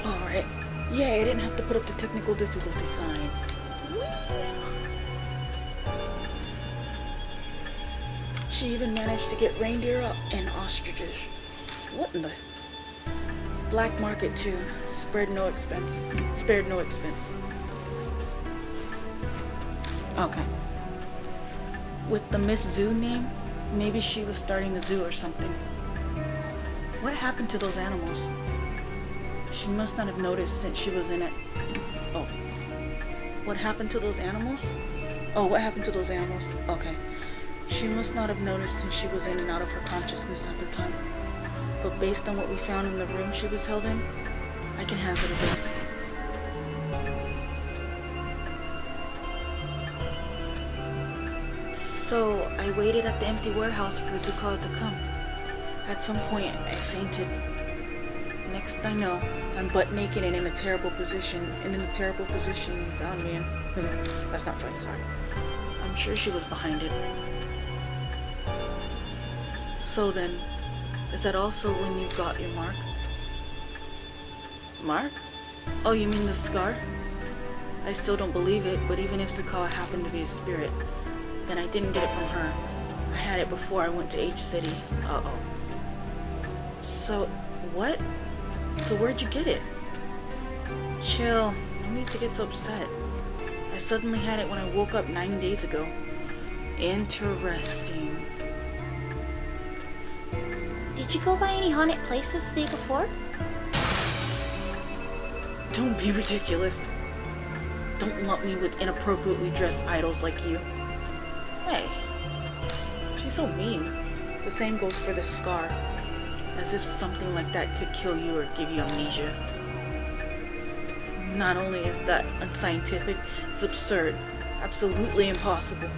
Alright. Yeah, I didn't have to put up the technical difficulty sign. She even managed to get reindeer and ostriches. What in the... Black market too. Spared no expense. Okay. With the Miss Zoo name, maybe she was starting a zoo or something. What happened to those animals? She must not have noticed since she was in it. Oh. What happened to those animals? Oh, what happened to those animals? Okay. She must not have noticed since she was in and out of her consciousness at the time. But based on what we found in the room she was held in, I can hazard a guess. So, I waited at the empty warehouse for Zukawa to come. At some point, I fainted. Next I know, I'm butt naked and in a terrible position, and in the terrible position you found me in. That's not funny, sorry. I'm sure she was behind it. So then, is that also when you got your mark? Mark? Oh, you mean the scar? I still don't believe it, but even if Zukawa happened to be a spirit, then I didn't get it from her. I had it before I went to H City. Uh-oh. So, what? So where'd you get it? Chill, no need to get so upset. I suddenly had it when I woke up 9 days ago. Interesting. Did you go by any haunted places the day before? Don't be ridiculous. Don't lump me with inappropriately dressed idols like you. Hey, she's so mean. The same goes for this scar. As if something like that could kill you or give you amnesia. Not only is that unscientific, it's absurd. Absolutely impossible.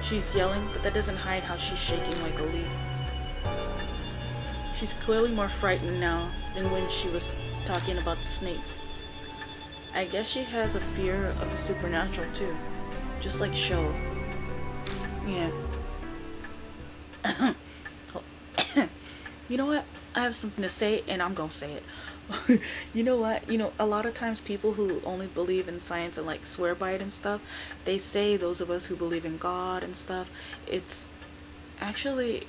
She's yelling, but that doesn't hide how she's shaking like a leaf. She's clearly more frightened now than when she was talking about the snakes. I guess she has a fear of the supernatural too. Just like Sho. Yeah. You know what? I have something to say and I'm gonna say it. You know what? You know, a lot of times people who only believe in science and like swear by it and stuff, they say those of us who believe in God and stuff, it's actually,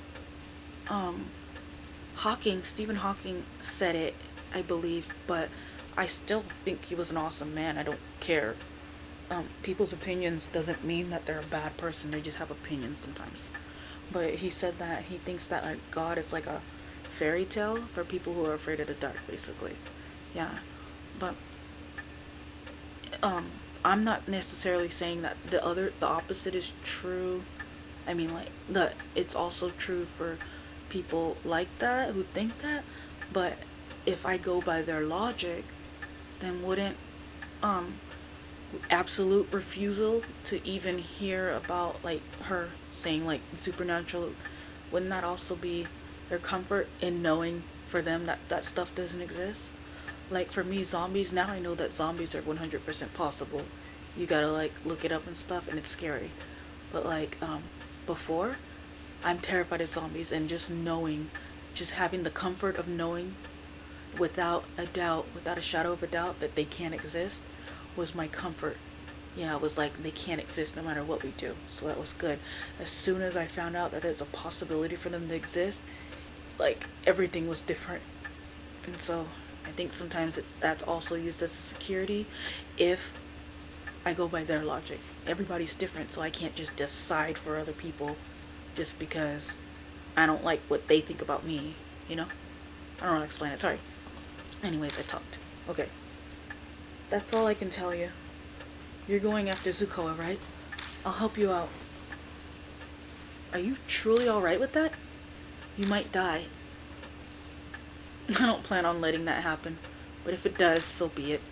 Stephen Hawking said it, I believe, but I still think he was an awesome man. I don't care. People's opinions doesn't mean that they're a bad person. They just have opinions sometimes. But he said that he thinks that like God is like a fairy tale for people who are afraid of the dark, basically. Yeah. But um, I'm not necessarily saying that the opposite is true. I mean, like, it's also true for people like that who think that, but if I go by their logic, then wouldn't, um, absolute refusal to even hear about, like, her saying, like, supernatural, wouldn't that also be their comfort in knowing for them that that stuff doesn't exist? Like, for me, zombies, now I know that zombies are 100% possible. You gotta, like, look it up and stuff, and it's scary. But, like, before, I'm terrified of zombies, and just knowing, just having the comfort of knowing without a doubt, without a shadow of a doubt, that they can't exist was my comfort. Yeah, it was like they can't exist no matter what we do. So that was good. As soon as I found out that there's a possibility for them to exist, like, everything was different. And so I think sometimes that's also used as a security if I go by their logic. Everybody's different, so I can't just decide for other people just because I don't like what they think about me, you know? I don't know how to explain it, sorry. Anyways, I talked. Okay. That's all I can tell you. You're going after Zukoa, right? I'll help you out. Are you truly alright with that? You might die. I don't plan on letting that happen, but if it does, so be it.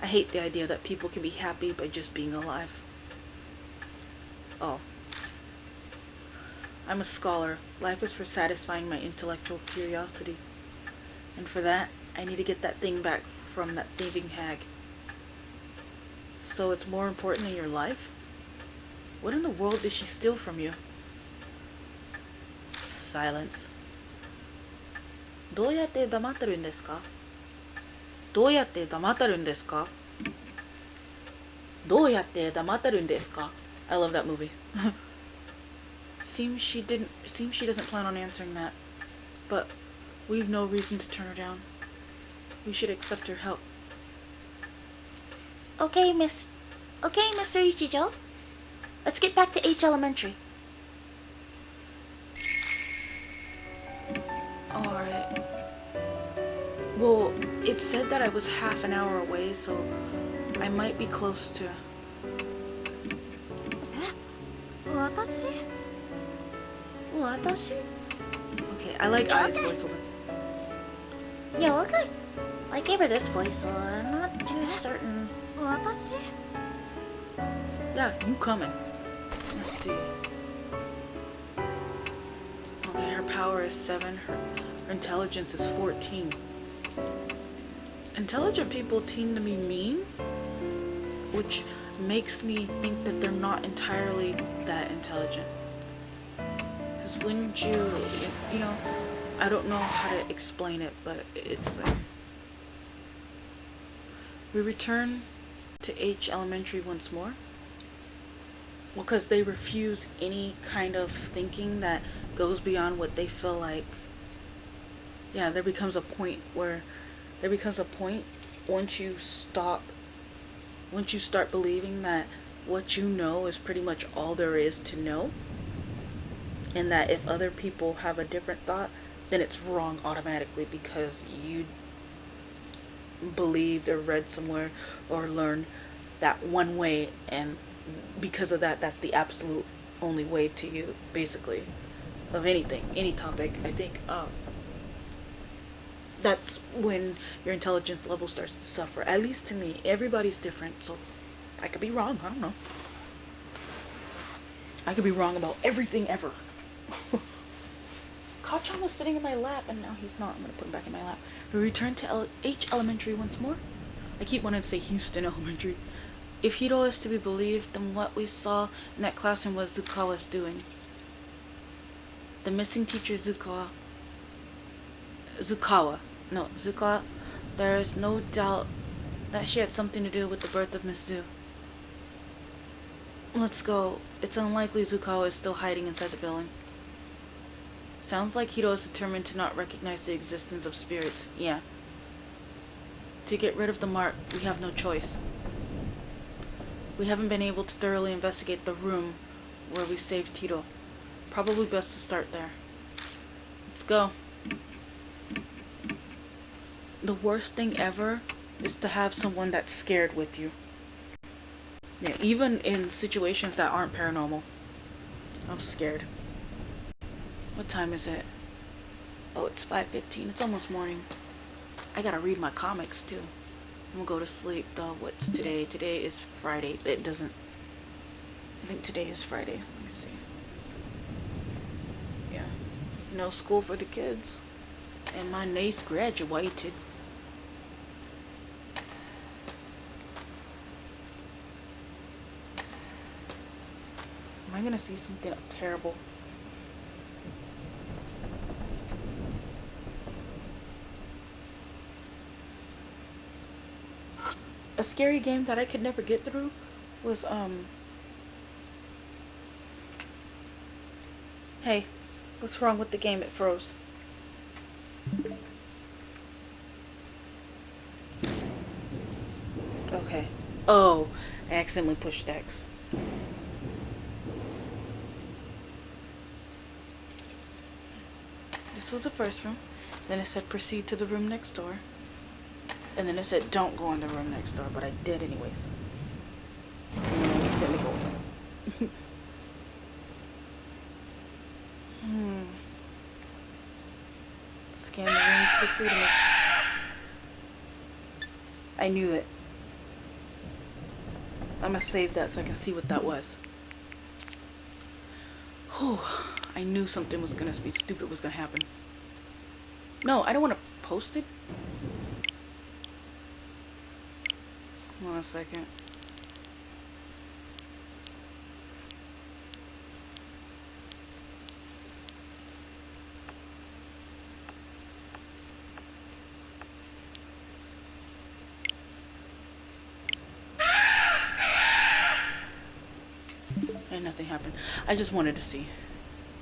I hate the idea that people can be happy by just being alive. Oh. I'm a scholar. Life is for satisfying my intellectual curiosity. And for that, I need to get that thing back from that thieving hag. So it's more important than your life? What in the world did she steal from you? Silence. どうやって黙ってるんですか? どうやって黙ってるんですか? どうやって黙ってるんですか? I love that movie. Seems she doesn't plan on answering that. But we've no reason to turn her down. We should accept her help. Okay, Mr. Ichijo. Let's get back to H Elementary. Alright. Well, it said that I was half an hour away, so I might be close to... 私 Okay, I like Ai's Okay. voice. Hold on. Yeah, okay. I gave her this voice, so I'm not too certain. 私 Yeah, you coming. Let's see. Okay, her power is 7. Her intelligence is 14. Intelligent people tend to be mean, which makes me think that they're not entirely that intelligent. Because wouldn't you know, I don't know how to explain it, but it's there. We return to H Elementary once more. Well, because they refuse any kind of thinking that goes beyond what they feel like. Yeah, there becomes a point once you start believing that what you know is pretty much all there is to know, and that if other people have a different thought, then it's wrong automatically because you believed or read somewhere or learned that one way, and because of that, that's the absolute only way to you, basically, of anything, any topic. I think that's when your intelligence level starts to suffer. At least to me. Everybody's different, so I could be wrong. I don't know. I could be wrong about everything ever. Kachan was sitting in my lap, and now he's not. I'm going to put him back in my lap. We return to H Elementary once more. I keep wanting to say Houston Elementary. If Hiro is to be believed, then what we saw in that classroom was Zukawa's doing. The missing teacher Zukawa, there is no doubt that she had something to do with the birth of Miss Zu. Let's go. It's unlikely Zukawa is still hiding inside the building. Sounds like Hiro is determined to not recognize the existence of spirits. Yeah. To get rid of the mark, we have no choice. We haven't been able to thoroughly investigate the room where we saved Hiro. Probably best to start there. Let's go. The worst thing ever is to have someone that's scared with you. Yeah, even in situations that aren't paranormal, I'm scared. What time is it? Oh, it's 5:15. It's almost morning. I gotta read my comics too. I'm gonna go to sleep though. What's today? Today is Friday. It doesn't. I think today is Friday. Let me see. Yeah. No school for the kids. And my niece graduated. Am I gonna see something terrible? A scary game that I could never get through was hey, what's wrong with the game? It froze. Okay. Oh, I accidentally pushed X. This was the first room. Then it said proceed to the room next door. And then it said don't go in the room next door, but I did anyways. And let me go. Scan the room quickly to make... I knew it. I'm gonna save that so I can see what that was. Whew. I knew something was gonna be stupid was gonna happen. No, I don't want to post it. Hold on a second. And nothing happened. I just wanted to see.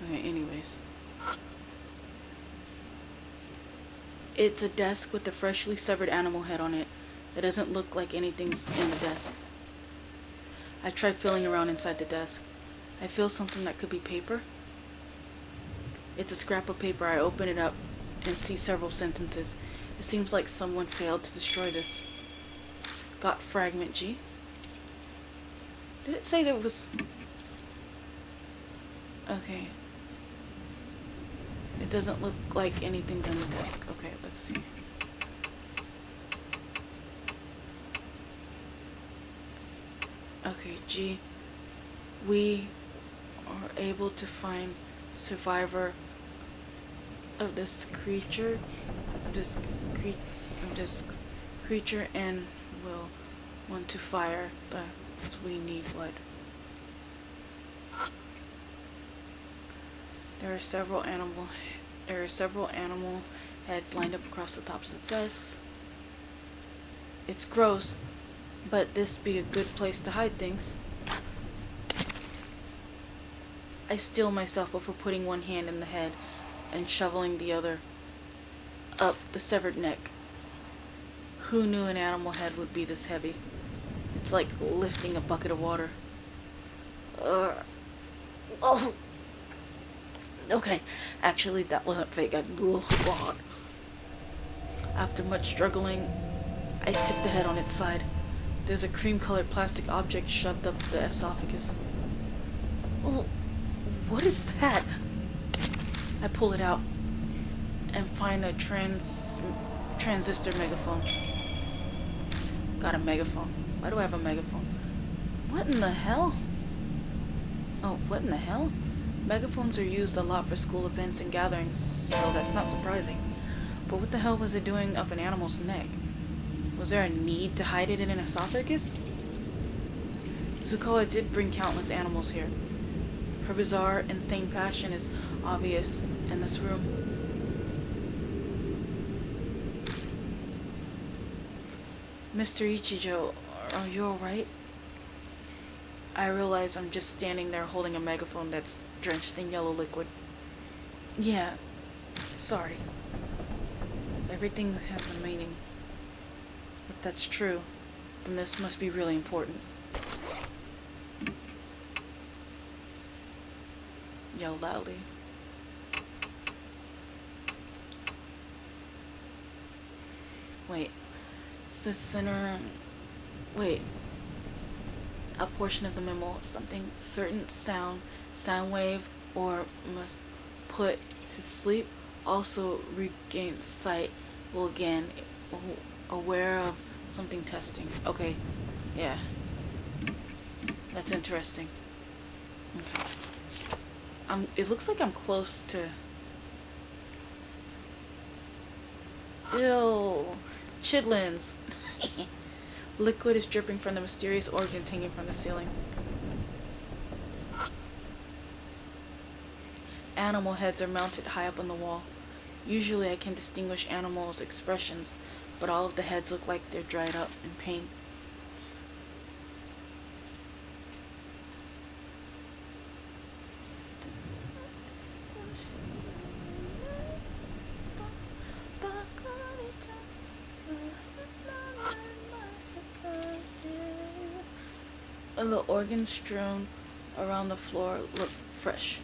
Okay, anyways. It's a desk with a freshly severed animal head on it. It doesn't look like anything's in the desk. I try feeling around inside the desk. I feel something that could be paper. It's a scrap of paper. I open it up and see several sentences. It seems like someone failed to destroy this. Got fragment G. Did it say there was... Okay. It doesn't look like anything's in the desk. Okay, let's see. Okay, G. We are able to find survivor of this creature, this creature, and will want to fire, but we need what? There are several animal heads lined up across the tops of the desks. It's gross, but this be a good place to hide things. I steel myself over putting one hand in the head and shoveling the other up the severed neck. Who knew an animal head would be this heavy? It's like lifting a bucket of water. Oh. Okay, actually that wasn't fake. After much struggling, I tip the head on its side. There's a cream-colored plastic object shoved up the esophagus. Oh, what is that? I pull it out and find a transistor megaphone. Got a megaphone. Why do I have a megaphone? What in the hell? Oh, what in the hell? Megaphones are used a lot for school events and gatherings, so that's not surprising. But what the hell was it doing up an animal's neck? Was there a need to hide it in an esophagus? Zukoa did bring countless animals here. Her bizarre, insane passion is obvious in this room. Mr. Ichijo, are you alright? I realize I'm just standing there holding a megaphone that's drenched in yellow liquid. Yeah, sorry. Everything has a meaning. If that's true, then this must be really important. Yell loudly. Wait. It's the center... Wait. a portion of the memo, something certain sound wave, or must put to sleep, also regain sight, will again aware of something testing. Okay, yeah, that's interesting. Okay, it looks like I'm close to. Ew, chitlins. Liquid is dripping from the mysterious organs hanging from the ceiling. Animal heads are mounted high up on the wall. Usually I can distinguish animals' expressions, but all of the heads look like they're dried up in pain. And the organs strewn around the floor look fresh.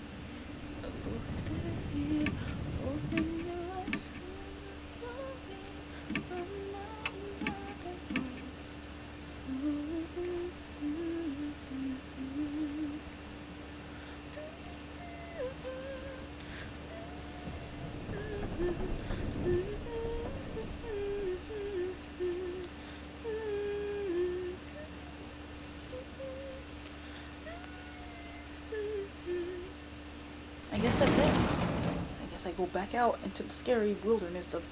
I guess that's it. I guess I go back out into the scary wilderness of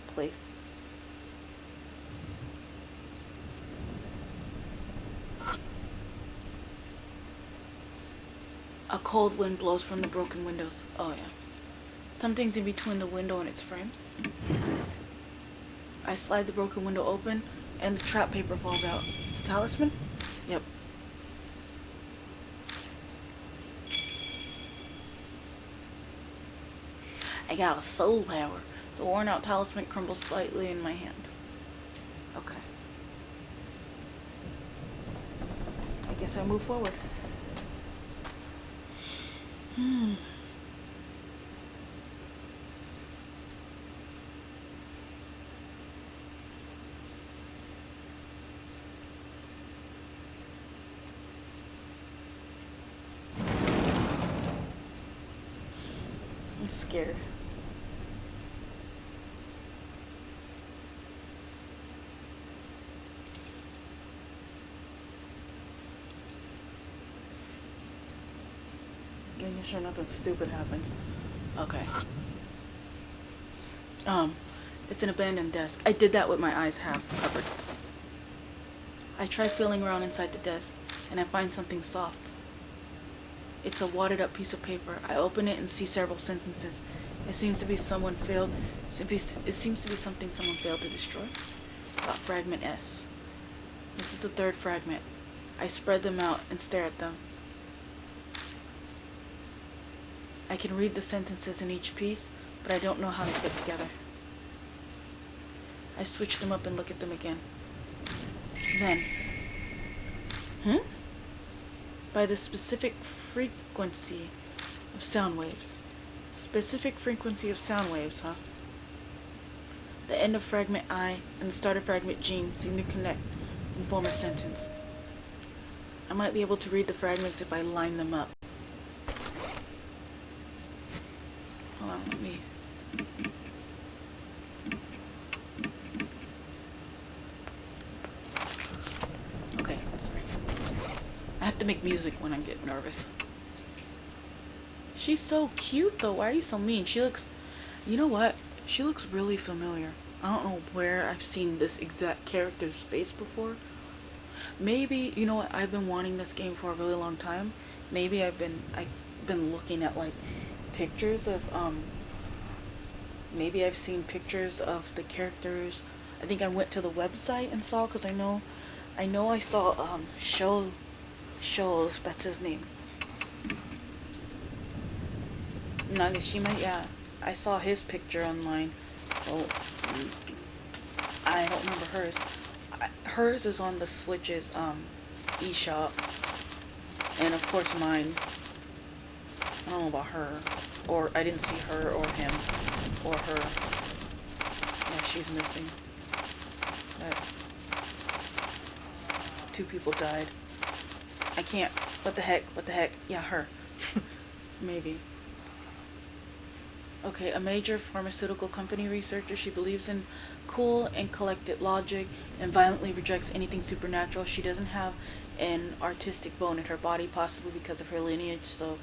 place. A cold wind blows from the broken windows. Oh yeah. Something's in between the window and its frame. I slide the broken window open and the trap paper falls out. It's a talisman? Yep. I got a soul power. The worn out talisman crumbles slightly in my hand. Okay. I guess I move forward. I'm scared. Making sure nothing stupid happens. Okay. It's an abandoned desk. I did that with my eyes half covered. I try feeling around inside the desk, and I find something soft. It's a wadded up piece of paper. I open it and see several sentences. It seems to be something someone failed to destroy. Fragment S. This is the third fragment. I spread them out and stare at them. I can read the sentences in each piece, but I don't know how they fit together. I switch them up and look at them again. Then, by the specific frequency of sound waves. Specific frequency of sound waves, huh? The end of fragment I and the start of fragment G seem to connect and form a sentence. I might be able to read the fragments if I line them up. Hold on, let me... Okay, sorry. I have to make music when I get nervous. She's so cute though. Why are you so mean? She looks... You know what? She looks really familiar. I don't know where I've seen this exact character's face before. Maybe, you know what? I've been wanting this game for a really long time. Maybe I've been looking at like pictures of maybe I've seen pictures of the characters. I think I went to the website and saw, because I know I saw Show, that's his name. Nagashima, yeah. I saw his picture online. Oh, I don't remember hers. Hers is on the Switch's eShop, and of course mine. I don't know about her, or I didn't see her or him or her. Yeah, she's missing. But 2 people died. I can't. What the heck? What the heck? Yeah, her. Maybe. Okay, a major pharmaceutical company researcher. She believes in cool and collected logic and violently rejects anything supernatural. She doesn't have an artistic bone in her body, possibly because of her lineage, so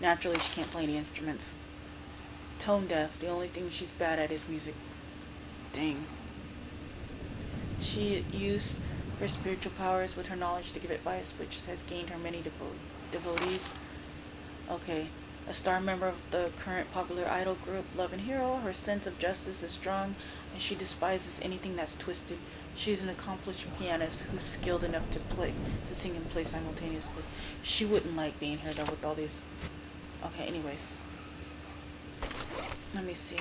naturally she can't play any instruments. Tone deaf. The only thing she's bad at is music. Dang. She used her spiritual powers with her knowledge to give advice, which has gained her many devotees. Okay. A star member of the current popular idol group Love and Hero, her sense of justice is strong, and she despises anything that's twisted. She is an accomplished pianist who's skilled enough to sing and play simultaneously. She wouldn't like being here though with all these. Okay, anyways. Let me see.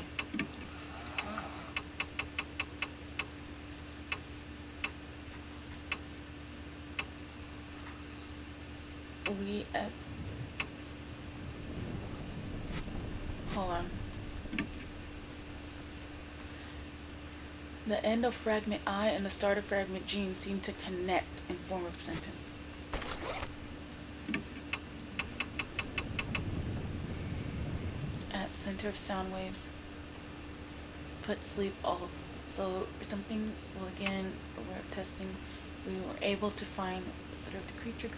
Hold on. The end of fragment I and the start of fragment G seem to connect and form a sentence. At center of sound waves, put sleep all. So something, well again, we're testing, we were able to find sort of the creature.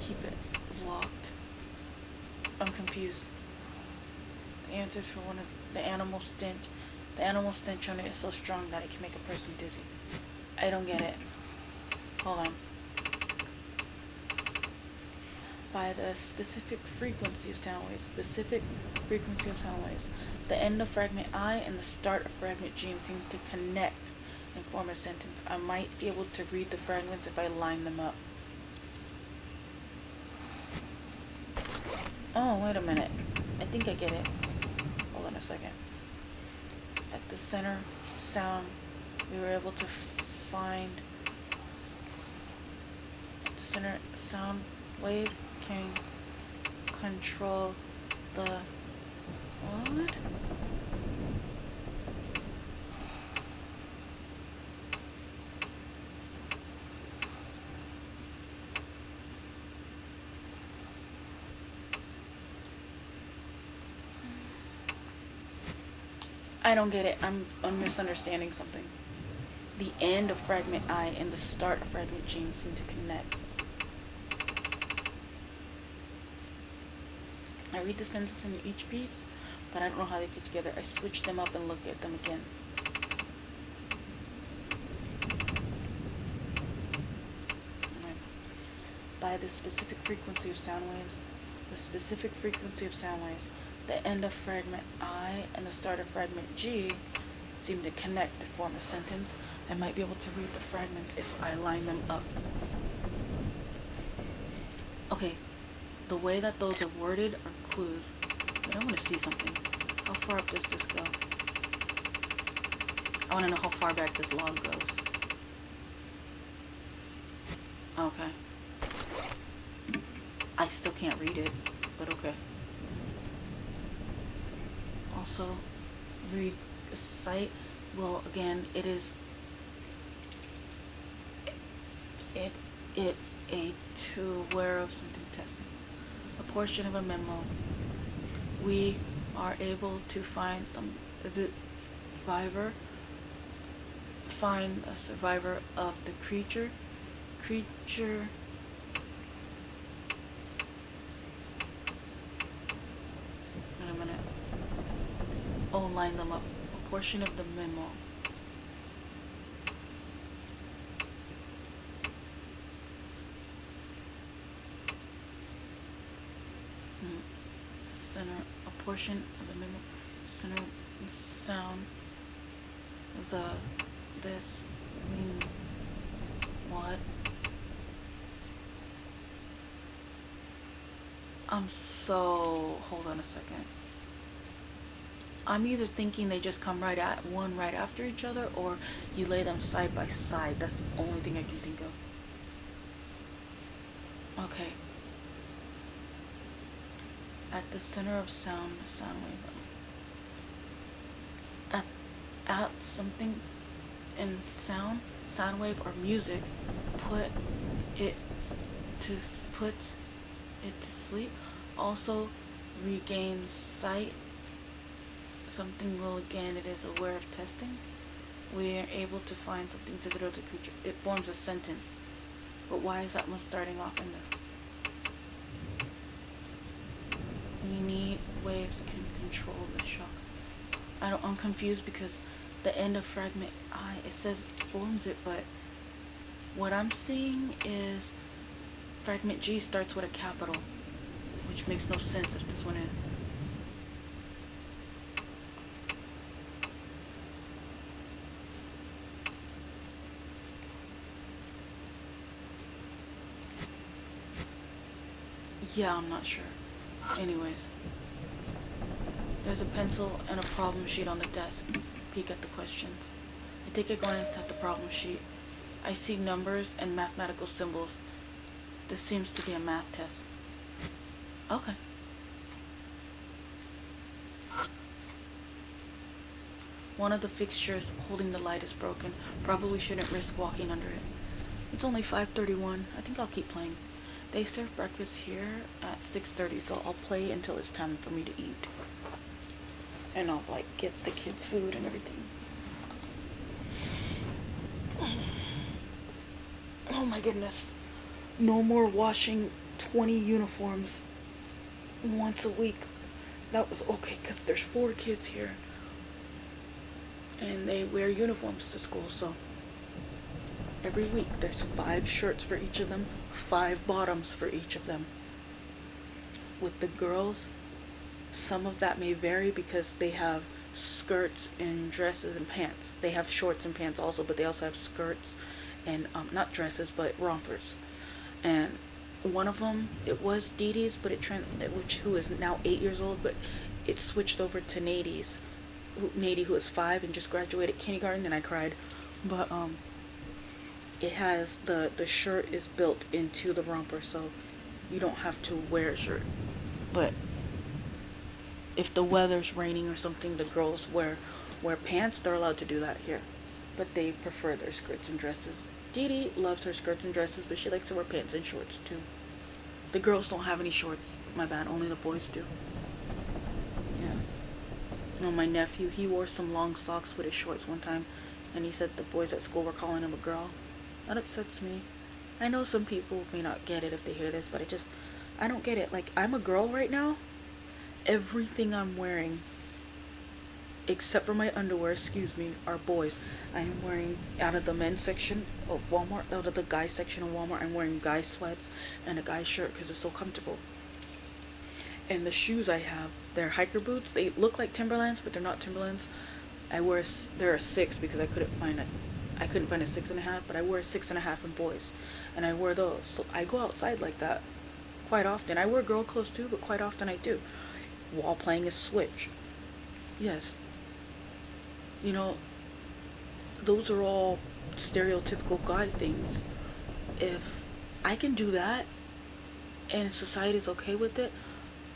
Keep it locked. I'm confused. The answers for one of the animal stench. The animal stench on it is so strong that it can make a person dizzy. I don't get it. Hold on. By the specific frequency of sound waves. Specific frequency of sound waves. The end of fragment I and the start of fragment G seem to connect and form a sentence. I might be able to read the fragments if I line them up. Oh, wait a minute. I think I get it. Hold on a second. At the center sound, we were able to find the center sound wave can control the what? I don't get it. I'm misunderstanding something. The end of fragment I and the start of fragment G seem to connect. I read the sentences in each piece, but I don't know how they fit together. I switch them up and look at them again. By the specific frequency of sound waves, the specific frequency of sound waves, the end of fragment I and the start of fragment G seem to connect to form a sentence. I might be able to read the fragments if I line them up. Okay, the way that those are worded are clues. But I want to see something. How far up does this go? I want to know how far back this log goes. Okay. I still can't read it, but okay. Also, read the site. Well, again, it is to aware of something testing. A portion of a memo. We are able to find a survivor of the creature. Wait a minute. Oh, line them up. A portion of the memo. Center, a portion of the memo. Center sound. This mean what? Hold on a second. I'm either thinking they just come right after each other, or you lay them side by side. That's the only thing I can think of. Okay. At the center of sound wave. add something in sound wave or music, put it puts it to sleep. Also regains sight. Something will again. It is aware of testing. We are able to find something physical to creature. It forms a sentence. But why is that one starting off in the? We need waves that can control the shock. I'm confused because the end of fragment I, it says it forms it, but what I'm seeing is fragment G starts with a capital, which makes no sense if this one is. Yeah, I'm not sure. Anyways, there's a pencil and a problem sheet on the desk. Peek at the questions. I take a glance at the problem sheet. I see numbers and mathematical symbols. This seems to be a math test. Okay. One of the fixtures holding the light is broken. Probably shouldn't risk walking under it. It's only 5:31. I think I'll keep playing. They serve breakfast here at 6:30, so I'll play until it's time for me to eat. And I'll like get the kids food and everything. Oh my goodness. No more washing 20 uniforms once a week. That was okay because there's 4 kids here. And they wear uniforms to school, so every week there's 5 shirts for each of them, 5 bottoms for each of them. With the girls, some of that may vary because they have skirts and dresses and pants. They have shorts and pants also, but they also have skirts and not dresses but rompers. And one of them, it was Dee Dee's, but who is now 8 years old, but it switched over to Nadie's. Nadie, who is 5 and just graduated kindergarten, and I cried. But it has the shirt is built into the romper, so you don't have to wear a shirt. But if the weather's raining or something, the girls wear pants. They're allowed to do that here, but they prefer their skirts and dresses. Dee Dee loves her skirts and dresses, but she likes to wear pants and shorts too. The girls don't have any shorts. My bad. Only the boys do. Yeah. No, my nephew, he wore some long socks with his shorts one time, and he said the boys at school were calling him a girl. That upsets me. I know some people may not get it if they hear this, but I don't get it. Like, I'm a girl right now. Everything I'm wearing, except for my underwear, are boys. I am wearing, out of the men's section of Walmart, out of the guy section of Walmart, I'm wearing guy sweats and a guy shirt because it's so comfortable. And the shoes I have, they're hiker boots. They look like Timberlands, but they're not Timberlands. They're a 6 because I couldn't find a 6.5, but I wear a 6.5 in boys, and I wear those. So I go outside like that quite often. I wear girl clothes too, but quite often I do. While playing a Switch. Yes. You know, those are all stereotypical guy things. If I can do that and society is okay with it,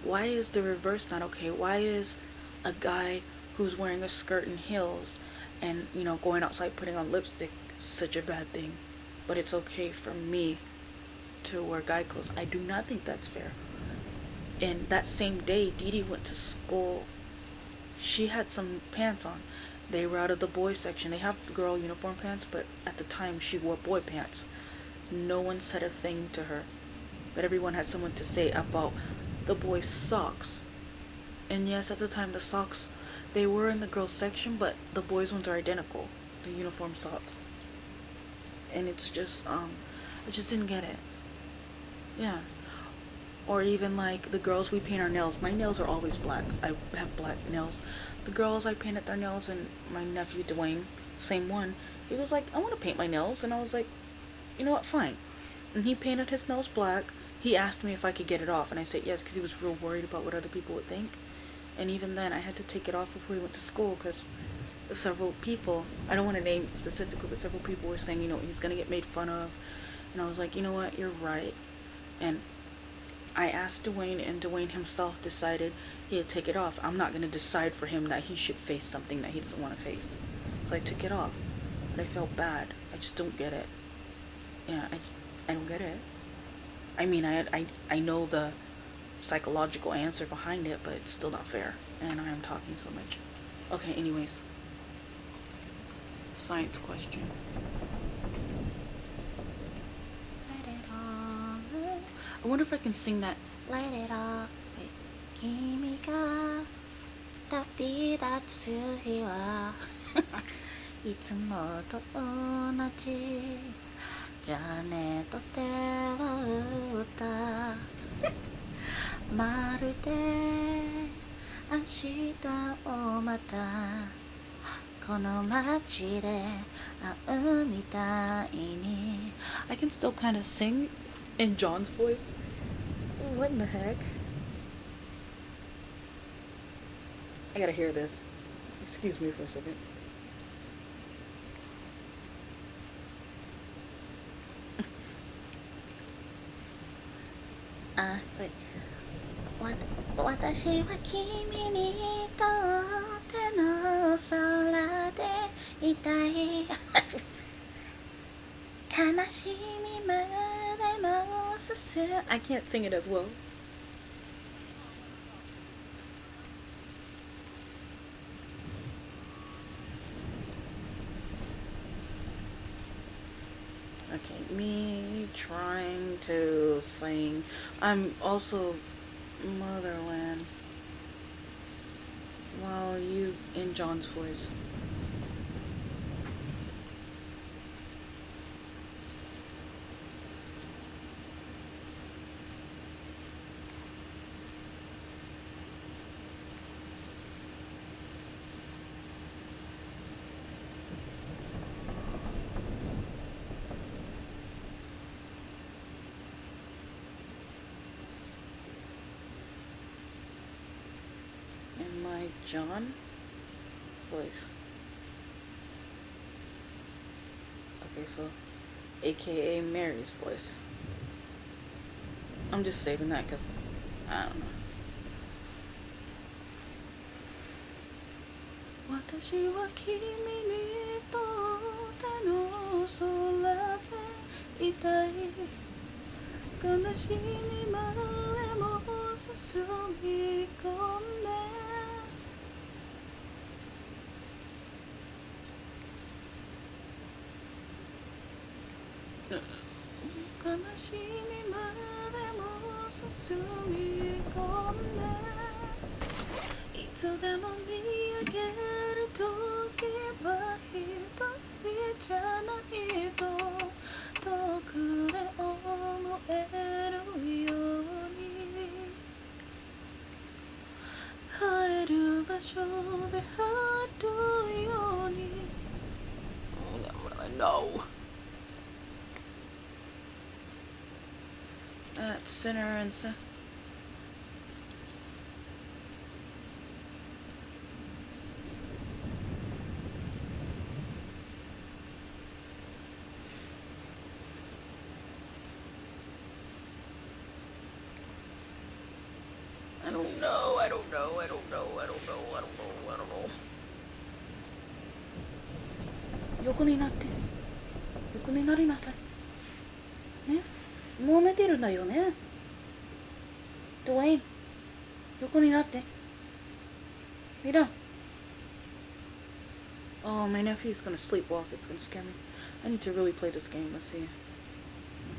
why is the reverse not okay? Why is a guy who's wearing a skirt and heels and, going outside putting on lipstick such a bad thing? But it's okay for me to wear guy clothes. I do not think that's fair. And that same day, Dee Dee went to school. She had some pants on. They were out of the boys section. They have girl uniform pants, but at the time she wore boy pants. No one said a thing to her, but everyone had someone to say about the boys' socks. And yes, at the time the socks, they were in the girls section, but the boys' ones are identical, the uniform socks. And it's just, I just didn't get it. Yeah. Or even like the girls, we paint our nails. My nails are always black. I have black nails. The girls, I painted their nails, and my nephew Dwayne, same one, he was like, I want to paint my nails. And I was like, you know what, fine. And he painted his nails black. He asked me if I could get it off, and I said yes, because he was real worried about what other people would think. And even then, I had to take it off before he went to school, because several people, I don't want to name specifically, but several people were saying, he's going to get made fun of. And I was like, you know what, you're right. And I asked Dwayne, and Dwayne himself decided he'd take it off. I'm not going to decide for him that he should face something that he doesn't want to face. So I took it off. But I felt bad. I just don't get it. Yeah, I don't get it. I mean, I know the psychological answer behind it, but it's still not fair. And I am talking so much. Okay, anyways. Science question. Let it all, I wonder if I can sing that. let it all. Wait. 君が旅立つ日はいつもと同じじゃあねと手を打ったまるで明日をまたこの街で会うみたいに I can still kind of sing in John's voice. What in the heck? I gotta hear this. Excuse me for a second. Wait. 私は君にとっての空でいたい悲しみまでも進む I can't sing it as well. Okay, me trying to sing. I'm also Motherland while you in John's voice. In my John voice. Okay, so a.k.a. Mary's voice. I'm just saving that because I don't know. 私は君にとっての空でいたい悲しみまでも進み込んで悲しみまでも進み込んでいつでも見上げる時は一人じゃないと遠くで思えるように帰る場所であるように Oh, never really know. At center and center. I don't know. Yoko ni natte. Yoko ni nari nasai. Ne? もう寝てるんだよね。ドウェイン、横になって。Lay down. Oh, my nephew's gonna sleepwalk. It's gonna scare me. I need to really play this game. Let's see.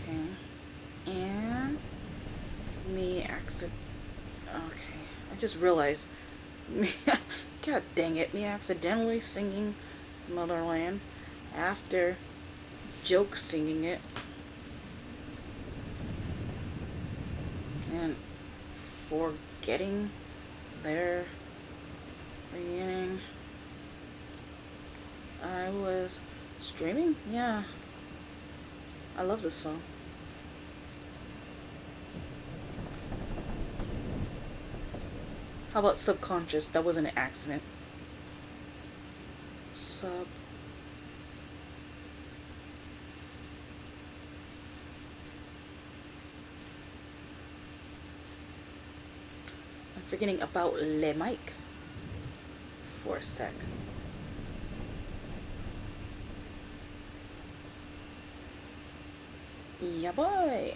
Okay. And me accident. Okay. I just realized. God dang it. Me accidentally singing Motherland after Joke singing it. And forgetting their beginning. I was streaming? Yeah. I love this song. How about Subconscious? That wasn't an accident. I'm forgetting about Le Mic for a sec. Yeah, boy.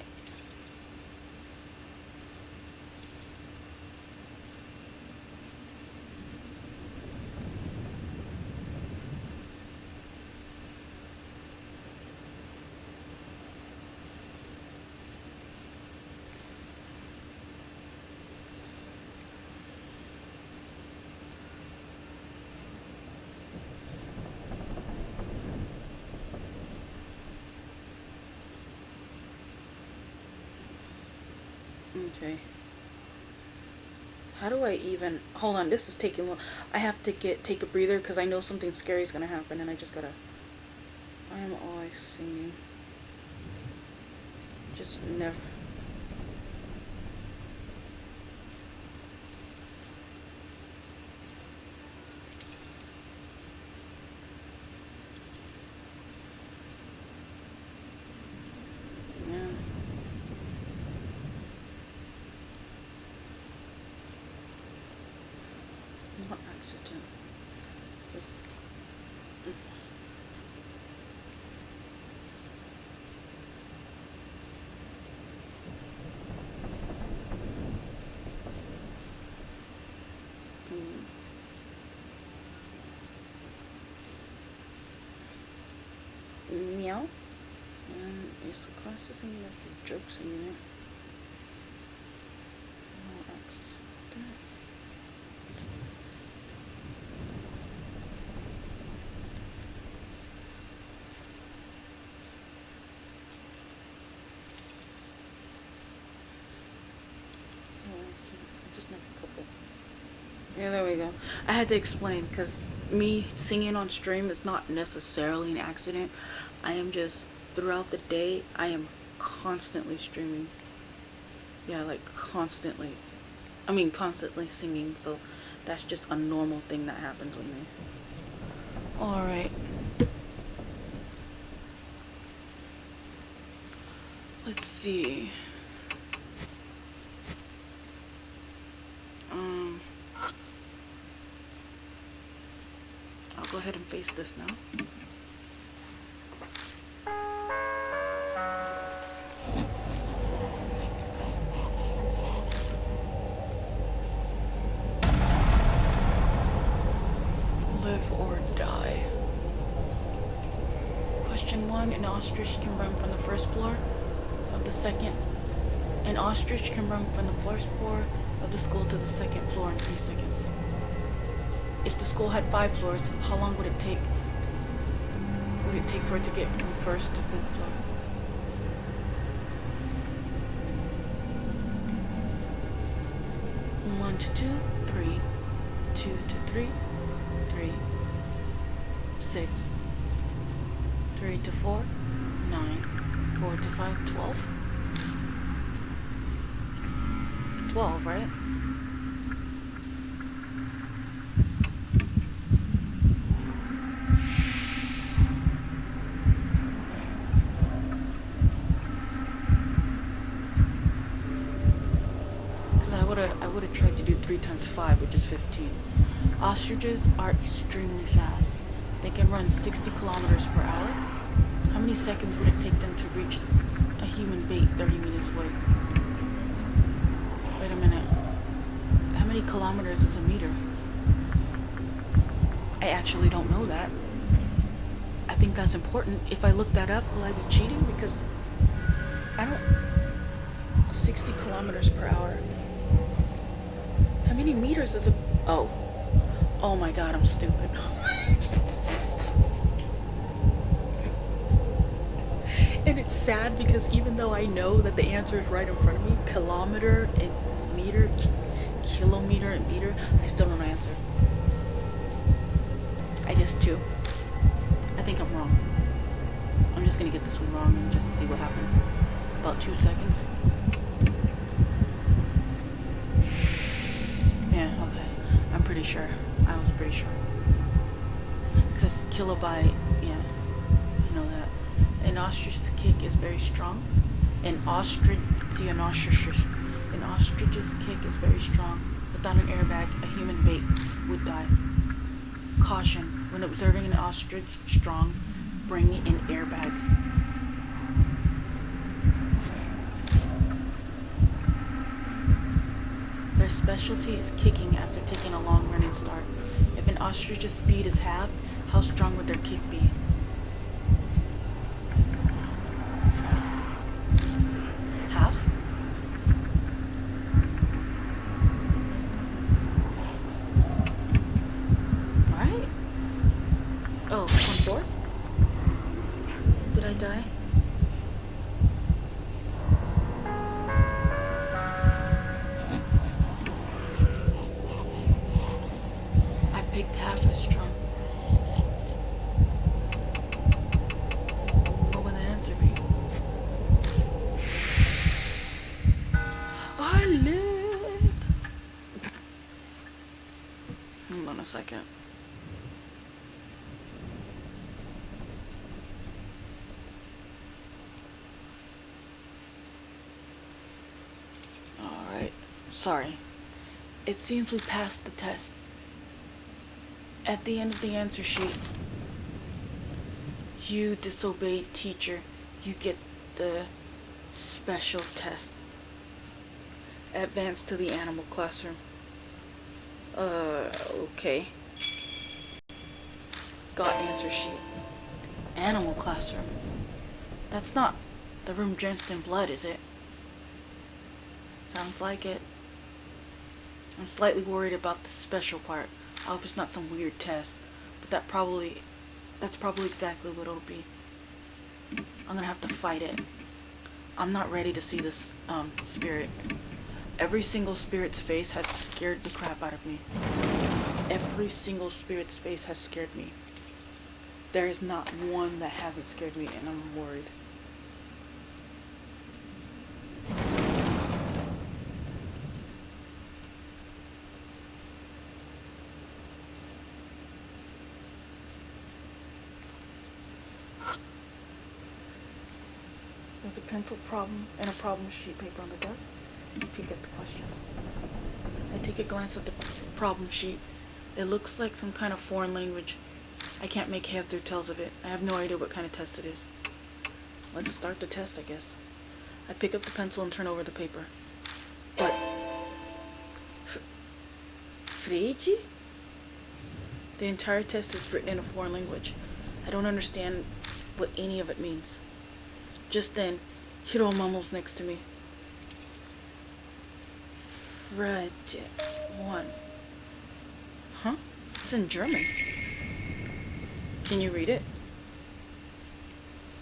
Okay. How do I even... Hold on, this is taking long. I have to take a breather because I know something scary is going to happen and I just gotta... I am always singing. Just never... Yeah. Not oxygen. Just... Meow. And it's the constant singing of the joke singing it. No accident. Just make a couple. Yeah, there we go. I had to explain because me singing on stream is not necessarily an accident. I am just, throughout the day, I am constantly streaming. Yeah, like constantly. I mean, constantly singing, so that's just a normal thing that happens with me. Alright. Let's see. I'll go ahead and face this now. Live or die. Question 1. An ostrich can run from the first floor of the second. An ostrich can run from the first floor of the school to the second floor in 3 seconds. If the school had 5 floors, how long would it take for it to get from first to 5th floor? One to 2, 3, 2 to 3, 3, 6, 3 to 4, 9, 4 to 5, 12. 12, right? I would have tried to do 3 times 5, which is 15. Ostriches are extremely fast. They can run 60 kilometers per hour. How many seconds would it take them to reach a human bait 30 meters away? Wait a minute. How many kilometers is a meter? I actually don't know that. I think that's important. If I look that up, will I be cheating? Because I don't... 60 kilometers per hour. How many meters is a... Oh my god, I'm stupid. And it's sad because even though I know that the answer is right in front of me, kilometer and meter, kilometer and meter, I still don't know the answer. I guess 2. I think I'm wrong. I'm just gonna get this one wrong and just see what happens. About 2 seconds. Yeah, okay. I'm pretty sure. I was pretty sure. Because kilobyte, yeah, you know that. An ostrich's kick is very strong. An ostrich's kick is very strong. Without an airbag, a human bait would die. Caution. When observing an ostrich strong, bring an airbag. specialty is kicking after taking a long running start. If an ostrich's speed is halved, how strong would their kick be? Half? Right? Oh, 1/4? Did I die? I picked half as strong. What would the answer be? I lived! Hold on a second. Alright. Sorry. It seems we passed the test. At the end of the answer sheet, you disobeyed teacher. You get the special test. Advance to the animal classroom. Okay. Got answer sheet. Animal classroom. That's not the room drenched in blood, is it? Sounds like it. I'm slightly worried about the special part. I hope it's not some weird test. But that's probably exactly what it'll be. I'm gonna have to fight it. I'm not ready to see this spirit. Every single spirit's face has scared the crap out of me. Every single spirit's face has scared me. There is not one that hasn't scared me, and I'm worried. There's a pencil problem and a problem sheet paper on the desk. Peek at the questions. I take a glance at the problem sheet. It looks like some kind of foreign language. I can't make heads or tails of it. I have no idea what kind of test it is. Let's start the test, I guess. I pick up the pencil and turn over the paper. What? Frigi? The entire test is written in a foreign language. I don't understand what any of it means. Just then, Hiro mumbles next to me. Fred 1. Huh? It's in German. Can you read it?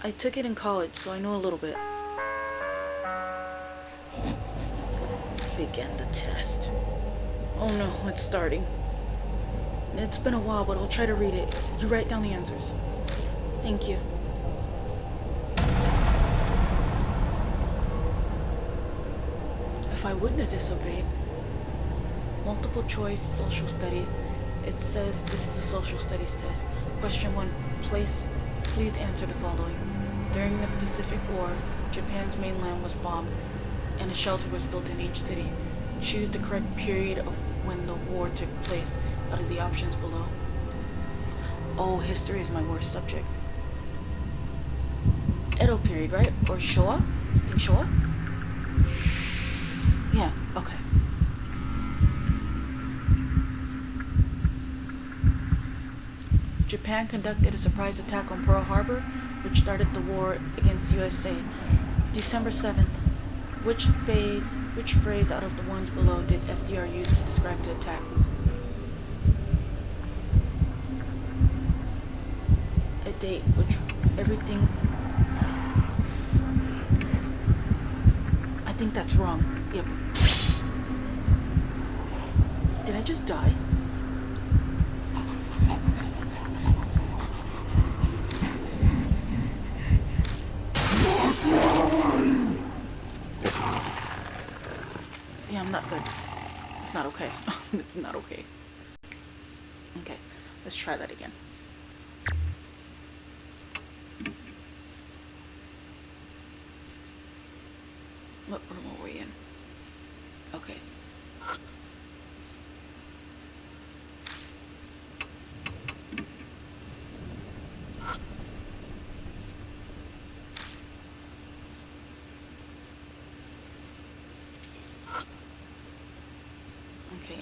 I took it in college, so I know a little bit. Begin the test. Oh no, it's starting. It's been a while, but I'll try to read it. You write down the answers. Thank you. If I wouldn't have disobeyed. Multiple choice social studies. It says this is a social studies test. Question 1. Please answer the following. During the Pacific War, Japan's mainland was bombed and a shelter was built in each city. Choose the correct period of when the war took place out of the options below. Oh, history is my worst subject. Edo period, right? Or Showa? Think Showa? Yeah, okay. Japan conducted a surprise attack on Pearl Harbor, which started the war against USA. December 7th. Which phrase out of the ones below did FDR use to describe the attack? A date, which everything... I think that's wrong. Yep. Did I just die? Yeah, I'm not good. It's not okay. It's not okay. Okay, let's try that again. What room are we in? Okay.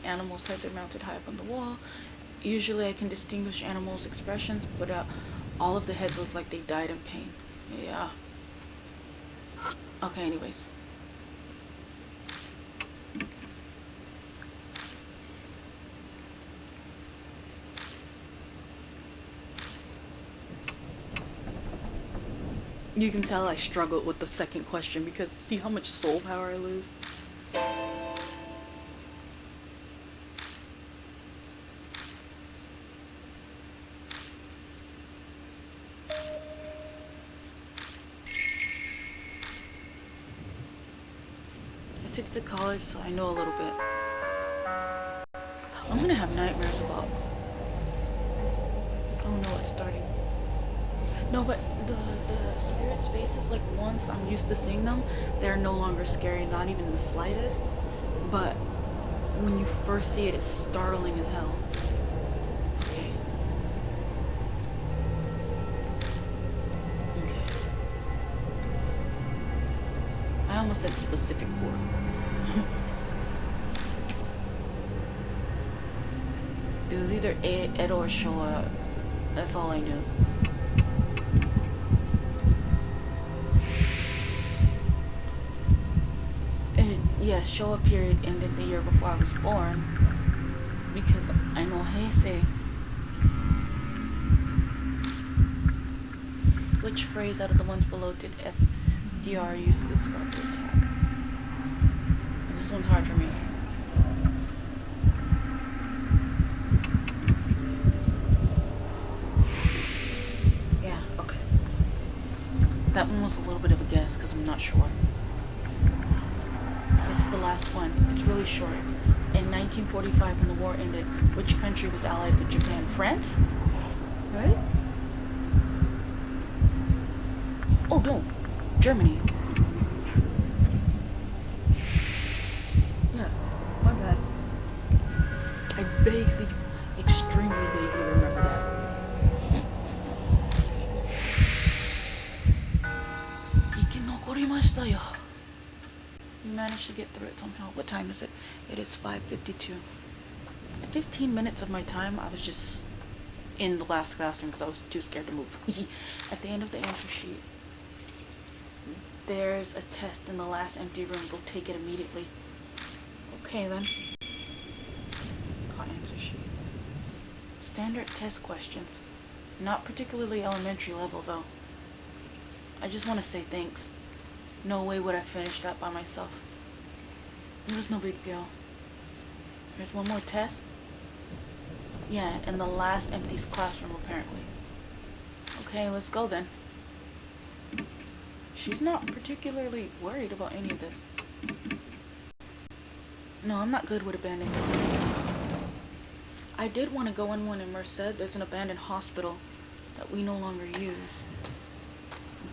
animals' heads are mounted high up on the wall. Usually I can distinguish animals' expressions, but all of the heads look like they died in pain. Yeah. Okay, anyways. You can tell I struggled with the second question because see how much soul power I lose? I took it to college, so I know a little bit. I'm gonna have nightmares about... Oh no, it's starting. No, but the spirit's faces, like once I'm used to seeing them, they're no longer scary, not even the slightest. But when you first see it, it's startling as hell. Okay. Okay. I almost said specific for. It was either Ed or Showa. That's all I knew. Yes, Showa period ended the year before I was born. Because I know Heisei. Which phrase out of the ones below did FDR use to describe the attack? This one's hard for me. Yeah, okay. That one was a little bit of a guess because I'm not sure. This is the last one. It's really short. In 1945, when the war ended, which country was allied with Japan? France? Right? Oh, no. Germany. Yeah, my bad. I vaguely, extremely vaguely remember that. Ikinokorimashita yo. You managed to get through it somehow. What time is it? It is 5:52. 15 minutes of my time, I was just in the last classroom because I was too scared to move. At the end of the answer sheet, there's a test in the last empty room. Go take it immediately. Okay then. Got answer sheet. Standard test questions. Not particularly elementary level though. I just want to say thanks. No way would I finish that by myself. It was no big deal. There's one more test. Yeah, in the last empty classroom apparently. Okay, let's go then. She's not particularly worried about any of this. No, I'm not good with abandoned buildings. I did want to go in one in Merced. There's an abandoned hospital that we no longer use.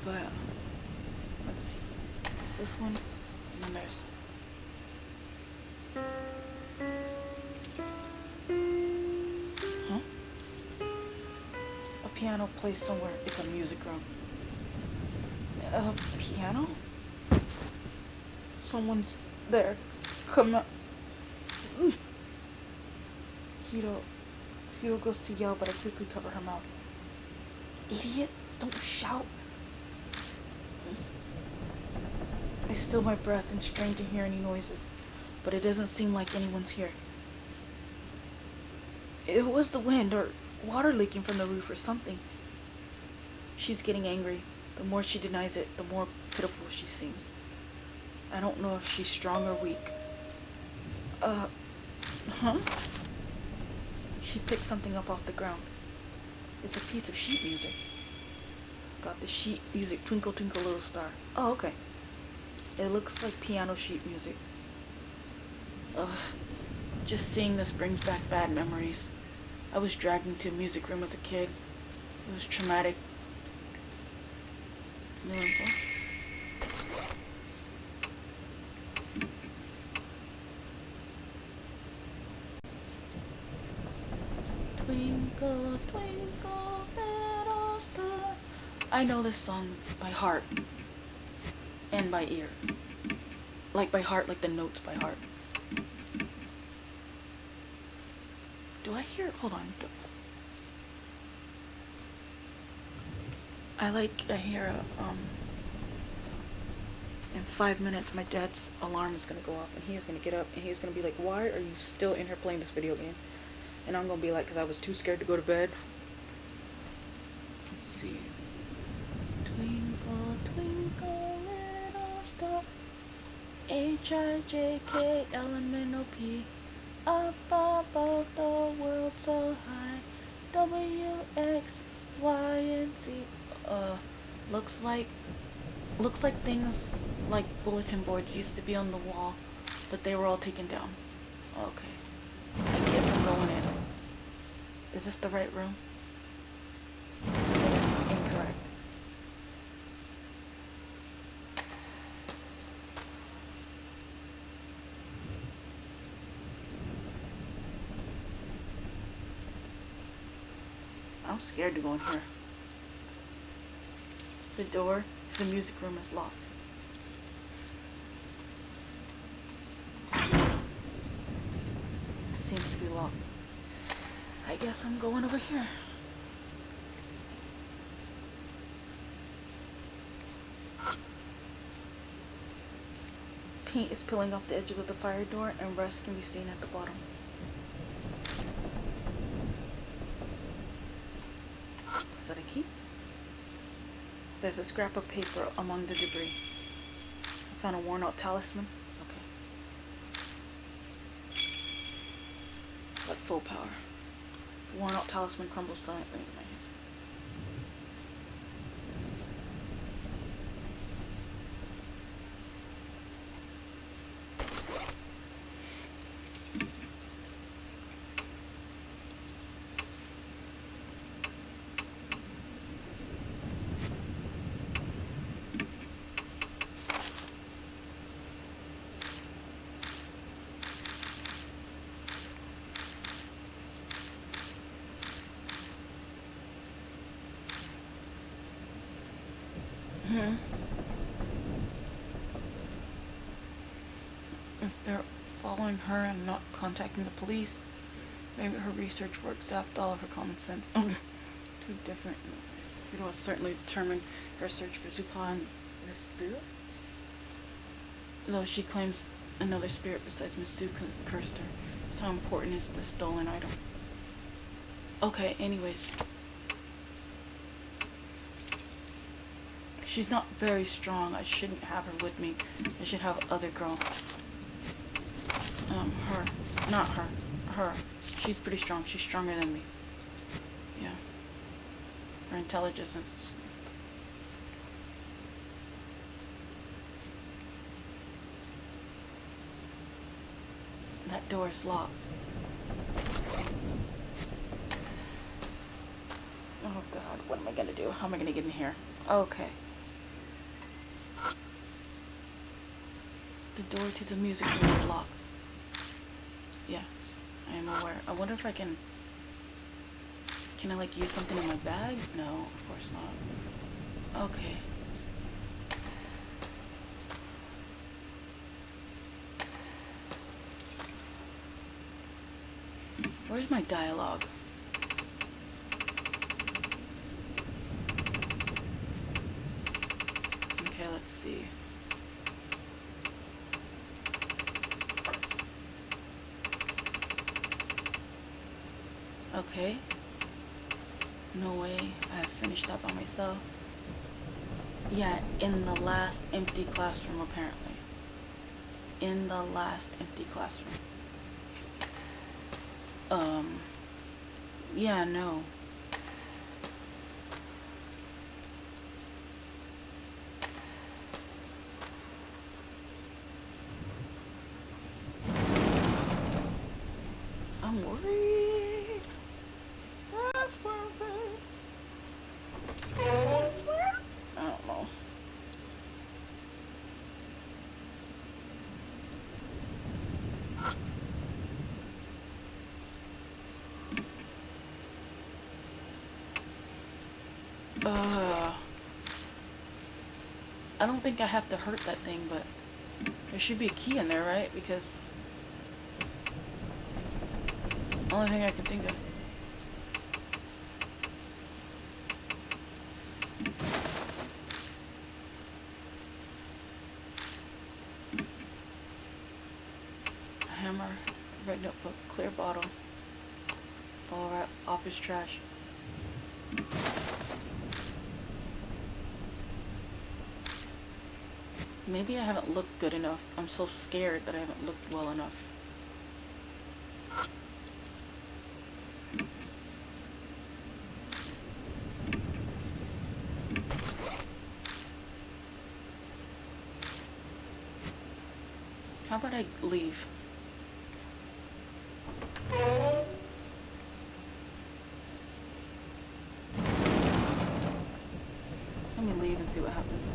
But, let's see. There's this one, and then there's... Huh? A piano placed somewhere. It's a music room. A piano? Someone's there. Come on. Hiro goes to yell, but I quickly cover her mouth. Idiot! Don't shout! I still my breath and strain to hear any noises, but it doesn't seem like anyone's here. It was the wind, or water leaking from the roof or something. She's getting angry. The more she denies it, the more pitiful she seems. I don't know if she's strong or weak. Huh? She picked something up off the ground. It's a piece of sheet music. Got the sheet music, Twinkle Twinkle Little Star. Oh, okay. It looks like piano sheet music. Just seeing this brings back bad memories. I was dragged into a music room as a kid. It was traumatic. No info. Twinkle, twinkle, little star. I know this song by heart. And by ear. Like by heart, like the notes by heart. Do I hear? Hold on. I hear in 5 minutes my dad's alarm is gonna go off and he's gonna get up and he's gonna be like, why are you still in here playing this video game? And I'm gonna be like, because I was too scared to go to bed. Let's see. Twinkle, twinkle, little star, H-I-J-K-L-M-N-O-P, up above the world so high, W-X-Y and Z. Looks like things like bulletin boards used to be on the wall, but they were all taken down. Okay. I guess I'm going in. Is this the right room? Incorrect. I'm scared to go in here. The door to the music room is locked. It seems to be locked. I guess I'm going over here. Paint is peeling off the edges of the fire door and rust can be seen at the bottom. Is that a key? There's a scrap of paper among the debris. I found a worn out talisman. Okay. That's soul power. Worn out talisman crumbles silently in my hand. If they're following her and not contacting the police, maybe her research work zapped all of her common sense. Too different. It will certainly determine her search for Zupa and Miss Sue. Though she claims another spirit besides Miss Sue cursed her. So how important is the stolen item? Okay, anyways. She's not very strong. I shouldn't have her with me. I should have other girl. Her. Not her. Her. She's pretty strong. She's stronger than me. Yeah. Her intelligence is... That door is locked. Oh god, what am I gonna do? How am I gonna get in here? Okay. The door to the music room is locked. Yes, I am aware. I wonder if I can... Can I, like, use something in my bag? No, of course not. Okay. Where's my dialogue? Okay, let's see. Okay. No way. I have finished that by myself. Yeah, in the last empty classroom, apparently. In the last empty classroom. Yeah, no. I'm worried. That's worth it. I don't know. I don't think I have to hurt that thing, but there should be a key in there, right? Because Only thing I can think of. A hammer, red notebook, clear bottle, fall wrap, office trash. Maybe I haven't looked good enough. I'm so scared that I haven't looked well enough. How about I leave? Let me leave and see what happens.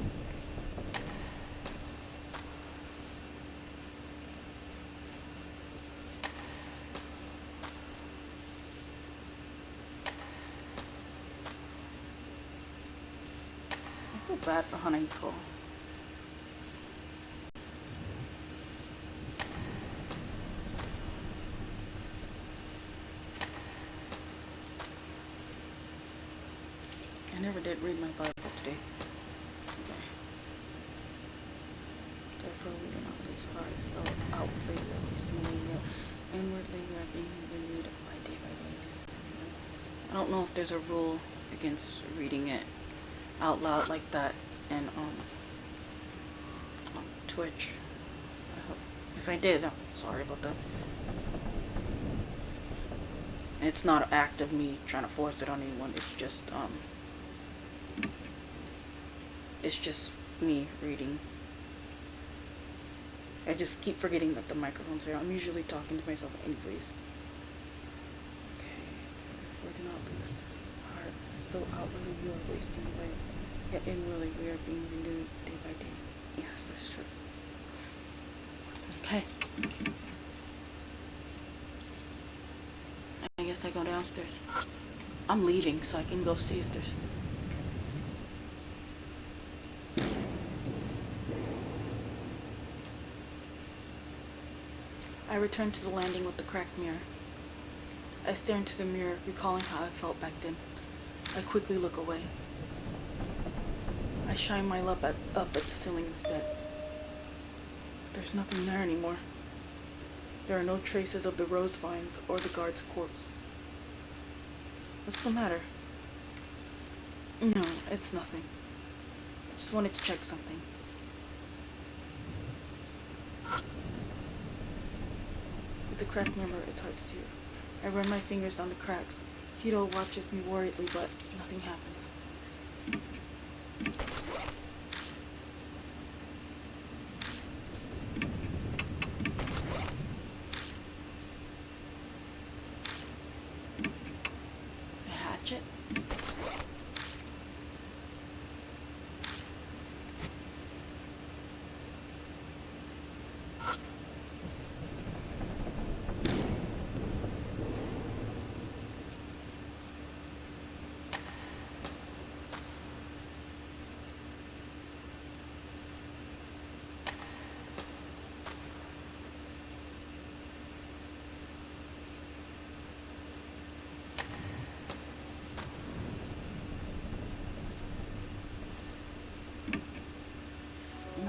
I feel bad for Hanako. I never did read my Bible today. Okay. Therefore, we do not lose heart, though outwardly we are wasting away, yet inwardly we are being renewed by day. I don't know if there's a rule against reading it out loud like that and on Twitch. I hope. If I did, I'm sorry about that. It's not an act of me trying to force it on anyone. It's just me reading. I just keep forgetting that the microphone's there. I'm usually talking to myself anyways. Okay. Therefore, do not lose heart, though outwardly you are wasting away, yet inwardly we are being renewed day by day. Yes, that's true. Okay. I guess I go downstairs. I'm leaving so I can go see if there's... I return to the landing with the cracked mirror. I stare into the mirror, recalling how I felt back then. I quickly look away. I shine my light up at the ceiling instead. But there's nothing there anymore. There are no traces of the rose vines or the guard's corpse. What's the matter? No, it's nothing. I just wanted to check something. With the cracked mirror, it's hard to see her. I run my fingers down the cracks. Hiro watches me worriedly, but nothing happens. A hatchet?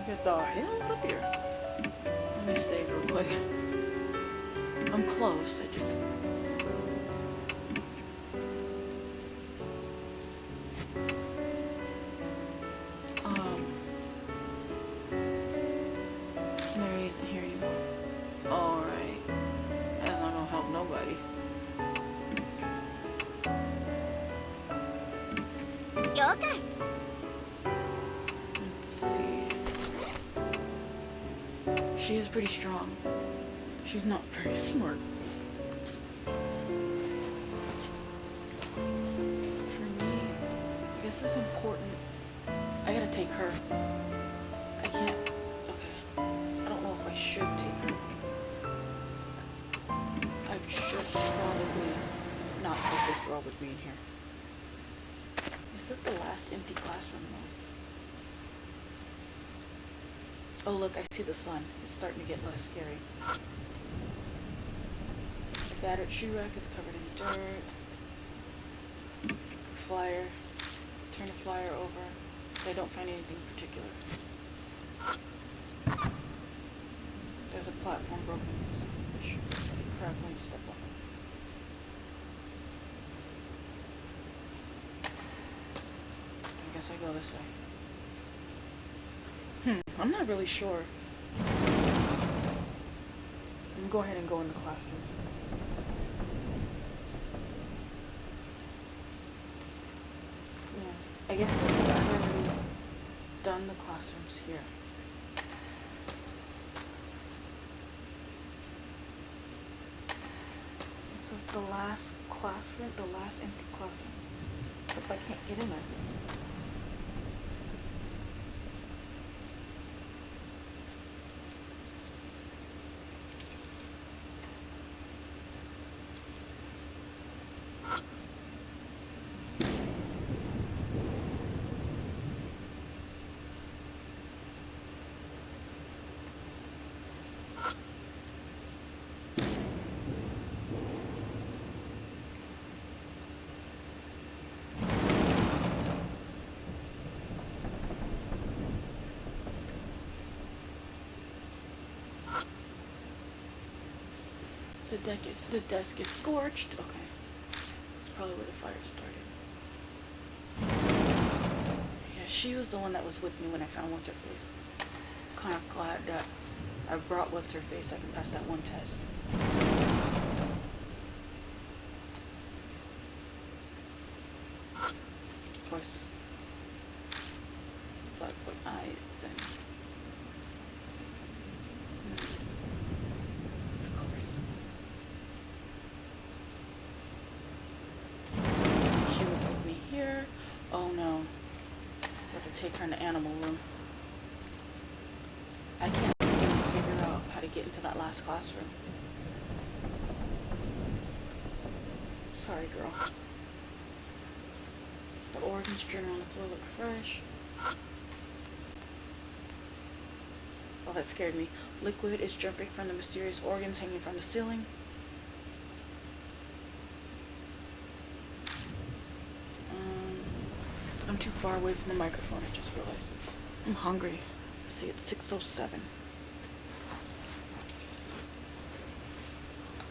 Get the hell out of here. Let me save real quick. I'm close, I just... Mary isn't here anymore. Alright. That's not gonna help nobody. You okay? Let's see. She is pretty strong. She's not very smart. For me, I guess it's important. I gotta take her. I can't. Okay. I don't know if I should take her. I should probably not put this girl with me in here. Is this the last empty classroom though? Oh look, I see the sun. It's starting to get less scary. Battered shoe rack is covered in dirt. Flyer. Turn the flyer over. I don't find anything particular. There's a platform broken. Crap, going to step on. I guess I go this way. I'm not really sure. I'm gonna go ahead and go in the classroom. Yeah, I guess they said I've already done the classrooms here. This is the last classroom, the last empty classroom. Except I can't get in it. The desk is scorched. Okay. That's probably where the fire started. Yeah, she was the one that was with me when I found what's her face. Kind of glad that I brought what's her face so I can pass that one test. Of course. Blackboard eyes and oh no. I have to take her in the animal room. I can't seem to figure out how to get into that last classroom. Sorry, girl. The organs journal on the floor look fresh. Oh, that scared me. Liquid is dripping from the mysterious organs hanging from the ceiling. I'm too far away from the microphone, I just realized. I'm hungry. Let's see, it's 6:07.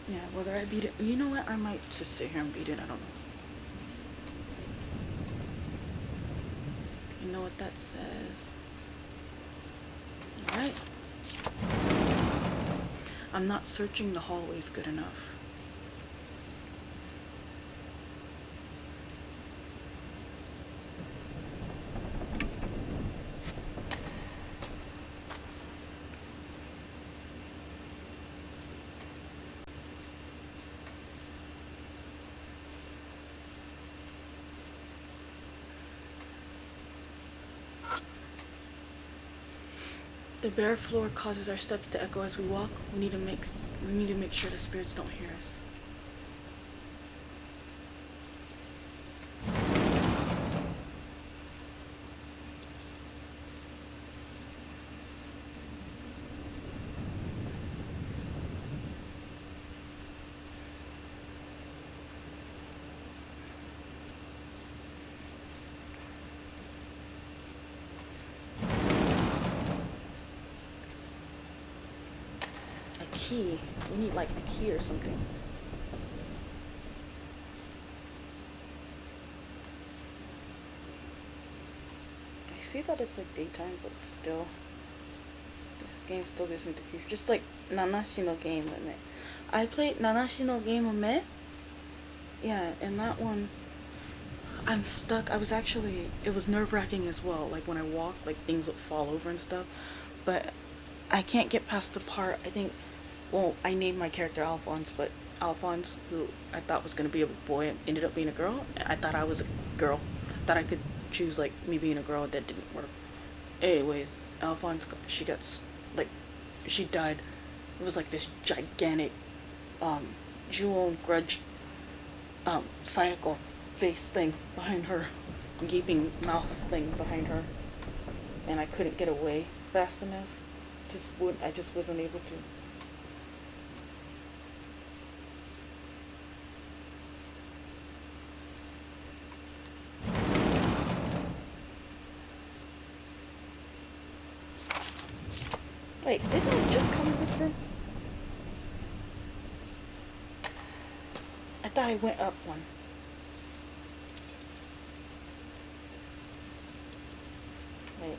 Yeah, whether I beat it... You know what? I might just sit here and beat it. I don't know. You know what that says? Alright. I'm not searching the hallways good enough. The bare floor causes our steps to echo as we walk. We need to make sure the spirits don't hear us. Key. We need like a key or something. I see that it's like daytime, but still, this game still gives me the future. Just like Nanashi no Game Limit. I played Nanashi no Game Limit. Yeah, and that one, I'm stuck. It was nerve-wracking as well. Like when I walked, like things would fall over and stuff. But I can't get past the part, I think. Well, I named my character Alphonse, but Alphonse, who I thought was going to be a boy, ended up being a girl. I thought I was a girl. I thought I could choose, like, me being a girl. That didn't work. Anyways, Alphonse, she died. It was like this gigantic, jewel grudge, Sayako face thing behind her. Gaping mouth thing behind her. And I couldn't get away fast enough. I just wasn't able to. Wait, didn't I just come in this room? I thought I went up one. Wait.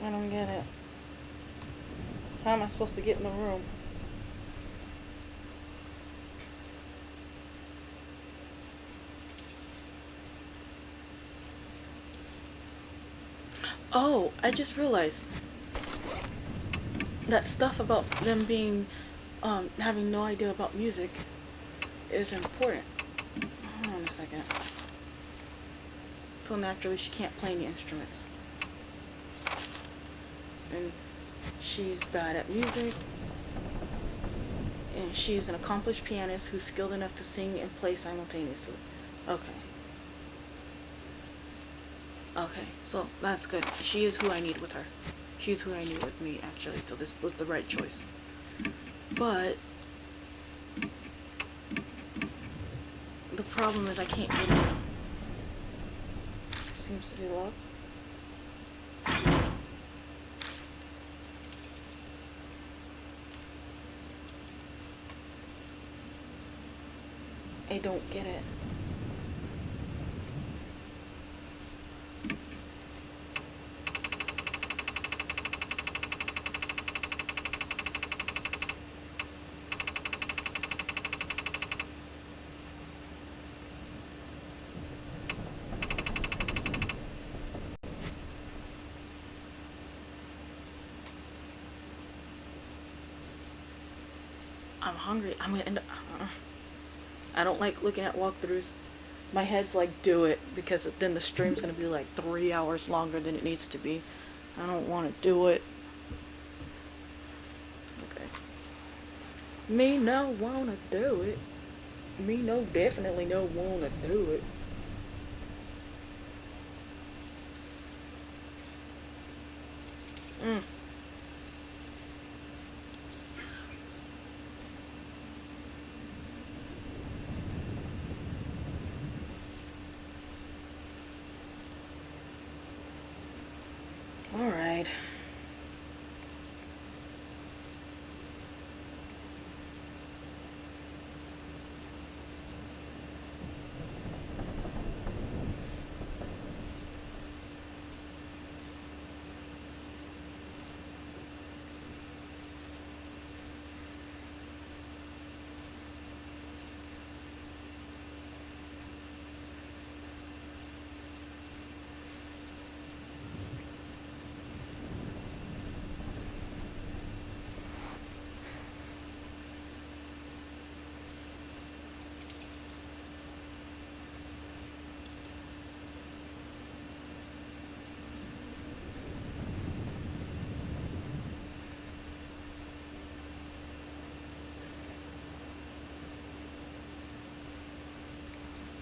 I don't get it. How am I supposed to get in the room? Oh, I just realized that stuff about them being, having no idea about music is important. Hold on a second. So naturally she can't play any instruments. And she's bad at music. And she's an accomplished pianist who's skilled enough to sing and play simultaneously. Okay. Okay, so that's good. She is who I need with her. She's who I need with me, actually. So this was the right choice. But the problem is I can't get in. Seems to be locked. I don't get it. I'm hungry. I'm gonna end up. I don't like looking at walkthroughs. My head's like, do it, because then the stream's gonna be like 3 hours longer than it needs to be. I don't want to do it. Okay. Me no wanna do it. Me no definitely no wanna do it. Mm. All right.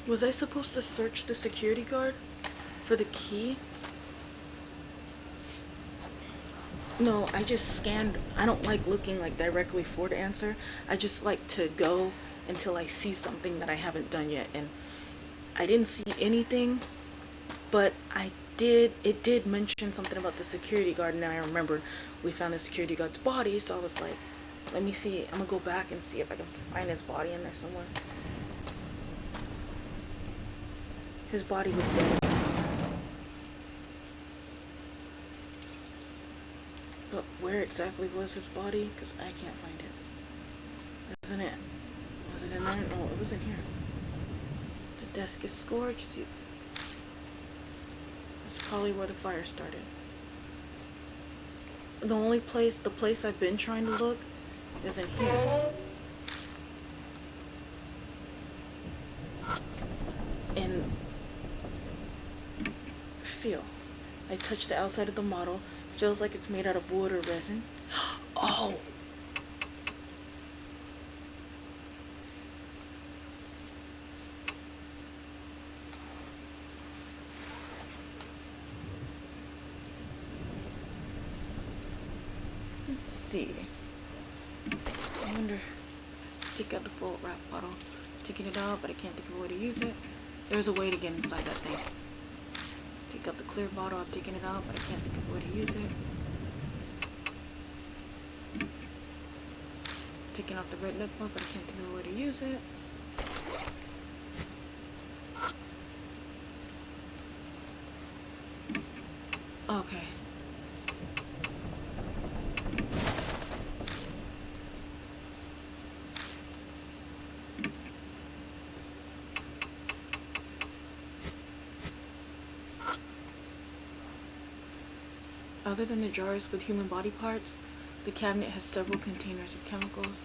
Was I supposed to search the security guard for the key? No, I just scanned. I don't like looking like directly for the answer. I just like to go until I see something that I haven't done yet. And I didn't see anything, but it did mention something about the security guard, and I remembered we found the security guard's body, so I was like, let me see. I'm gonna go back and see if I can find his body in there somewhere. His body was dead. But where exactly was his body? Because I can't find it. Wasn't it? Was it in there? No, it wasn't here. The desk is scorched. That's probably where the fire started. The place I've been trying to look is in here. feel? I touch the outside of the model. Feels like it's made out of wood or resin. Oh! Let's see. I wonder. Take out the full wrap bottle. Taking it out, but I can't think of a way to use it. There's a way to get inside that thing. Take out the clear bottle. I've taken it out, but I can't think of a way to use it. Taking out the red lip balm, but I can't think of a way to use it. Okay. Other than the jars with human body parts, the cabinet has several containers of chemicals.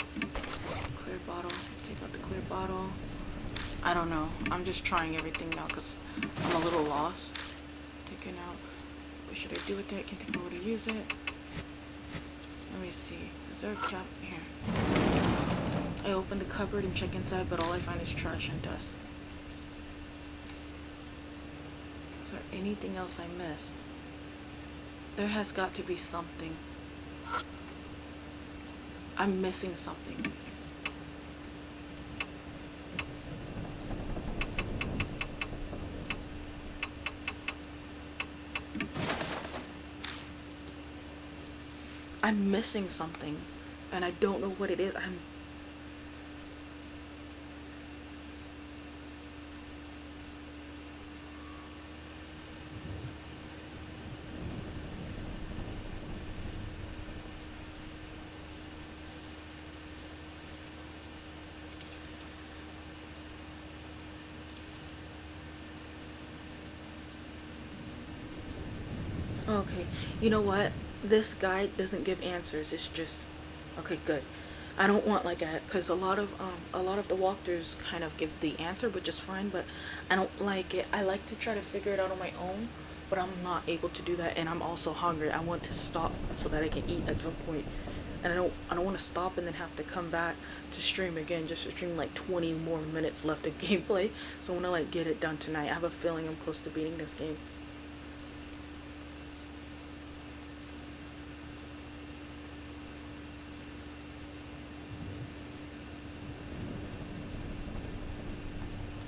Clear bottle. Take out the clear bottle. I don't know. I'm just trying everything now because I'm a little lost. Taking out. What should I do with it? Can't think of how to use it. Let me see. Is there a cap? Here. I open the cupboard and check inside, but all I find is trash and dust. Is there anything else I missed? There has got to be something. I'm missing something. I'm missing something, and I don't know what it is. Okay, you know what? This guide doesn't give answers. It's just okay. Good. I don't want like a because a lot of the walkthroughs kind of give the answer, which is fine. But I don't like it. I like to try to figure it out on my own, but I'm not able to do that. And I'm also hungry. I want to stop so that I can eat at some point. And I don't want to stop and then have to come back to stream again just to stream like 20 more minutes left of gameplay. So I want to like get it done tonight. I have a feeling I'm close to beating this game.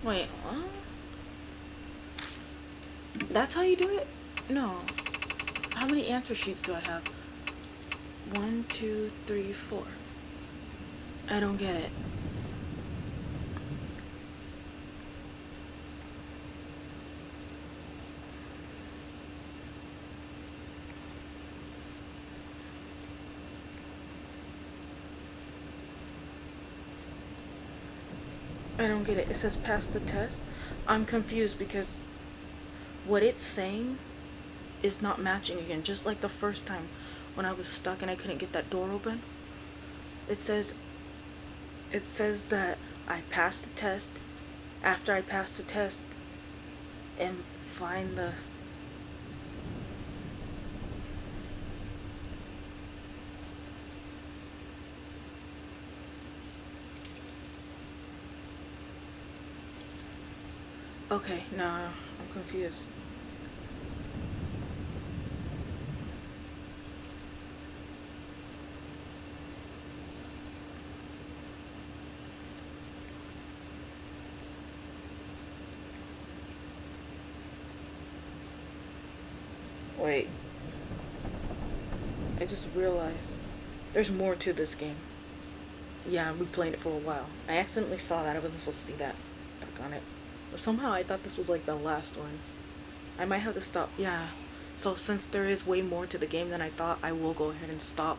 Wait, what? That's how you do it? No. How many answer sheets do I have? 1, 2, 3, 4. I don't get it. I don't get it. It says pass the test. I'm confused because what it's saying is not matching again. Just like the first time when I was stuck and I couldn't get that door open. It says that I passed the test. After I passed the test and find the okay, no, I'm confused. Wait. I just realized there's more to this game. Yeah, we played it for a while. I accidentally saw that. I wasn't supposed to see that. Stuck on it. But somehow I thought this was like the last one. I might have to stop. Yeah. So since there is way more to the game than I thought, I will go ahead and stop.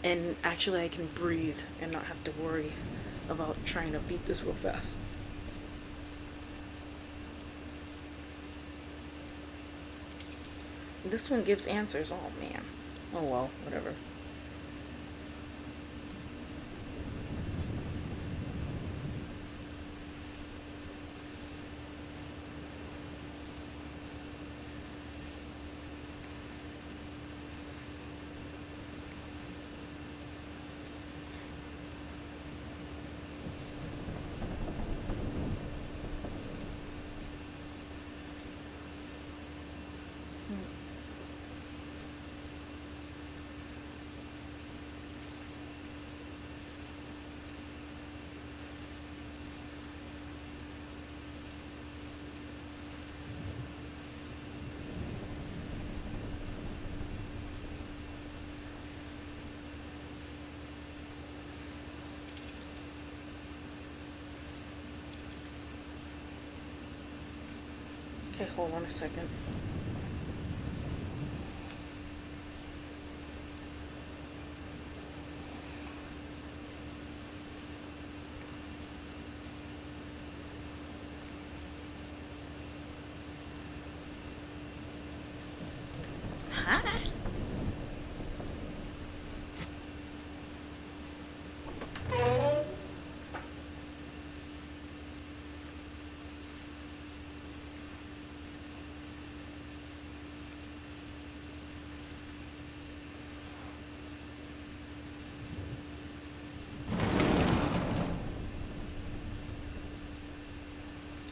And actually I can breathe and not have to worry about trying to beat this real fast. This one gives answers. Oh man. Oh well, whatever. Hold on a second. Huh?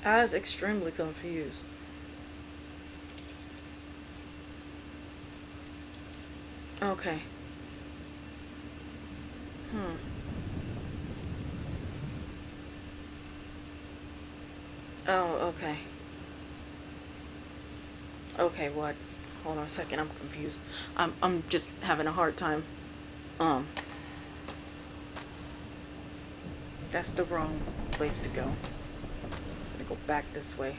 I was extremely confused. Okay. Hmm. Oh, okay. Okay, what? Hold on a second, I'm confused. I'm just having a hard time. Um, that's the wrong place to go. I'm gonna go back this way.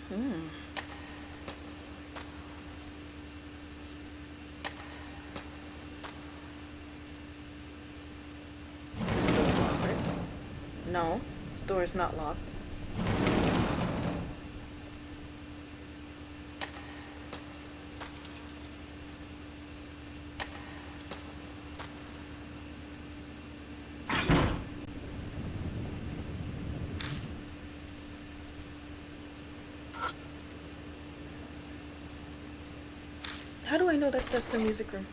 Hmm. This door's locked, right? No, this door is not locked. How do I know that that's the music room?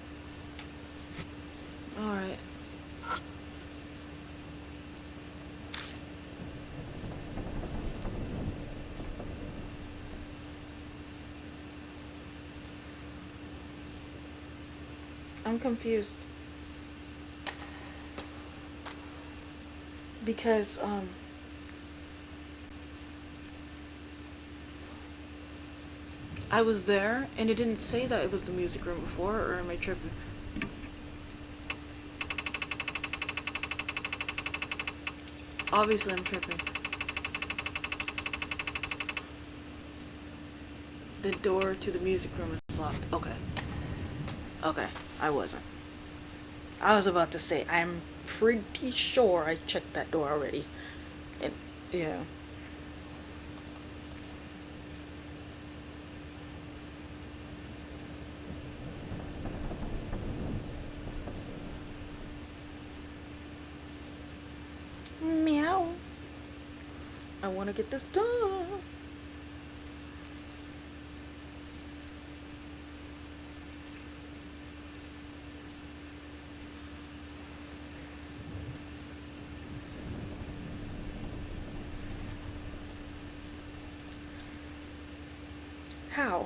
Alright. I'm confused. Because, I was there and it didn't say that it was the music room before, or am I tripping? Obviously I'm tripping. The door to the music room is locked. Okay. Okay. I wasn't. I was about to say, I'm pretty sure I checked that door already. And, yeah. Meow. I want to get this done. How?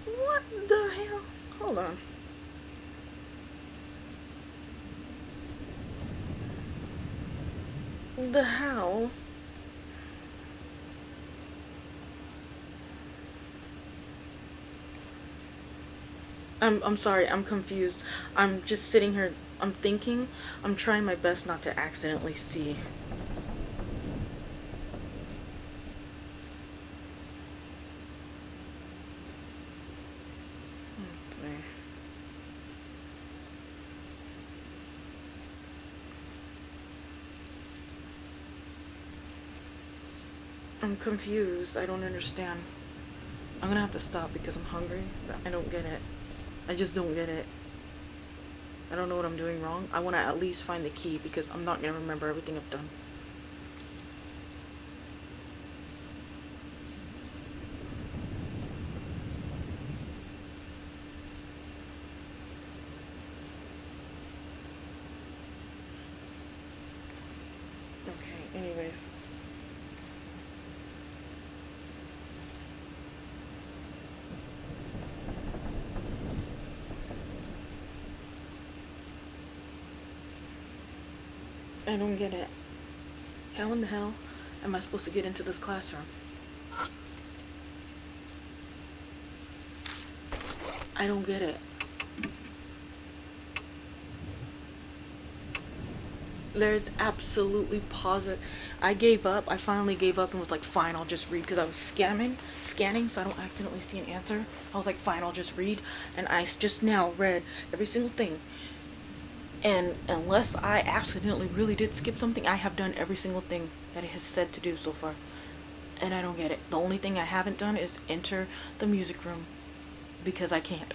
What the hell? Hold on. The how? I'm sorry, I'm confused. I'm just sitting here, I'm thinking, I'm trying my best not to accidentally see. Okay. I'm confused. I don't understand. I'm gonna have to stop because I'm hungry. I don't get it. I just don't get it. I don't know what I'm doing wrong. I want to at least find the key because I'm not gonna remember everything I've done. Okay, anyways. I don't get it. How in the hell am I supposed to get into this classroom? I don't get it. There's absolutely positive. I gave up. I finally gave up and was like, fine, I'll just read because I was scanning so I don't accidentally see an answer. I was like, fine, I'll just read. And I just now read every single thing. And unless I accidentally really did skip something, I have done every single thing that it has said to do so far. And I don't get it. The only thing I haven't done is enter the music room because I can't.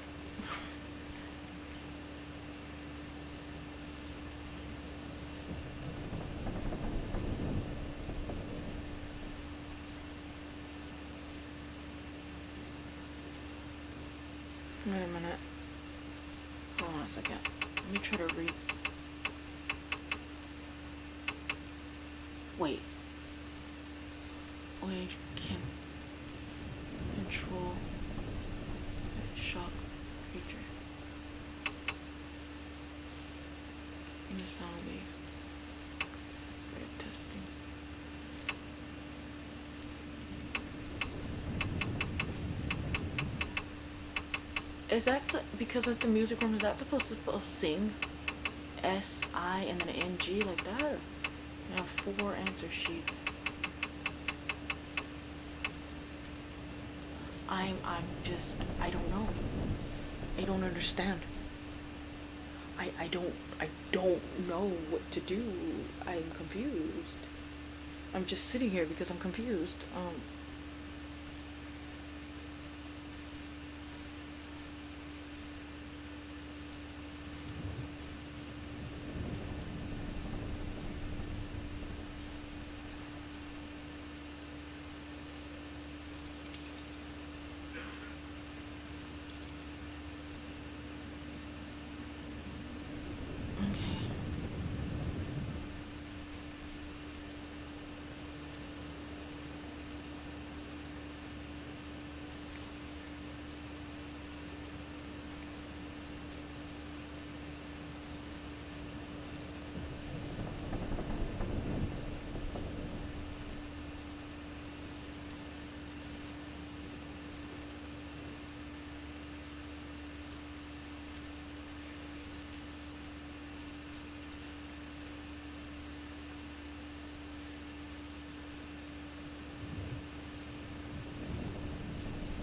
Wait a minute. Hold on a second. Let me try to read. Wait. We can control a shock creature. In the zombie. Spirit testing. Is that because it's the music room? Is that supposed to sing S-I and then an N-G like that? I have 4 answer sheets. I don't know. I don't understand. I don't know what to do. I'm confused. I'm just sitting here because I'm confused.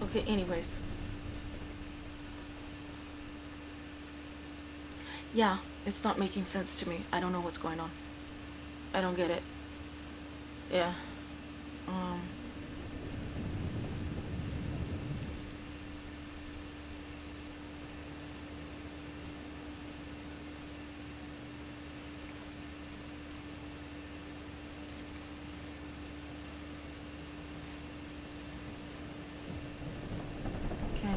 Okay, anyways. Yeah, it's not making sense to me. I don't know what's going on. I don't get it. Yeah. Okay.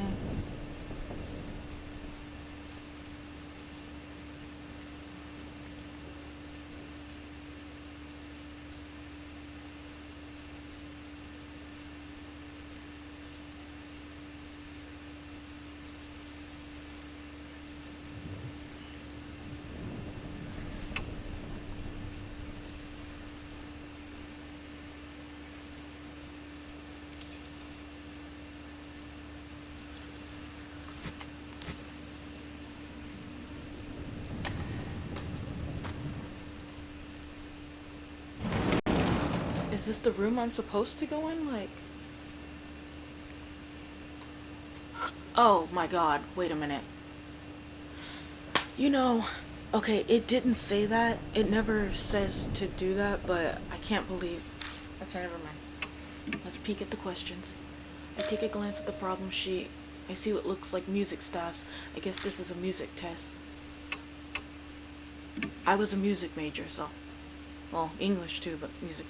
Is this the room I'm supposed to go in? Like... Oh my god, wait a minute. You know, okay, it didn't say that. It never says to do that, but I can't believe... Okay, never mind. Let's peek at the questions. I take a glance at the problem sheet. I see what looks like music staffs. I guess this is a music test. I was a music major, so... Well, English too, but music...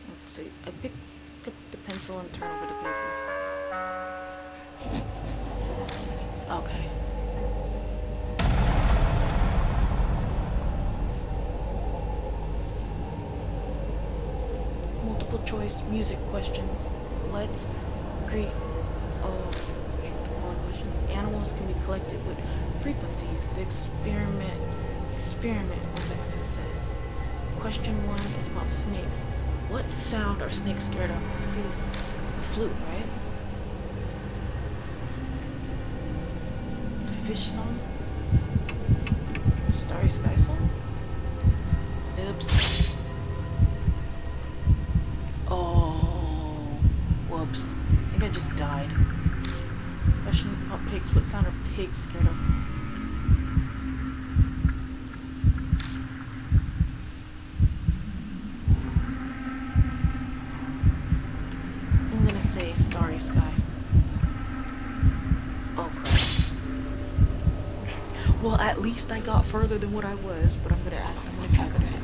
Let's see. I pick up the pencil and turn over the paper. Okay. Multiple choice music questions. Let's create questions. Animals can be collected with frequencies. The experiment was a success. Question 1 is about snakes. What sound are snakes scared of? Please, a flute, right? The fish song? Starry Sky song? Oops. Oh, whoops. I think I just died. Question about pigs. What sound are pigs scared of? I'm gonna say Starry Sky. Oh crap. Well, at least I got further than what I was, but I'm gonna try that again.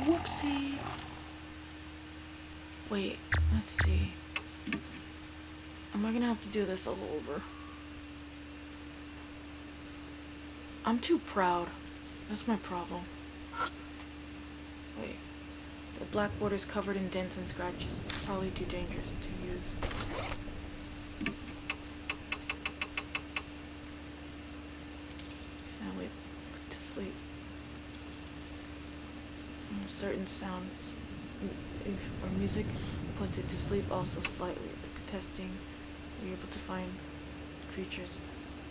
Whoopsie. Wait, let's see. Am I gonna have to do this all over? I'm too proud. That's my problem. Wait. The blackboard is covered in dents and scratches. Probably too dangerous to use. Sound wait to sleep. Certain sounds or music puts it to sleep. Also slightly testing. You're able to find creatures.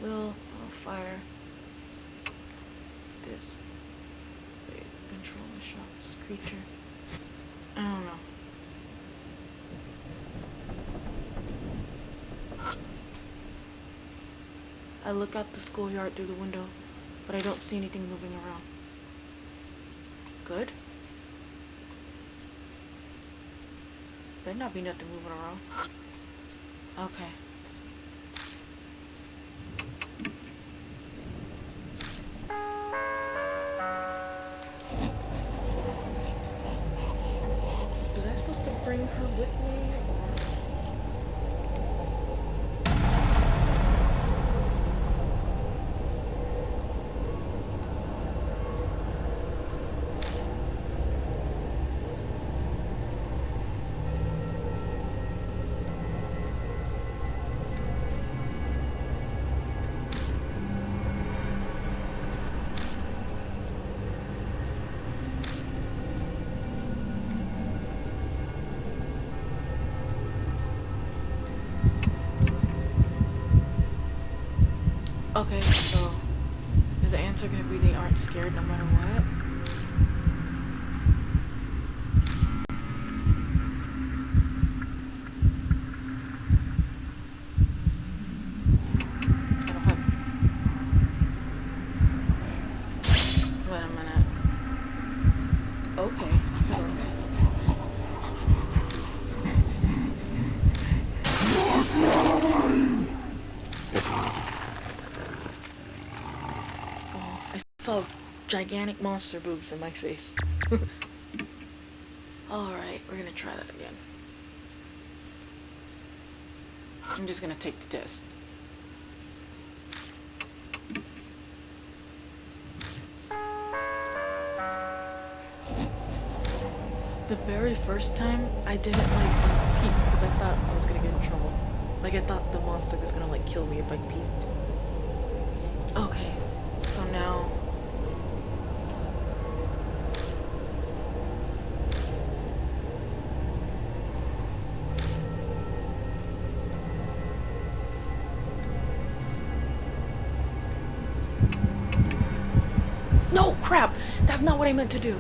Will fire this. Wait, control the shots. Creature. I don't know. I look out the schoolyard through the window, but I don't see anything moving around. Good. Better not be nothing moving around. Okay. Was I supposed to bring her with me? Okay, so is the answer gonna be they aren't scared no matter what? I don't have... Wait a minute. Okay. I saw gigantic monster boobs in my face. Alright, we're gonna try that again. I'm just gonna take the test. The very first time, I didn't peek because I thought I was gonna get in trouble. I thought the monster was gonna kill me if I peeked. Okay, so now... No, crap! That's not what I meant to do.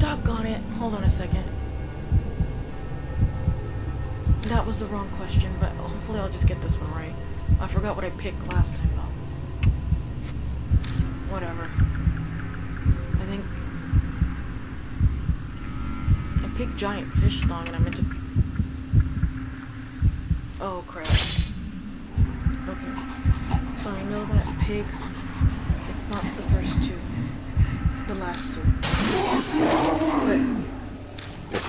Doggone it. Hold on a second. That was the wrong question, but hopefully I'll just get this one right. I forgot what I picked last time though. Whatever. I think I picked giant fish song and I meant to. Oh crap. Okay. So I know that pigs. It's not the first two. The last two. But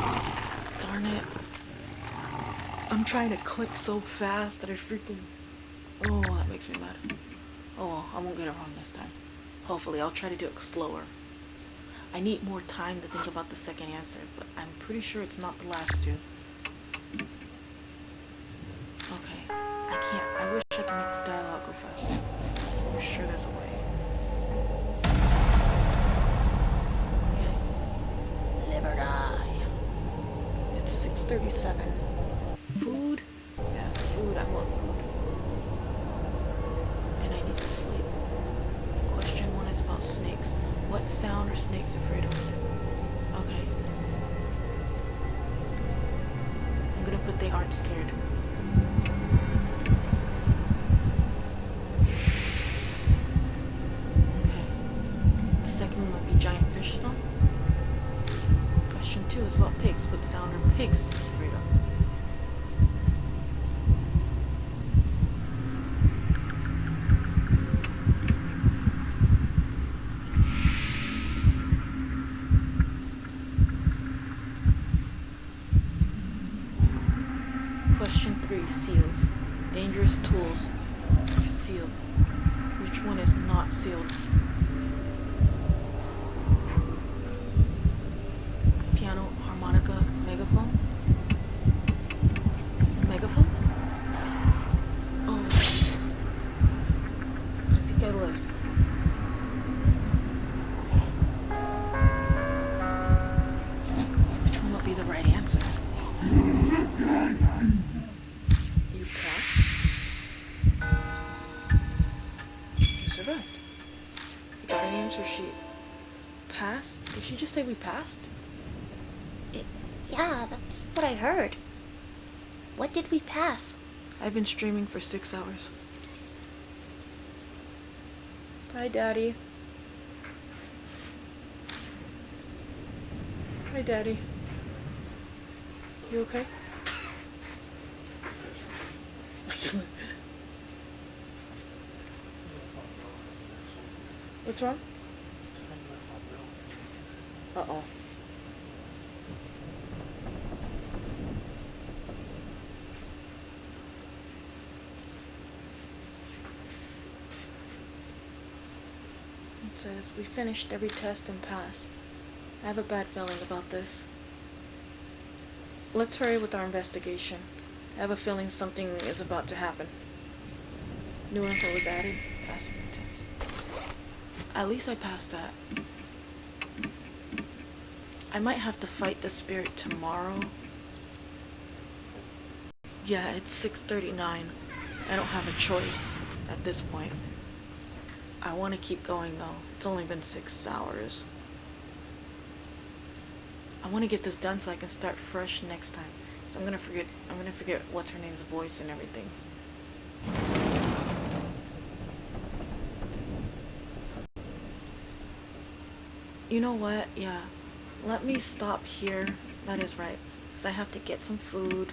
darn it. I'm trying to click so fast that I freaking. Oh, that makes me mad. Oh well, I won't get it wrong this time. Hopefully, I'll try to do it slower. I need more time to think about the second answer, but I'm pretty sure it's not the last two. Okay, I can't. I wish I could make the dialogue go faster. I'm sure there's a way. Okay. Live or die. It's 6:37. Food? Yeah, food. I want food. And I need to sleep. Question 1 is about snakes. What sound are snakes afraid of? Okay. I'm gonna put they aren't scared. Okay. The second one would be giant fish song. Question 2 is about pigs. What sound are pigs afraid of? Question 3, seals. Dangerous tools are sealed. Which one is not sealed? Piano, harmonica, megaphone? Megaphone? Oh. I think I lived. Which one would be the right answer? You passed. You survived. You got an answer sheet. Pass? Did she just say we passed? Yeah, that's what I heard. What did we pass? I've been streaming for 6 hours. Hi, Daddy. Hi, Daddy. You okay? What's wrong? Uh-oh. It says, we finished every test and passed. I have a bad feeling about this. Let's hurry with our investigation. I have a feeling something is about to happen. New info was added. Passing the test. At least I passed that. I might have to fight the spirit tomorrow. Yeah, it's 6:39. I don't have a choice at this point. I want to keep going though. It's only been 6 hours. I want to get this done so I can start fresh next time. So I'm gonna forget what's her name's voice and everything. You know what? Yeah. Let me stop here. That is right. Because I have to get some food.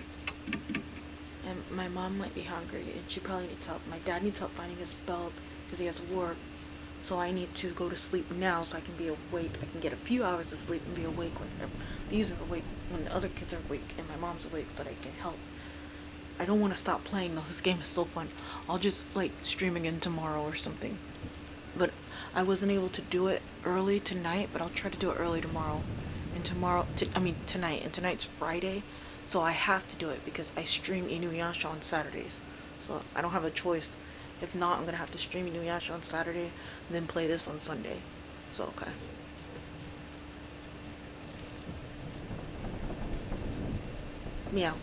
And my mom might be hungry and she probably needs help. My dad needs help finding his belt because he has work. So I need to go to sleep now so I can be awake. I can get a few hours of sleep and be awake when these are awake, when the other kids are awake and my mom's awake so that I can help. I don't want to stop playing though. This game is so fun. I'll just like stream again tomorrow or something. But I wasn't able to do it early tonight, but I'll try to do it early tomorrow. And tonight. And tonight's Friday, so I have to do it because I stream Inuyasha on Saturdays. So I don't have a choice. If not, I'm gonna have to stream Inuyasha on Saturday and then play this on Sunday. So okay. Meow.